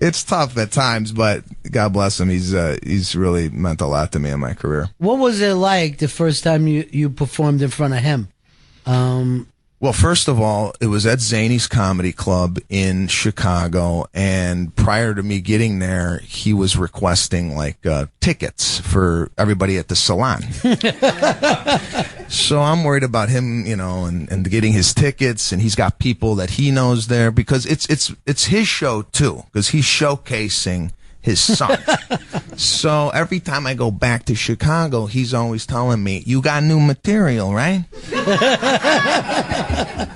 it's tough at times, but God bless him. He's really meant a lot to me in my career. What was it like the first time you performed in front of him? Well, first of all, it was at Zany's Comedy Club in Chicago, and prior to me getting there, he was requesting tickets for everybody at the salon. So I'm worried about him, and getting his tickets, and he's got people that he knows there because it's his show too, because he's showcasing his son. So every time I go back to Chicago, he's always telling me, "You got new material, right?"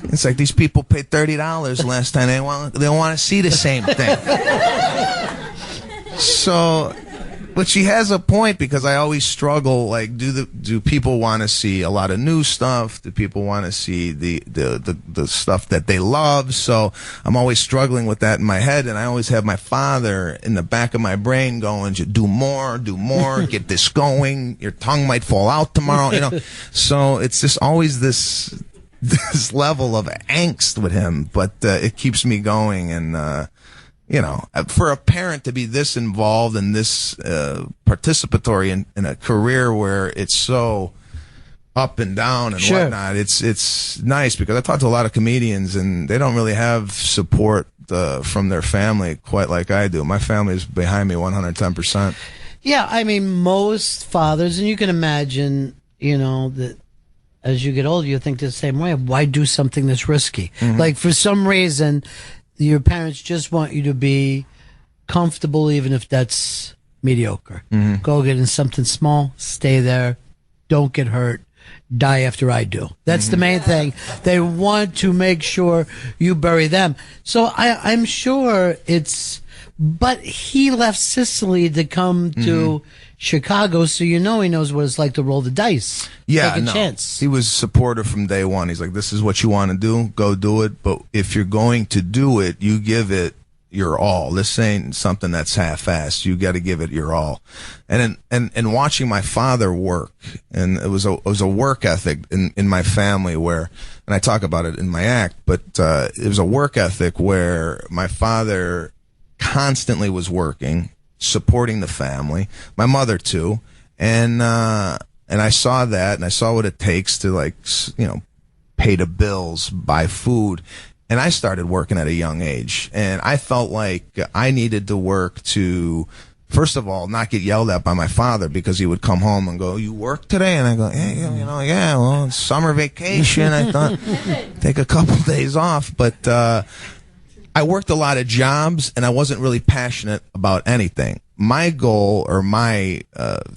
It's like these people paid $30 last time. They want to see the same thing. So But she has a point, because I always struggle. Like, do people want to see a lot of new stuff? Do people want to see the stuff that they love? So I'm always struggling with that in my head, and I always have my father in the back of my brain going, "Do more, get this going. Your tongue might fall out tomorrow." You know, so it's just always this level of angst with him, but it keeps me going. And you know, for a parent to be this involved and this participatory in a career where it's so up and down and whatnot, it's nice, because I talk to a lot of comedians and they don't really have support from their family quite like I do. My family is behind me 110%. Yeah, I mean, most fathers, and you can imagine, you know, that as you get older, you think the same way. Why do something that's risky? Mm-hmm. Like, for some reason, your parents just want you to be comfortable, even if that's mediocre. Mm-hmm. Go get in something small, stay there, don't get hurt, die after I do. That's the main thing. They want to make sure you bury them. So I'm sure but he left Sicily to come to Chicago, so you know he knows what it's like to roll the dice. Yeah, take a chance. He was supportive from day one. He's like, "This is what you want to do, go do it. But if you're going to do it, you give it your all. This ain't something that's half-assed. You got to give it your all." And watching my father work, and it was a work ethic in my family where, and I talk about it in my act, but it was a work ethic where my father constantly was working, supporting the family, my mother too, and I saw that, and I saw what it takes to, like, you know, pay the bills, buy food, and I started working at a young age, and I felt like I needed to work to, first of all, not get yelled at by my father, because he would come home and go, "You work today?" And I go, "Hey, you know, yeah, well, it's summer vacation. I thought take a couple days off," but I worked a lot of jobs, and I wasn't really passionate about anything. My goal, or my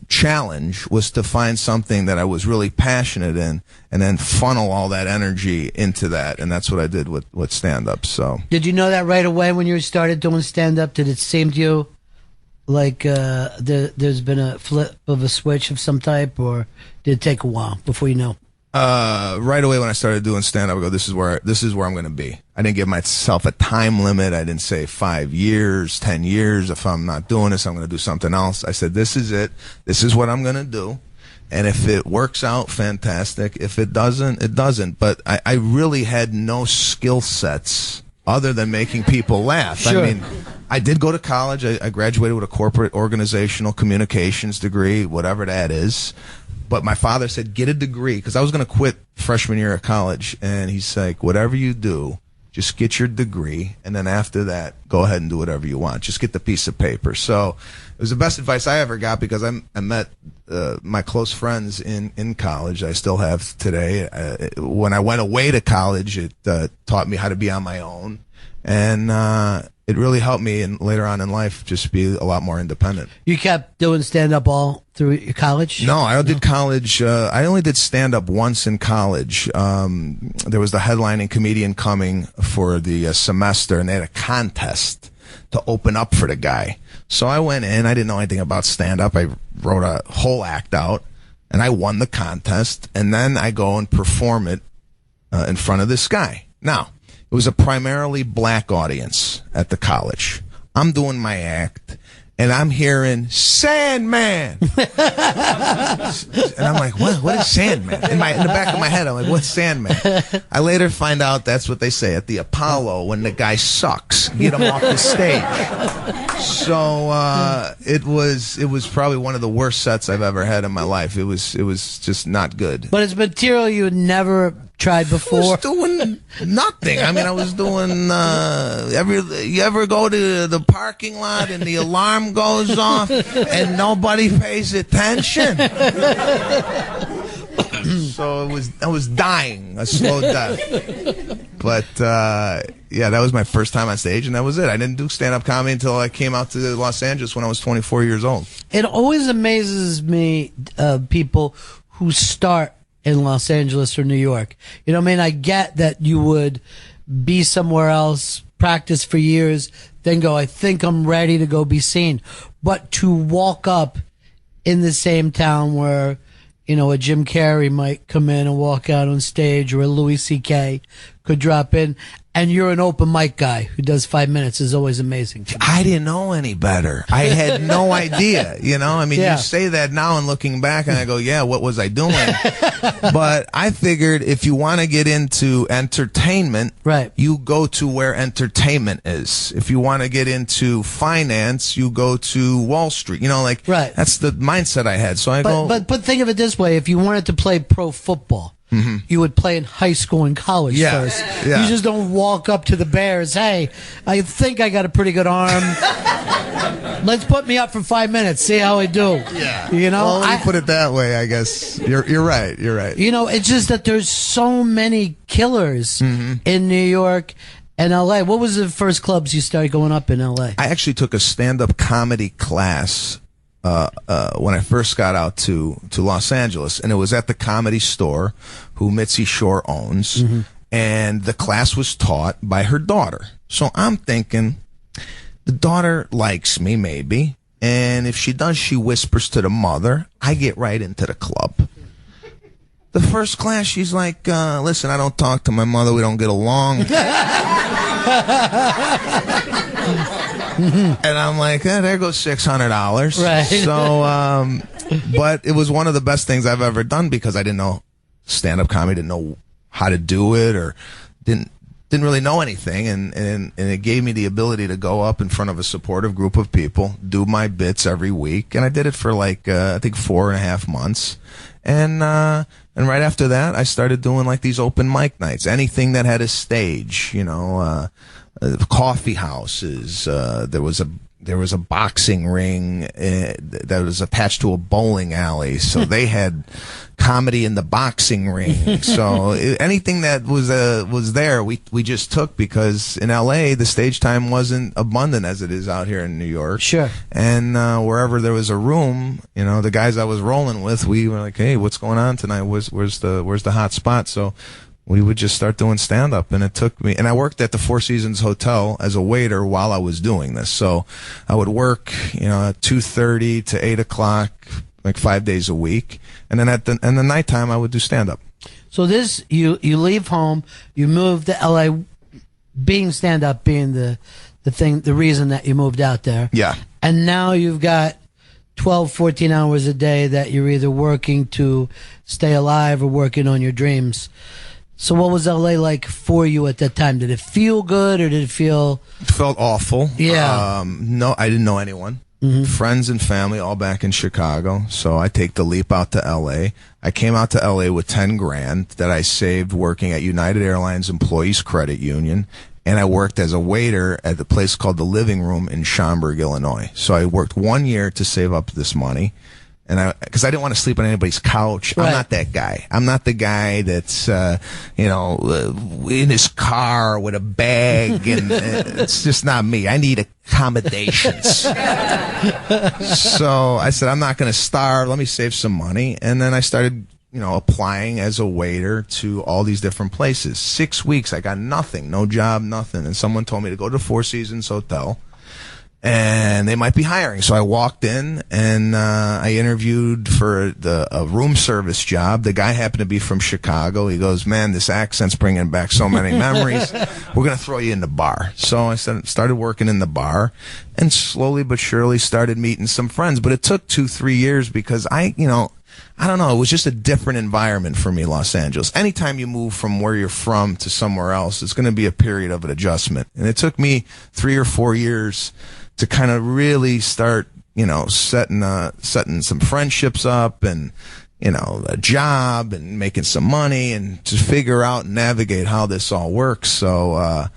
challenge, was to find something that I was really passionate in, and then funnel all that energy into that, and that's what I did with stand-up. So, did you know that right away when you started doing stand-up? Did it seem to you like there's been a flip of a switch of some type, or did it take a while before you know? Right away when I started doing stand-up, I go, this is where I'm going to be. I didn't give myself a time limit. I didn't say 5 years, 10 years. If I'm not doing this, I'm going to do something else. I said, this is it. This is what I'm going to do. And if it works out, fantastic. If it doesn't, it doesn't. But I really had no skill sets other than making people laugh. Sure. I mean, I did go to college. I graduated with a corporate organizational communications degree, whatever that is. But my father said, get a degree, because I was going to quit freshman year of college. And he's like, whatever you do, just get your degree. And then after that, go ahead and do whatever you want. Just get the piece of paper. So it was the best advice I ever got, because I met my close friends in college. I still have today. When I went away to college, it taught me how to be on my own. And it really helped me, and later on in life, just be a lot more independent. You kept doing stand-up all through your college? No, I did college. I only did stand-up once in college. There was the headlining comedian coming for the semester, and they had a contest to open up for the guy. So I went in. I didn't know anything about stand-up. I wrote a whole act out, and I won the contest. And then I go and perform it in front of this guy. Now, it was a primarily black audience at the college. I'm doing my act, and I'm hearing Sandman. And I'm like, what is Sandman? In the back of my head, I'm like, what's Sandman? I later find out that's what they say at the Apollo when the guy sucks. Get him off the stage. So it was probably one of the worst sets I've ever had in my life. It was just not good. But it's material you had never tried before. I was doing nothing. I mean, I was doing you ever go to the parking lot and the alarm goes off and nobody pays attention? So I was dying a slow death. But yeah, that was my first time on stage, and that was it. I didn't do stand-up comedy until I came out to Los Angeles when I was 24 years old. It always amazes me, people who start in Los Angeles or New York. You know what I mean? I get that you would be somewhere else, practice for years, then go, I think I'm ready to go be seen. But to walk up in the same town where, you know, a Jim Carrey might come in and walk out on stage, or a Louis C.K. could drop in, and you're an open mic guy who does 5 minutes, is always amazing. I didn't know any better. I had no idea, you know? I mean, Yeah. you say that now and looking back, and I go, yeah, what was I doing? But I figured if you want to get into entertainment, right, you go to where entertainment is. If you want to get into finance, you go to Wall Street. You know, like, right. That's the mindset I had. So I go... But think of it this way. If you wanted to play pro football, you would play in high school and college Yeah, first. yeah. You just don't walk up to the Bears, hey, I think I got a pretty good arm. Let's put me up for 5 minutes, see how I do. Yeah. You know, Well, when you put it that way, I guess you're right. You're right. you know, it's just that there's so many killers in New York and LA. What was the first clubs you started going up in LA? I actually took a stand-up comedy class when I first got out to Los Angeles, and it was at the Comedy Store, who Mitzi Shore owns, and the class was taught by her daughter. So I'm thinking, the daughter likes me, maybe, and if she does, she whispers to the mother. I get right into the club. The first class, she's like, listen, I don't talk to my mother, we don't get along. And I'm like, there goes $600. Right. So, but it was one of the best things I've ever done, because I didn't know stand-up comedy, didn't know how to do it, or didn't really know anything, and it gave me the ability to go up in front of a supportive group of people, do my bits every week, and I did it for like I think 4.5 months, and right after that, I started doing like these open mic nights, anything that had a stage, you know. Coffee houses. There was a boxing ring that was attached to a bowling alley, so they had comedy in the boxing ring. So anything that was there, we just took, because in LA the stage time wasn't abundant as it is out here in New York. Sure. And wherever there was a room, you know, the guys I was rolling with, we were like, hey, what's going on tonight? Where's the hot spot? So we would just start doing stand-up, and it took me, and I worked at the Four Seasons Hotel as a waiter while I was doing this. So I would work, you know, at 2:30 to 8 o'clock, like 5 days a week, and then at the nighttime I would do stand-up. So this, you leave home, you move to LA, being stand-up being the reason that you moved out there. Yeah. And now you've got 12, 14 hours a day that you're either working to stay alive or working on your dreams. So what was LA like for you at that time? Did it feel good, or did it feel... It felt awful. Yeah. No, I didn't know anyone. Friends and family all back in Chicago. So I take the leap out to LA. I came out to LA with 10 grand that I saved working at United Airlines Employees Credit Union. And I worked as a waiter at the place called The Living Room in Schaumburg, Illinois. So I worked 1 year to save up this money. And because I didn't want to sleep on anybody's couch. Right. I'm not that guy. I'm not the guy that's, in his car with a bag, and it's just not me. I need accommodations. So I said, I'm not going to starve. Let me save some money. And then I started, applying as a waiter to all these different places. 6 weeks, I got nothing, no job, nothing. And someone told me to go to Four Seasons Hotel, and they might be hiring. So I walked in, and I interviewed for a room service job. The guy happened to be from Chicago. He goes, man, this accent's bringing back so many memories. We're going to throw you in the bar. So I started working in the bar, and slowly but surely started meeting some friends. But it took 2-3 years, because I don't know. It was just a different environment for me, Los Angeles. Anytime you move from where you're from to somewhere else, it's going to be a period of an adjustment. And it took me 3 or 4 years to kind of really start, setting some friendships up, and, a job, and making some money, and to figure out and navigate how this all works. So,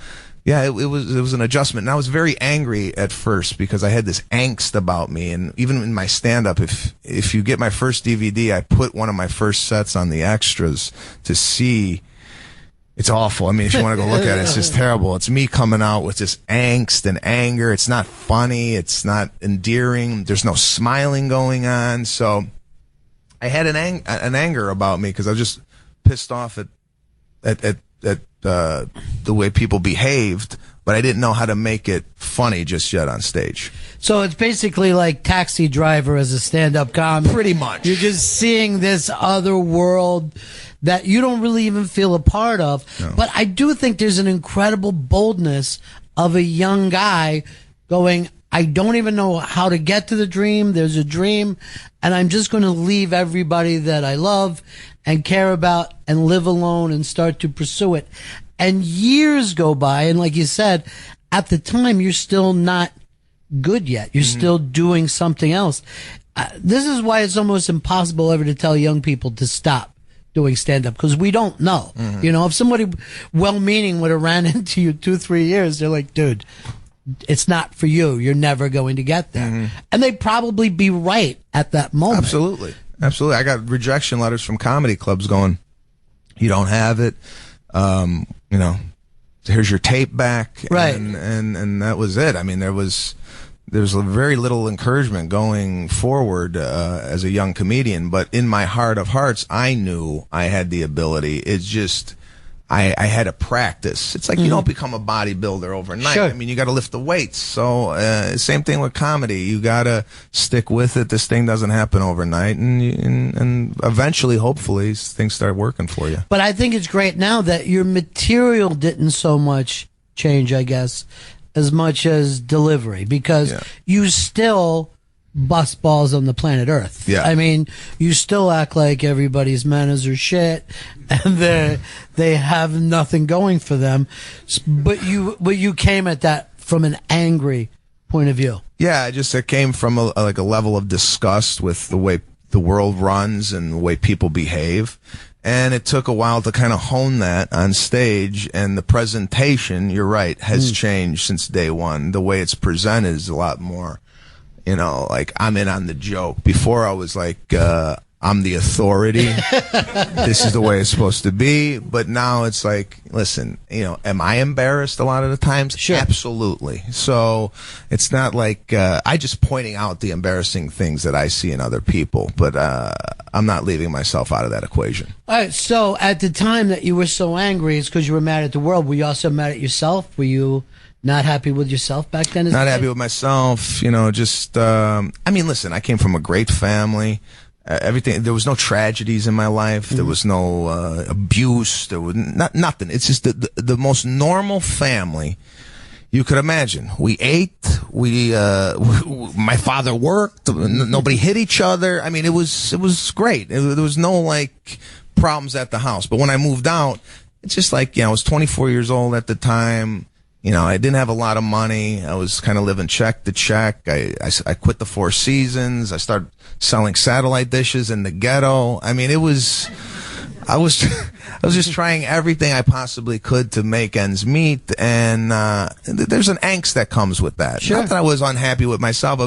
yeah, it was an adjustment. And I was very angry at first, because I had this angst about me. And even in my stand-up, if you get my first DVD, I put one of my first sets on the extras to see. It's awful. I mean, if you want to go look at it, it's just terrible. It's me coming out with this angst and anger. It's not funny. It's not endearing. There's no smiling going on. So I had an anger about me, because I was just pissed off at the way people behaved, but I didn't know how to make it funny just yet on stage. So it's basically like Taxi Driver as a stand-up comic. Pretty much. You're just seeing this other world that you don't really even feel a part of. No. But I do think there's an incredible boldness of a young guy going, I don't even know how to get to the dream. There's a dream, and I'm just going to leave everybody that I love and care about and live alone and start to pursue it. And years go by, and like you said, at the time, you're still not good yet. You're still doing something else. This is why it's almost impossible ever to tell young people to stop doing stand-up, because we don't know. You know, if somebody well-meaning would have ran into you 2-3 years, they're like, dude, it's not for you. You're never going to get there. And they'd probably be right at that moment. Absolutely. Absolutely. I got rejection letters from comedy clubs going, you don't have it. You know, here's your tape back. Right. And that was it. I mean, there was very little encouragement going forward as a young comedian, but in my heart of hearts, I knew I had the ability. It's just I had to practice. It's like you don't become a bodybuilder overnight. Sure. I mean, you got to lift the weights. So same thing with comedy. You got to stick with it. This thing doesn't happen overnight, and eventually, hopefully, things start working for you. But I think it's great now that your material didn't so much change, I guess, as much as delivery, because you still bust balls on the planet Earth. Yeah. I mean, you still act like everybody's manners are shit and they have nothing going for them. But you came at that from an angry point of view. Yeah, it came from a level of disgust with the way the world runs and the way people behave. And it took a while to kind of hone that on stage, and the presentation, you're right, has changed since day one. The way it's presented is a lot more, you know, like I'm in on the joke. Before I was like, I'm the authority. This is the way it's supposed to be. But now it's like, listen, you know, am I embarrassed a lot of the times? Sure. Absolutely. So it's not like I just pointing out the embarrassing things that I see in other people, but I'm not leaving myself out of that equation. All right. So at the time that you were so angry, it's because you were mad at the world. Were you also mad at yourself? Were you not happy with yourself back then? Not happy with myself, you know, just, I mean, listen, I came from a great family. Everything, there was no tragedies in my life. There was no abuse. There was nothing. It's just the most normal family you could imagine. We ate. My father worked. Nobody hit each other. I mean, it was great. There was no like problems at the house. But when I moved out, it's just like, you know, I was 24 years old at the time. You know, I didn't have a lot of money. I was kind of living check to check. I quit the Four Seasons. I started selling satellite dishes in the ghetto. I mean, I was just trying everything I possibly could to make ends meet. And there's an angst that comes with that. Sure. Not that I was unhappy with myself.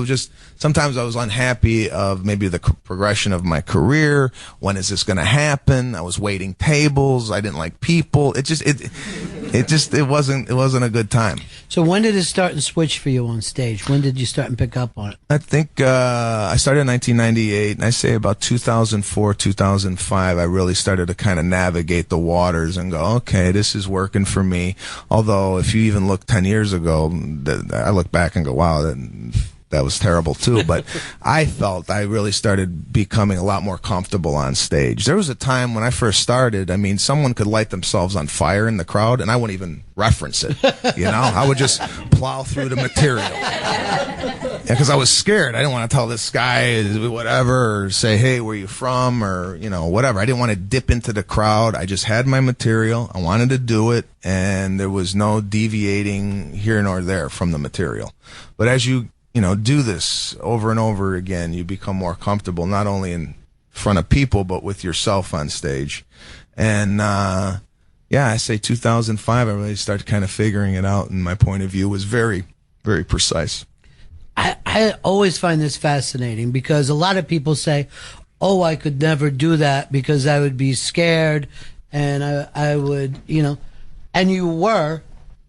Sometimes I was unhappy of maybe the progression of my career. When is this going to happen? I was waiting tables. I didn't like people. It wasn't a good time. So when did it start and switch for you on stage? When did you start and pick up on it? I think I started in 1998, and I say about 2004, 2005, I really started to kind of navigate the waters and go, okay, this is working for me. Although if you even look 10 years ago, I look back and go, wow, that was terrible too. But I felt I really started becoming a lot more comfortable on stage. There was a time when I first started, I mean, someone could light themselves on fire in the crowd and I wouldn't even reference it. You know, I would just plow through the material. Because I was scared. I didn't want to tell this guy whatever, or say, hey, where you from, or, you know, whatever. I didn't want to dip into the crowd. I just had my material. I wanted to do it, and there was no deviating here nor there from the material. But as you do this over and over again, you become more comfortable, not only in front of people, but with yourself on stage. And, I say 2005, I really started kind of figuring it out, and my point of view was very, very precise. I always find this fascinating because a lot of people say, oh, I could never do that because I would be scared and I would, and you were,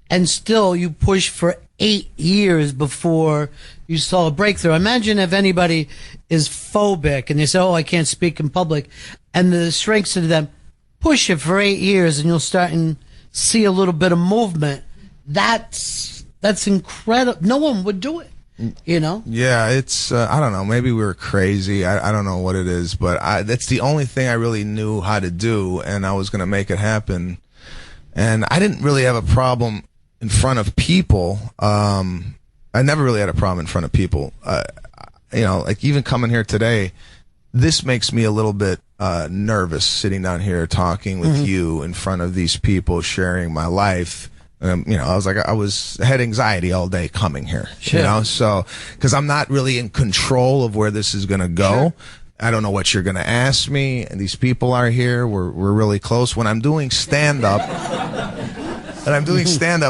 and still you pushed for 8 years before you saw a breakthrough. Imagine if anybody is phobic and they say, oh, I can't speak in public, and the strength to them, push it for 8 years and you'll start and see a little bit of movement, that's incredible. No one would do it, you know? Yeah, it's, I don't know, maybe we were crazy. I don't know what it is, but that's the only thing I really knew how to do, and I was going to make it happen. And I didn't really have a problem in front of people. I never really had a problem in front of people. You know, like even coming here today, this makes me a little bit nervous sitting down here talking with you in front of these people, sharing my life. You know, I had anxiety all day coming here. Sure. You know, so because I'm not really in control of where this is going to go. Sure. I don't know what you're going to ask me. And these people are here. We're really close. When I'm doing stand up,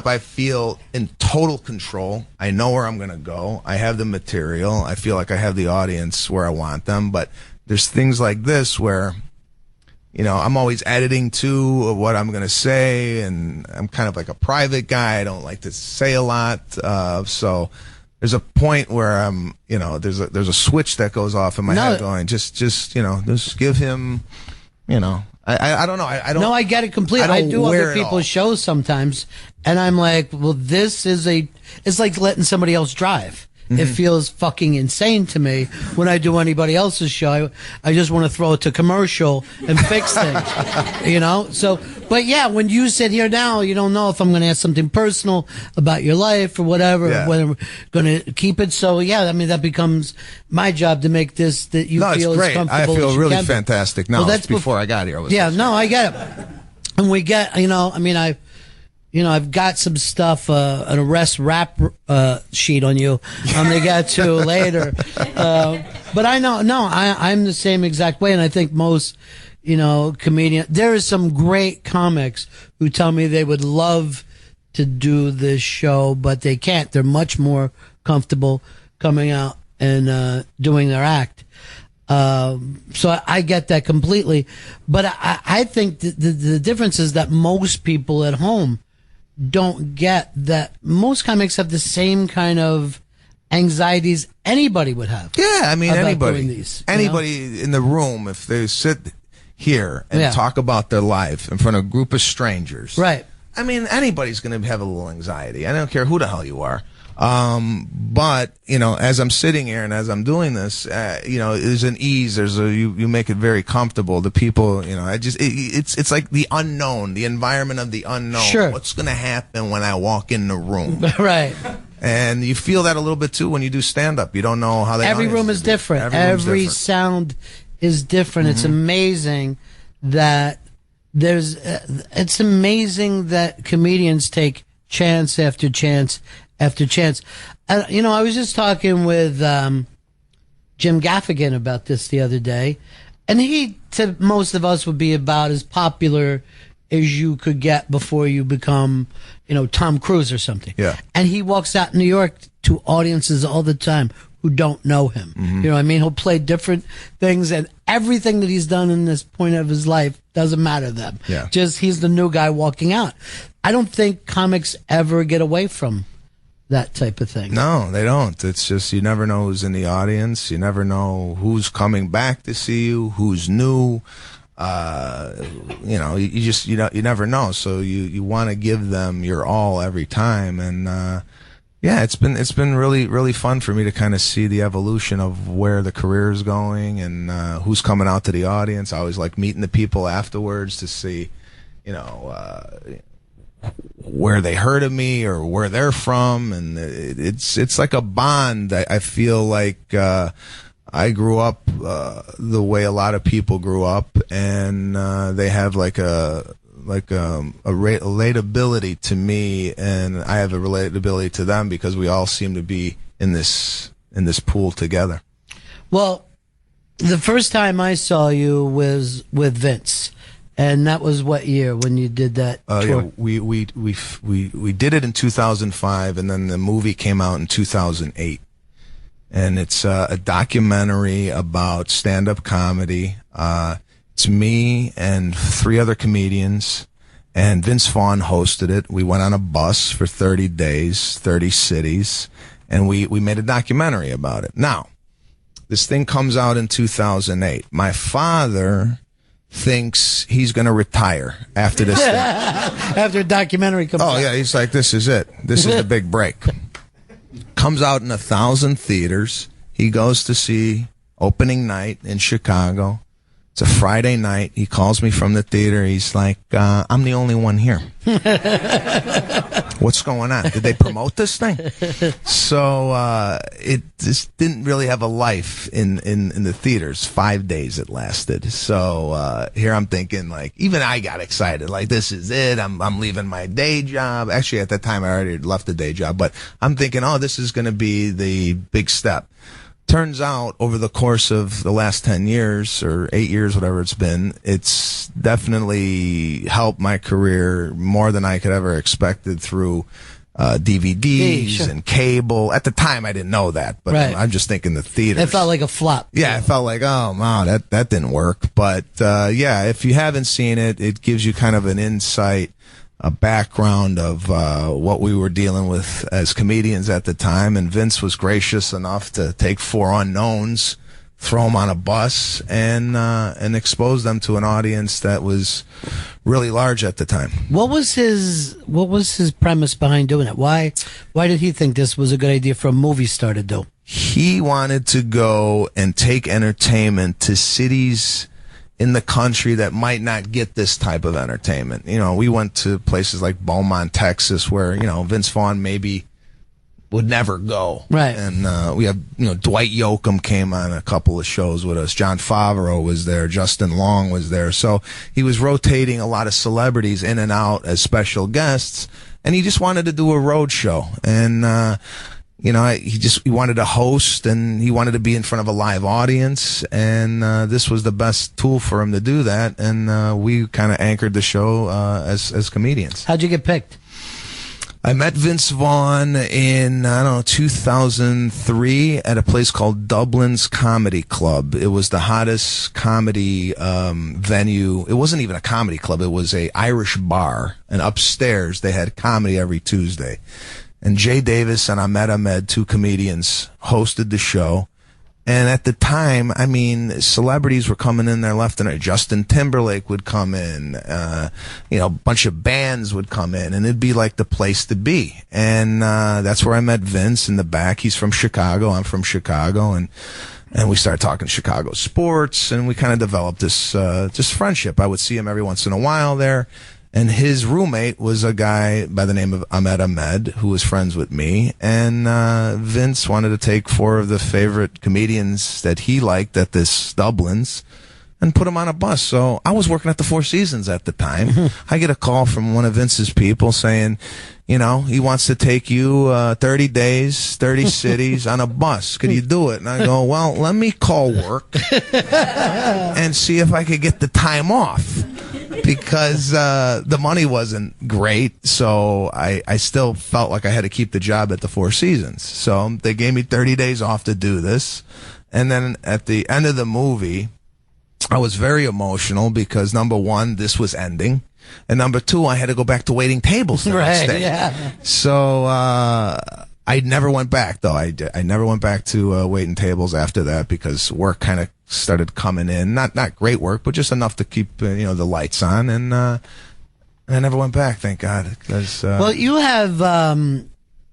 I feel in total control. I know where I'm going to go. I have the material. I feel like I have the audience where I want them. But there's things like this where, you know, I'm always editing to what I'm going to say, and I'm kind of like a private guy. I don't like to say a lot. So there's a point where I'm, you know, there's a switch that goes off in my head going, just, you know, just give him, you know, I don't know. I don't. No, I get it completely. I do other people's shows sometimes, and I'm like, well, this is it's like letting somebody else drive. It feels fucking insane to me when I do anybody else's show. I just want to throw it to commercial and fix things, you know? So, but yeah, when you sit here now, you don't know if I'm going to ask something personal about your life or whatever, whether I'm going to keep it. So yeah, I mean, that becomes my job to make this that you feel as comfortable I feel as you really can be. fantastic now. Well, that's before I got here. I get it. And we get, you know, I mean, I've got some stuff, an arrest rap sheet on you I'm going to get to later. But I'm the same exact way. And I think most, you know, comedians, there are some great comics who tell me they would love to do this show, but they can't. They're much more comfortable coming out and doing their act. So I get that completely. But I think the difference is that most people at home don't get that most comics have the same kind of anxieties anybody would have. Yeah, I mean, anybody know? In the room, if they sit here and talk about their life in front of a group of strangers. Right. I mean, anybody's going to have a little anxiety. I don't care who the hell you are. But, you know, as I'm sitting here and as I'm doing this, you know, there's an ease. You make it very comfortable. The people, you know, it's like the unknown, the environment of the unknown. Sure. What's going to happen when I walk in the room? Right. And you feel that a little bit too when you do stand up. You don't know how they. Every room is different. Every sound is different. It's amazing that it's amazing that comedians take chance after chance after chance. You know, I was just talking with Jim Gaffigan about this the other day, and he, to most of us, would be about as popular as you could get before you become, you know, Tom Cruise or something. Yeah. And he walks out in New York to audiences all the time who don't know him. You know what I mean? He'll play different things, and everything that he's done in this point of his life doesn't matter to them. Yeah. Just he's the new guy walking out. I don't think comics ever get away from that type of thing. No, they don't. It's just you never know who's in the audience. You never know who's coming back to see you, who's new. You know, you never know. So you want to give them your all every time. And yeah, it's been really, really fun for me to kind of see the evolution of where the career is going and who's coming out to the audience. I always like meeting the people afterwards to see, you know, where they heard of me or where they're from, and it's like a bond. I feel like I grew up the way a lot of people grew up, and they have like a relatability to me, and I have a relatability to them because we all seem to be in this pool together. Well, the first time I saw you was with Vince. And that was what year when you did that tour? Yeah, we did it in 2005, and then the movie came out in 2008. And it's a documentary about stand-up comedy. It's me and 3 other comedians, and Vince Vaughn hosted it. We went on a bus for 30 days, 30 cities, and we made a documentary about it. Now, this thing comes out in 2008. My father thinks he's going to retire after this thing. After a documentary comes out. Oh, yeah, he's like, this is it. This is the big break. Comes out in 1,000 theaters. He goes to see opening night in Chicago. It's a Friday night. He calls me from the theater. He's like, I'm the only one here. What's going on? Did they promote this thing? So it just didn't really have a life in the theaters. 5 days it lasted. So here I'm thinking, like, even I got excited. Like, this is it. I'm leaving my day job. Actually, at that time, I already left the day job. But I'm thinking, oh, this is going to be the big step. Turns out, over the course of the last 10 years or 8 years, whatever it's been, it's definitely helped my career more than I could ever expected through DVDs and cable. At the time, I didn't know that, but I'm just thinking the theaters. It felt like a flop. Yeah, it felt like, oh, wow, that didn't work. But yeah, if you haven't seen it, it gives you kind of an insight, a background of what we were dealing with as comedians at the time. And Vince was gracious enough to take 4 unknowns, throw them on a bus, and expose them to an audience that was really large at the time. What was his premise behind doing it? Why did he think this was a good idea for a movie star to do? He wanted to go and take entertainment to cities in the country that might not get this type of entertainment. You know, we went to places like Beaumont, Texas, where, you know, Vince Vaughn maybe would never go. Right. And we have, you know, Dwight Yoakam came on a couple of shows with us. John Favreau was there. Justin Long was there. So he was rotating a lot of celebrities in and out as special guests, and he just wanted to do a road show. And you know, he wanted to host, and he wanted to be in front of a live audience, and this was the best tool for him to do that. And we kind of anchored the show as comedians. How'd you get picked? I met Vince Vaughn in, 2003 at a place called Dublin's Comedy Club. It was the hottest comedy venue. It wasn't even a comedy club. It was a Irish bar, and upstairs they had comedy every Tuesday. And Jay Davis and Ahmed, 2 comedians, hosted the show. And at the time, I mean, celebrities were coming in there left and right. Justin Timberlake would come in. You know, a bunch of bands would come in, and it'd be like the place to be. And that's where I met Vince in the back. He's from Chicago. I'm from Chicago. And we started talking Chicago sports, and we kind of developed this just friendship. I would see him every once in a while there. And his roommate was a guy by the name of Ahmed, who was friends with me. And Vince wanted to take 4 of the favorite comedians that he liked at this Dublin's and put them on a bus. So I was working at the Four Seasons at the time. I get a call from one of Vince's people saying, you know, he wants to take you 30 days, 30 cities on a bus. Could you do it? And I go, well, let me call work and see if I could get the time off. Because the money wasn't great, so I still felt like I had to keep the job at the Four Seasons. So they gave me 30 days off to do this. And then at the end of the movie, I was very emotional because, number one, this was ending. And number two, I had to go back to waiting tables the next day. Yeah. So I never went back, though. I never went back to waiting tables after that because work kind of started coming in. Not great work, but just enough to keep the lights on. And I never went back, thank God. Well, you have,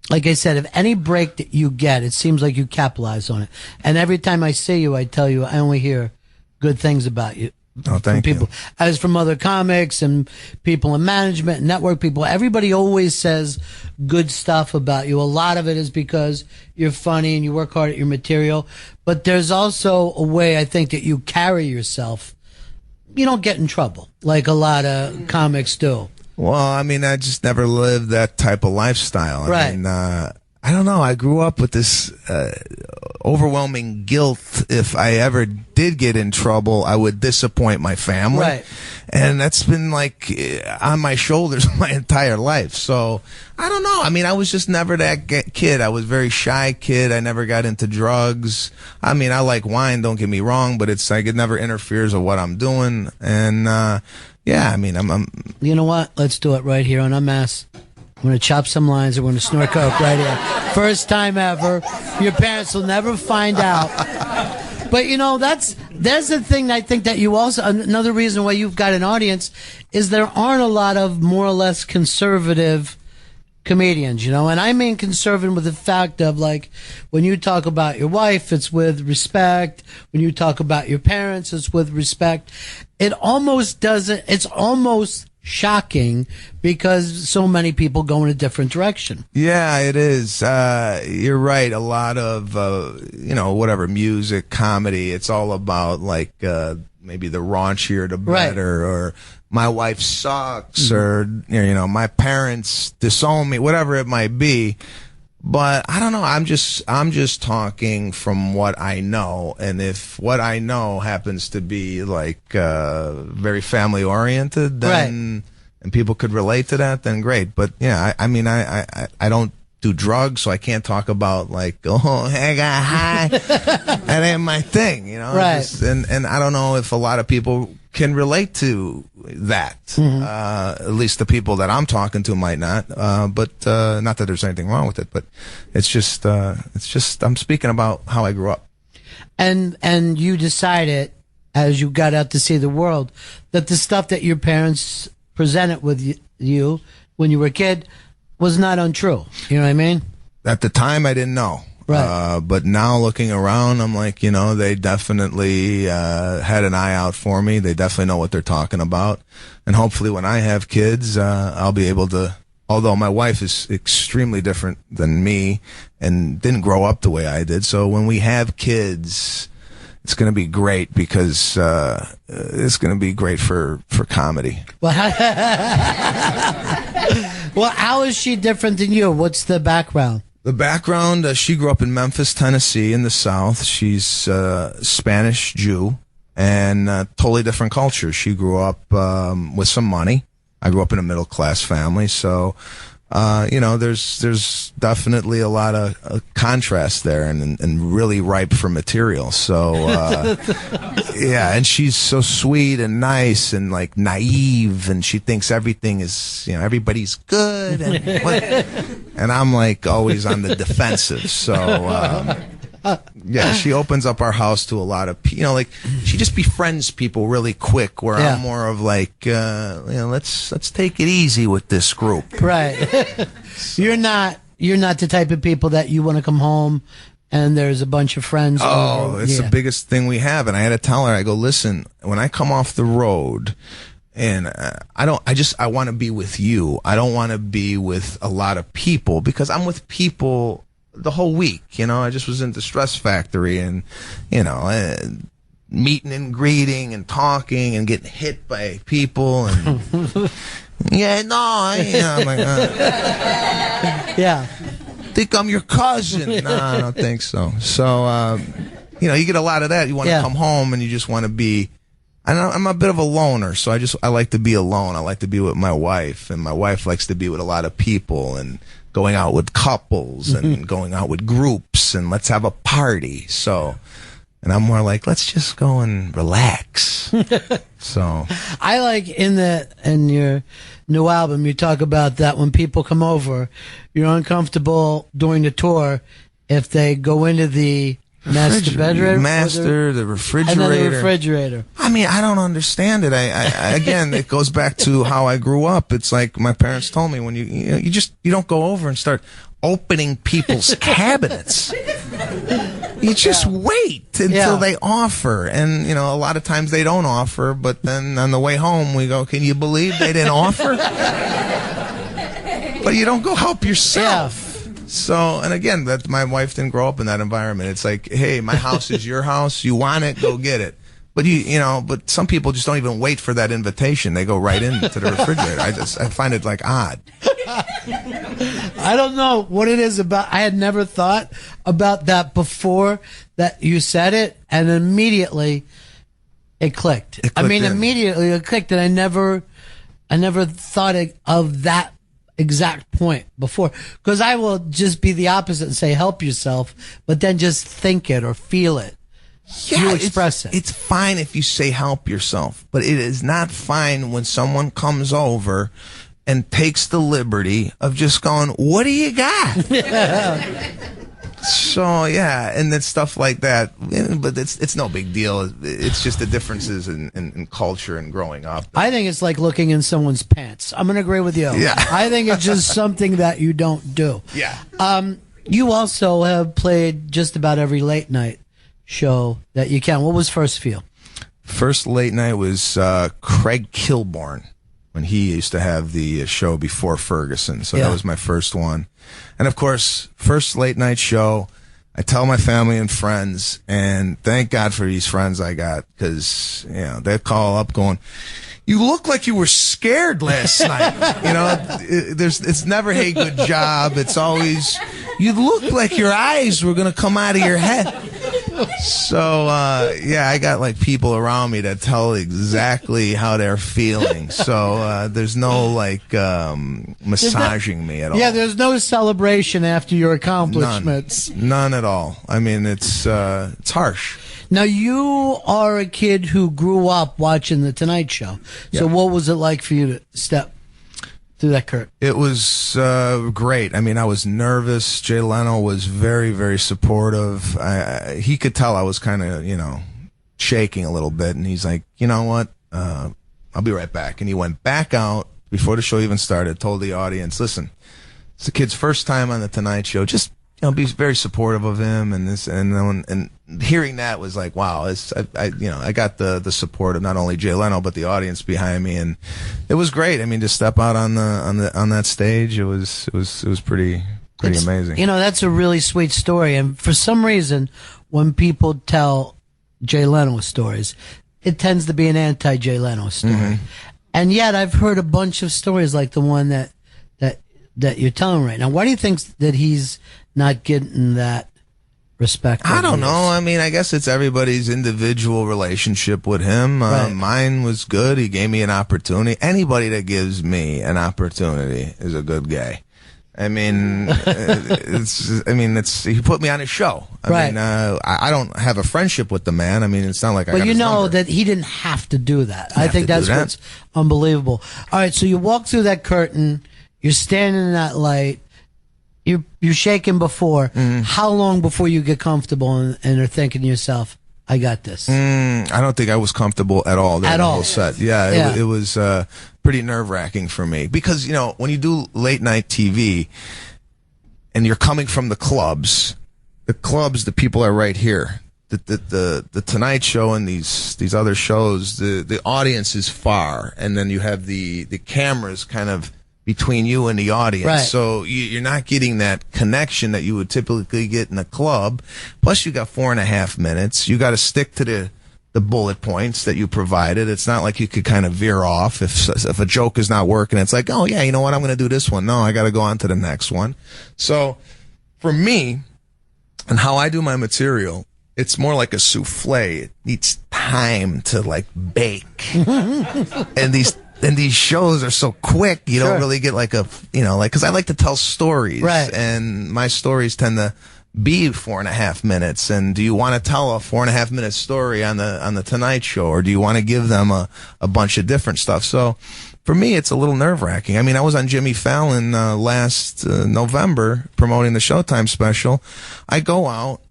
like I said, if any break that you get, it seems like you capitalize on it. And every time I see you, I tell you I only hear good things about you. Oh, thank people. you. As from other comics and people in management and network people, everybody always says good stuff about you. A lot of it is because you're funny and you work hard at your material. But there's also a way I think that you carry yourself. You don't get in trouble like a lot of comics do. Well, I mean, I just never lived that type of lifestyle. Right. I mean, I don't know. I grew up with this overwhelming guilt. If I ever did get in trouble, I would disappoint my family. Right. And that's been like on my shoulders my entire life. So I don't know. I mean, I was just never that kid. I was a very shy kid. I never got into drugs. I mean, I like wine, don't get me wrong, but it's like it never interferes with what I'm doing. And yeah, I mean, I'm. You know what? Let's do it right here on UnMasked. I'm going to chop some lines and we're going to snort coke right here. First time ever. Your parents will never find out. But that's the thing. I think that you also, another reason why you've got an audience is there aren't a lot of more or less conservative comedians, and I mean conservative with the fact of, like, when you talk about your wife, it's with respect. When you talk about your parents, it's with respect. It's almost shocking because so many people go in a different direction. Yeah, it is. You're right. A lot of, whatever, music, comedy, it's all about, like, maybe the raunchier the better, or my wife sucks, or, my parents disown me, whatever it might be. But I don't know. I'm just talking from what I know, and if what I know happens to be like very family oriented, then and people could relate to that, then great. But yeah, I mean, I don't do drugs, so I can't talk about, like, oh, I got high. That ain't my thing, Right. And I don't know if a lot of people can relate to that. At least the people that I'm talking to might not. But not that there's anything wrong with it, but it's just I'm speaking about how I grew up. And you decided, as you got out to see the world, that the stuff that your parents presented with you when you were a kid was not untrue. You know what I mean? At the time, I didn't know. Right. But now looking around, I'm like, they definitely had an eye out for me. They definitely know what they're talking about. And hopefully when I have kids, I'll be able to, although my wife is extremely different than me and didn't grow up the way I did. So when we have kids, it's going to be great because it's going to be great for comedy. Well, how is she different than you? What's the background? The background, she grew up in Memphis, Tennessee, in the South. She's Spanish Jew and totally different culture. She grew up with some money. I grew up in a middle class family, so there's definitely a lot of contrast there, and really ripe for material. So yeah, and she's so sweet and nice and, like, naive, and she thinks everything is, everybody's good, and I'm, like, always on the defensive. So yeah, she opens up our house to a lot of people. Like, she just befriends people really quick, where I'm more of like, let's take it easy with this group. Right. You're not the type of people that you want to come home and there's a bunch of friends. Oh, it's the biggest thing we have. And I had to tell her, I go, listen, when I come off the road, and I want to be with you. I don't want to be with a lot of people, because I'm with people the whole week. I just was in the Stress Factory, and, meeting and greeting and talking and getting hit by people, and I'm like, yeah. Think I'm your cousin? No, I don't think so. So, you get a lot of that. You want to come home and you just want to be. I'm a bit of a loner, so I like to be alone. I like to be with my wife, and my wife likes to be with a lot of people, and going out with couples and going out with groups, and let's have a party. So, and I'm more like, let's just go and relax. So I like in your new album, you talk about that when people come over, you're uncomfortable during the tour if they go into the master bedroom, the refrigerator, and then the refrigerator. I mean, I don't understand it. I again, it goes back to how I grew up. It's like my parents told me, when you don't go over and start opening people's cabinets. You just wait until they offer, and a lot of times they don't offer. But then on the way home, we go, "Can you believe they didn't offer?" But you don't go help yourself. So, and again, that my wife didn't grow up in that environment. It's like, hey, my house is your house. You want it, go get it. But but some people just don't even wait for that invitation. They go right into the refrigerator. I find it, like, odd. I don't know what it is about. I had never thought about that before that you said it, and immediately it clicked. Immediately it clicked, and I never thought of that exact point before, because I will just be the opposite and say help yourself, but then just think it or feel it. Yeah, you express it. It's fine if you say help yourself, but it is not fine when someone comes over and takes the liberty of just going, "What do you got?" So yeah, and then stuff like that. But it's no big deal. It's just the differences in culture and growing up. I think it's like looking in someone's pants. I'm going to agree with you. Yeah. I think it's just something that you don't do. Yeah. You also have played just about every late night show that you can. What was first for you? First late night was Craig Kilborn, when he used to have the show before Ferguson. So that was my first one. And of course, first late night show, I tell my family and friends, and thank God for these friends I got, because, you know, they call up going, "You look like you were scared last night." You know, it's never, "Hey, good job." It's always, "You look like your eyes were going to come out of your head." So, yeah, I got like people around me that tell exactly how they're feeling. So, there's no like massaging me at all. Yeah, there's no celebration after your accomplishments. None at all. I mean, it's harsh. Now, you are a kid who grew up watching The Tonight Show. So what was it like for you to step through that curtain? It was great. I mean, I was nervous. Jay Leno was very, very supportive. He could tell I was kind of, you know, shaking a little bit. And he's like, "You know what? I'll be right back." And he went back out before the show even started, told the audience, "Listen, it's the kid's first time on The Tonight Show. Just, you know, be very supportive of him." And this, and hearing that was like, wow, I got the support of not only Jay Leno but the audience behind me, and it was great. I mean, to step out on that stage, it was pretty amazing. You know, that's a really sweet story, and for some reason, when people tell Jay Leno stories, it tends to be an anti-Jay Leno story. Mm-hmm. And yet, I've heard a bunch of stories like the one that you're telling right now. Why do you think that he's not getting that respect? I don't know. I mean, I guess it's everybody's individual relationship with him. Mine was good. He gave me an opportunity. Anybody that gives me an opportunity is a good guy. I mean, he put me on his show. I mean, I don't have a friendship with the man. I mean, it's not like I got But you his know number. that he didn't have to do that. I think to do that's that. what's unbelievable. All right, so you walk through that curtain. You're standing in that light. You're shaking before. How long before you get comfortable and are thinking to yourself, "I got this"? I don't think I was comfortable at all. At the all. whole set. Yeah, it was pretty nerve-wracking for me, because, you know, when you do late night TV and you're coming from the clubs, the people are right here. The Tonight Show and these other shows, the audience is far, and then you have the cameras kind of between you and the audience. Right. So you're not getting that connection that you would typically get in a club. Plus, you got 4.5 minutes. You got to stick to the bullet points that you provided. It's not like you could kind of veer off if a joke is not working. It's like, "Oh yeah, you know what? I'm going to do this one. No, I got to go on to the next one." So for me, and how I do my material, it's more like a souffle. It needs time to like bake. And these shows are so quick, you don't really get like because I like to tell stories. Right. And my stories tend to be 4.5 minutes. And do you want to tell a 4.5 minute story on the Tonight Show, or do you want to give them a bunch of different stuff? So for me, it's a little nerve-wracking. I mean, I was on Jimmy Fallon last November promoting the Showtime special. I go out,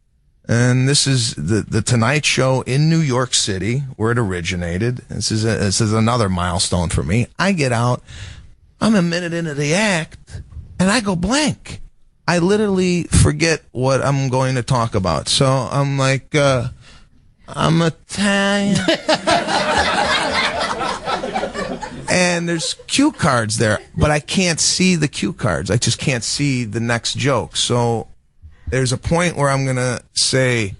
and this is the Tonight Show in New York City, where it originated. This is another milestone for me. I get out, I'm a minute into the act, and I go blank. I literally forget what I'm going to talk about. So I'm like, I'm Italian. And there's cue cards there, but I can't see the cue cards. I just can't see the next joke. So there's a point where I'm going to say,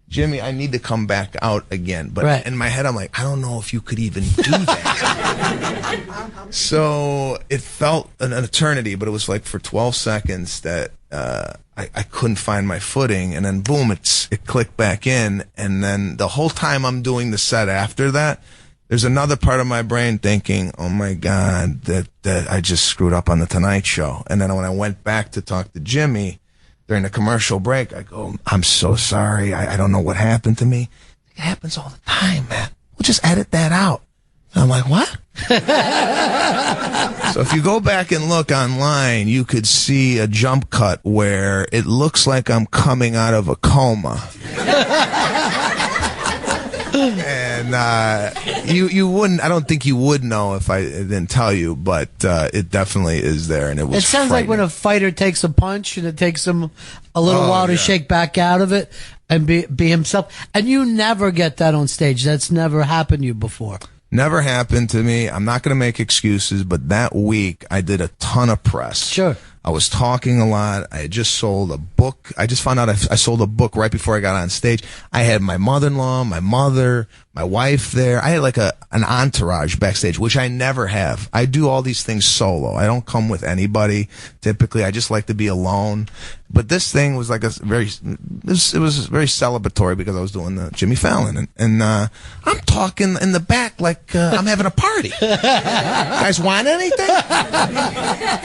"Jimmy, I need to come back out again." But in my head, I'm like, I don't know if you could even do that. So it felt an eternity, but it was like for 12 seconds that I couldn't find my footing. And then boom, it clicked back in. And then the whole time I'm doing the set after that, there's another part of my brain thinking, "Oh my God, that I just screwed up on the Tonight Show." And then when I went back to talk to Jimmy during the commercial break, I go, "I'm so sorry. I don't know what happened to me." It happens all the time, man. We'll just edit that out. And I'm like, what? So if you go back and look online, you could see a jump cut where it looks like I'm coming out of a coma. And you wouldn't, I don't think you would know if I didn't tell you, but it definitely is there, and it was It sounds like when a fighter takes a punch and it takes him a little while to shake back out of it and be himself. And you never get that on stage. That's never happened to you before. Never happened to me. I'm not going to make excuses, but that week I did a ton of press. Sure. I was talking a lot. I had just sold a book. I just found out I sold a book right before I got on stage. I had my mother-in-law, my mother, my wife there. I had like an entourage backstage, which I never have. I do all these things solo. I don't come with anybody. Typically, I just like to be alone. But this thing was like it was very celebratory because I was doing the Jimmy Fallon. And I'm talking in the back like I'm having a party. Guys want anything?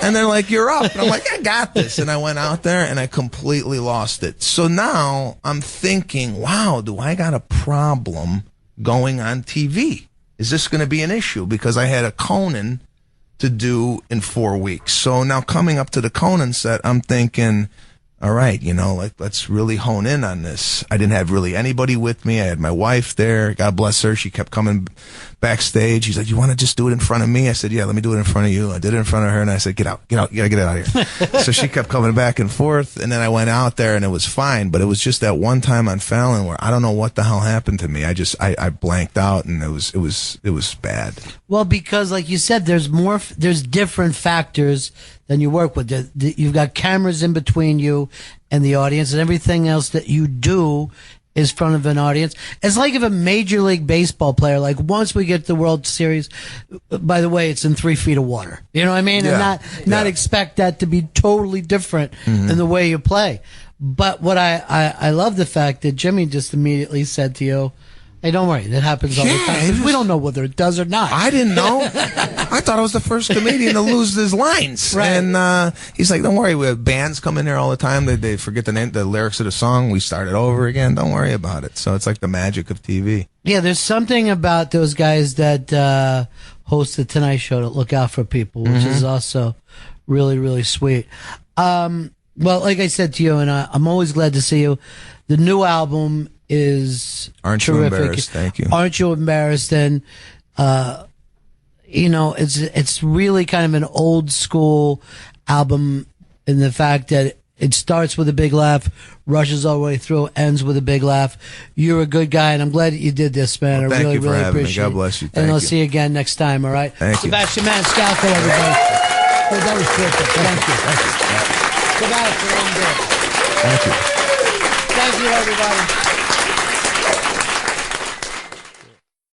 And they're like, you're up. And I'm like, I got this. And I went out there and I completely lost it. So now I'm thinking, wow, do I got a problem going on TV? Is this going to be an issue? Because I had a Conan to do in 4 weeks. So now coming up to the Conan set, I'm thinking, all right, let's really hone in on this. I didn't have really anybody with me. I had my wife there. God bless her. She kept coming backstage. She's like, you want to just do it in front of me? I said, yeah, let me do it in front of you. I did it in front of her, and I said, get out. You gotta get it out of here. So she kept coming back and forth, and then I went out there, and it was fine. But it was just that one time on Fallon where I don't know what the hell happened to me. I blanked out, and it was bad. Well, because like you said, there's different factors than you work with. You've got cameras in between you and the audience, and everything else that you do is in front of an audience. It's like if a Major League Baseball player, like once we get to the World Series, by the way, it's in 3 feet of water. You know what I mean? Yeah. And not expect that to be totally different in the way you play. But what I love the fact that Jimmy just immediately said to you, hey, don't worry, that happens all the time. We don't know whether it does or not. I didn't know. I thought I was the first comedian to lose his lines. Right. And he's like, don't worry, we have bands come in there all the time. They forget the lyrics of the song. We start it over again. Don't worry about it. So it's like the magic of TV. Yeah, there's something about those guys that host the Tonight Show that look out for people, which is also really, really sweet. Well, like I said to you, and I'm always glad to see you, the new album is Aren't terrific. You Embarrassed? Thank you. Aren't You Embarrassed? And it's really kind of an old school album in the fact that it starts with a big laugh, rushes all the way through, ends with a big laugh. You're a good guy, and I'm glad that you did this, man. Well, I thank really, you for really having me. appreciate it. God bless you. And Thank I'll you. see you again next time, all right? Thank you. Sebastian Maniscalco, everybody. Oh, that was terrific. Thank you. Sebastian, Thank you. Thank you, everybody.